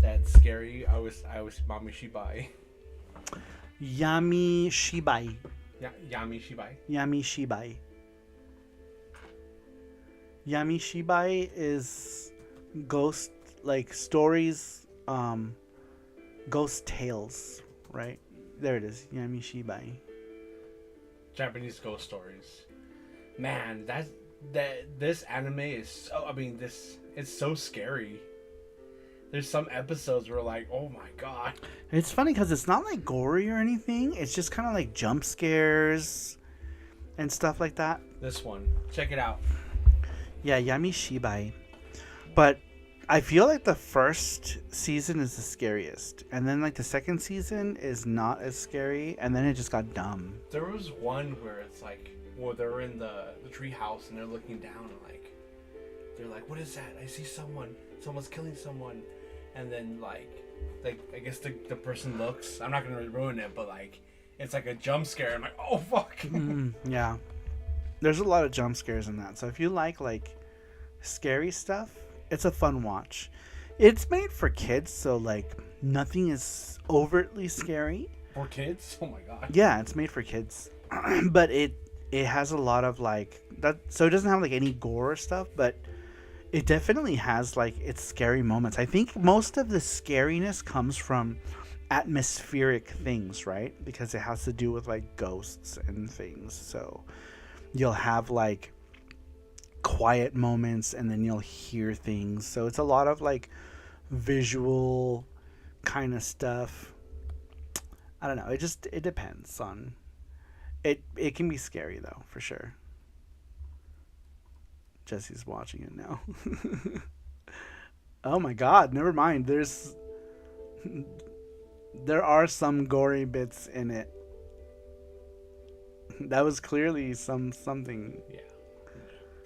that's scary? I was Mami Shibai. Yami Shibai. Yami Shibai. Yami Shibai. Yami Shibai is ghost, like stories, ghost tales, right? There it is, Yami Shibai. Japanese ghost stories. Man, this anime is so. I mean, it's so scary. There's some episodes where like, oh my god. It's funny because it's not like gory or anything. It's just kind of like jump scares and stuff like that. This one, check it out. Yeah, Yami Shibai. But I feel like the first season is the scariest. And then like the second season is not as scary. And then it just got dumb. There was one where it's like, well, they're in the tree house and they're looking down and like they're like, "What is that? I see someone's killing someone," and then like I guess the person looks. I'm not gonna really ruin it, but like it's like a jump scare. I'm like, "Oh fuck!" Yeah, there's a lot of jump scares in that. So if you like scary stuff, it's a fun watch. It's made for kids, so like nothing is overtly scary. For kids? Oh my god. Yeah, it's made for kids, but it has a lot of like that. So it doesn't have like any gore or stuff, but it definitely has like its scary moments. I think most of the scariness comes from atmospheric things, right? Because it has to do with like ghosts and things. So you'll have like quiet moments and then you'll hear things. So it's a lot of like visual kind of stuff. I don't know. It depends on it. It can be scary though, for sure. Jesse's watching it now. Oh my god, never mind. There are some gory bits in it. That was clearly something. Yeah.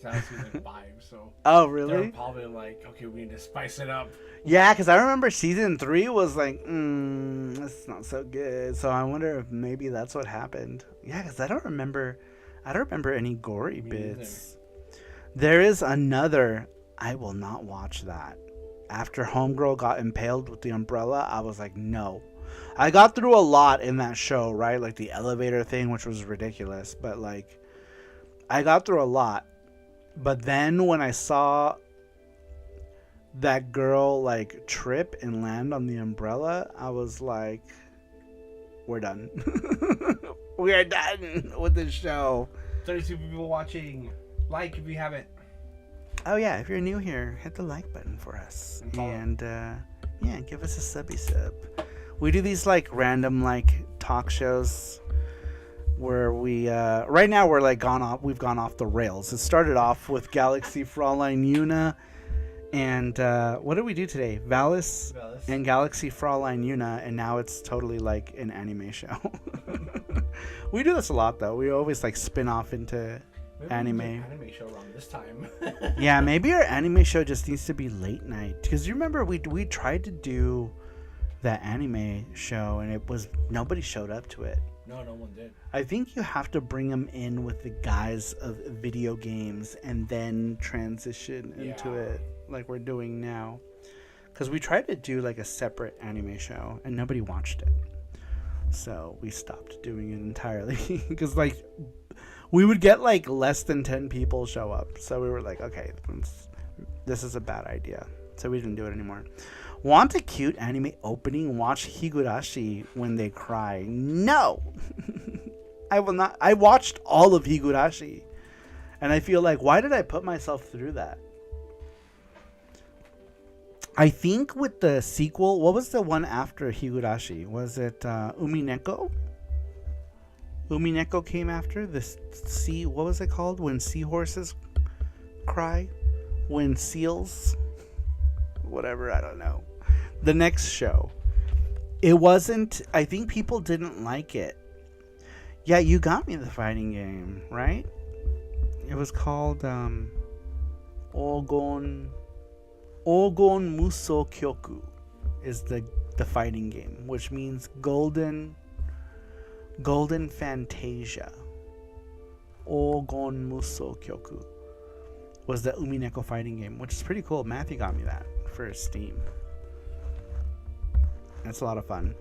That was season 5, so. Oh, really? They're probably like, okay, we need to spice it up. Yeah, because I remember season 3 was like, that's not so good. So I wonder if maybe that's what happened. Yeah, because I don't remember any gory bits. There is another. I will not watch that. After Homegirl got impaled with the umbrella, I was like, no. I got through a lot in that show, right? Like the elevator thing, which was ridiculous. But like, I got through a lot. But then when I saw that girl like trip and land on the umbrella, I was like, we're done. We are done with this show. 32 people watching. Like if you haven't. Oh yeah, if you're new here, hit the like button for us. And yeah, give us a subby sub. We do these like random like talk shows where we right now we're like we've gone off the rails. It started off with Galaxy Fraulein Yuna and what did we do today? Valis and Galaxy Fraulein Yuna, and now it's totally like an anime show. We do this a lot though. We always like spin off into maybe anime. Anime show around this time. Yeah, maybe our anime show just needs to be late night. Because you remember we tried to do that anime show and nobody showed up to it. No one did. I think you have to bring them in with the guise of video games and then transition into it like we're doing now. Because we tried to do like a separate anime show and nobody watched it. So we stopped doing it entirely. Because like we would get like less than 10 people show up. So we were like, okay, this is a bad idea. So we didn't do it anymore. Want a cute anime opening? Watch Higurashi when they cry. No! I will not. I watched all of Higurashi. And I feel like, why did I put myself through that? I think with the sequel, what was the one after Higurashi? Was it Umineko? Umineko came after the sea. What was it called? When seahorses cry? When seals? Whatever, I don't know. The next show. It wasn't. I think people didn't like it. Yeah, you got me the fighting game, right? It was called Ogon Muso Kyoku is the fighting game, which means golden Fantasia. Ogon Muso Kyoku was the Umineko fighting game, which is pretty cool. Matthew got me that for Steam. That's a lot of fun.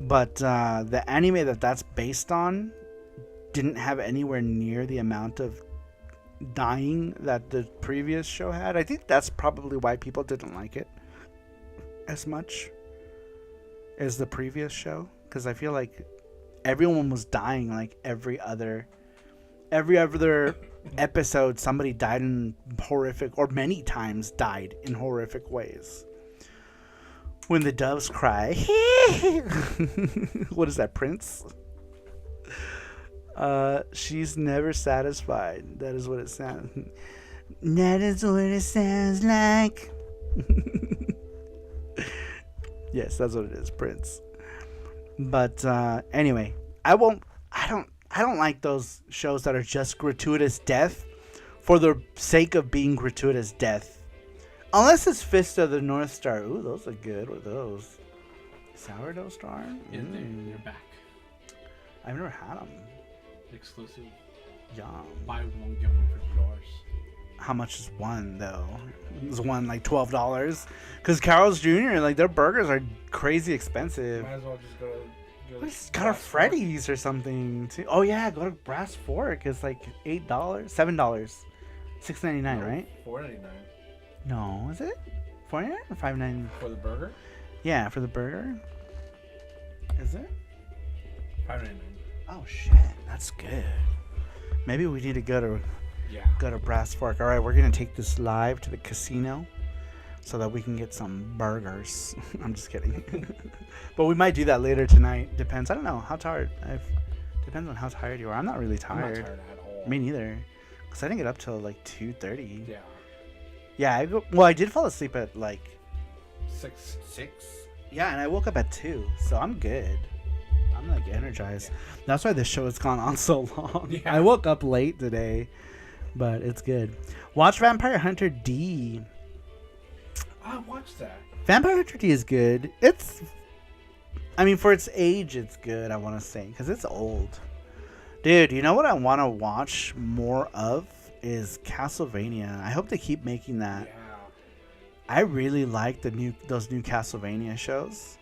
But the anime that's based on didn't have anywhere near the amount of dying that the previous show had. I think that's probably why people didn't like it as much as the previous show, because I feel like everyone was dying like every other episode. Somebody died in horrific, or many times died in horrific ways. When the doves cry. What is that, Prince? She's never satisfied. That is what it sounds. That is what it sounds like. Yes, that's what it is, Prince. But anyway, I don't like those shows that are just gratuitous death for the sake of being gratuitous death. Unless it's Fist of the North Star. Ooh, those are good. What are those? Sourdough Star? Yeah, they're back. I've never had them. Exclusive. Yum. Buy one, get one for $2. How much is one, though? Is one like $12? Because Carl's Jr., like, their burgers are crazy expensive. Might as well just go to Got a Freddy's or something, too. Oh, yeah, go to Brass Fork. It's like $8, $7, $6.99, right? $4.99 No, is it? $4.99 or $5.99? for the burger. Yeah, for the burger. Is it? $5.99. Oh shit, that's good. Maybe we need to go to Brass Fork. All right, we're gonna take this live to the casino so that we can get some burgers. I'm just kidding, but we might do that later tonight. Depends. I don't know how tired. Depends on how tired you are. I'm not really tired. I'm not tired at all. Me neither, because I didn't get up till like 2:30. Yeah. Yeah. I did fall asleep at like 6. Yeah, and I woke up at 2, so I'm good. I'm like energized. Yeah. That's why this show has gone on so long. Yeah. I woke up late today, but it's good. Watch Vampire Hunter D. I watched that. Vampire Hunter D is good. For its age, it's good, I want to say, because it's old. Dude, you know what I want to watch more of is Castlevania. I hope they keep making that. Yeah. I really like those new Castlevania shows.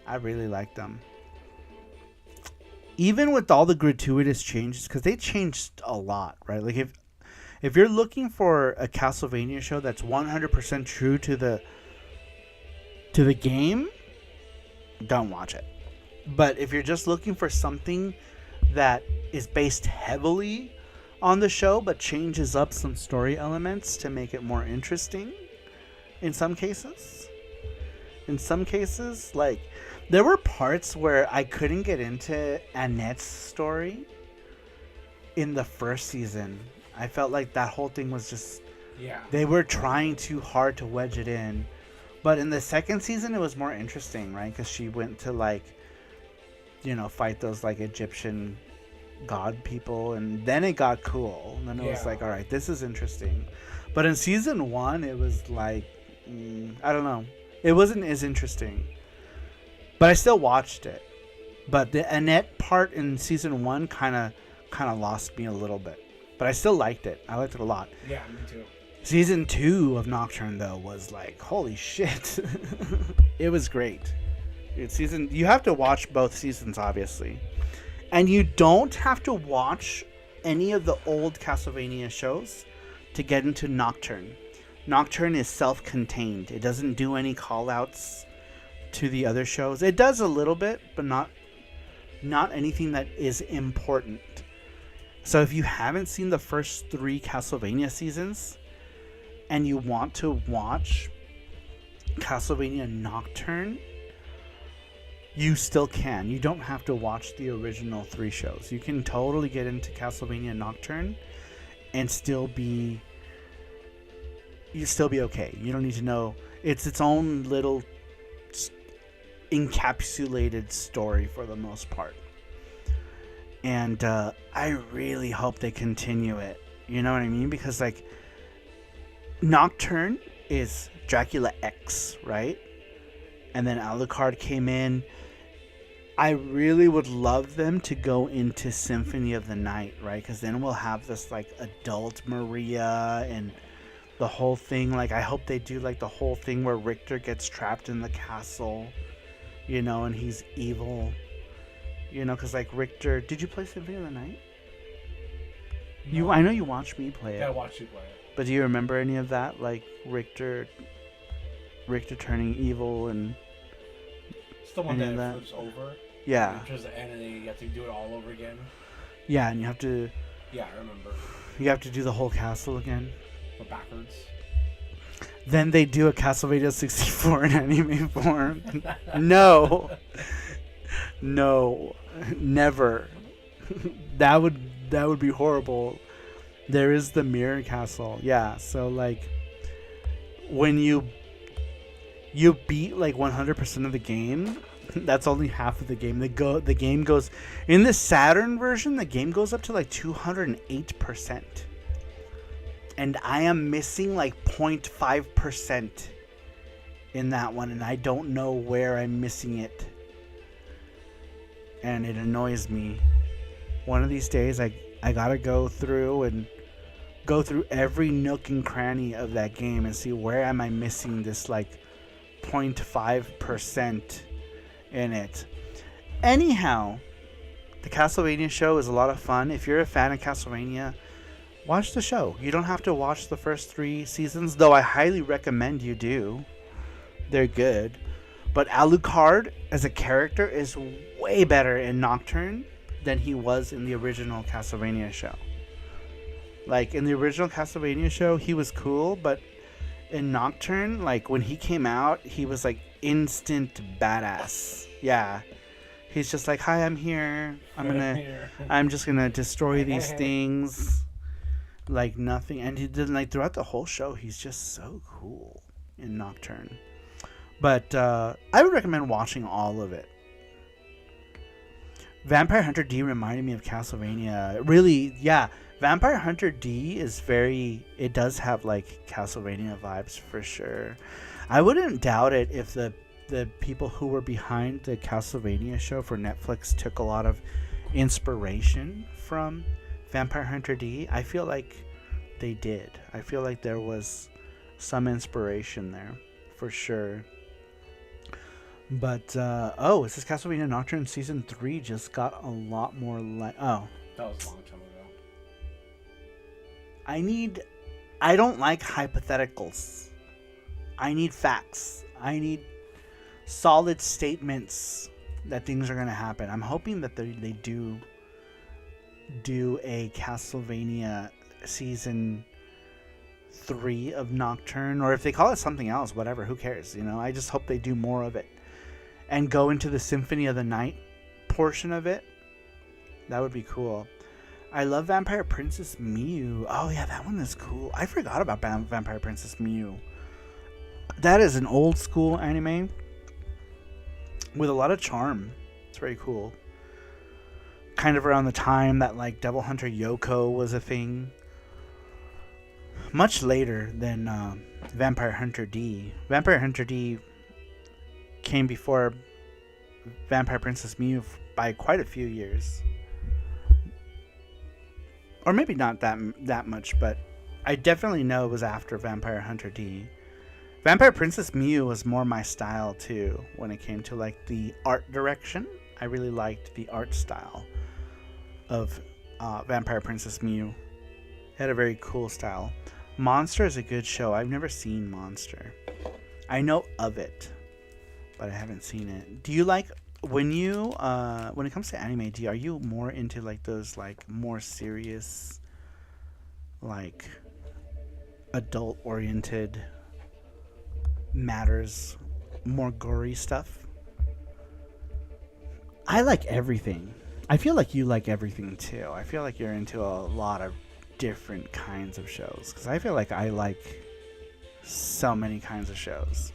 I really like them. Even with all the gratuitous changes, because they changed a lot, right? Like if you're looking for a Castlevania show that's 100% true to the game, don't watch it. But if you're just looking for something that is based heavily on the show but changes up some story elements to make it more interesting, in some cases, like, there were parts where I couldn't get into Annette's story in the first season. I felt like that whole thing was just... Yeah. They were trying too hard to wedge it in. But in the second season, it was more interesting, right? Because she went to, like, fight those, like, Egyptian god people. And then it got cool. And then it was like, all right, this is interesting. But in season 1, it was like... I don't know. It wasn't as interesting. But I still watched it. But the Annette part in season 1 kind of lost me a little bit. But I still liked it. I liked it a lot. Yeah, me too. Season 2 of Nocturne, though, was like, holy shit. It was great. You have to watch both seasons, obviously. And you don't have to watch any of the old Castlevania shows to get into Nocturne. Nocturne is self-contained. It doesn't do any call-outs to the other shows. It does a little bit, but not anything that is important. So if you haven't seen the first 3 Castlevania seasons and you want to watch Castlevania Nocturne, you still can. You don't have to watch the original 3 shows. You can totally get into Castlevania Nocturne and still be okay. You don't need to know. It's its own little encapsulated story for the most part. And I really hope they continue it. You know what I mean? Because, like, Nocturne is Dracula X, right? And then Alucard came in. I really would love them to go into Symphony of the Night, right? Because then we'll have this, like, adult Maria and the whole thing. Like, I hope they do, like, the whole thing where Richter gets trapped in the castle, and he's evil. Because, like, Richter... Did you play Symphony of the Night? No. I know you watched me play it. Yeah, I watched you play it. But do you remember any of that? Like, Richter turning evil and... It's the one any that of flips over. Yeah. Towards the end, and then you have to do it all over again. Yeah, and you have to... Yeah, I remember. You have to do the whole castle again. But backwards. Then they do a Castlevania 64 in anime form. No. No. Never. That would be horrible. There is the Mirror Castle. Yeah, so, like, when you beat, like, 100% of the game, that's only half of the game. The game goes... In the Saturn version, the game goes up to, like, 208%. And I am missing like 0.5% in that one, and I don't know where I'm missing it. And it annoys me. One of these days I gotta go through every nook and cranny of that game and see where am I missing this like 0.5% in it. Anyhow, the Castlevania show is a lot of fun. If you're a fan of Castlevania, watch the show. You don't have to watch the first 3 seasons, though I highly recommend you do. They're good. But Alucard as a character is way better in Nocturne than he was in the original Castlevania show. Like, in the original Castlevania show, he was cool, but in Nocturne, like, when he came out, he was, like, instant badass. Yeah. He's just like, hi, I'm here. I'm just gonna destroy these things. Like, nothing. And he did, like, throughout the whole show, he's just so cool in Nocturne. But, I would recommend watching all of it. Vampire Hunter D reminded me of Castlevania. Really, yeah. Vampire Hunter D is it does have like Castlevania vibes for sure. I wouldn't doubt it if the people who were behind the Castlevania show for Netflix took a lot of inspiration from Vampire Hunter D. I feel like they did. I feel like there was some inspiration there for sure. But, it says Castlevania Nocturne Season 3 just got a lot more That was a long time ago. I don't like hypotheticals. I need facts. I need solid statements that things are going to happen. I'm hoping that they do a Castlevania Season 3 of Nocturne, or if they call it something else, whatever, who cares, you know? I just hope they do more of it and go into the Symphony of the Night portion of it. That would be cool. I love Vampire Princess Mew. Oh yeah, that one is cool. I forgot about Vampire Princess Mew. That is an old school anime with a lot of charm. It's very cool. Kind of around the time that like Devil Hunter Yoko was a thing. Much later than Vampire Hunter D. Vampire Hunter D came before Vampire Princess Mew by quite a few years. Or maybe not that much, but I definitely know it was after Vampire Hunter D. Vampire Princess Mew was more my style too when it came to like the art direction. I really liked the art style of Vampire Princess Mew. It had a very cool style. Monster is a good show. I've never seen Monster. I know of it, but I haven't seen it. Do you like when it comes to anime? Are you more into like those like more serious, like adult-oriented matters, more gory stuff? I like everything. I feel like you like everything too. I feel like you're into a lot of different kinds of shows, because I feel like I like so many kinds of shows.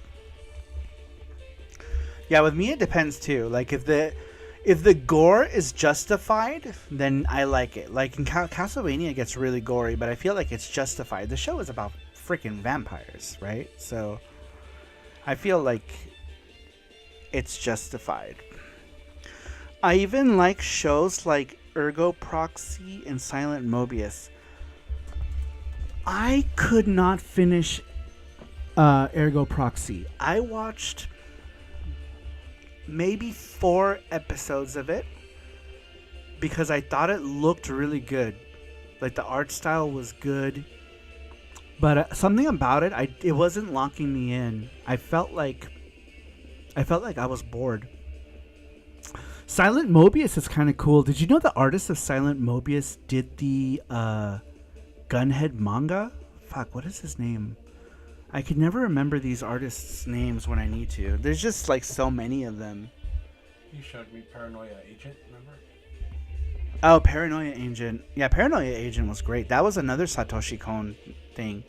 Yeah, with me it depends too. Like if the gore is justified, then I like it. Like in Castlevania it gets really gory, but I feel like it's justified. The show is about freaking vampires, right? So I feel like it's justified. I even like shows like Ergo Proxy and Silent Mobius. I could not finish Ergo Proxy. I watched maybe 4 episodes of it because I thought it looked really good. Like the art style was good, but something about it, it wasn't locking me in. I felt like I was bored. Silent Mobius is kind of cool. Did you know the artist of Silent Mobius did the Gunhead manga? Fuck, what is his name? I can never remember these artists' names when I need to. There's just like so many of them. You showed me Paranoia Agent, remember? Oh, Paranoia Agent. Yeah, Paranoia Agent was great. That was another Satoshi Kon thing.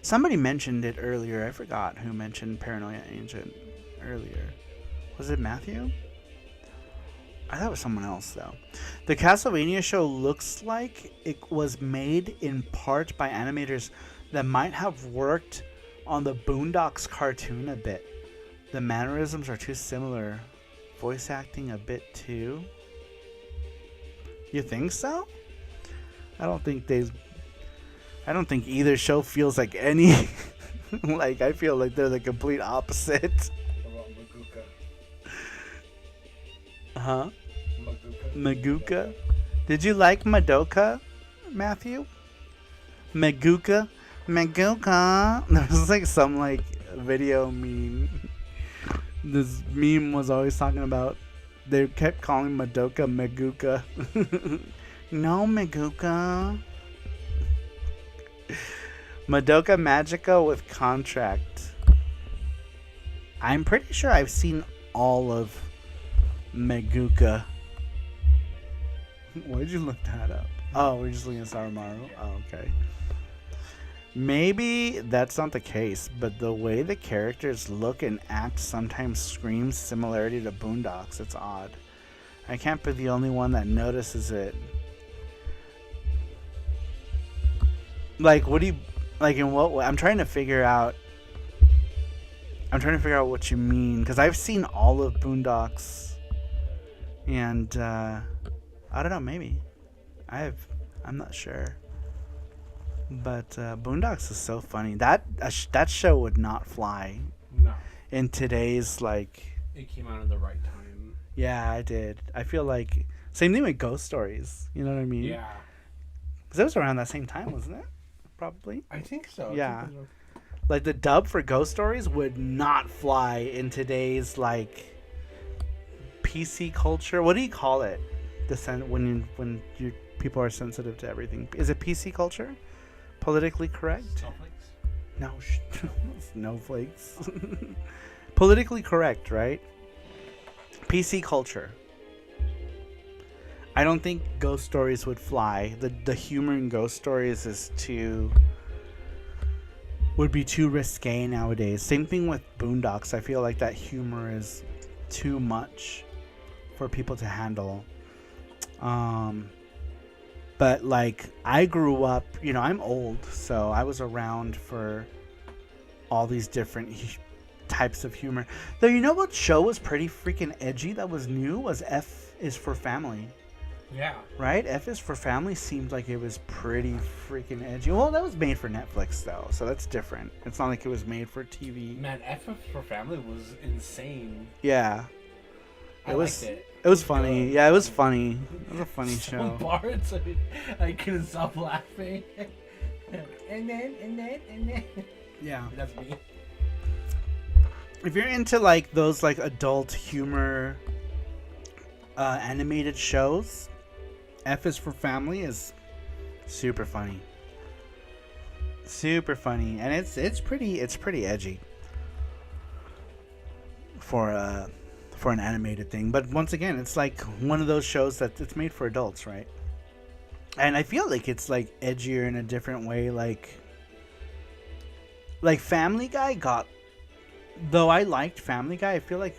Somebody mentioned it earlier. I forgot who mentioned Paranoia Agent earlier. Was it Matthew? I thought it was someone else, though. The Castlevania show looks like it was made in part by animators that might have worked on the Boondocks cartoon a bit. The mannerisms are too similar. Voice acting a bit too. You think so? I don't think either show feels like any. Like, I feel like they're the complete opposite. Huh? Maguka? Did you like Madoka, Matthew? Maguka? There was like some like video meme. This meme was always talking about, they kept calling Madoka Maguka. No, Maguka. Madoka Magica with contract. I'm pretty sure I've seen all of Maguka. Why'd you look that up? Oh, we're just looking at Sarumaru. Oh, okay. Maybe that's not the case, but the way the characters look and act sometimes screams similarity to Boondocks. It's odd. I can't be the only one that notices it. Like, what do you... Like, in what way? I'm trying to figure out what you mean, because I've seen all of Boondocks, and I don't know, maybe I'm not sure, but Boondocks is so funny. That show would not fly in today's, like, it came out at the right time. Yeah, I did. I feel like same thing with Ghost Stories, you know what I mean? Yeah, because it was around that same time, wasn't it? Probably. I think so. Yeah. Like, the dub for Ghost Stories would not fly in today's, like, PC culture. What do you call it? When people are sensitive to everything. Is it PC culture? Politically correct? Snowflakes? No, snowflakes. Politically correct, right? PC culture. I don't think Ghost Stories would fly. The humor in Ghost Stories would be too risque nowadays. Same thing with Boondocks. I feel like that humor is too much for people to handle. But like, I grew up, I'm old, so I was around for all these different types of humor. Though, you know what show was pretty freaking edgy that was new? Was F is for Family. Yeah. Right? F is for Family seemed like it was pretty freaking edgy. Well, that was made for Netflix, though, so that's different. It's not like it was made for TV. Man, F is for Family was insane. Yeah. I liked it. It was funny. Yeah, it was funny. It was a funny show. Some parts I couldn't stop laughing. and then. Yeah. That's me. If you're into like those like adult humor animated shows, F is for Family is super funny. Super funny, and it's pretty edgy for an animated thing. But once again, it's like one of those shows that it's made for adults, right? And I feel like it's like edgier in a different way. Like Family Guy got, though I liked Family Guy, I feel like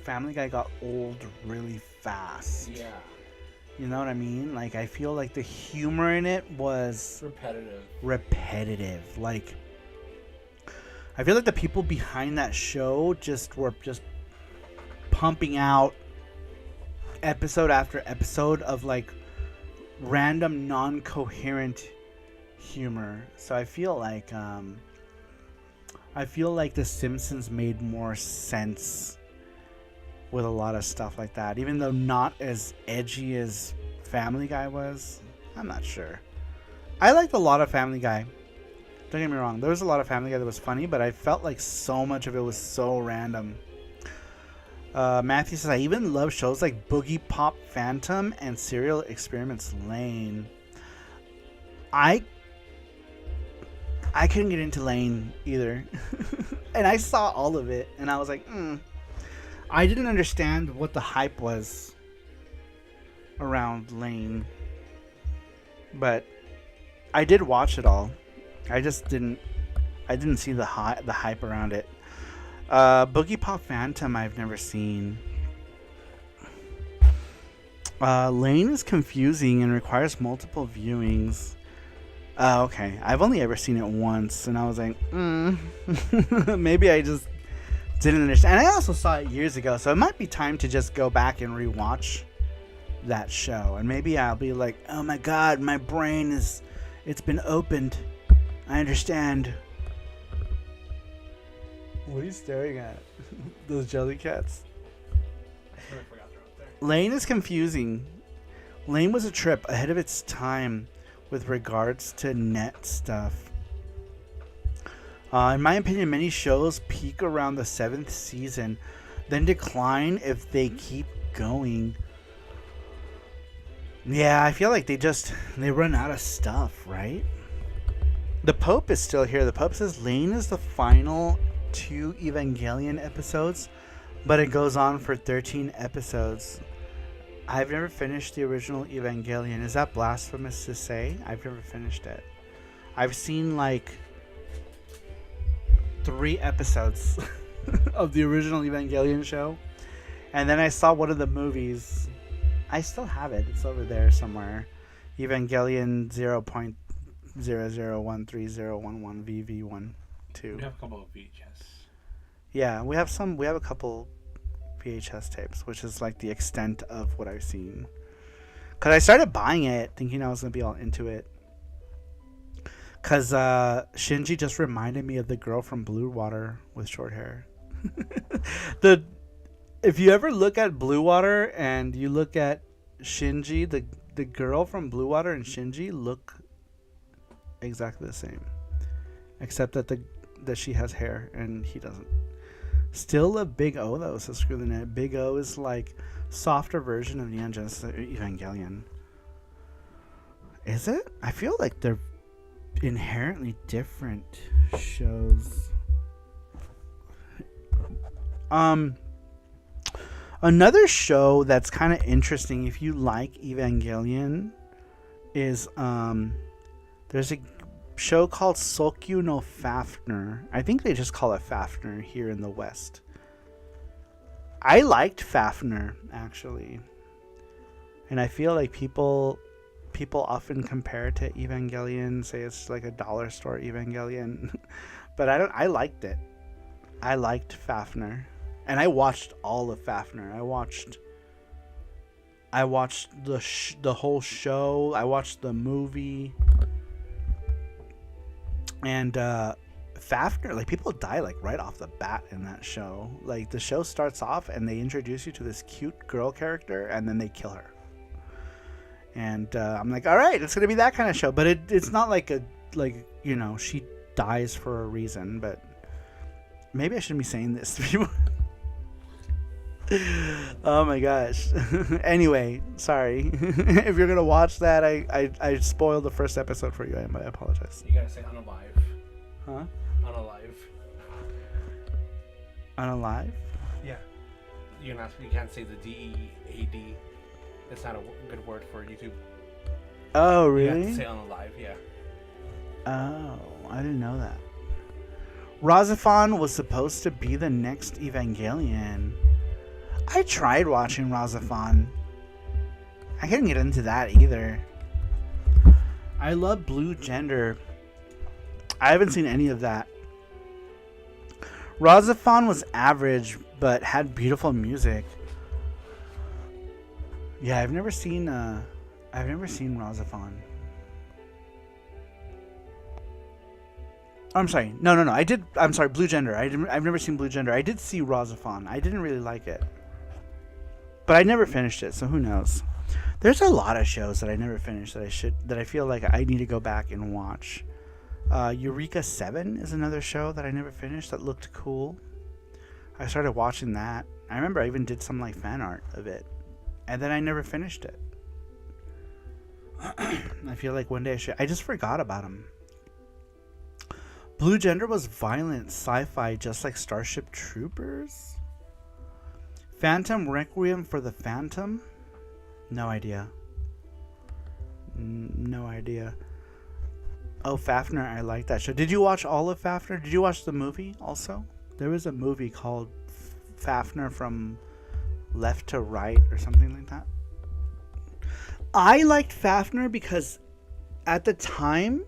Family Guy got old really fast. Yeah. You know what I mean? Like, I feel like the humor in it was repetitive. Like, I feel like the people behind that show were just pumping out episode after episode of like random non-coherent humor. So I feel like The Simpsons made more sense with a lot of stuff like that, even though not as edgy as Family Guy was. I'm not sure. I liked a lot of Family Guy. Don't get me wrong, there was a lot of Family Guy that was funny, but I felt like so much of it was so random. Matthew says, I even love shows like Boogie Pop Phantom and Serial Experiments Lane. I couldn't get into Lane either. And I saw all of it, and I was like, I didn't understand what the hype was around Lane. But I did watch it all. I didn't see the hype around it. Boogie Pop Phantom I've never seen. Lane is confusing and requires multiple viewings. Oh, okay. I've only ever seen it once, and I was like, maybe I just didn't understand. And I also saw it years ago, so it might be time to just go back and rewatch that show. And maybe I'll be like, oh my god, my brain it's been opened. I understand. What are you staring at? Those jelly cats. I forgot they're up there. Lane is confusing. Lane was a trip ahead of its time with regards to net stuff. In my opinion, many shows peak around the 7th season, then decline if they keep going. Yeah, I feel like they run out of stuff, right? The Pope is still here. The Pope says Lane is the final 2 Evangelion episodes, but it goes on for 13 episodes. I've never finished the original Evangelion. Is that blasphemous to say? I've never finished it. I've seen like 3 episodes of the original Evangelion show, and then I saw one of the movies. I still have it. It's over there somewhere. Evangelion 0.00130111VV12. We have a couple of VHS. Yeah, we have a couple VHS tapes, which is like the extent of what I've seen. Because I started buying it thinking I was going to be all into it. Because Shinji just reminded me of the girl from Blue Water with short hair. If you ever look at Blue Water and you look at Shinji, the girl from Blue Water and Shinji look exactly the same. Except that she has hair and he doesn't. Still a Big O though, so screw the net. Big O is like softer version of Neon Genesis Evangelion. Is it? I feel like they're inherently different shows. Another show that's kind of interesting if you like Evangelion is there's a show called Sokyu no Fafner. I think they just call it Fafner here in the West. I liked Fafner actually, and I feel like people often compare it to Evangelion, say it's like a dollar store Evangelion, but I liked it. I liked Fafner, and I watched all of Fafner. I watched the whole show. I watched the movie. And Fafner, like, people die like right off the bat in that show. Like, the show starts off and they introduce you to this cute girl character and then they kill her. And I'm like, all right, it's gonna be that kind of show. But it's not like she dies for a reason. But maybe I shouldn't be saying this to people. Oh my gosh. Anyway, sorry. If you're gonna watch that, I spoiled the first episode for you. I apologize. You gotta say unalive. Huh? Unalive. Unalive? Yeah. You can't say the DEAD. It's not a good word for YouTube. Oh, You really? have to say unalive, yeah. Oh, I didn't know that. Razafon was supposed to be the next Evangelion. I tried watching Razafon. I couldn't get into that either. I love Blue Gender. I haven't seen any of that. Razafon was average, but had beautiful music. Yeah, I've never seen Razafon. I'm sorry. No. I did. I'm sorry. Blue Gender. I've never seen Blue Gender. I did see Razafon. I didn't really like it, but I never finished it. So who knows? There's a lot of shows that I never finished that I feel like I need to go back and watch. Eureka 7 is another show that I never finished that looked cool. I started watching that. I remember I even did some like fan art of it, and then I never finished it. I feel like one day I just forgot about him. Blue Gender was violent sci-fi just like Starship Troopers. Phantom Requiem for the Phantom? No idea. No idea. Oh, Fafner, I like that show. Did you watch all of Fafner? Did you watch the movie also? There was a movie called Fafner from Left to Right or something like that. I liked Fafner because at the time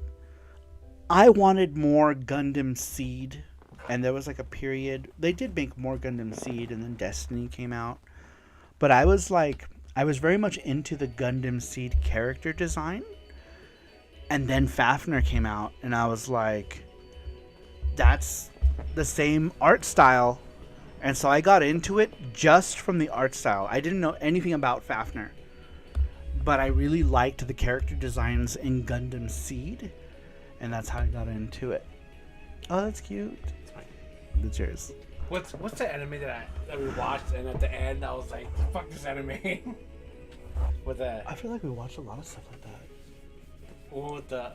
I wanted more Gundam Seed, and there was like a period they did make more Gundam Seed, and then Destiny came out. But I was very much into the Gundam Seed character design, and then Fafnir came out, and I was like, that's the same art style. And so I got into it just from the art style. I didn't know anything about Fafnir, but I really liked the character designs in Gundam Seed, and that's how I got into it. Oh, that's cute. That's yours. What's the anime that we watched, and at the end I was like, fuck this anime. With that, I feel like we watched a lot of stuff like that. with the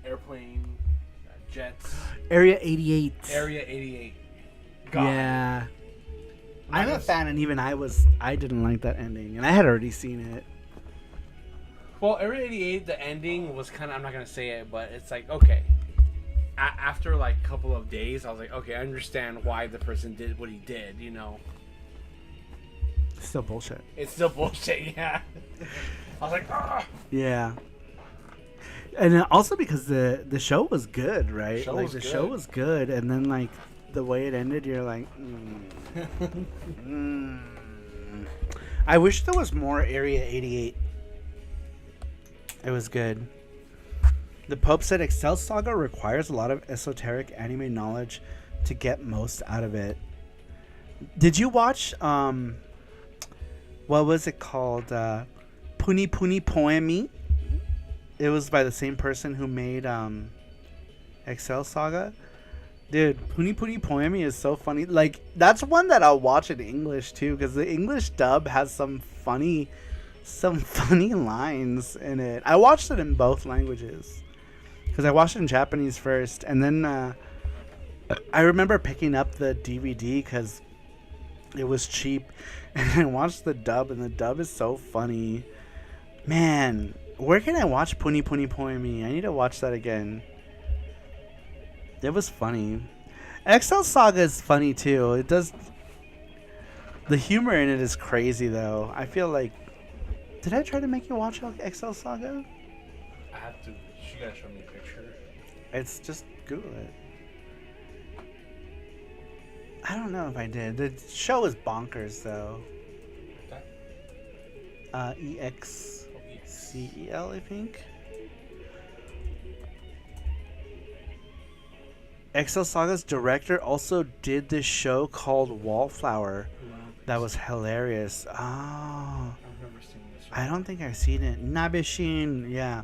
airplane, jets. Area 88. Area 88. God. Yeah. I'm a fan, and even I didn't like that ending, and I had already seen it. Well, Area 88, the ending was kind of, I'm not going to say it, but it's like, okay. After like a couple of days, I was like, okay, I understand why the person did what he did, you know. It's still bullshit. It's still bullshit, yeah. I was like, ah. Yeah. And then also because the show was good, right? Show like was the good. show was good, and then like the way it ended, you're like, I wish there was more Area 88. It was good. The Pope said Excel Saga requires a lot of esoteric anime knowledge to get most out of it. Did you watch what was it called? Puni Puni Poemi? It was by the same person who made Excel Saga. Dude, Puni Puni Poemi is so funny. Like, that's one that I'll watch in English too, because the English dub has some funny lines in it. I watched it in both languages, because I watched it in Japanese first, and then I remember picking up the DVD because it was cheap, and I watched the dub, and the dub is so funny. Man, where can I watch Puni Puni Poemi? I need to watch that again. It was funny. Excel Saga is funny too. It does. The humor in it is crazy though. I feel like. Did I try to make you watch Excel Saga? I have to. She gotta show me a picture. It's just Google it. I don't know if I did. The show is bonkers though. EXCEL, I think. Excel Saga's director also did this show called Wallflower. That was hilarious. Oh. I've never seen this one. I don't think I've seen it. Nabishin, yeah.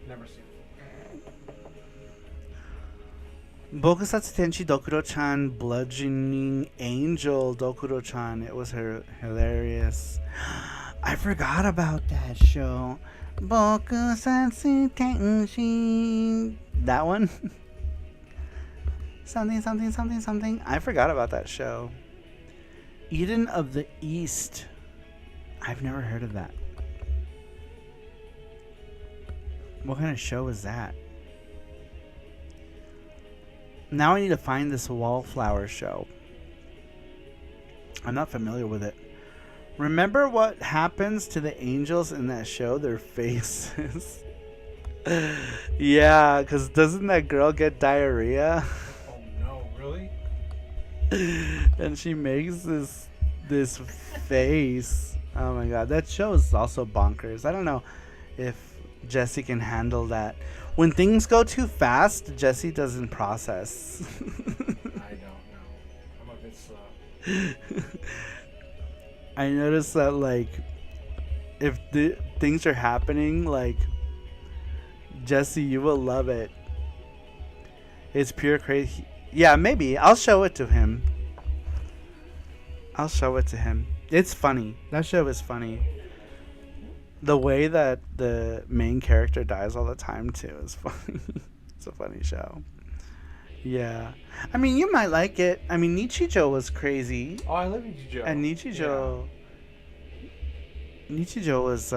Never seen it. Bokusatsu Tenchi Dokuro-chan Bludgeoning Angel Dokuro-chan. It was hilarious. I forgot about that show. Bokusatsu Tenchi. That one? something. I forgot about that show. Eden of the East. I've never heard of that. What kind of show is that? Now I need to find this Wallflower show. I'm not familiar with it. Remember what happens to the angels in that show? Their faces. Yeah, because doesn't that girl get diarrhea? Oh no, really? And she makes this face. Oh my god, that show is also bonkers. I don't know if Jesse can handle that. When things go too fast, Jesse doesn't process. I don't know. I'm a bit slow. I noticed that, like, if the things are happening, like, Jesse, you will love it. It's pure crazy. Yeah, maybe. I'll show it to him. It's funny. That show is funny. The way that the main character dies all the time, too, is funny. It's a funny show. Yeah. I mean, you might like it. I mean, Nichijou was crazy. Oh, I love Nichijou. And Nichijou was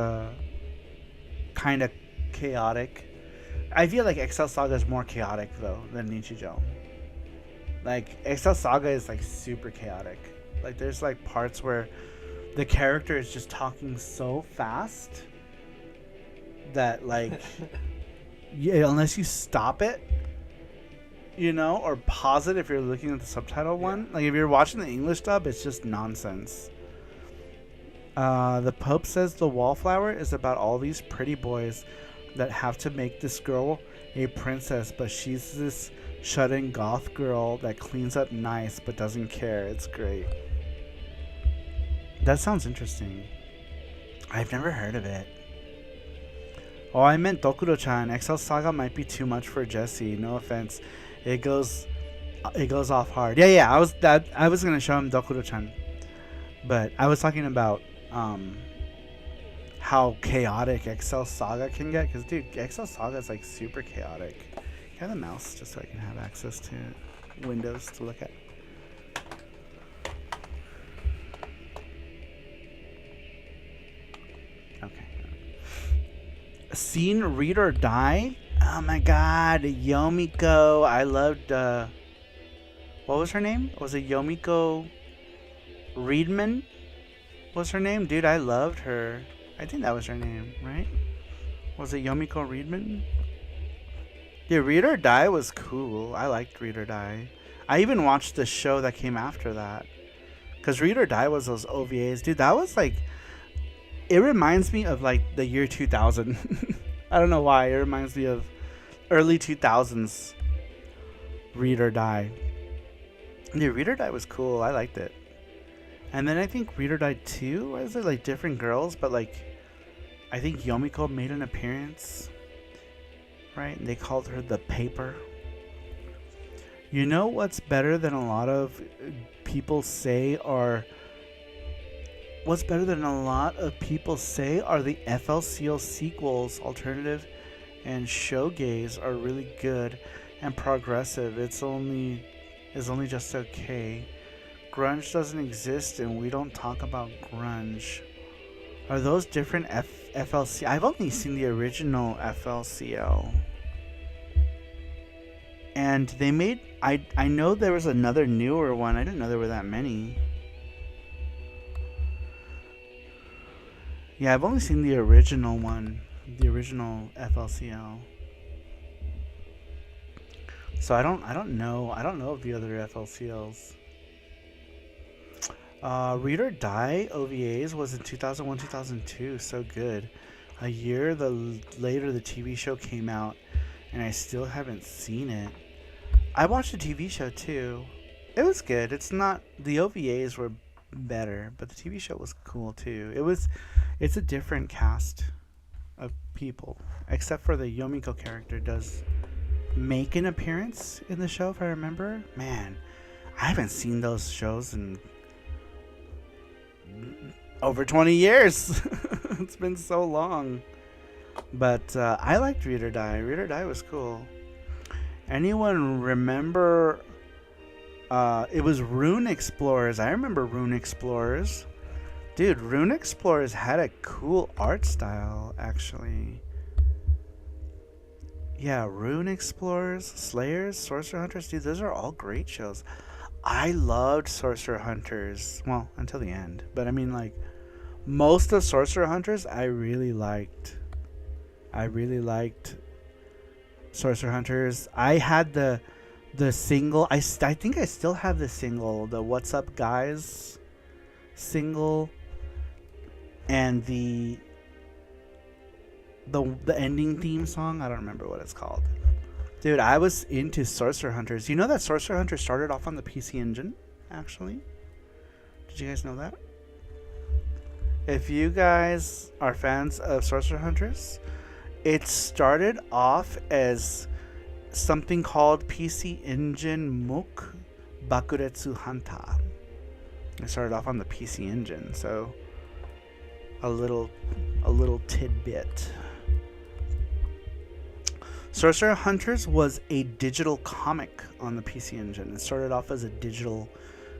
kind of chaotic. I feel like Excel Saga is more chaotic, though, than Nichijou. Like, Excel Saga is, like, super chaotic. Like, there's, like, parts where the character is just talking so fast that like yeah, unless you stop it, you know, or pause it if you're looking at the subtitle one. Like if you're watching the English dub, it's just nonsense. The Pope says the Wallflower is about all these pretty boys that have to make this girl a princess, but she's this shut-in goth girl that cleans up nice but doesn't care. It's great. That sounds interesting. I've never heard of it. Oh, I meant Dokuro-chan. XL Saga might be too much for Jesse. No offense. It goes off hard. Yeah. I was gonna show him Dokuro-chan, but I was talking about how chaotic XL Saga can get. Cause dude, XL Saga is like super chaotic. Can I have the mouse just so I can have access to windows to look at? Okay. Seen Read or Die? Oh my god, Yomiko. I loved, what was her name? Was it Yomiko Reedman? Was her name? Dude, I loved her. I think that was her name, right? Was it Yomiko Reedman? Yeah, Read or Die was cool. I liked Read or Die. I even watched the show that came after that. Because Read or Die was those OVAs. Dude, that was like... It reminds me of like the year 2000. I don't know why. It reminds me of early 2000s Read or Die. Dude, Read or Die was cool. I liked it. And then I think Read or Die 2, was it like different girls? But like, I think Yomiko made an appearance. Right? And they called her the Paper. You know what's better than a lot of people say are... What's better than a lot of people say are the FLCL sequels, Alternative and Showgaze, are really good and progressive. It's only just okay. Grunge doesn't exist and we don't talk about grunge. Are those different FLC? I've only seen the original FLCL. And they made... I know there was another newer one. I didn't know there were that many. Yeah, I've only seen the original one. The original FLCL. So I don't know. I don't know of the other FLCLs. Read or Die OVAs was in 2001, 2002. So good. A year later, the TV show came out, and I still haven't seen it. I watched the TV show too. It was good. It's not... The OVAs were better, but the TV show was cool too. It's a different cast of people, except for the Yomiko character does make an appearance in the show, if I remember. Man, I haven't seen those shows in over 20 years. It's been so long. But I liked Read or Die. Read or Die was cool. Anyone remember... it was Rune Explorers. I remember Rune Explorers. Dude, Rune Explorers had a cool art style, actually. Yeah, Rune Explorers, Slayers, Sorcerer Hunters. Dude, those are all great shows. I loved Sorcerer Hunters. Well, until the end. But I mean, like, most of Sorcerer Hunters, I really liked. I really liked Sorcerer Hunters. I had the single. I think I still have the single. The What's Up Guys single. And the ending theme song, I don't remember what it's called. Dude, I was into Sorcerer Hunters. You know that Sorcerer Hunters started off on the PC Engine, actually? Did you guys know that? If you guys are fans of Sorcerer Hunters, it started off as something called PC Engine Muk Bakuretsu Hanta. It started off on the PC Engine, so... A little tidbit. Sorcerer Hunters was a digital comic on the PC Engine. It started off as a digital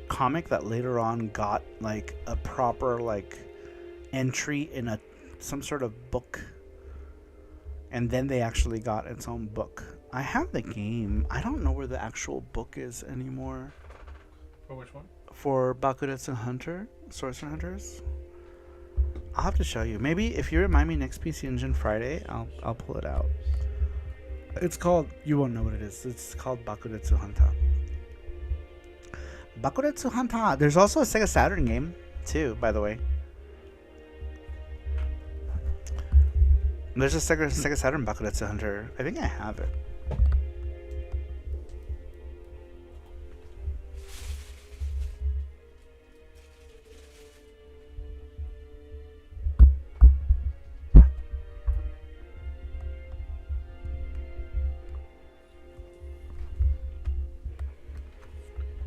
comic that later on got like a proper like entry in some sort of book, and then they actually got its own book. I have the game. I don't know where the actual book is anymore. For which one? For Bakuretsu Hunter, Sorcerer Hunters. I'll have to show you. Maybe if you remind me next PC Engine Friday, I'll pull it out. It's called, you won't know what it is. It's called Bakuretsu Hanta. Bakuretsu Hanta. There's also a Sega Saturn game too, by the way. There's a Sega Saturn Bakuretsu Hunter. I think I have it.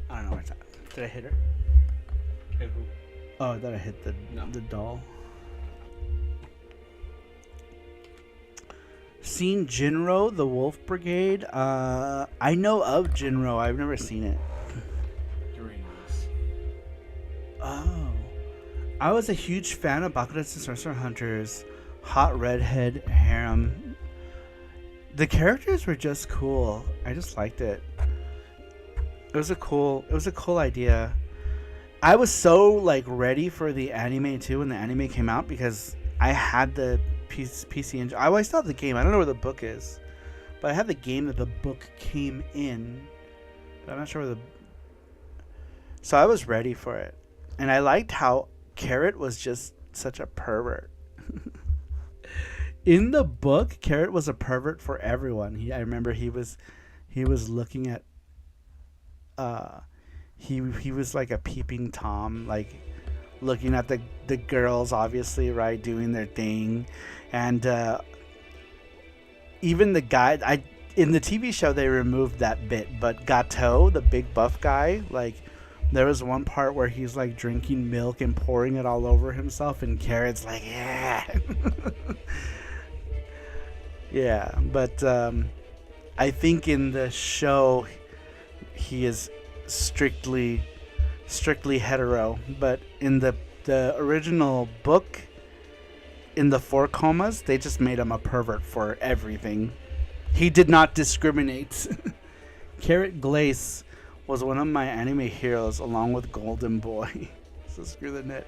I don't know where it's at. Did I hit her? Hit who? Oh, I thought I hit the doll. Seen Jinro, the Wolf Brigade? I know of Jinro. I've never seen it. Dreams. Oh. I was a huge fan of Bakuretsu Sorcerer Hunters. Hot redhead harem. The characters were just cool. I just liked it. It was a cool idea. I was so like ready for the anime too when the anime came out because I had the PC Engine. I always thought the game. I don't know where the book is, but I had the game that the book came in. But I'm not sure where the. So I was ready for it, and I liked how Carrot was just such a pervert. In the book, Carrot was a pervert for everyone. I remember he was looking at. He was like a peeping Tom, like looking at the girls, obviously, right, doing their thing, and even the guy. In the TV show they removed that bit, but Gato, the big buff guy, like there was one part where he's like drinking milk and pouring it all over himself, and Carrot's like, yeah, yeah. But I think in the show he is strictly hetero, but in the original book, in the Four Comas, they just made him a pervert for everything. He did not discriminate. Carrot Glace was one of my anime heroes along with Golden Boy. So screw the net.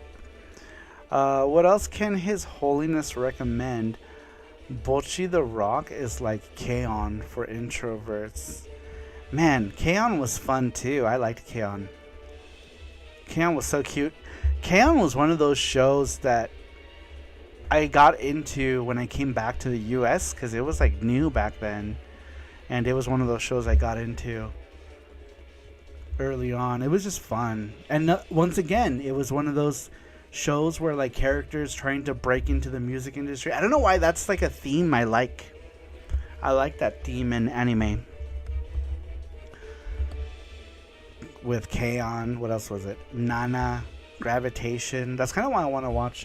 What else can His Holiness recommend? Bocchi the Rock is like K-On! For introverts. Man, K-On! Was fun too. I liked K-On!. K-On! Was so cute. K-On! Was one of those shows that I got into when I came back to the US because it was like new back then, and it was one of those shows I got into early on. It was just fun, and once again, it was one of those shows where like characters trying to break into the music industry. I don't know why that's like a theme I like. I like that theme in anime. With K-On!, what else was it? Nana, Gravitation. That's kind of why I want to watch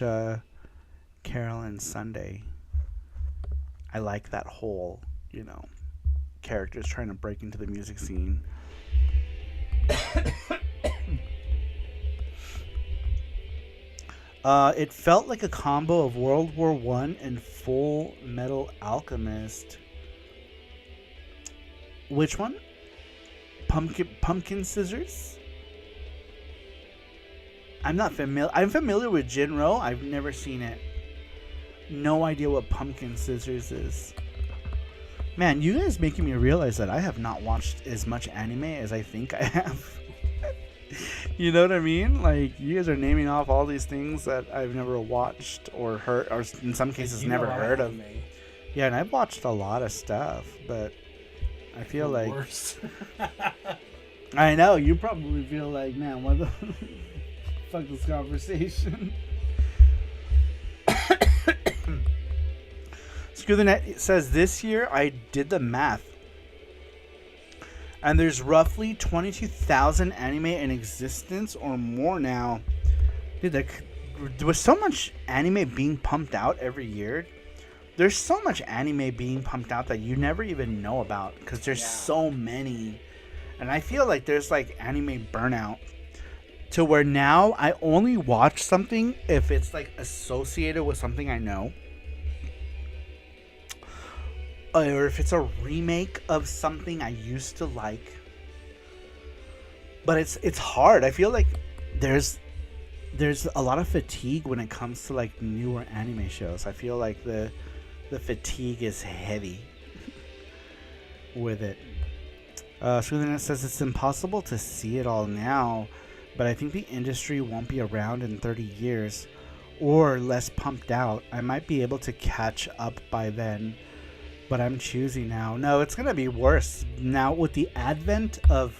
Carol and Sunday. I like that whole, characters trying to break into the music scene. It felt like a combo of World War I and Full Metal Alchemist. Which one? Pumpkin Scissors? I'm not familiar. I'm familiar with Jinro. I've never seen it. No idea what Pumpkin Scissors is. Man, you guys making me realize that I have not watched as much anime as I think I have. You know what I mean? Like, you guys are naming off all these things that I've never watched or heard, or in some cases never heard of. Yeah, and I've watched a lot of stuff, but I feel like Worse. I know you probably feel like, man, what the fuck this conversation? Screw the Net says this year I did the math, and there's roughly 22,000 anime in existence or more now. Dude, there was so much anime being pumped out every year. There's so much anime being pumped out that you never even know about because there's so many. And I feel like there's like anime burnout to where now I only watch something if it's like associated with something I know, or if it's a remake of something I used to like. But it's hard. I feel like there's there's a lot of fatigue when it comes to like newer anime shows. I feel like the fatigue is heavy with it. Fraulein says it's impossible to see it all now, but I think the industry won't be around in 30 years or less pumped out. I might be able to catch up by then, but I'm choosy now. No, it's gonna be worse now with the advent of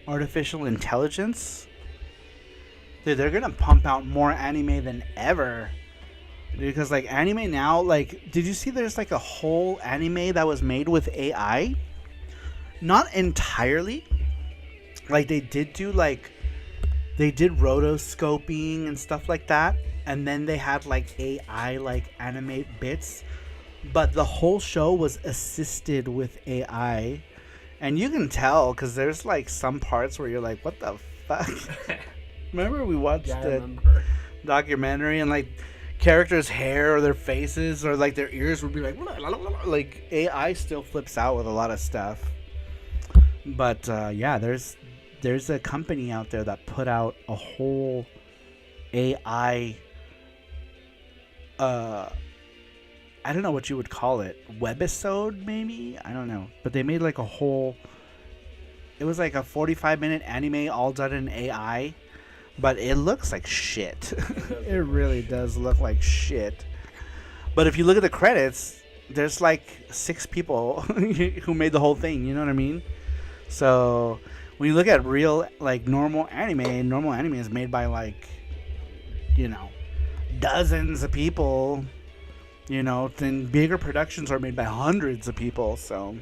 artificial intelligence. Dude, they're gonna pump out more anime than ever. Because like anime now, like, did you see there's like a whole anime that was made with AI? Not entirely. Like they did rotoscoping and stuff like that, and then they had like AI like animate bits, but the whole show was assisted with AI, and you can tell because there's like some parts where you're like, what the fuck? Remember we watched the documentary and like characters' hair or their faces or like their ears would be like AI still flips out with a lot of stuff. But yeah, there's a company out there that put out a whole AI I don't know what you would call it, webisode maybe, I don't know, but they made like a whole, it was like a 45-minute anime all done in AI. But it looks like shit. It really does look like shit. But if you look at the credits, there's like 6 people who made the whole thing. You know what I mean? So when you look at real, like normal anime is made by like, you know, dozens of people. You know, then bigger productions are made by hundreds of people. So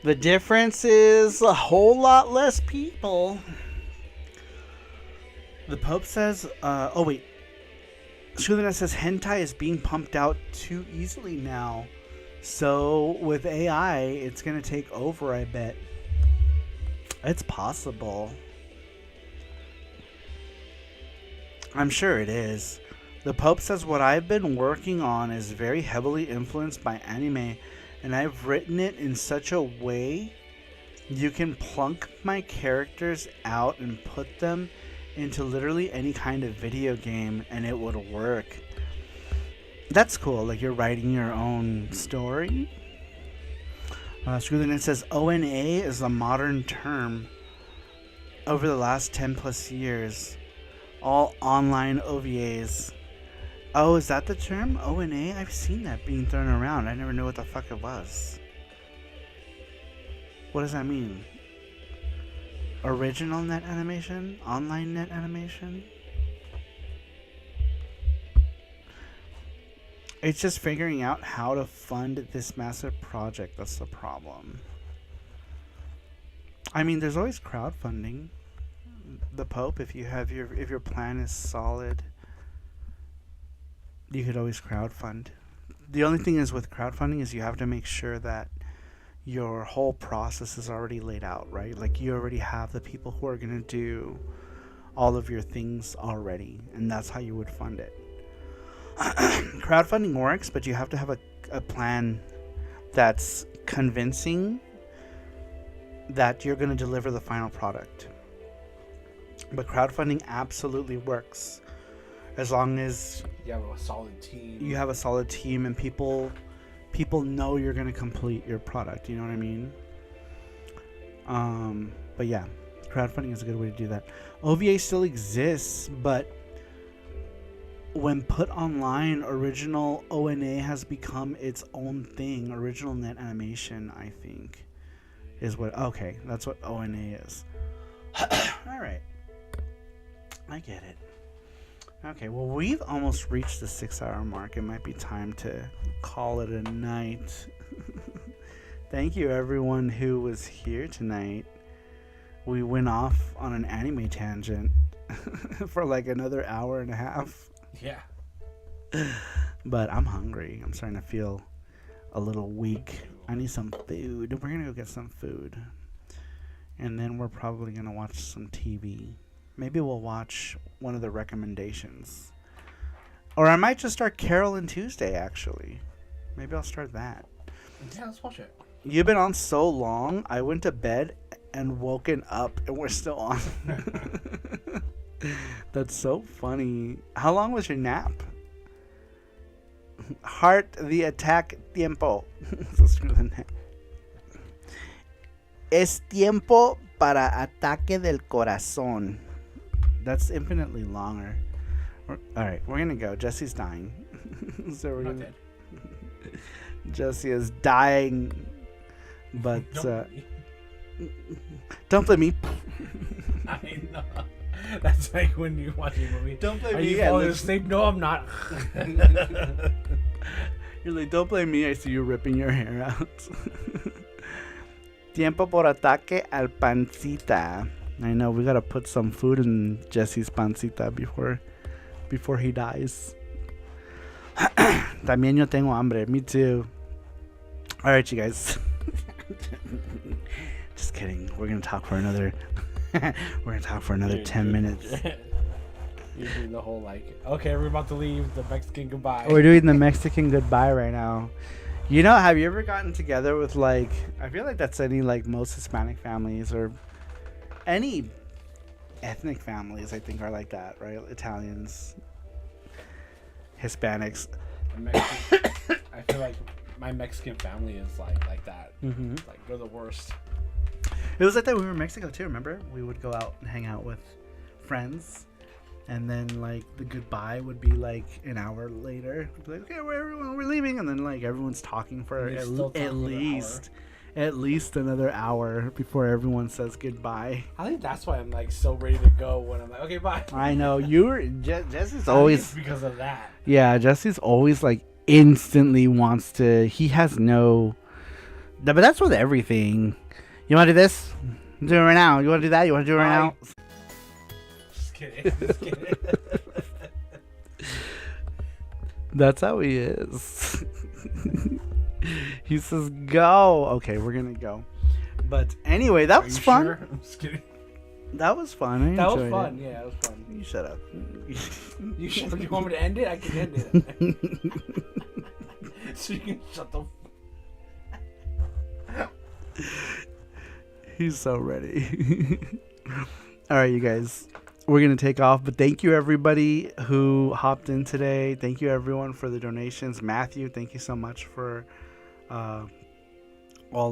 the difference is a whole lot less people. The Pope says, oh wait, Fraulein says hentai is being pumped out too easily now. So with AI, it's going to take over, I bet. It's possible. I'm sure it is. The Pope says what I've been working on is very heavily influenced by anime, and I've written it in such a way you can plunk my characters out and put them into literally any kind of video game and it would work. That's cool, like you're writing your own story. Fraulein says ONA is a modern term over the last 10 plus years. All online OVAs. Oh, is that the term? ONA? I've seen that being thrown around. I never knew what the fuck it was. What does that mean? Original net animation? Online net animation? It's just figuring out how to fund this massive project that's the problem. I mean, there's always crowdfunding. The Pope, if your plan is solid, you could always crowdfund. The only thing is with crowdfunding is you have to make sure that your whole process is already laid out, right? Like you already have the people who are going to do all of your things already, and that's how you would fund it. Crowdfunding works, but you have to have a plan that's convincing that you're going to deliver the final product. But crowdfunding absolutely works as long as you have a solid team. You have a solid team and people know you're going to complete your product. You know what I mean? But yeah, crowdfunding is a good way to do that. OVA still exists, but when put online, original ONA has become its own thing. Original net animation, I think, is what... Okay, that's what ONA is. Alright. I get it. Okay, well, we've almost reached the 6-hour mark. It might be time to call it a night. Thank you, everyone who was here tonight. We went off on an anime tangent for like another hour and a half. Yeah. But I'm hungry. I'm starting to feel a little weak. I need some food. We're going to go get some food. And then we're probably going to watch some TV. Maybe we'll watch one of the recommendations. Or I might just start Carol and Tuesday, actually. Maybe I'll start that. Yeah, let's watch it. You've been on so long. I went to bed and woken up, and we're still on. That's so funny. How long was your nap? Heart the attack tiempo. So screw the nap. Es tiempo para ataque del corazón. That's infinitely longer. Alright, we're gonna go. Jesse's dying. So we're Not gonna... dead. Jesse is dying. But Don't don't blame me. I know. That's like when you're watching a movie. Don't blame Are me. you Yeah, falling look- asleep? No, I'm not. You're like, don't blame me. I see you ripping your hair out. Tiempo por ataque al pancita. I know we gotta put some food in Jesse's pancita before he dies. También yo tengo hambre. Me too. All right, you guys. Just kidding. We're gonna talk for another. We're gonna talk for another 10 minutes. You're doing the whole like, okay, we're about to leave. The Mexican goodbye. We're doing the Mexican goodbye right now. You know, have you ever gotten together with like? I feel like that's any like most Hispanic families or any ethnic families. I think are like that, right? Italians, Hispanics. I feel like my Mexican family is like that. Mm-hmm. Like they're the worst. It was like that when we were in Mexico too. Remember, we would go out and hang out with friends, and then like the goodbye would be like an hour later. We'd be like, okay, we're leaving, and then like everyone's talking for And you're still talking for at least another hour before everyone says goodbye. I think that's why I'm like so ready to go when I'm like, okay, bye. I know Jesse's I think always it's because of that. yeah. Jesse's always like instantly wants to. He has no. But that's with everything. You want to do this? Do it right now. You want to do that? You want to do it right now? Just kidding. Just kidding. That's how he is. He says, go. Okay, we're going to go. But anyway, that Are was you fun. sure? I'm just kidding. That was fun. I That was enjoyed fun. it. Yeah, it was fun. You shut up. You sure you want me to end it? I can end it. So you can shut the. He's so ready. All right, you guys. We're going to take off. But thank you, everybody who hopped in today. Thank you, everyone, for the donations. Matthew, thank you so much for all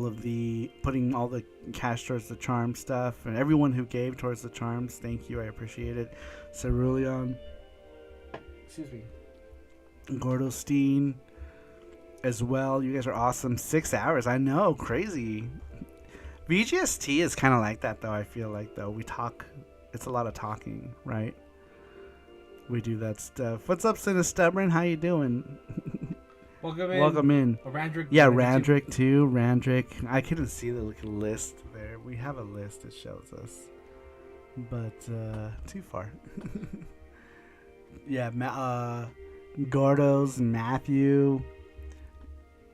of the putting all the cash towards the charm stuff. And everyone who gave towards the charms, thank you. I appreciate it. Cerulean. Excuse me. Gordosteen as well. You guys are awesome. 6 hours. I know. Crazy. VGST is kind of like that, though. I feel like, though. We talk. It's a lot of talking, right? We do that stuff. What's up, Sinistubborn? How you doing? Welcome in. Welcome in. Randrick. Yeah, Randrick, too. Randrick. I couldn't see the list there. We have a list that shows us. But, too far. Yeah, Gordos, Matthew,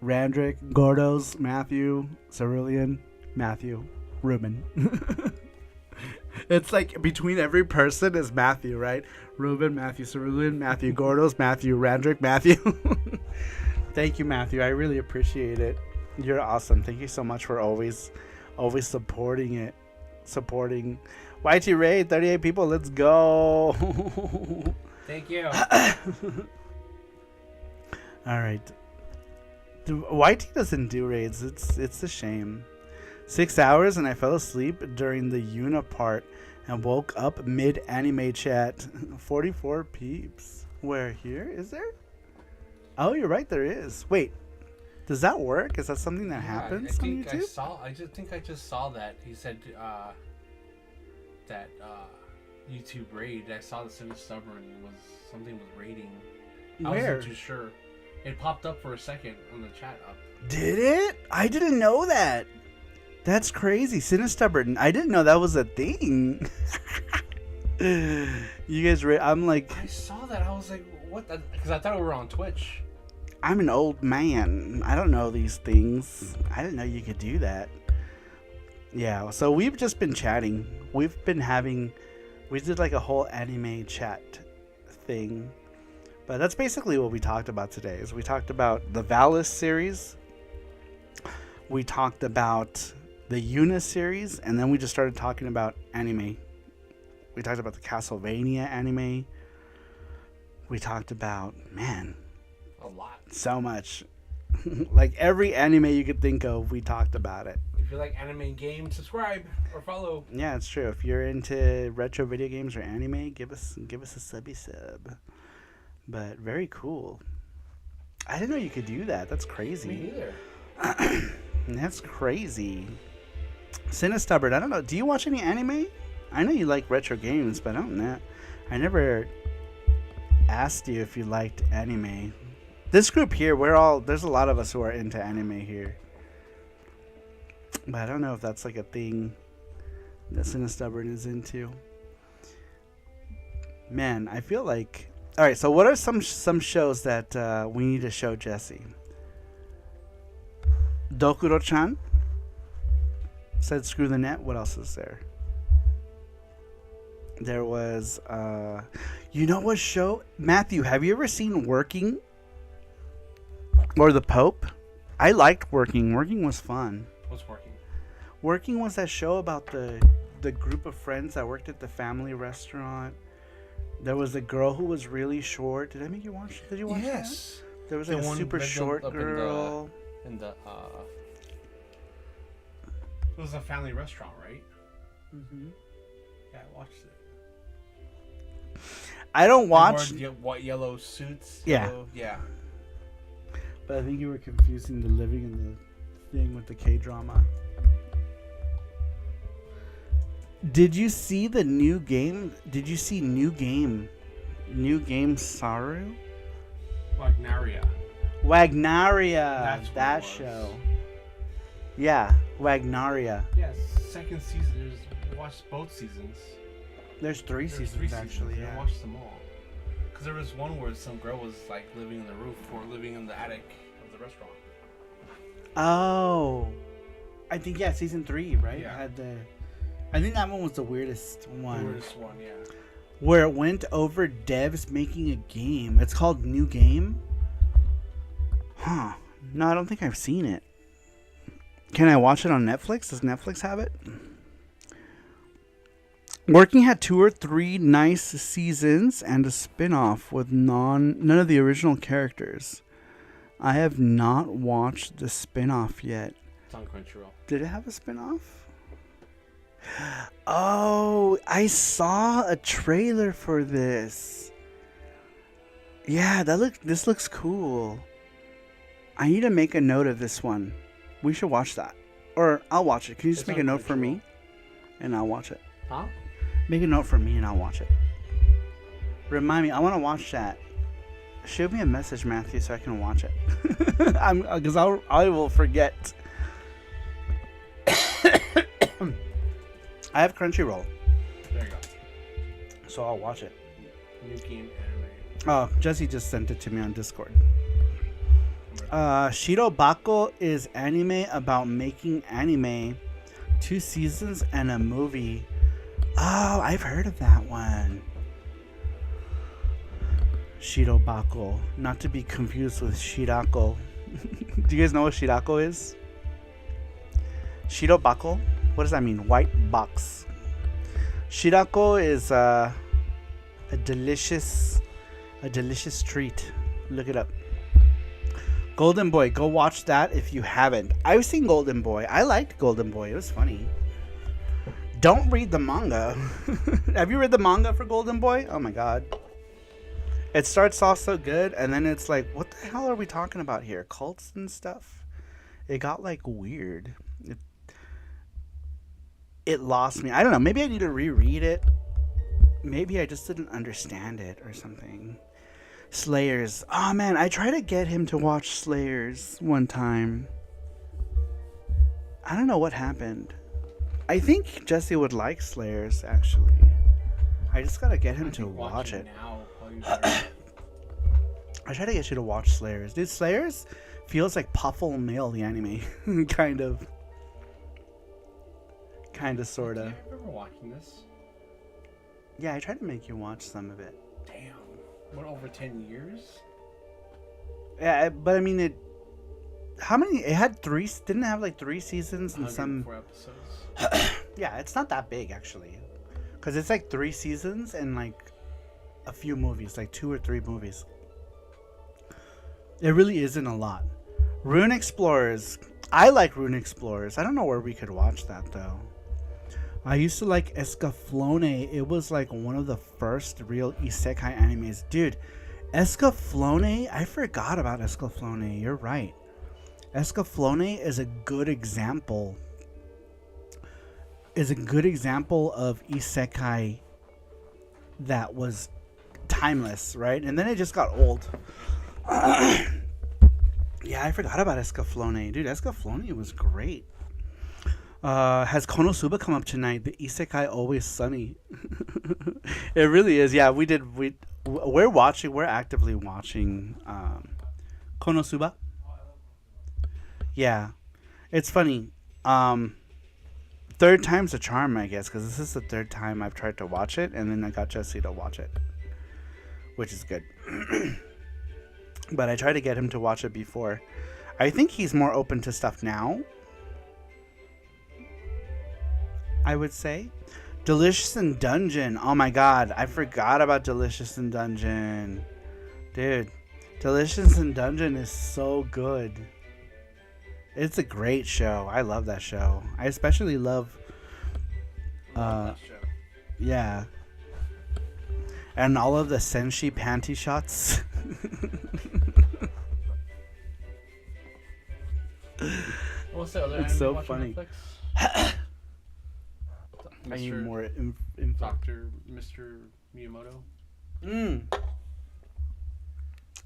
Randrick, Gordos, Matthew, Cerulean, Matthew, Ruben. It's like between every person is Matthew, right? Ruben, Matthew, Cerulean, Matthew, Gordos, Matthew, Randrick, Matthew. Thank you, Matthew. I really appreciate it. You're awesome. Thank you so much for always supporting it. Supporting YT Raid, 38 people. Let's go. Thank you. All right. YT doesn't do raids. It's a shame. 6 hours and I fell asleep during the Yuna part and woke up mid anime chat. 44 peeps. Where here? Is there? Oh, you're right. There is. Wait. Does that work? Is that something that happens on YouTube? I just saw that. He said that YouTube raid. I saw the Stubborn was raiding. I Where? wasn't too sure. It popped up for a second on the chat up. Did it? I didn't know that. That's crazy. Sinistubborn. I didn't know that was a thing. You guys, I'm like... I saw that. I was like, what? Because I thought we were on Twitch. I'm an old man. I don't know these things. I didn't know you could do that. Yeah, so we've just been chatting. We did like a whole anime chat thing. But that's basically what we talked about today. Is we talked about the Valis series. We talked about the Yuna series. And then we just started talking about anime. We talked about the Castlevania anime. We talked about, man, A lot. so much. Like every anime you could think of, we talked about it. If you like anime and games, subscribe or follow. Yeah, it's true. If you're into retro video games or anime, give us a sub. But very cool. I didn't know you could do that. That's crazy. Me neither. That's crazy. Cinestubborn, I don't know. Do you watch any anime? I know you like retro games, but I don't know. I never asked you if you liked anime. This group here, there's a lot of us who are into anime here. But I don't know if that's like a thing that Cinestubborn is into. Man, I feel like... Alright, so what are some shows that we need to show Jesse? Dokuro-chan said screw the net. What else is there? There was... you know what show? Matthew, have you ever seen Working? Or The Pope? I liked Working. Working was fun. What's Working? Working was that show about the group of friends that worked at the family restaurant. There was a girl who was really short. Did I make you watch? Did you watch Yes. that? There was The like a one super with them short up in girl. In the It was a family restaurant, right? Mm-hmm. Yeah, I watched it. I don't watch, They wore white yellow suits. Yeah. Yeah. but I think you were confusing the living and the thing with the K-drama. Did you see the new game? Did you see New Game Saru? Wagnaria. Wagnaria. That's what That it was. show. Yeah, Wagnaria. Yeah, second season. Watched both seasons. There's three There's seasons 3 actually. seasons. Yeah. I watched them all. Because there was one where some girl was like living in the roof or living in the attic of the restaurant. Oh, I think season 3, right? Yeah. Had the. I think that one was the weirdest one. The weirdest one, yeah. Where it went over devs making a game. It's called New Game. Huh. No, I don't think I've seen it. Can I watch it on Netflix? Does Netflix have it? Working had 2 or 3 nice seasons and a spin-off with none of the original characters. I have not watched the spin-off yet. It's on Crunchyroll. Did it have a spin-off? Oh, I saw a trailer for this. Yeah, this looks cool. I need to make a note of this one. We should watch that. Or I'll watch it. Can you just It's make a on note for Crunchyroll. me? And I'll watch it. Huh? Make a note for me and I'll watch it. Remind me, I want to watch that. Shoot me a message, Matthew, so I can watch it. Because I will forget. I have Crunchyroll, There you go. so I'll watch it. New game anime. Oh, Jesse just sent it to me on Discord. Shirobako is anime about making anime. 2 seasons and a movie. Oh, I've heard of that one. Shirobako. Not to be confused with Shirako. Do you guys know what Shirako is? Shirobako? What does that mean? White box. Shirako is a delicious treat. Look it up. Golden Boy. Go watch that if you haven't. I've seen Golden Boy. I liked Golden Boy. It was funny. Don't read the manga. Have you read the manga for Golden Boy? Oh my god. It starts off so good, and then it's like, what the hell are we talking about here? Cults and stuff? It got like weird. It lost me. I don't know. Maybe I need to reread it. Maybe I just didn't understand it or something. Slayers. Oh man, I tried to get him to watch Slayers one time. I don't know what happened. I think Jesse would like Slayers, actually. I just gotta get him to watch it. Now, while you're there. I try to get you to watch Slayers. Dude, Slayers feels like Puffle Mail, the anime. kind of, sorta. Yeah, I remember watching this. Yeah, I tried to make you watch some of it. Damn. What, over 10 years? Yeah, but I mean, it had 3, didn't it have like 3 seasons and some... 104 episodes. Yeah, it's not that big, actually. Because it's like 3 seasons and like a few movies, like 2 or 3 movies. It really isn't a lot. Rune Explorers. I like Rune Explorers. I don't know where we could watch that though. I used to like Escaflowne. It was like one of the first real isekai animes. Dude, Escaflowne, I forgot about Escaflowne. You're right. Escaflowne is a good example. Is a good example of isekai that was timeless, right? And then it just got old. Yeah, I forgot about Escaflowne. Dude, Escaflowne was great. Has Konosuba come up tonight? The Isekai Always Sunny. It really is. Yeah, we're actively watching Konosuba. Yeah. It's funny. Third time's a charm, I guess, because this is the 3rd time I've tried to watch it, and then I got Jesse to watch it, which is good. But I tried to get him to watch it before. I think he's more open to stuff now, I would say. Delicious in Dungeon. Oh my god, I forgot about Delicious in Dungeon. Dude, Delicious in Dungeon is so good. It's a great show. I love that show. I especially love that show. Yeah. And all of the senshi panty shots. What's the other It's anime so you watch on funny. Netflix? I need Mr. more info. Dr. Mr. Miyamoto.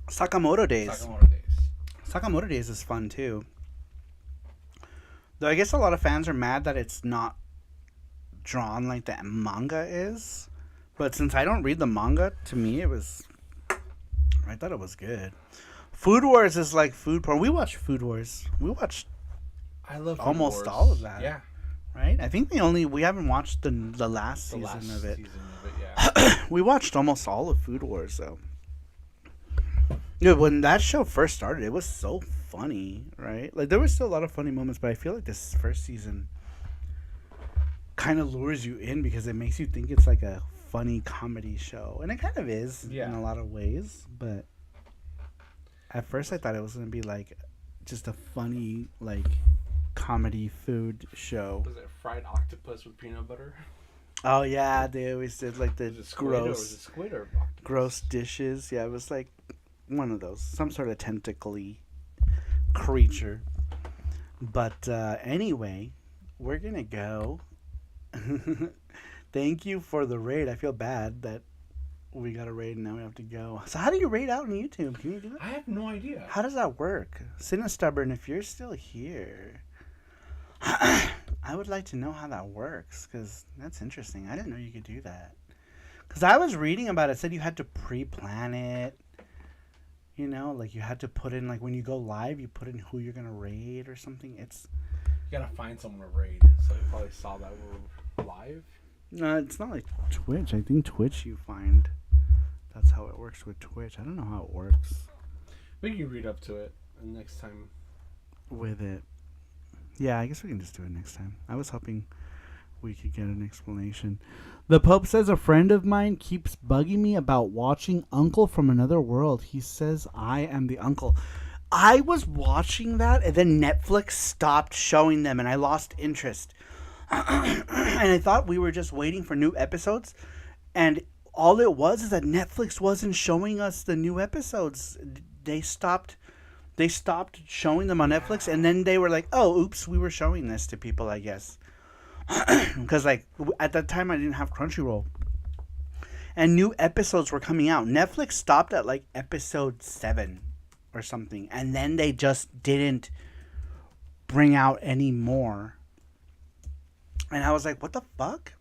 Sakamoto Days. Sakamoto Days. Sakamoto Days is fun too. Though I guess a lot of fans are mad that it's not drawn like the manga is. But since I don't read the manga, to me I thought it was good. Food Wars is like food porn. We watched Food Wars. We watched I love Food almost Wars. all of that. Yeah. Right? I think we haven't watched the last The season last of it. season of it, yeah. We watched almost all of Food Wars though. Yeah, when that show first started, it was so funny, right? Like there was still a lot of funny moments, but I feel like this first season kind of lures you in because it makes you think it's like a funny comedy show, and it kind of is in a lot of ways. But at first, I thought it was gonna be like just a funny like comedy food show. Was it fried octopus with peanut butter? Oh yeah, they always did like the Was it squid or was gross, it squid or octopus? gross dishes. Yeah, it was like one of those, some sort of tentacly creature. But anyway, we're gonna go. Thank you for the raid. I feel bad that we got a raid and now we have to go. So how do you raid out on YouTube? Can you do that? I have no idea. How does that work? Cinestubborn, if you're still here, I would like to know how that works, because that's interesting. I didn't know you could do that. Because I was reading about it. It said you had to pre-plan it. You know, like you had to put in, like when you go live, you put in who you're going to raid or something. You gotta find someone to raid. So you probably saw that we're live. No, it's not like Twitch. I think Twitch you find. That's how it works with Twitch. I don't know how it works We can read up to it and next time. with it. Yeah, I guess we can just do it next time. I was hoping we could get an explanation. The Pope says a friend of mine keeps bugging me about watching Uncle from Another World. He says I am the uncle. I was watching that, and then Netflix stopped showing them, and I lost interest. And I thought we were just waiting for new episodes, and all it was is that Netflix wasn't showing us the new episodes. They stopped showing them on Netflix, and then they were like, oh, oops, we were showing this to people, I guess. Because, like, at that time, I didn't have Crunchyroll. And new episodes were coming out. Netflix stopped at, like, episode 7 or something. And then they just didn't bring out any more. And I was like, what the fuck?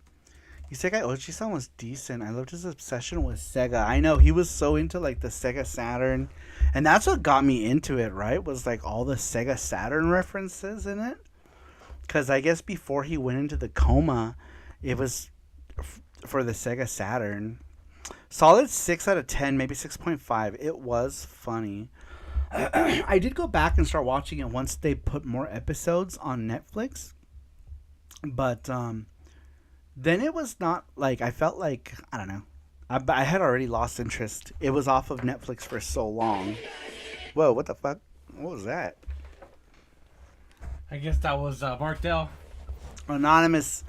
Isekai Ochi-san was decent. I loved his obsession with Sega. I know, he was so into, like, the Sega Saturn. And that's what got me into it, right? Was, like, all the Sega Saturn references in it. Because I guess before he went into the coma, it was for the Sega Saturn. Solid 6 out of 10, maybe 6.5. It was funny. I did go back and start watching it once they put more episodes on Netflix. But then it was not like I felt like I don't know. I had already lost interest. It was off of Netflix for so long. Whoa, what the fuck? What was that? I guess that was Mark Dell. Anonymous.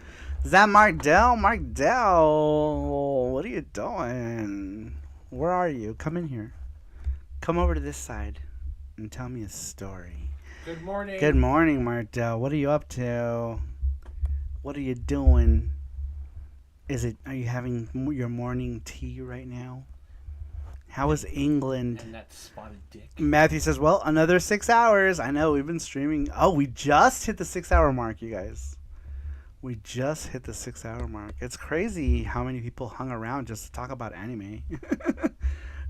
Is that Mark Dell? Mark Dell, what are you doing? Where are you? Come in here. Come over to this side and tell me a story. Good morning. Good morning, Mark Dell. What are you up to? What are you doing? Are you having your morning tea right now? How is England? And that spotted dick. Matthew says, well, another 6 hours. I know, we've been streaming. Oh, we just hit the 6 hour mark, you guys. We just hit the 6 hour mark. It's crazy how many people hung around just to talk about anime.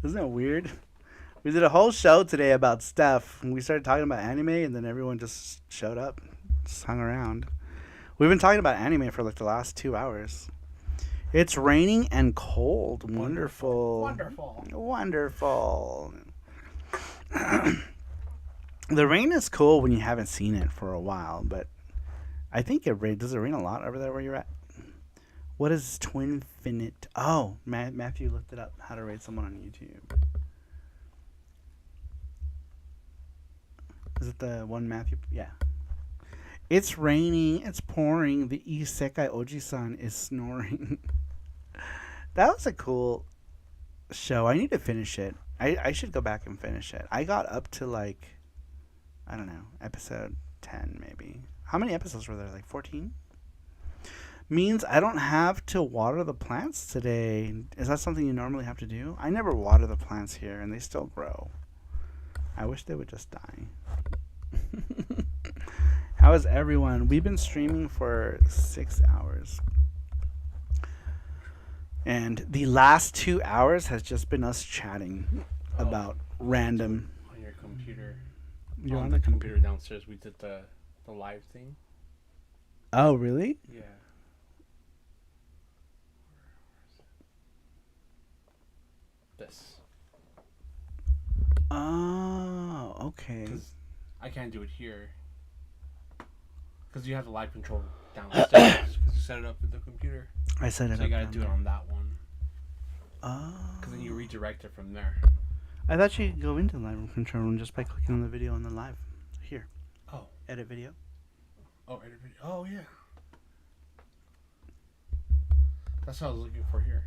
Isn't that weird? We did a whole show today about stuff. We started talking about anime, and then everyone just showed up, just hung around. We've been talking about anime for like the last 2 hours. It's raining and cold. Wonderful. Wonderful. Wonderful. The rain is cool when you haven't seen it for a while, but I think it rains. Does it rain a lot over there where you're at? What is Twinfinite? Oh, Matthew looked it up. How to rate someone on YouTube. Is it the one Matthew? Yeah. It's raining. It's pouring. The Isekai Oji-san is snoring. That was a cool show. I need to finish it. I should go back and finish it. I got up to like, I don't know, episode 10 maybe. How many episodes were there? Like 14? Means I don't have to water the plants today. Is that something you normally have to do? I never water the plants here and they still grow. I wish they would just die. How is everyone? We've been streaming for 6 hours. And the last 2 hours has just been us chatting about random. On your computer. You're on the computer downstairs, we did the live thing. Oh, really? Yeah. This. Oh, okay. I can't do it here. Because you have the live control downstairs. Because you set it up with the computer. I set it up. So you gotta do it on that one. Oh. Because then you redirect it from there. I thought you could go into the live control room just by clicking on the video on the live. Here. Oh. Edit video. Oh, edit video. Oh, yeah. That's what I was looking for here.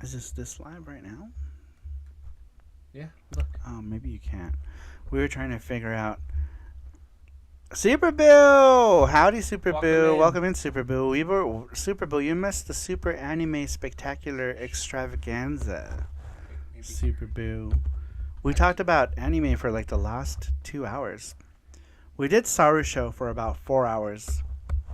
Is this live right now? Yeah, look. Oh, maybe you can't. We were trying to figure out. Super Boo! Howdy, Super Boo. Welcome in, Super Boo. Super Boo, you missed the Super Anime Spectacular Extravaganza. Super Boo. We talked about anime for like the last 2 hours. We did Saru show for about 4 hours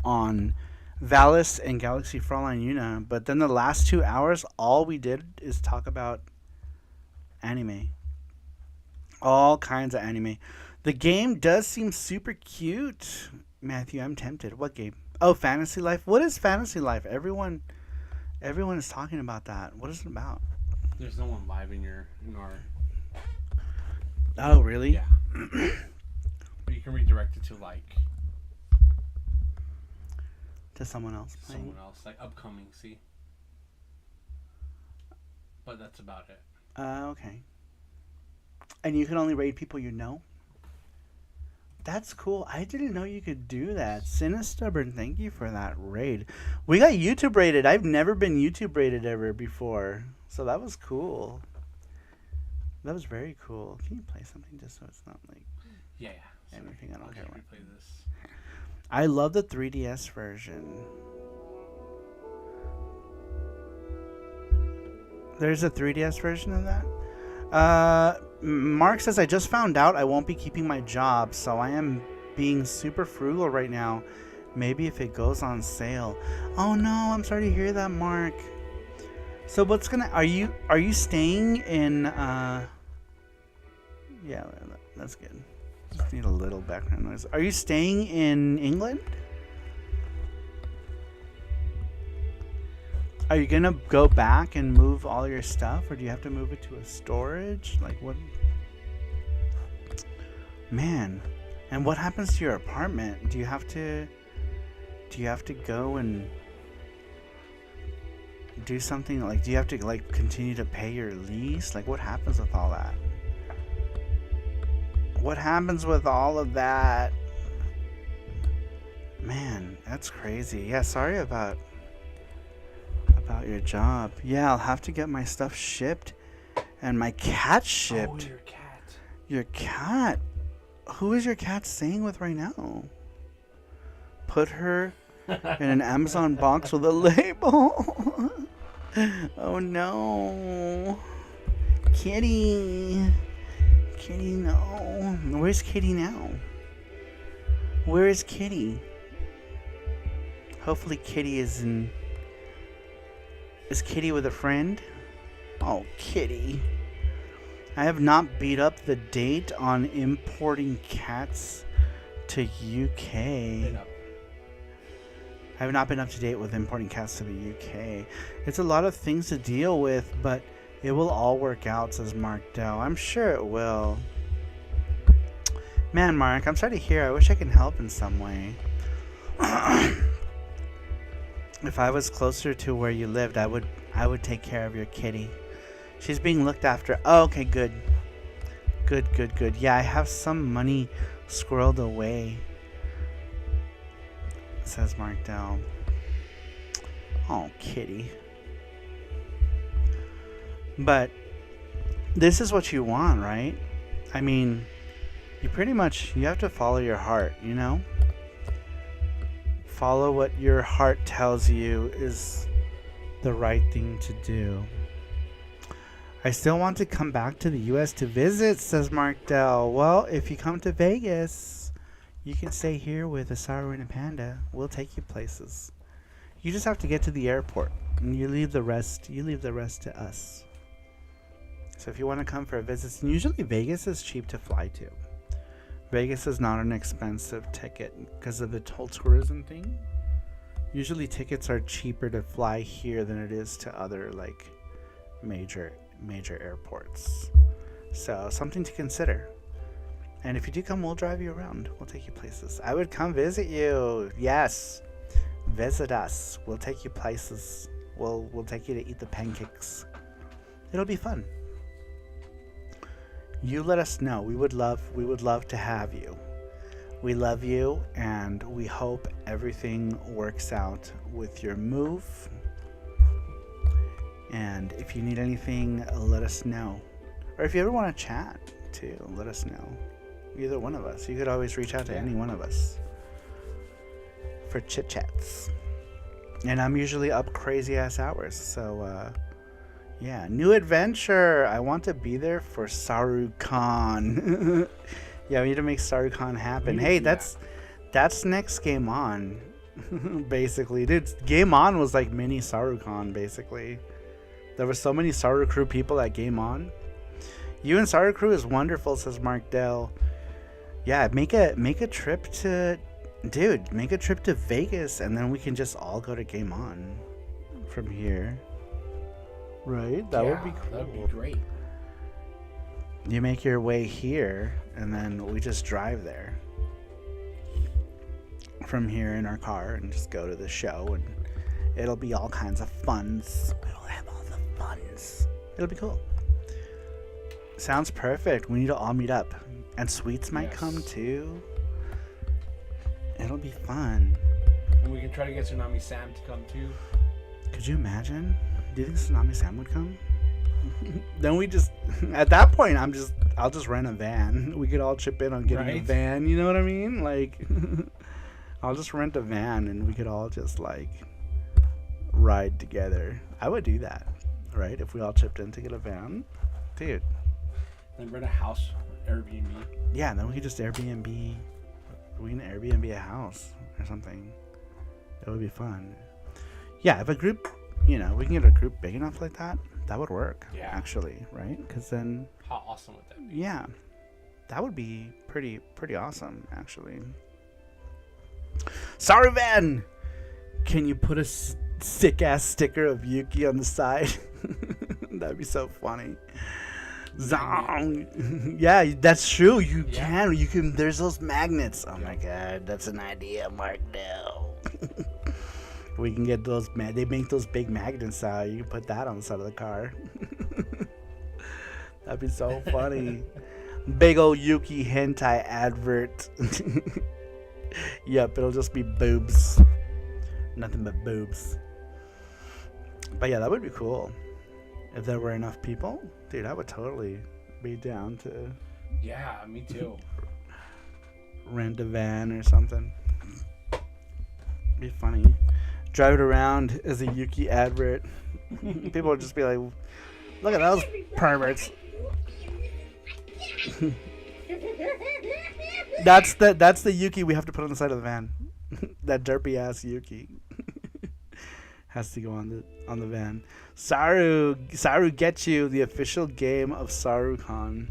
on Valis and Galaxy Fraulein Yuna, but then the last 2 hours, all we did is talk about anime. All kinds of anime. The game does seem super cute. Matthew, I'm tempted. What game? Oh, Fantasy Life. What is Fantasy Life? Everyone is talking about that. What is it about? There's no one live in our. Oh, really? Yeah. But you can redirect it to like. To someone else playing? Someone else, like upcoming. See. But that's about it. Okay. And you can only raid people you know? That's cool. I didn't know you could do that. Sinistubborn, thank you for that raid. We got YouTube rated. I've never been YouTube rated ever before. So that was cool. That was very cool. Can you play something just so it's not like Yeah. anything I don't care about? Replay this. I love the 3DS version. There's a 3DS version of that? Mark says, I just found out I won't be keeping my job, so I am being super frugal right now. Maybe if it goes on sale. Oh no, I'm sorry to hear that, Mark. So what's gonna, are you staying in, yeah, that's good. Just need a little background noise. Are you staying in England? Are you gonna go back and move all your stuff, or do you have to move it to a storage? Like what? Man, And what happens to your apartment? Do you have to go and do something? Like, do you have to like continue to pay your lease? Like, what happens with all that? What happens with all of that? Man, that's crazy. Yeah, sorry about your job. Yeah, I'll have to get my stuff shipped and my cat shipped. Oh, your cat. Your cat? Who is your cat staying with right now? Put her in an Amazon box with a label. Oh no. Kitty. Kitty, no. Where's Kitty now? Where is Kitty? Hopefully Kitty is in... Is Kitty with a friend? Oh, Kitty. I have not beat up the date on importing cats to UK. I have not been up to date with importing cats to the UK. It's a lot of things to deal with, but it will all work out, says Mark Dell. I'm sure it will. Man, Mark, I'm sorry to hear. I wish I could help in some way. If I was closer to where you lived, I would take care of your kitty. She's being looked after. Oh, okay, good. Good. Yeah, I have some money squirreled away, says Mark Dell. Oh, kitty. But this is what you want, right? I mean, you have to follow your heart, you know? Follow what your heart tells you is the right thing to do. I still want to come back to the US to visit, says Mark Dell. Well, if you come to Vegas, you can stay here with a Saru and a Panda. We'll take you places. You just have to get to the airport, and you leave the rest to us. So if you want to come for a visit, and usually Vegas is cheap to fly to. Vegas is not an expensive ticket because of the whole tourism thing. Usually tickets are cheaper to fly here than it is to other like major airports. So something to consider. And if you do come, we'll drive you around. We'll take you places. I would come visit you. Yes. Visit us. We'll take you places. We'll take you to eat the pancakes. It'll be fun. You let us know. We would love to have you. We love you, and we hope everything works out with your move. And if you need anything, let us know. Or if you ever want to chat too, let us know. Either one of us. You could always reach out to any one of us for chit chats. And I'm usually up crazy ass hours, so yeah, new adventure. I want to be there for SaruCon. Yeah, we need to make SaruCon happen. Hey, that's next Game On. Basically, dude, Game On was like mini SaruCon. Basically, there were so many Saru Crew people at Game On. You and Saru Crew is wonderful, says Mark Dell. Yeah, make a trip to, dude, make a trip to Vegas, and then we can just all go to Game On from here. Right? That would be cool. That would be great. You make your way here, and then we just drive there from here in our car and just go to the show, and it'll be all kinds of funs. We'll have all the funs. It'll be cool. Sounds perfect. We need to all meet up. And Sweets might come too. It'll be fun. And we can try to get Tsunami Sam to come too. Could you imagine? Do you think Tsunami Sam would come? Then we just, at that point, I'll just rent a van. We could all chip in on getting a van, you know what I mean? Like, I'll just rent a van and we could all just like ride together. I would do that, right? If we all chipped in to get a van. Dude. And rent a house, Airbnb. Yeah, and then we could just Airbnb. We can Airbnb a house or something. It would be fun. Yeah, if a group, we can get a group big enough like that, that would work. Yeah. Actually, right? Because then. How awesome would that be? Yeah, that would be pretty awesome, actually. Sorry, Van. Can you put a sick ass sticker of Yuki on the side? That'd be so funny. Zong. Yeah, that's true. You can. You can. There's those magnets. Oh my god, that's an idea, Mark. No. We can get those. They make those big magnets out. You can put that on the side of the car. That'd be so funny. Big old Yuki hentai advert. Yep, it'll just be boobs. Nothing but boobs. But yeah, that would be cool. If there were enough people, dude, I would totally be down to Yeah, me too. rent a van or something. Be funny. Drive it around as a Yuki advert. People would just be like, look at those perverts. That's the Yuki we have to put on the side of the van. That derpy ass Yuki has to go on the van. Saru Get You, the official game of SaruCon.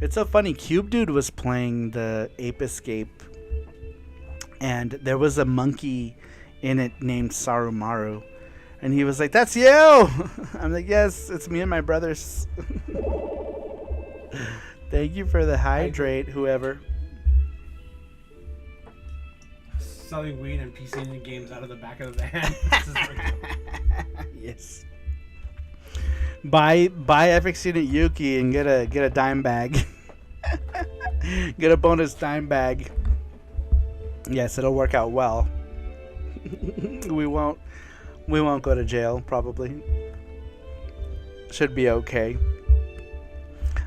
It's so funny. Cube Dude was playing the Ape Escape, and there was a monkey in it named Sarumaru, and he was like, "That's you." I'm like, "Yes, it's me and my brothers." Thank you for the hydrate, whoever. Selling weed and PC games out of the back of the van. Yes. Buy FX Unit Yuki and get a dime bag. Get a bonus dime bag. Yes, it'll work out well. We won't go to jail probably. Should be okay.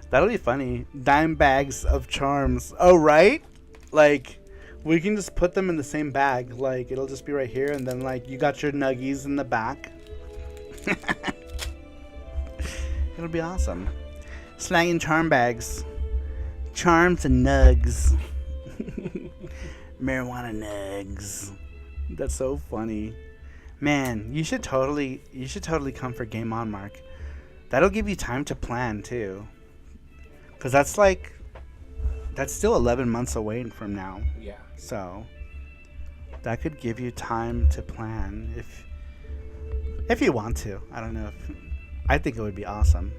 That'll be funny. Dime bags of charms. Oh right? Like we can just put them in the same bag. Like it'll just be right here, and then like you got your nuggies in the back. It'll be awesome. Slanging charm bags. Charms and nugs. Marijuana nugs. That's so funny. Man, you should totally come for Game On, Mark. That'll give you time to plan too. Cause that's still 11 months away from now. Yeah. So that could give you time to plan if you want to. I don't know if I think it would be awesome.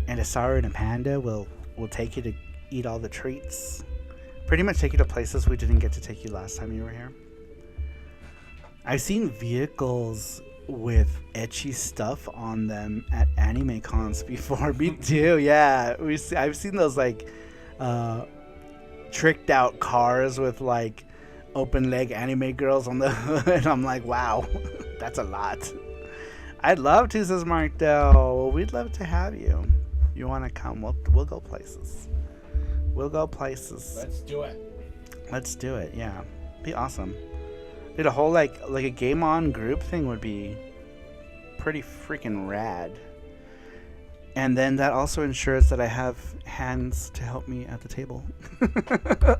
And a Saru and a Panda will take you to eat all the treats. Pretty much take you to places we didn't get to take you last time you were here. I've seen vehicles with ecchi stuff on them at anime cons before. Me too, yeah. I've seen those like tricked out cars with like open leg anime girls on the hood. I'm like, wow, that's a lot. I'd love to, says Mark Dell. We'd love to have you. You want to come? We'll go places. We'll go places. Let's do it. Let's do it. Yeah, be awesome. Dude, a whole like a Game On group thing would be pretty freaking rad. And then that also ensures that I have hands to help me at the table.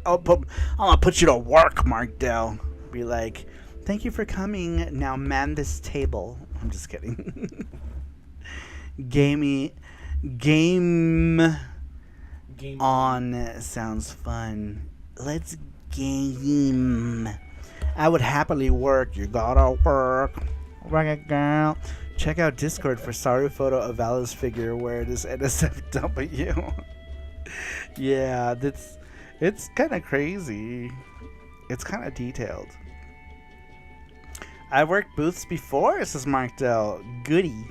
I'm gonna put you to work, Mark Dell. Be like, thank you for coming. Now man this table. I'm just kidding. Game on sounds fun. Let's game. I would happily work. You gotta work. Work it, girl. Check out Discord for Saru photo of Valis figure where it is NSFW. Yeah, it's kind of crazy. It's kind of detailed. I worked booths before, says Mark Dell. Goody.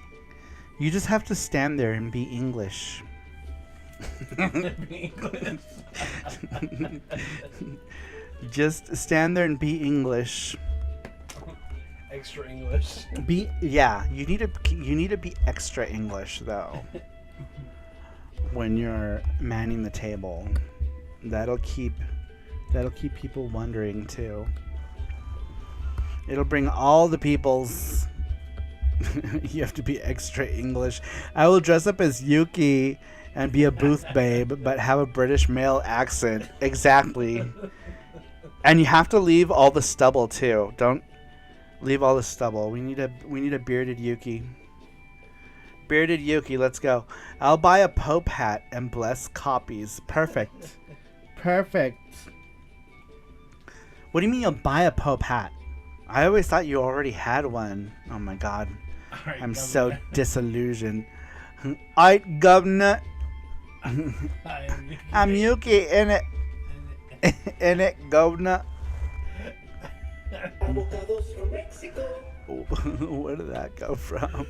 You just have to stand there and be English. Just stand there and be English. Extra English. You need to be extra English though. When you're manning the table. That'll keep people wondering too. It'll bring all the peoples. You have to be extra English. I will dress up as Yuki and be a booth babe, but have a British male accent. Exactly. And you have to leave all the stubble too. Don't leave all the stubble. We need a bearded Yuki. Bearded Yuki, let's go. I'll buy a Pope hat and bless copies. Perfect. Perfect. What do you mean you'll buy a Pope hat? I always thought you already had one. Oh my god. Right, I'm so disillusioned. Alright, governor. I'm Yuki in it. In it, governor. Avocados from Mexico. Where did that go from?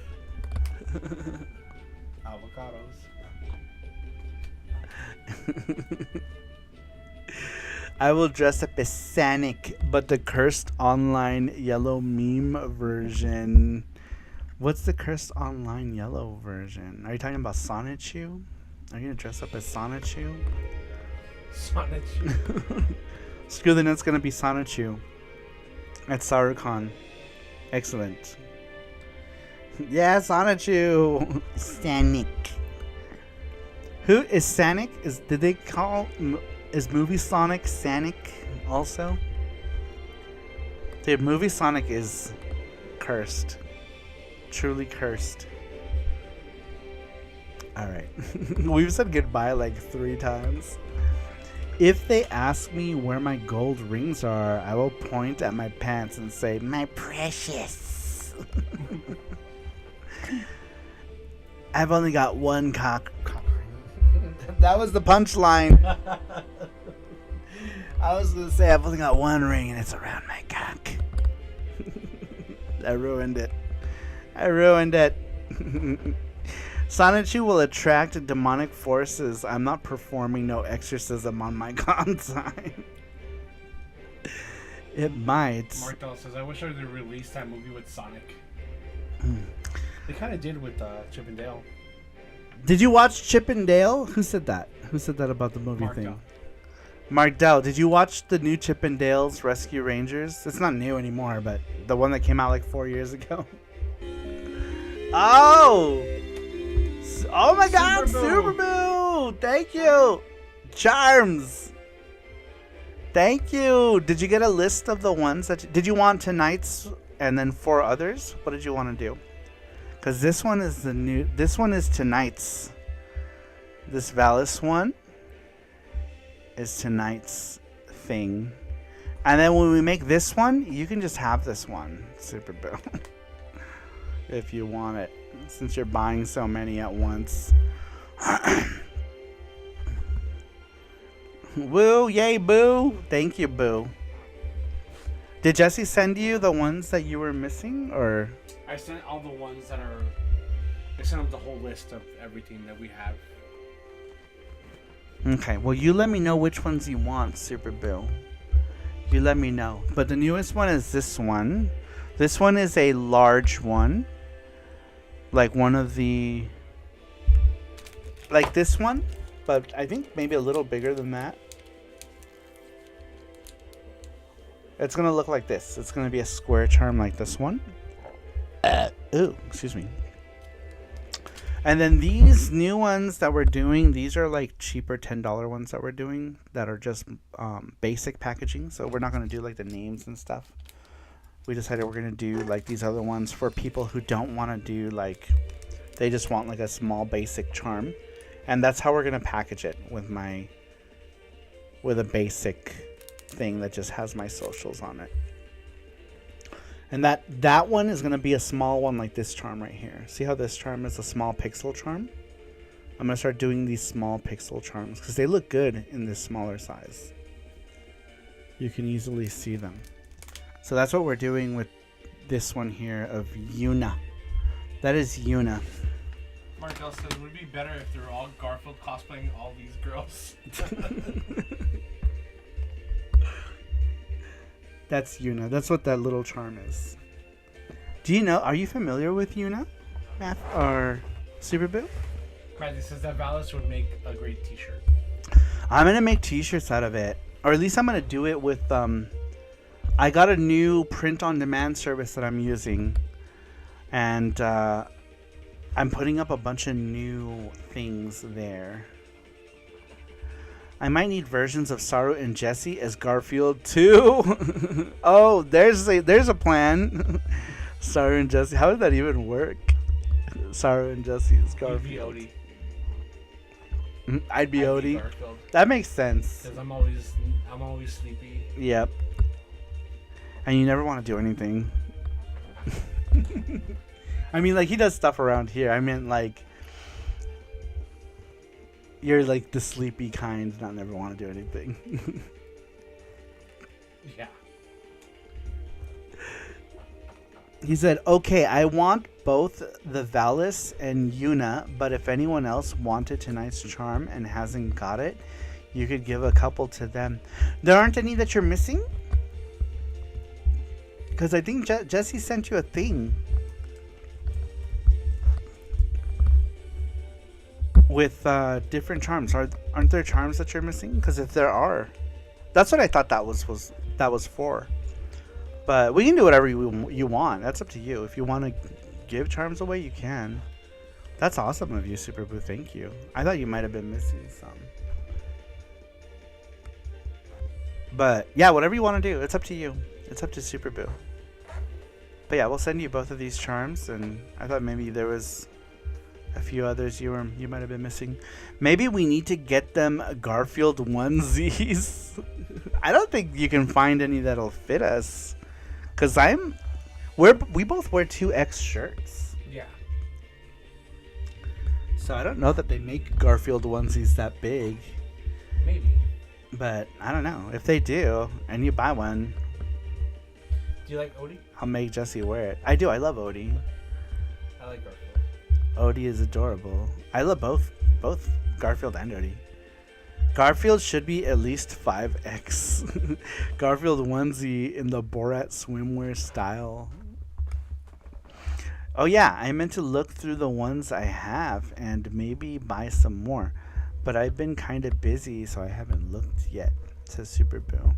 Avocados. I will dress up as Sonic, but the cursed online yellow meme version. What's the cursed online yellow version? Are you talking about Sonichu? Are you gonna dress up as Sonichu? Sonic. Screw the nuts, gonna be Sonichu at SaruCon. Excellent. Yeah, Sonichu. Sonic. Who is Sonic? Did they call is Movie Sonic Sonic also? Dude, Movie Sonic is cursed. Truly cursed. Alright. We've said goodbye like 3 times. If they ask me where my gold rings are, I will point at my pants and say, my precious. I've only got one cock ring. That was the punchline. I was going to say I've only got one ring and it's around my cock. I ruined it. Sonichu will attract demonic forces. I'm not performing no exorcism on my consign. It might. Martel says, I wish I would release that movie with Sonic. They kind of did with Chip and Dale. Did you watch Chip and Dale? Who said that? Who said that about the movie thing? Mark Dell. Did you watch the new Chip and Dale's Rescue Rangers? It's not new anymore, but the one that came out like 4 years ago. Oh! Oh my God, SuperBoo! Thank you! Charms! Thank you! Did you get a list of the ones that... Did you want tonight's and then 4 others? What did you want to do? Because this one is the new... This one is tonight's. This Valis one is tonight's thing. And then when we make this one, you can just have this one, SuperBoo. If you want it. Since you're buying so many at once. Woo, yay, boo. Thank you, boo. Did Jesse send you the ones that you were missing, or? I sent all the ones that are... I sent them the whole list of everything that we have. Okay, well, you let me know which ones you want, SuperBoo. You let me know. But the newest one is this one. This one is a large one. Like one of the... Like this one. But I think maybe a little bigger than that. It's going to look like this. It's going to be a square charm like this one. Ooh, excuse me. And then these new ones that we're doing, these are like cheaper $10 ones that we're doing that are just basic packaging. So we're not going to do like the names and stuff. We decided we're going to do like these other ones for people who don't want to do like, they just want like a small basic charm. And that's how we're going to package it with a basic thing that just has my socials on it. And that one is going to be a small one like this charm right here. See how this charm is a small pixel charm? I'm going to start doing these small pixel charms because they look good in this smaller size. You can easily see them. So that's what we're doing with this one here of Yuna. That is Yuna. Markel says, would it be better if they were all Garfield cosplaying all these girls? That's Yuna. That's what that little charm is. Do you know? Are you familiar with Yuna, Math or SuperBoo? Matthew says that Valis would make a great t-shirt. I'm gonna make t-shirts out of it, or at least I'm gonna do it with I got a new print-on-demand service that I'm using, and I'm putting up a bunch of new things there. I might need versions of Saru and Jesse as Garfield too. Oh, there's a plan. Saru and Jesse. How did that even work? Saru and Jesse as Garfield. I'd be Odie. That makes sense. Because I'm always sleepy. Yep. And you never want to do anything. I mean, like, he does stuff around here. I mean, like, You're like the sleepy kind, not never want to do anything. Yeah. He said, okay, I want both the Valis and Yuna, but if anyone else wanted tonight's charm and hasn't got it, you could give a couple to them. There aren't any that you're missing? Because I think Jesse sent you a thing. With different charms. Aren't there charms that you're missing? Because if there are, that's what I thought that was for. But we can do whatever you want. That's up to you. If you want to give charms away, you can. That's awesome of you, Super Boo. Thank you. I thought you might have been missing some. But yeah, whatever you want to do, it's up to you. It's up to Super Boo. But yeah, we'll send you both of these charms, and I thought maybe there was a few others you might have been missing. Maybe we need to get them Garfield onesies. I don't think you can find any that'll fit us. Cause we both wear 2X shirts. Yeah. So I don't know that they make Garfield onesies that big. Maybe. But I don't know. If they do, and you buy one, Do you like Odie? I'll make Jesse wear it. I do. I love Odie. I like Garfield. Odie is adorable. I love both Garfield and Odie. Garfield should be at least 5X. Garfield onesie in the Borat swimwear style. Oh yeah, I meant to look through the ones I have and maybe buy some more. But I've been kind of busy, so I haven't looked yet, says Super Boo.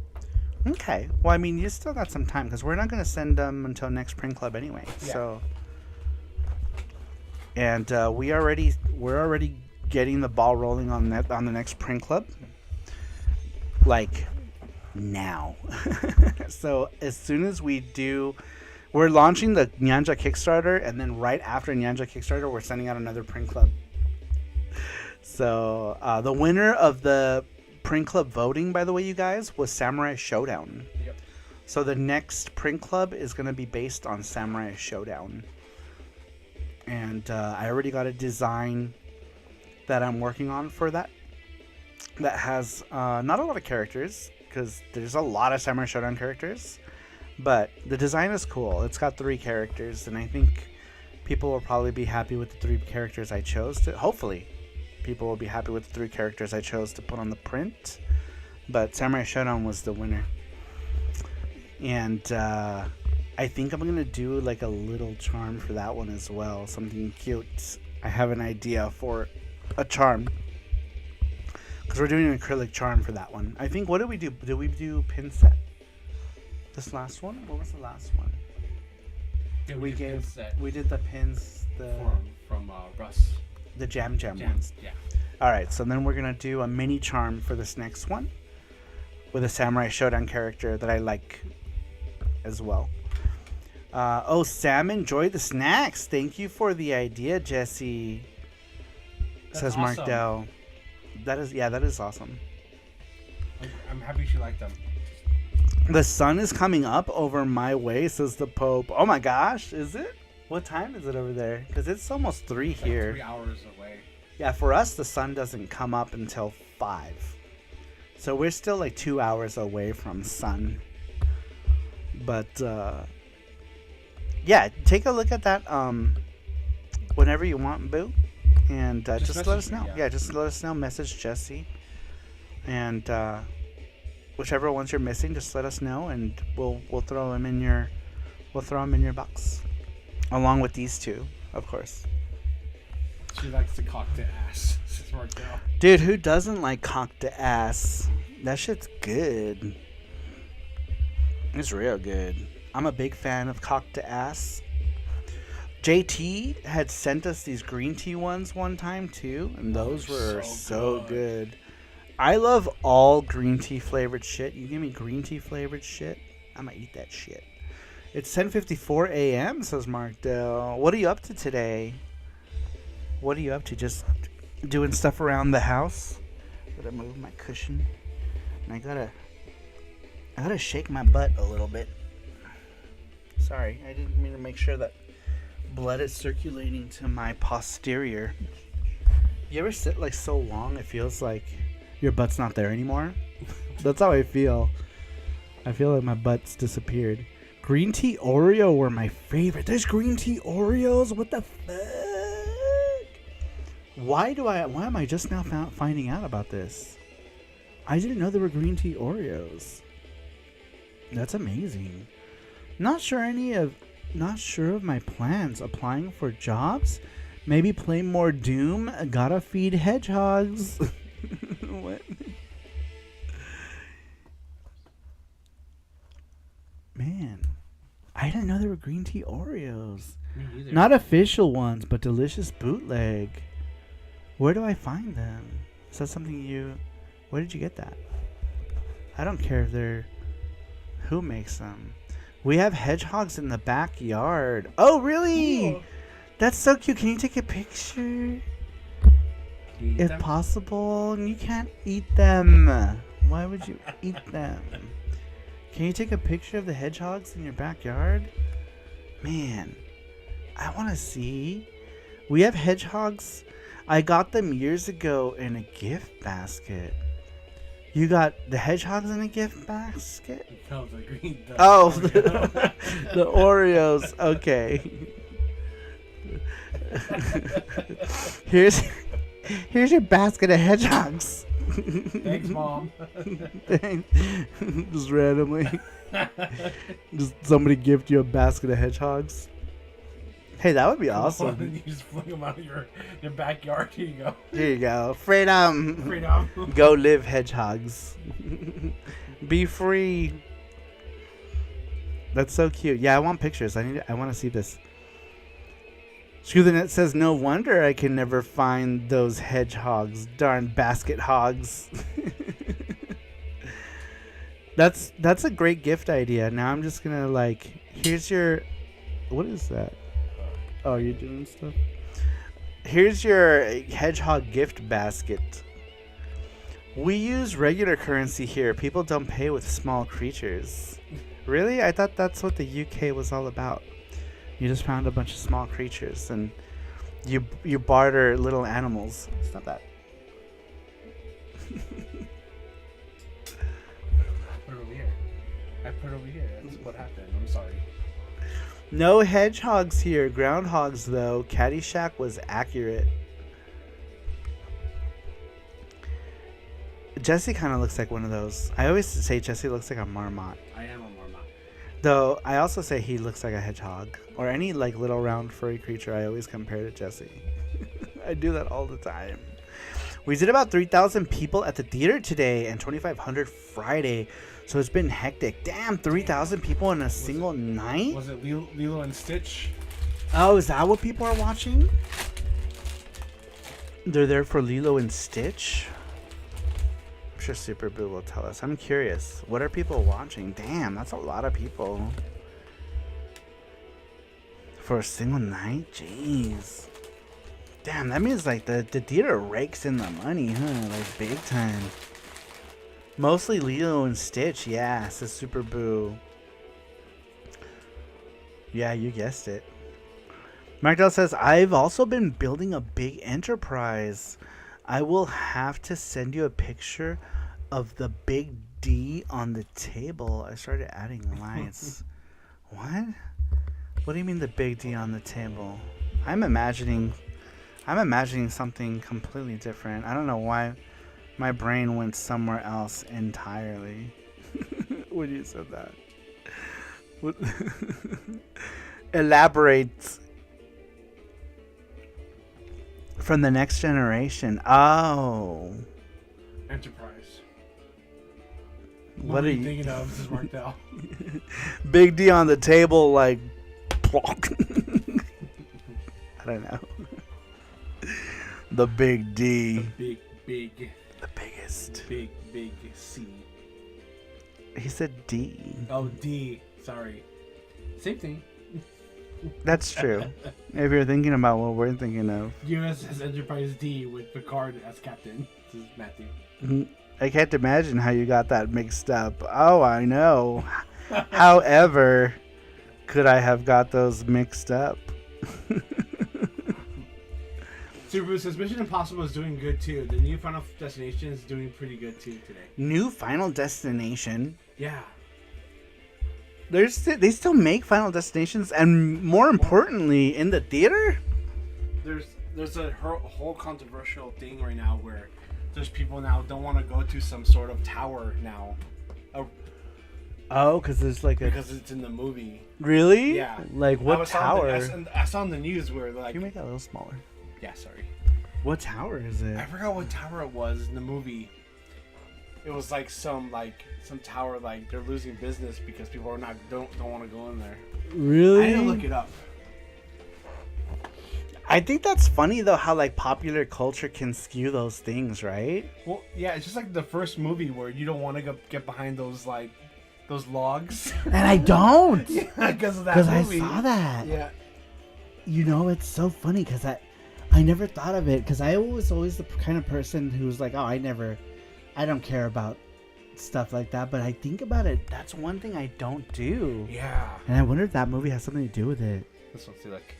Okay. Well, I mean, you still got some time, because we're not going to send them until next Print Club anyway. Yeah. So... And we're already getting the ball rolling on the next Print Club, like now. So as soon as we do, we're launching the Nyanja Kickstarter, and then right after Nyanja Kickstarter, we're sending out another Print Club. So the winner of the Print Club voting, by the way, you guys, was Samurai Showdown. Yep. So the next Print Club is going to be based on Samurai Showdown. And I already got a design that I'm working on for that has not a lot of characters, because there's a lot of Samurai Showdown characters, but the design is cool. It's got 3 characters, and I think people will probably be happy with the 3 characters I chose to. Hopefully people will be happy with the 3 characters I chose to put on the print, but Samurai Showdown was the winner. And I think I'm going to do like a little charm for that one as well. Something cute. I have an idea for a charm. Because we're doing an acrylic charm for that one. I think, what did we do? Did we do pin set? This last one? What was the last one? Yeah, We did the pins, from Russ. the jam ones. Yeah. Alright, so then we're going to do a mini charm for this next one. With a Samurai Showdown character that I like as well. Sam enjoyed the snacks. Thank you for the idea, Jesse. Says Mark awesome. Dell. That is awesome. I'm happy she liked them. The sun is coming up over my way, says the Pope. Oh my gosh, is it? What time is it over there? Because it's almost 3 here. Like 3 hours away. Yeah, for us, the sun doesn't come up until 5. So we're still like 2 hours away from sun. But, yeah, take a look at that whenever you want, Boo. And just let us know. Yeah, just let us know. Message Jesse. And whichever ones you're missing, just let us know, and we'll throw them in your box, along with these 2, of course. She likes to cock the ass. Says Mark Dell. Dude, who doesn't like cock the ass? That shit's good. It's real good. I'm a big fan of cock the ass. JT had sent us these green tea ones one time too, and those were so good. I love all green tea flavored shit. You give me green tea flavored shit, I'm gonna eat that shit. It's 10:54 a.m. says Mark Dell. What are you up to today? What are you up to? Just doing stuff around the house? Gotta move my cushion, and I gotta shake my butt a little bit. Sorry, I didn't mean to make sure that blood is circulating to my posterior. You ever sit like so long it feels like your butt's not there anymore? That's how I feel. I feel like my butt's disappeared. Green tea Oreo were my favorite. There's green tea Oreos? What the fuck? Why am I just now finding out about this? I didn't know there were green tea Oreos. That's amazing. Not sure of my plans. Applying for jobs? Maybe play more Doom? Gotta feed hedgehogs. What? Man, I didn't know there were green tea Oreos. Me neither. Not official ones, but delicious bootleg. Where do I find them? Is that something you... Where did you get that? I don't care if they're... Who makes them? We have hedgehogs in the backyard. Oh, really? Cool. That's so cute. Can you take a picture? Do you eat If them? possible. You can't eat them. Why would you eat them? Can you take a picture of the hedgehogs in your backyard? Man, I want to see. We have hedgehogs. I got them years ago in a gift basket. You got the hedgehogs in a gift basket? No, the green. The Oh, Oreo. the Oreos. Okay. Here's your basket of hedgehogs. Thanks, Mom. Just randomly. Just somebody gift you a basket of hedgehogs. Hey, that would be awesome. You just fling them out of your backyard. Here you go. Here you go. Freedom. Freedom. Go live, hedgehogs. Be free. That's so cute. Yeah, I want pictures. I want to see this. Screw the Net says, no wonder I can never find those hedgehogs. Darn basket hogs. That's a great gift idea. Now I'm just gonna like, here's your, what is that? Oh, you're doing stuff? Here's your hedgehog gift basket. We use regular currency here. People don't pay with small creatures. Really? I thought that's what the UK was all about. You just found a bunch of small creatures and you barter little animals. It's not that. Put it over here. I put it over here. That's what happened. I'm sorry. No hedgehogs here. Groundhogs, though. Caddyshack was accurate. Jesse kind of looks like one of those. I always say Jesse looks like a marmot. I am a Mormon. Though, I also say he looks like a hedgehog. Or any, like, little round furry creature, I always compare to Jesse. I do that all the time. We did about 3,000 people at the theater today and 2,500 Friday. So it's been hectic. Damn, 3,000 people in a single night? Was it Lilo and Stitch? Oh, is that what people are watching? They're there for Lilo and Stitch? I'm sure Super Boo will tell us. I'm curious. What are people watching? Damn, that's a lot of people. For a single night? Jeez. Damn, that means like the theater rakes in the money, huh? Like big time. Mostly Lilo and Stitch, yeah, says Super Boo. Yeah, you guessed it. Markdale says, I've also been building a big enterprise. I will have to send you a picture of the big D on the table. I started adding lights. What? What do you mean the big D on the table? I'm imagining something completely different. I don't know why my brain went somewhere else entirely when you said that. What? Elaborate. From the next generation. Oh. Enterprise. What are are you you thinking of? This is marked out. Big D on the table, like. I don't know. The big D. Big. The biggest. Big C. He said D. Oh, D. Sorry. Same thing. That's true. If you're thinking about what we're thinking of. USS Enterprise D with Picard as captain. This is Matthew. I can't imagine how you got that mixed up. Oh, I know. However, could I have got those mixed up? Subaru says Mission Impossible is doing good too. The new Final Destination is doing pretty good too today. New Final Destination. Yeah. They still make Final Destinations, and more importantly, in the theater. There's a whole controversial thing right now where there's people now don't want to go to some sort of tower now. Oh, because there's like because it's in the movie. Really? Yeah. Like what tower? I saw on the news where like. Can you make that a little smaller? Yeah, sorry. What tower is it? I forgot what tower it was in the movie. It was like some tower like they're losing business because people are don't want to go in there. Really? I need to look it up. I think that's funny though how like popular culture can skew those things, right? Well, yeah, it's just like the first movie where you don't want to get behind those logs. And I don't. Yeah, because of that movie. Because I saw that. Yeah. You know, it's so funny because I never thought of it because I was always the kind of person who's like, oh, I don't care about stuff like that. But I think about it. That's one thing I don't do. Yeah. And I wonder if that movie has something to do with it. This one's like.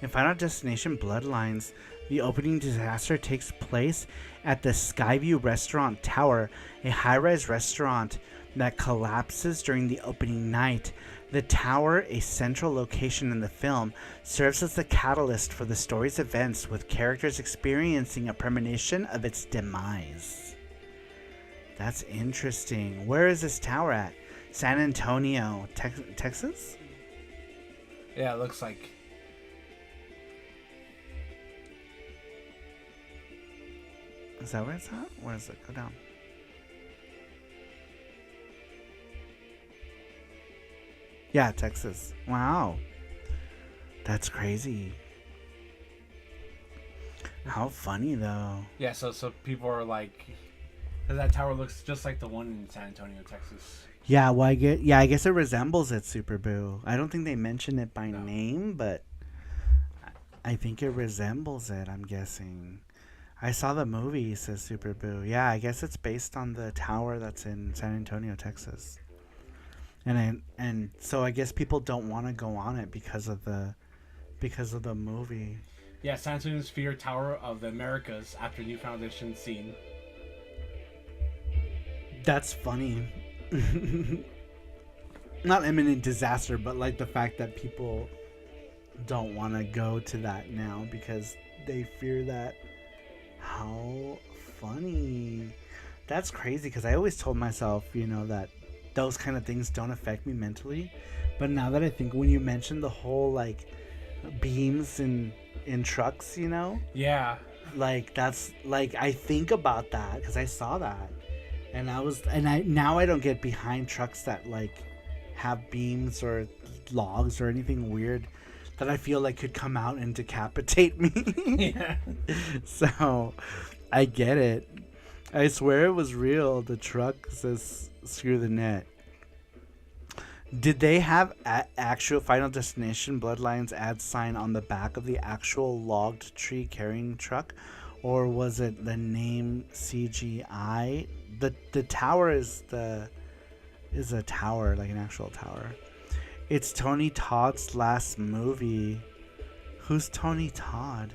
In Final Destination Bloodlines, the opening disaster takes place at the Skyview Restaurant Tower, a high-rise restaurant that collapses during the opening night. The tower, a central location in the film, serves as the catalyst for the story's events, with characters experiencing a premonition of its demise. That's interesting. Where is this tower at? San Antonio, Texas? Yeah, it looks like. Is that where it's at? Where is it? Go down. Yeah, Texas. Wow. That's crazy. How funny, though. Yeah, so people are like, that tower looks just like the one in San Antonio, Texas. Yeah, well, I guess it resembles it, Super Boo. I don't think they mention it by name, but I think it resembles it, I'm guessing. I saw the movie, says Super Boo. Yeah, I guess it's based on the tower that's in San Antonio, Texas. And so I guess people don't want to go on it because of the movie. Yeah, San Antonio's Fear Tower of the Americas after New Foundation scene. That's funny. Not imminent disaster, but like the fact that people don't want to go to that now because they fear that. How funny. That's crazy because I always told myself, that those kind of things don't affect me mentally. But now that I think, when you mentioned the whole like beams in trucks, Yeah. Like that's like I think about that because I saw that. And now I don't get behind trucks that like have beams or logs or anything weird that I feel like could come out and decapitate me. Yeah. So, I get it. I swear it was real. The truck says screw the net. Did they have actual Final Destination Bloodlines ad sign on the back of the actual logged tree carrying truck? Or was it the name CGI? The tower is a tower, like an actual tower. It's Tony Todd's last movie. Who's Tony Todd?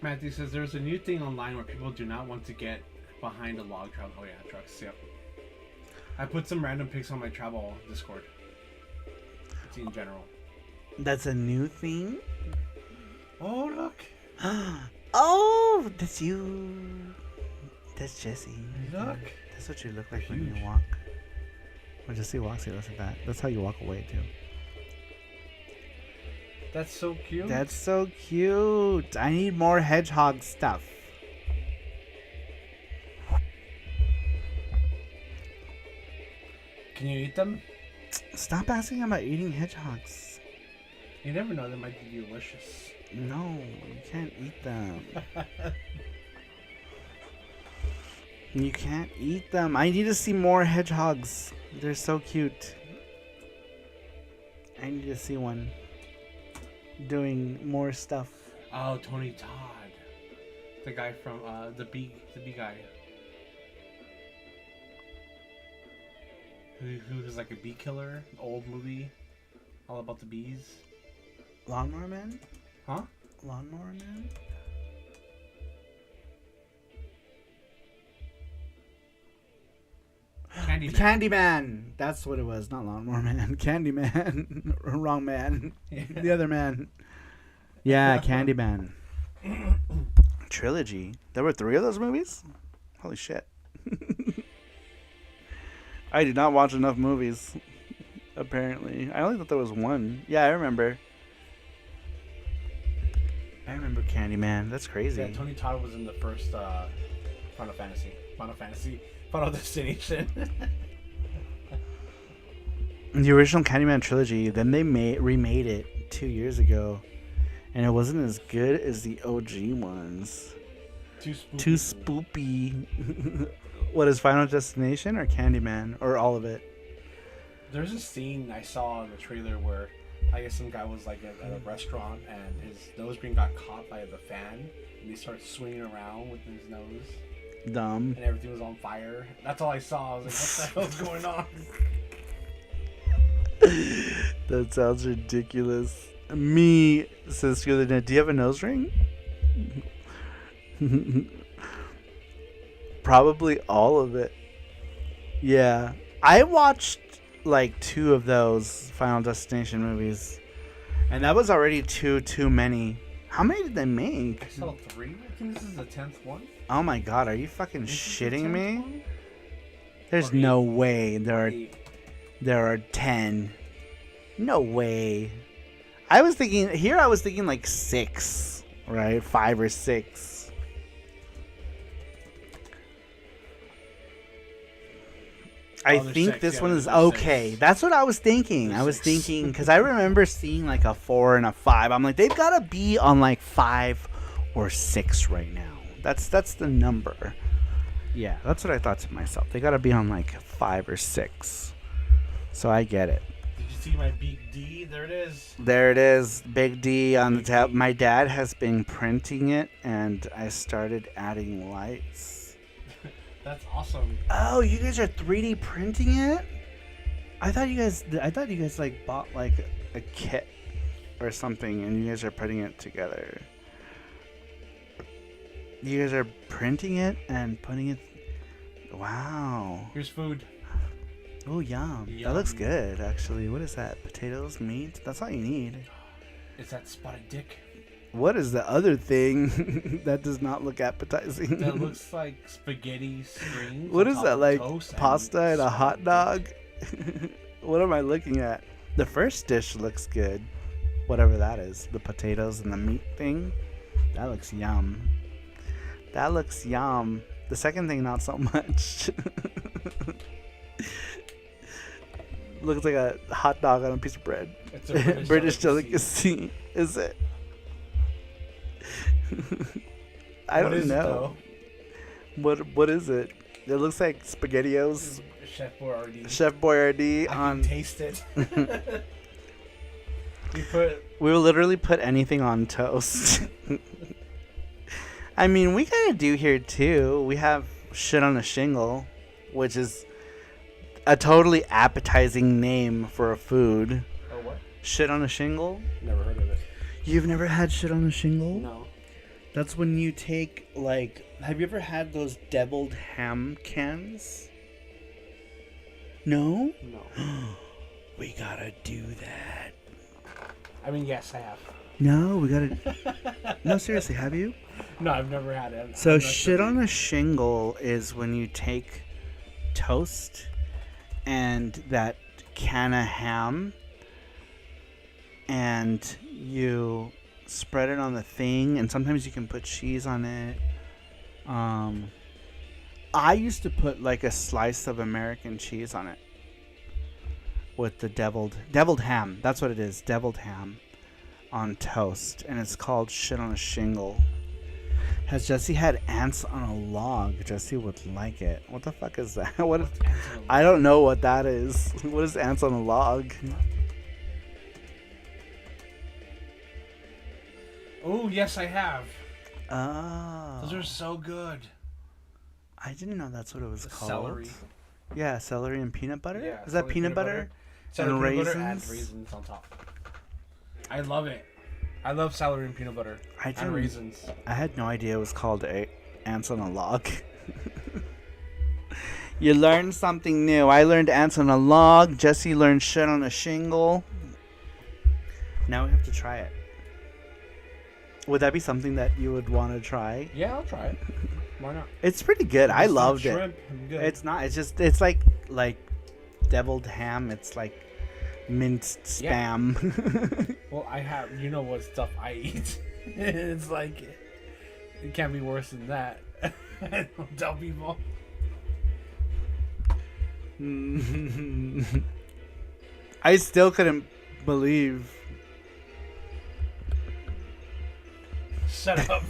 Matthew says there's a new thing online where people do not want to get behind a log truck. Oh yeah, trucks. Yep. I put some random pics on my travel Discord. It's in general. That's a new thing? Oh look. Oh, that's you. That's Jesse. Look. That's what you look like when you walk. When Jesse walks, he looks like that. That's how you walk away too. That's so cute. That's so cute. I need more hedgehog stuff. Can you eat them? Stop asking about eating hedgehogs. You never know, they might be delicious. No, you can't eat them. You can't eat them. I need to see more hedgehogs. They're so cute. I need to see one doing more stuff. Oh, Tony Todd. The guy from the bee guy. Who is like a bee killer, old movie, all about the bees. Lawnmower Man? Huh? Lawnmower Man? Candyman. Candyman. That's what it was. Not Lawnmower Man. Candyman. Wrong man. The other man. Yeah, Candyman. Trilogy. There were 3 of those movies? Holy shit. I did not watch enough movies, apparently. I only thought there was 1. Yeah, I remember. I remember Candyman. That's crazy. Yeah, Tony Todd was in the first Final Destination. The original Candyman trilogy, then they remade it 2 years ago, and it wasn't as good as the OG ones. Too spoopy. What is Final Destination or Candyman or all of it? There's a scene I saw in the trailer where I guess some guy was like at a restaurant and his nose ring got caught by the fan and he started swinging around with his nose Dumb. and everything was on fire. That's all I saw. I was like, what the hell's going on? That sounds ridiculous. Me says the other day, do you have a nose ring? Probably all of it. Yeah. I watched like 2 of those Final Destination movies. And that was already too many. How many did they make? I saw 3. I think this is the 10th one. Oh my god, are you fucking shitting me? One? There's Or no way there Eight. are 10. No way. I was thinking like 6, right? 5 or 6. I there's think 6, this yeah, one is there's okay. 6. That's what I was thinking. There's I was 6. thinking because I remember seeing like a 4 and a 5. I'm like, they've got to be on like 5 or 6 right now. That's the number. Yeah, that's what I thought to myself. They got to be on like 5 or 6. So I get it. Did you see my big D? There it is. There it is, big D on the tab. My dad has been printing it, and I started adding lights. That's awesome. Oh, you guys are 3D printing it? I thought you guys like bought like a kit or something, and you guys are putting it together. You guys are printing it and putting it. Wow. Here's food. Oh, yum. That looks good, actually. What is that? Potatoes, meat? That's all you need. It's that spotted dick. What is the other thing that does not look appetizing? That looks like spaghetti strings. What on is top that, of like toast pasta and a hot spaghetti. dog? What am I looking at? The first dish looks good. Whatever that is. The potatoes and the meat thing. That looks yum. That looks yum. The second thing, not so much. Looks like a hot dog on a piece of bread. It's a British delicacy. Is it? I What don't is it, know. What is it? It looks like SpaghettiOs. Chef Boyardee. Chef Boyardee I on. can taste it. You put We will literally put anything on toast. I mean, we kind of do here too. We have shit on a shingle, which is a totally appetizing name for a food. oh what? Shit on a shingle? Never heard of it. You've never had shit on a shingle? No. That's when you take, like, have you ever had those deviled ham cans? No? No. We gotta do that. I mean, yes, I have. No, we gotta. No, seriously, have you? No, I've never had it. So, shit on a shingle is when you take toast and that can of ham and you spread it on the thing, and sometimes you can put cheese on it. I used to put like a slice of American cheese on it with the deviled ham. That's what it is, deviled ham on toast, and it's called shit on a shingle. Has Jesse had ants on a log? Jesse would like it. What the fuck is that? What? I don't know what that is. What is ants on a log? Oh, yes, I have. Oh. Those are so good. I didn't know that's what it was called. Celery. Yeah, celery and peanut butter? Yeah, Is that celery, peanut butter? Celery, And peanut butter, and raisins? raisins on top. I love it. I love celery and peanut butter and raisins. I had no idea it was called ants on a log. You learned something new. I learned ants on a log. Jesse learned shit on a shingle. Now we have to try it. Would that be something that you would want to try? Yeah, I'll try it. Why not? It's pretty good. I loved it. Shrimp. Good. It's not. It's just. It's like deviled ham. It's like minced spam. Well, I have. You know what stuff I eat. It's like it can't be worse than that. I don't tell people. I still couldn't believe. Shut up.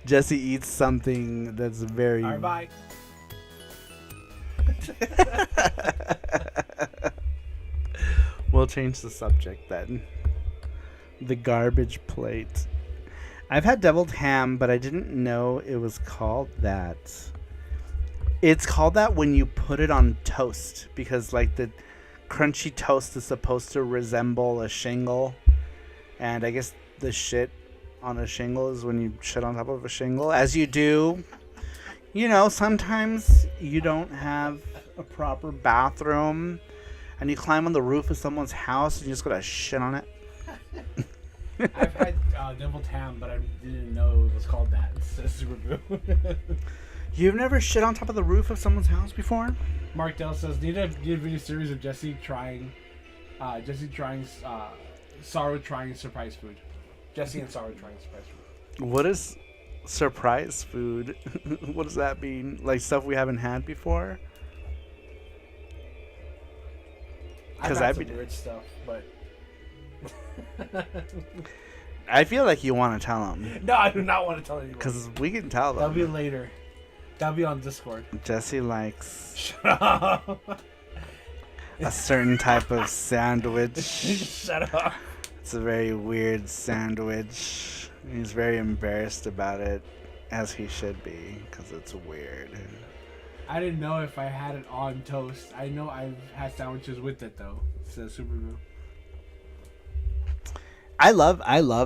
Jesse eats something that's very. All right, bye. We'll change the subject then. The garbage plate. I've had deviled ham, but I didn't know it was called that. It's called that when you put it on toast, because like the crunchy toast is supposed to resemble a shingle, and I guess the shit on a shingle is when you shit on top of a shingle, as you do. You know, sometimes you don't have a proper bathroom and you climb on the roof of someone's house and you just gotta shit on it. I've had deviled ham, but I didn't know it was called that. It's super good. You've never shit on top of the roof of someone's house before? Mark Dell says, need a video series of Jesse trying Saru trying surprise food. Jesse and Saru trying surprise food. What is surprise food? What does that mean? Like stuff we haven't had before? I've had some weird stuff, but I feel like you want to tell them. no, I do not want to tell anyone. Because we can tell them. That'll be later. That'll be on Discord. Jesse likes Shut up. a certain type of sandwich. Shut up. It's a very weird sandwich. He's very embarrassed about it, as he should be, because it's weird. I didn't know if I had it on toast. I know I've had sandwiches with it though. It's a super good. I love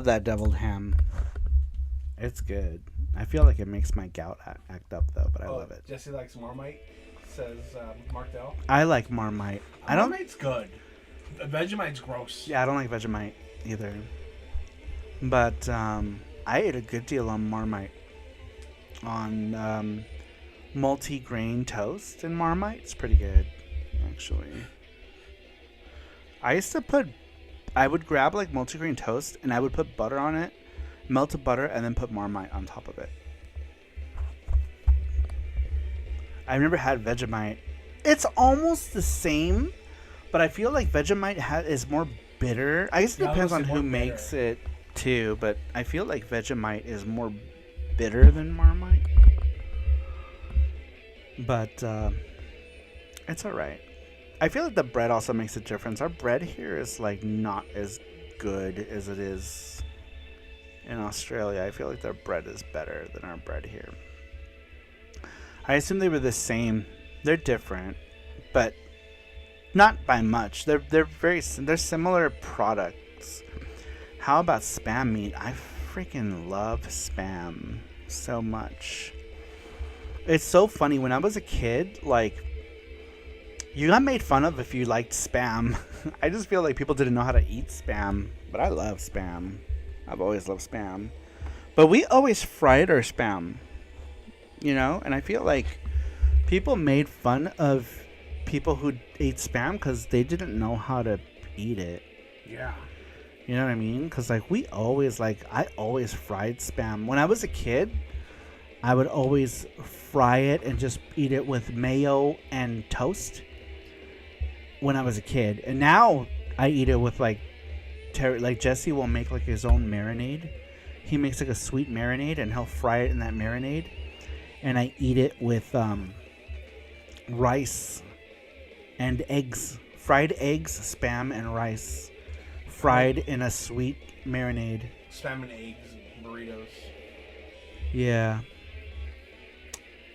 that deviled ham. It's good. I feel like it makes my gout act up though, but I love it. Jesse likes Marmite, says Mark Dell. I like Marmite. Marmite's good. Vegemite's gross. Yeah, I don't like Vegemite either. But I ate a good deal on Marmite. On multi-grain toast and Marmite. It's pretty good, actually. I would grab like multi-grain toast and I would put butter on it, melted butter, and then put Marmite on top of it. I've never had Vegemite. It's almost the same, but I feel like Vegemite is more bitter. I guess it depends on who makes it too, but I feel like Vegemite is more bitter than Marmite. But it's alright. I feel like the bread also makes a difference. Our bread here is like not as good as it is in Australia. I feel like their bread is better than our bread here. I assume they were the same. They're different, but not by much. They're similar products. How about Spam meat? I freaking love Spam so much. It's so funny. When I was a kid, like, you got made fun of if you liked Spam. I just feel like people didn't know how to eat Spam, but I love Spam. I've always loved Spam. But we always fried our Spam, you know? And I feel like people made fun of people who ate Spam because they didn't know how to eat it. Yeah. You know what I mean? Because, like, I always fried Spam. When I was a kid, I would always fry it and just eat it with mayo and toast when I was a kid. And now I eat it with, like Jesse will make, like, his own marinade. He makes, like, a sweet marinade, and he'll fry it in that marinade. And I eat it with rice and eggs. Fried eggs, Spam, and rice. Fried in a sweet marinade. Spam and eggs, burritos. Yeah.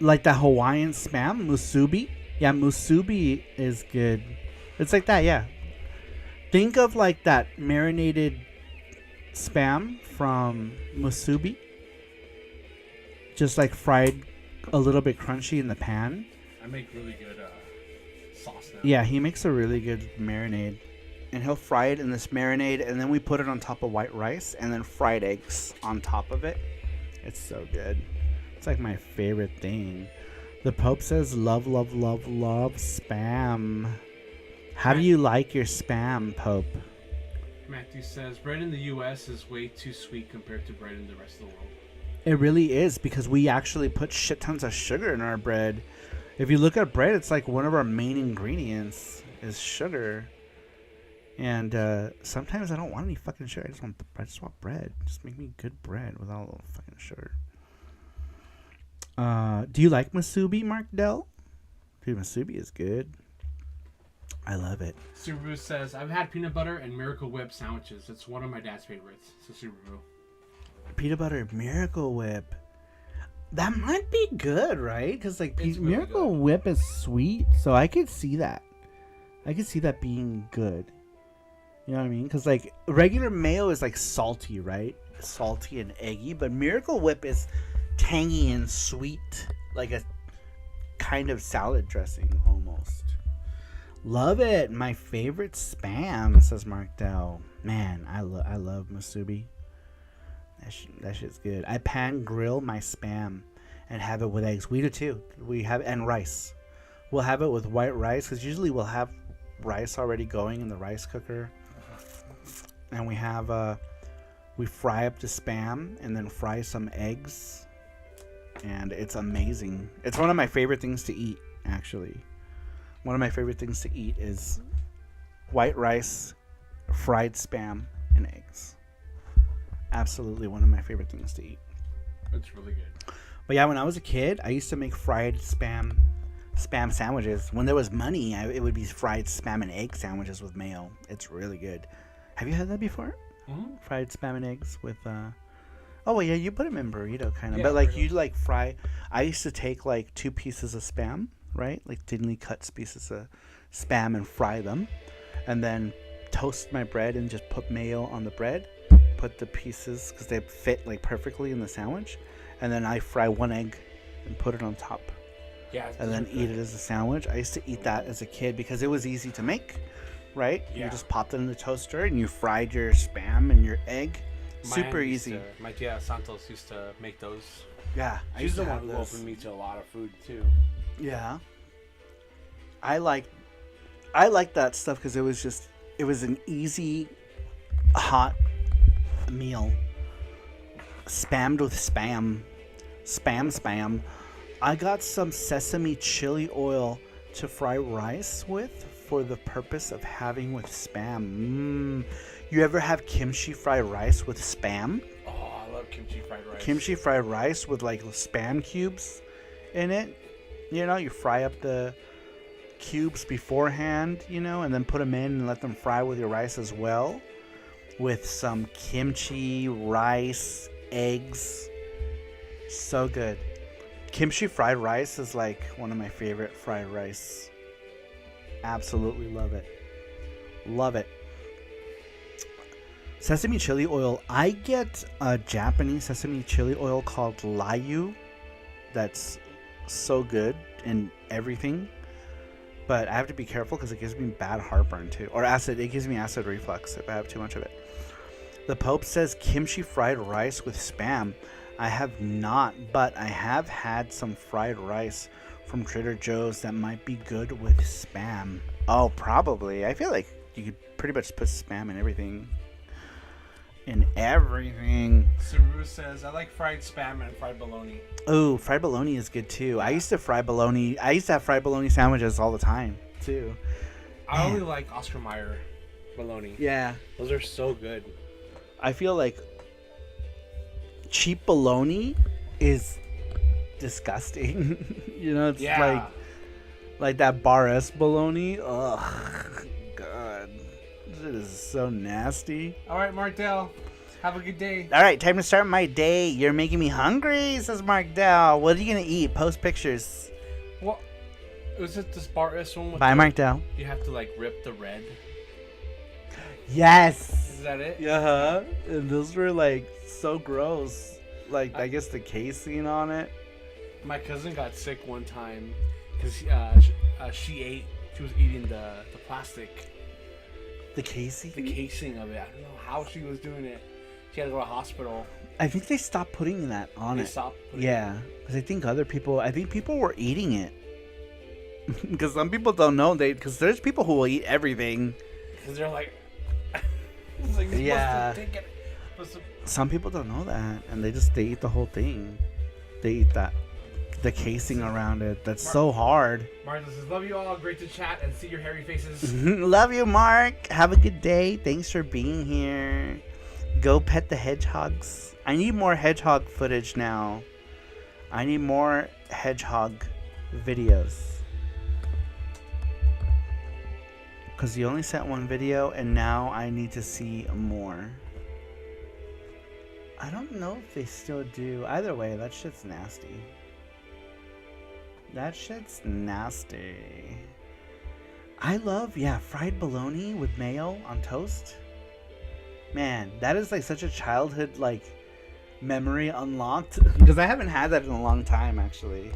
Like the Hawaiian Spam, musubi. Yeah, musubi is good. It's like that, yeah. Think of like that marinated spam from musubi. Just like fried a little bit crunchy in the pan. I make really good sauce now. Yeah, he makes a really good marinade. And he'll fry it in this marinade, and then we put it on top of white rice, and then fried eggs on top of it. It's so good. It's like my favorite thing. The Pope says, love, love, love, love spam. How do you like your spam, Pope? Matthew says, bread in the U.S. is way too sweet compared to bread in the rest of the world. It really is, because we actually put shit tons of sugar in our bread. If you look at bread, it's like one of our main ingredients is sugar. And sometimes I don't want any fucking sugar. I just want bread. Just make me good bread without a little fucking sugar. Do you like musubi, Mark Dell? Dude, musubi is good. I love it. Saru says, I've had peanut butter and Miracle Whip sandwiches. It's one of my dad's favorites. So Saru. Peanut butter Miracle Whip. That might be good, right? Because like It's really Miracle good. Whip is sweet, so I could see that. I could see that being good. You know what I mean? Because like regular mayo is like salty, right? Salty and eggy, but Miracle Whip is tangy and sweet, like a kind of salad dressing almost. Love it. My favorite spam, says Mark Dow. Man, I love musubi. That shit's good. I pan grill my spam and have it with eggs. We do too. We have and rice. We'll have it with white rice because usually we'll have rice already going in the rice cooker. And we have we fry up the spam and then fry some eggs, and it's amazing. It's one of my favorite things to eat, actually. One of my favorite things to eat is white rice, fried spam, and eggs. Absolutely one of my favorite things to eat. It's really good. But yeah, when I was a kid, I used to make fried spam sandwiches. When there was money, it would be fried spam and egg sandwiches with mayo. It's really good. Have you had that before? Mm-hmm. Fried spam and eggs with oh well, yeah, you put them in burrito kind of. Yeah, but like burrito. you like fry. I used to take like 2 pieces of spam, right? Like thinly cut pieces of spam and fry them, and then toast my bread and just put mayo on the bread. Put the pieces because they fit like perfectly in the sandwich, and then I fry 1 egg and put it on top. Yeah. And then eat it as a sandwich. I used to eat that as a kid because it was easy to make, right? Yeah. You just popped it in the toaster and you fried your spam and your egg. Super easy. My tia Santos used to make those. Yeah, I She's used the to one have who this. opened me to a lot of food too. Yeah, I like that stuff because it was an easy, hot meal. Spammed with spam. I got some sesame chili oil to fry rice with for the purpose of having with spam. You ever have kimchi fried rice with spam? Oh, I love kimchi fried rice. Kimchi fried rice with like spam cubes in it. You know, you fry up the cubes beforehand, you know, and then put them in and let them fry with your rice as well. With some kimchi, rice, eggs. So good. Kimchi fried rice is like one of my favorite fried rice. Absolutely love it. Love it. Sesame chili oil. I get a Japanese sesame chili oil called Layu. That's so good in everything. But I have to be careful because it gives me bad heartburn too. Or acid. It gives me acid reflux if I have too much of it. The Pope says kimchi fried rice with spam. I have not, but I have had some fried rice from Trader Joe's that might be good with spam. Oh, probably. I feel like you could pretty much put spam in everything. In everything. Saru says, I like fried spam and fried bologna. Oh, fried bologna is good too. I used to fry bologna. I used to have fried bologna sandwiches all the time too. I only like Oscar Mayer bologna. Yeah. Those are so good. I feel like cheap bologna is disgusting. You know, it's like that Bar S bologna. Ugh, God, it is so nasty. All right, Martel, have a good day. All right, time to start my day. You're making me hungry, says Mark Dow. What are you gonna eat? Post pictures. What? Was it this Bar S one? With Bye, Mark Dow. You have to like rip the red. Yes. Is that it? Yeah. And those were like so gross. Like I guess the casing on it. My cousin got sick one time because she was eating the plastic, The casing. the casing of it. I don't know how she was doing it. She had to go to the hospital. I think they stopped putting that on They it. stopped putting Yeah, because I think people were eating it. Because some people don't know because there's people who will eat everything. Because they're like, it's like Yeah. Some people don't know that, and they eat the whole thing. They eat the casing around it. That's so hard. Martha says, love you all. Great to chat and see your hairy faces. Love you, Mark. Have a good day. Thanks for being here. Go pet the hedgehogs. I need more hedgehog footage now. I need more hedgehog videos. Because you only sent one video, and now I need to see more. I don't know if they still do. Either way, that shit's nasty. That shit's nasty. I love, fried bologna with mayo on toast. Man, that is like such a childhood like memory unlocked. Because I haven't had that in a long time, actually.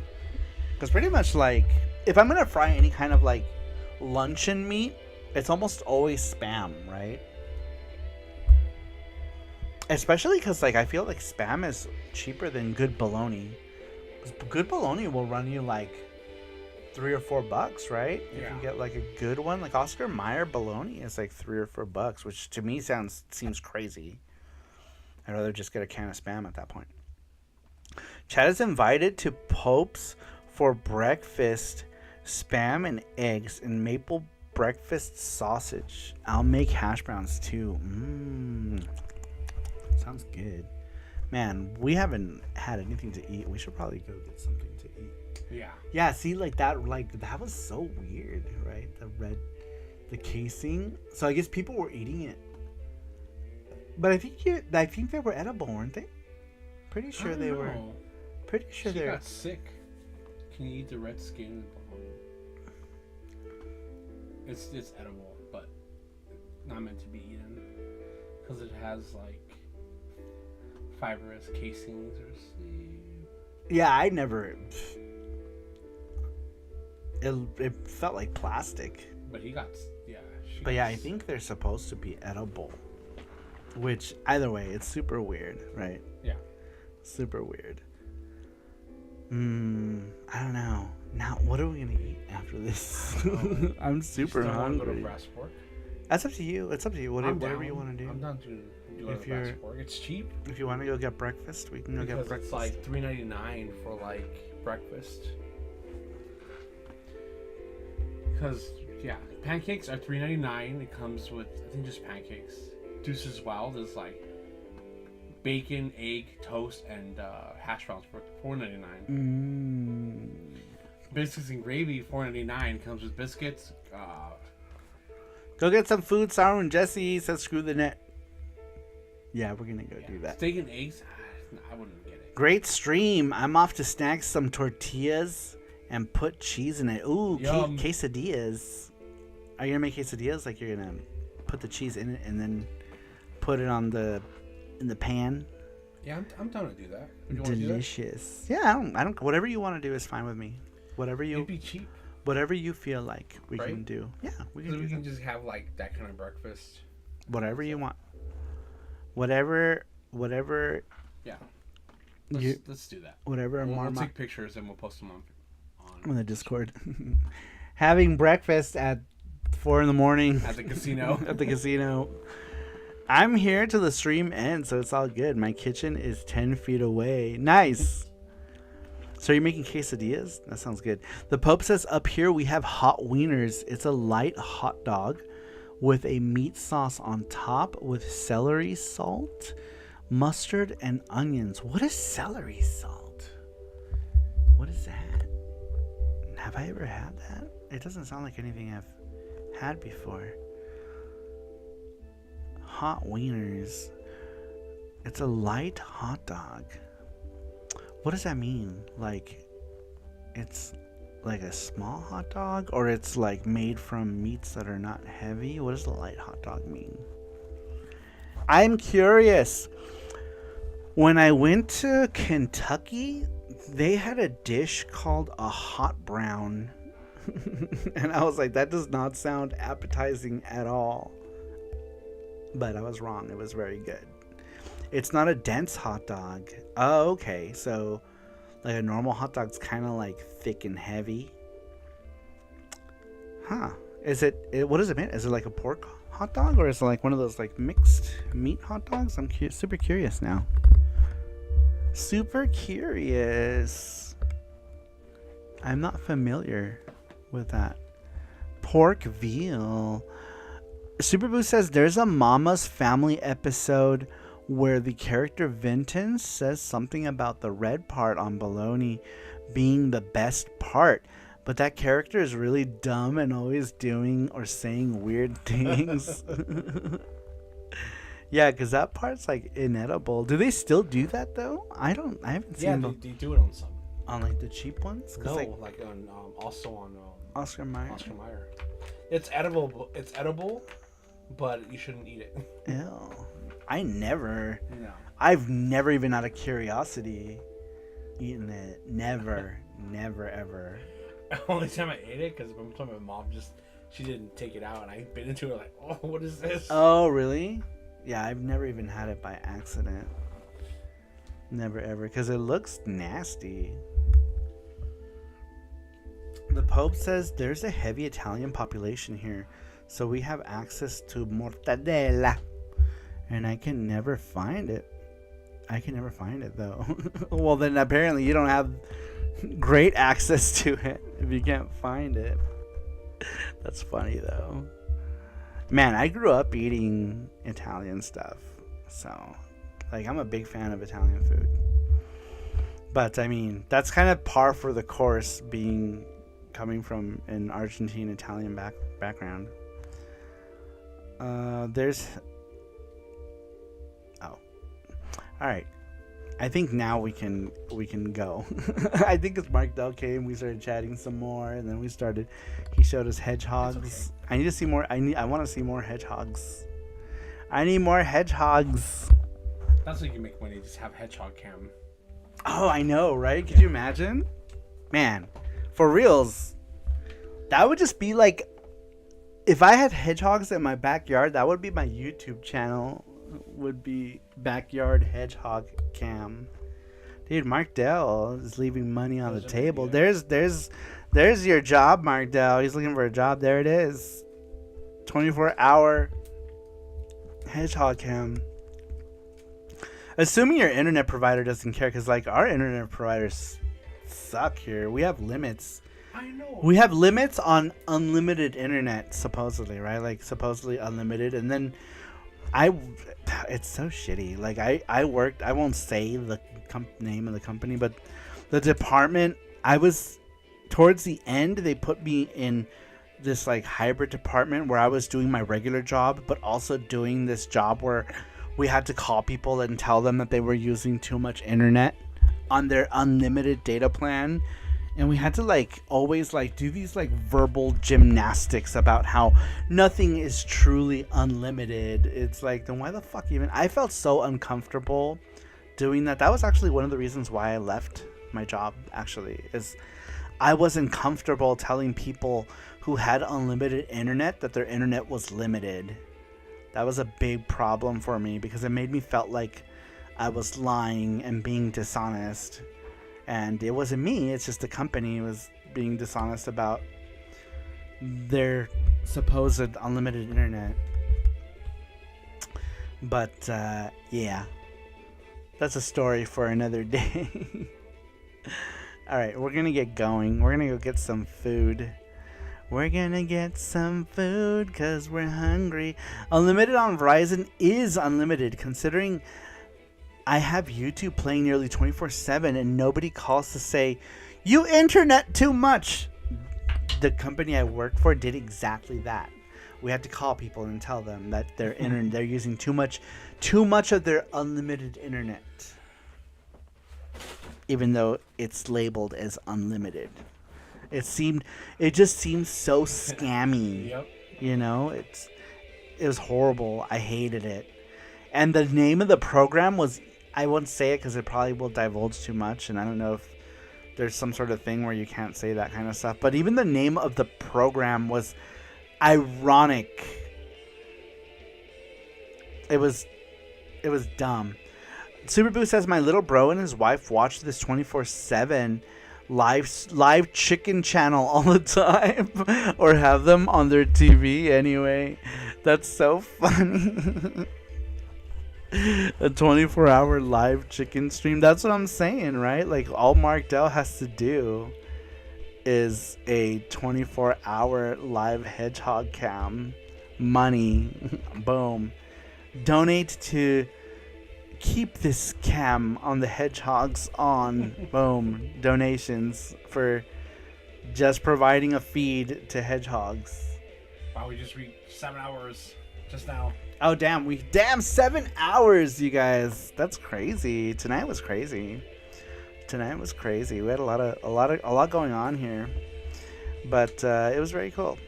Because pretty much like, if I'm gonna fry any kind of like luncheon meat, it's almost always Spam, right? Especially because like I feel like Spam is cheaper than good bologna. Good bologna will run you like $3 or $4, right? Yeah. If you get like a good one, like Oscar Mayer bologna is like $3 or $4, which to me seems crazy. I'd rather just get a can of Spam at that point. Chad is invited to Pope's for breakfast, Spam and eggs and maple breakfast sausage. I'll make hash browns too. Sounds good. Man, we haven't had anything to eat. We should probably go get something to eat. Yeah. Yeah, see, that was so weird, right? The casing. So I guess people were eating it. But I think they were edible, weren't they? Pretty sure they were. Pretty sure She they were. got sick. Can you eat the red skin? It's edible, but not meant to be eaten because it has like fibrous casings or something. Yeah, I never. It felt like plastic. But he got But yeah, I think they're supposed to be edible. Which either way, it's super weird, right? Yeah. Super weird. I don't know. Now, what are we gonna eat after this? I'm super hungry. Go to Brass Fork? That's up to you. It's up to you. Whatever you want to do. I'm down to do If a you're- Brass Fork. It's cheap. If you want to go get breakfast, we can go Because get breakfast. it's like $3.99 for like breakfast. Because pancakes are $3.99. It comes with I think just pancakes. Deuces Wild is like bacon, egg, toast, and hash browns for $4.99. Biscuits and gravy $4.99 comes with biscuits. Go get some food. Saru and Jesse says screw the net. Yeah, we're gonna go do that. Steak and eggs. I wouldn't get it. Great stream. I'm off to snack some tortillas and put cheese in it. Ooh, Yum. quesadillas. Are you gonna make quesadillas? Like you're gonna put the cheese in it and then put it in the pan? Yeah, I'm down to do that. Would you want to do that? Delicious. Yeah, I don't. Whatever you want to do is fine with me. It'd be cheap. Whatever you feel like we Right? can do. Yeah, we can So do we can that. just have like that kind of breakfast. Whatever you want. Whatever. Yeah. You- Let's do that. Whatever. We'll Marmot take pictures and we'll post them on on the Discord. Having breakfast at 4 a.m. at the casino. At the casino. I'm here till the stream ends, so it's all good. My kitchen is 10 feet away. Nice. So you're making quesadillas? That sounds good. The Pope says up here we have hot wieners. It's a light hot dog with a meat sauce on top with celery salt, mustard, and onions. What is celery salt? What is that? Have I ever had that? It doesn't sound like anything I've had before. Hot wieners. It's a light hot dog. What does that mean? Like, it's like a small hot dog? Or it's like made from meats that are not heavy? What does a light hot dog mean? I'm curious. When I went to Kentucky, they had a dish called a hot brown. And I was like, that does not sound appetizing at all. But I was wrong. It was very good. It's not a dense hot dog. Oh, okay. So, like a normal hot dog's kind of like thick and heavy. Huh. What does it mean? Is it like a pork hot dog, or is it like one of those like mixed meat hot dogs? I'm super curious now. Super curious. I'm not familiar with that. Pork veal. Superboo says there's a Mama's Family episode where the character Vinton says something about the red part on bologna being the best part. But that character is really dumb and always doing or saying weird things. Yeah, because that part's like inedible. Do they still do that though? I haven't seen them. They do it on some. On like the cheap ones? No, like on also on Oscar Mayer. Oscar Mayer. It's edible. It's edible, but you shouldn't eat it. Ew. I never. No. I've never even out of curiosity eaten it. Never, never, ever. Only time I ate it because one time my mom she didn't take it out and I bit into it like, oh, what is this? Oh, really? Yeah, I've never even had it by accident. Never ever, because it looks nasty. The Pope says there's a heavy Italian population here, so we have access to mortadella, and I can never find it. I can never find it though. Well, then apparently you don't have great access to it if you can't find it. That's funny though. Man, I grew up eating Italian stuff, so like I'm a big fan of Italian food. But I mean, that's kind of par for the course, coming from an Argentine Italian background. All right. I think now we can go. I think as Mark Dell came, we started chatting some more, and then he showed us hedgehogs. Okay. I need to see more. I want to see more hedgehogs. I need more hedgehogs. That's how you can make money. Just have hedgehog cam. Oh, I know, right? Could you imagine? Man, for reals, that would just be like, if I had hedgehogs in my backyard, that would be my YouTube channel. Would be backyard hedgehog cam. Dude, Mark Dell is leaving money on the table. There's your job, Mark Dell. He's looking for a job. There it is. 24-hour hedgehog cam. Assuming your internet provider doesn't care, because like our internet providers suck here. We have limits. I know. We have limits on unlimited internet, supposedly, right? Like supposedly unlimited, and then it's so shitty. Like I worked, I won't say the name of the company, but the department, I was towards the end, they put me in this like hybrid department where I was doing my regular job, but also doing this job where we had to call people and tell them that they were using too much internet on their unlimited data plan. And we had to like always like do these like verbal gymnastics about how nothing is truly unlimited. It's like, then why the fuck even? I felt so uncomfortable doing that. That was actually one of the reasons why I left my job, actually, is I wasn't comfortable telling people who had unlimited internet that their internet was limited. That was a big problem for me because it made me felt like I was lying and being dishonest. And it wasn't me, it's just the company was being dishonest about their supposed unlimited internet. But, yeah. That's a story for another day. Alright, we're gonna get going. We're gonna go get some food. We're gonna get some food because we're hungry. Unlimited on Verizon is unlimited, considering I have YouTube playing nearly 24/7 and nobody calls to say, you internet too much. The company I worked for did exactly that. We had to call people and tell them that their internet, they're using too much of their unlimited internet. Even though it's labeled as unlimited. It just seemed so scammy. Yep. You know, it was horrible. I hated it. And the name of the program was, I won't say it because it probably will divulge too much, and I don't know if there's some sort of thing where you can't say that kind of stuff. But even the name of the program was ironic. It was dumb. Superboo says my little bro and his wife watch this 24/7 live chicken channel all the time, or have them on their TV anyway. That's so funny. A 24-hour live chicken stream. That's what I'm saying, right? Like, all Mark Dell has to do is a 24-hour live hedgehog cam. Money. Boom. Donate to keep this cam on the hedgehogs on. Boom. Donations for just providing a feed to hedgehogs. Wow, we just reached 7 hours just now. Oh damn, 7 hours, you guys. That's crazy. Tonight was crazy. We had a lot going on here. But it was very cool.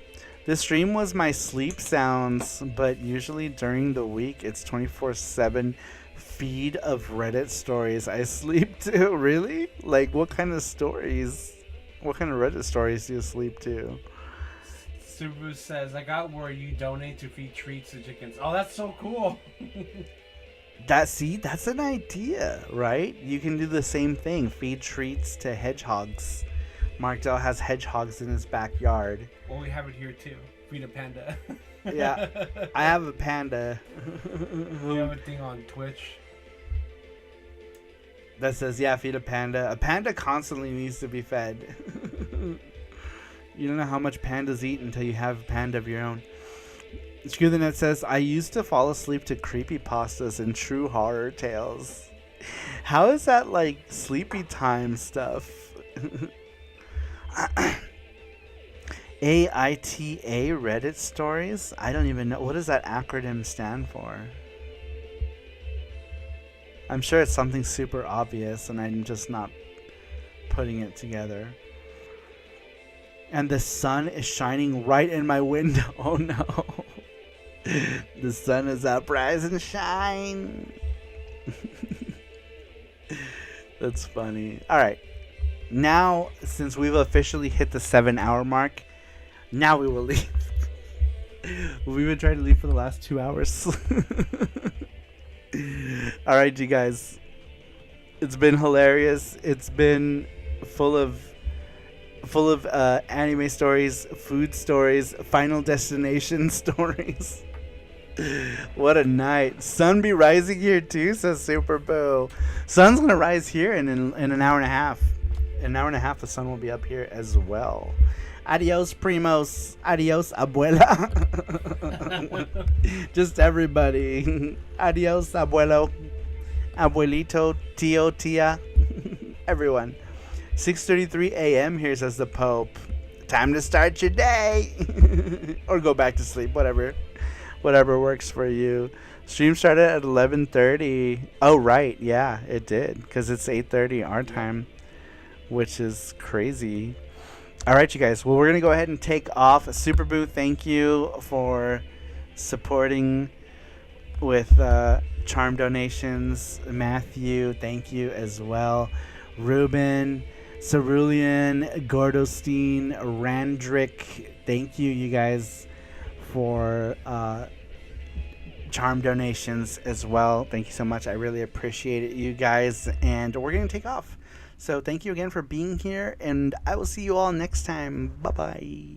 This stream was my sleep sounds, but usually during the week it's 24/7 feed of Reddit stories I sleep to. Really? Like, what kind of stories? What kind of Reddit stories do you sleep to? Subaru says, I got where you donate to feed treats to chickens. Oh, that's so cool. That's an idea, right? You can do the same thing. Feed treats to hedgehogs. Mark Dell has hedgehogs in his backyard. Well, we have it here too. Feed a panda. Yeah, I have a panda. We have a thing on Twitch that says, yeah, feed a panda. A panda constantly needs to be fed. You don't know how much pandas eat until you have a panda of your own. Screw the Net says, I used to fall asleep to creepypastas and true horror tales. How is that like sleepy time stuff? AITA Reddit stories? I don't even know. What does that acronym stand for? I'm sure it's something super obvious and I'm just not putting it together. And the sun is shining right in my window. Oh no. The sun is up, rise and shine. That's funny. Alright. Now, since we've officially hit the 7-hour mark, now we will leave. We've been trying to leave for the last 2 hours. Alright, you guys. It's been hilarious. It's been full of anime stories, food stories, Final Destination stories. What a night. Sun be rising here too, says Super Boo. Sun's gonna rise here in an hour and a half. In an hour and a half, the sun will be up here as well. Adios, primos. Adios, abuela. Just everybody. Adios, abuelo. Abuelito, tío, tía. Everyone. 6:33 a.m. here, says the Pope. Time to start your day. Or go back to sleep, whatever works for you. Stream started at 11:30. Oh, right. Yeah, it did. Because it's 8:30 our time, which is crazy. All right, you guys. Well, we're going to go ahead and take off. Super Boo, thank you for supporting with charm donations. Matthew, thank you as well. Ruben, Cerulean, Gordostein, Randrick, thank you guys for charm donations as well. Thank you so much. I really appreciate it, you guys. And we're going to take off. So thank you again for being here, and I will see you all next time. Bye-bye.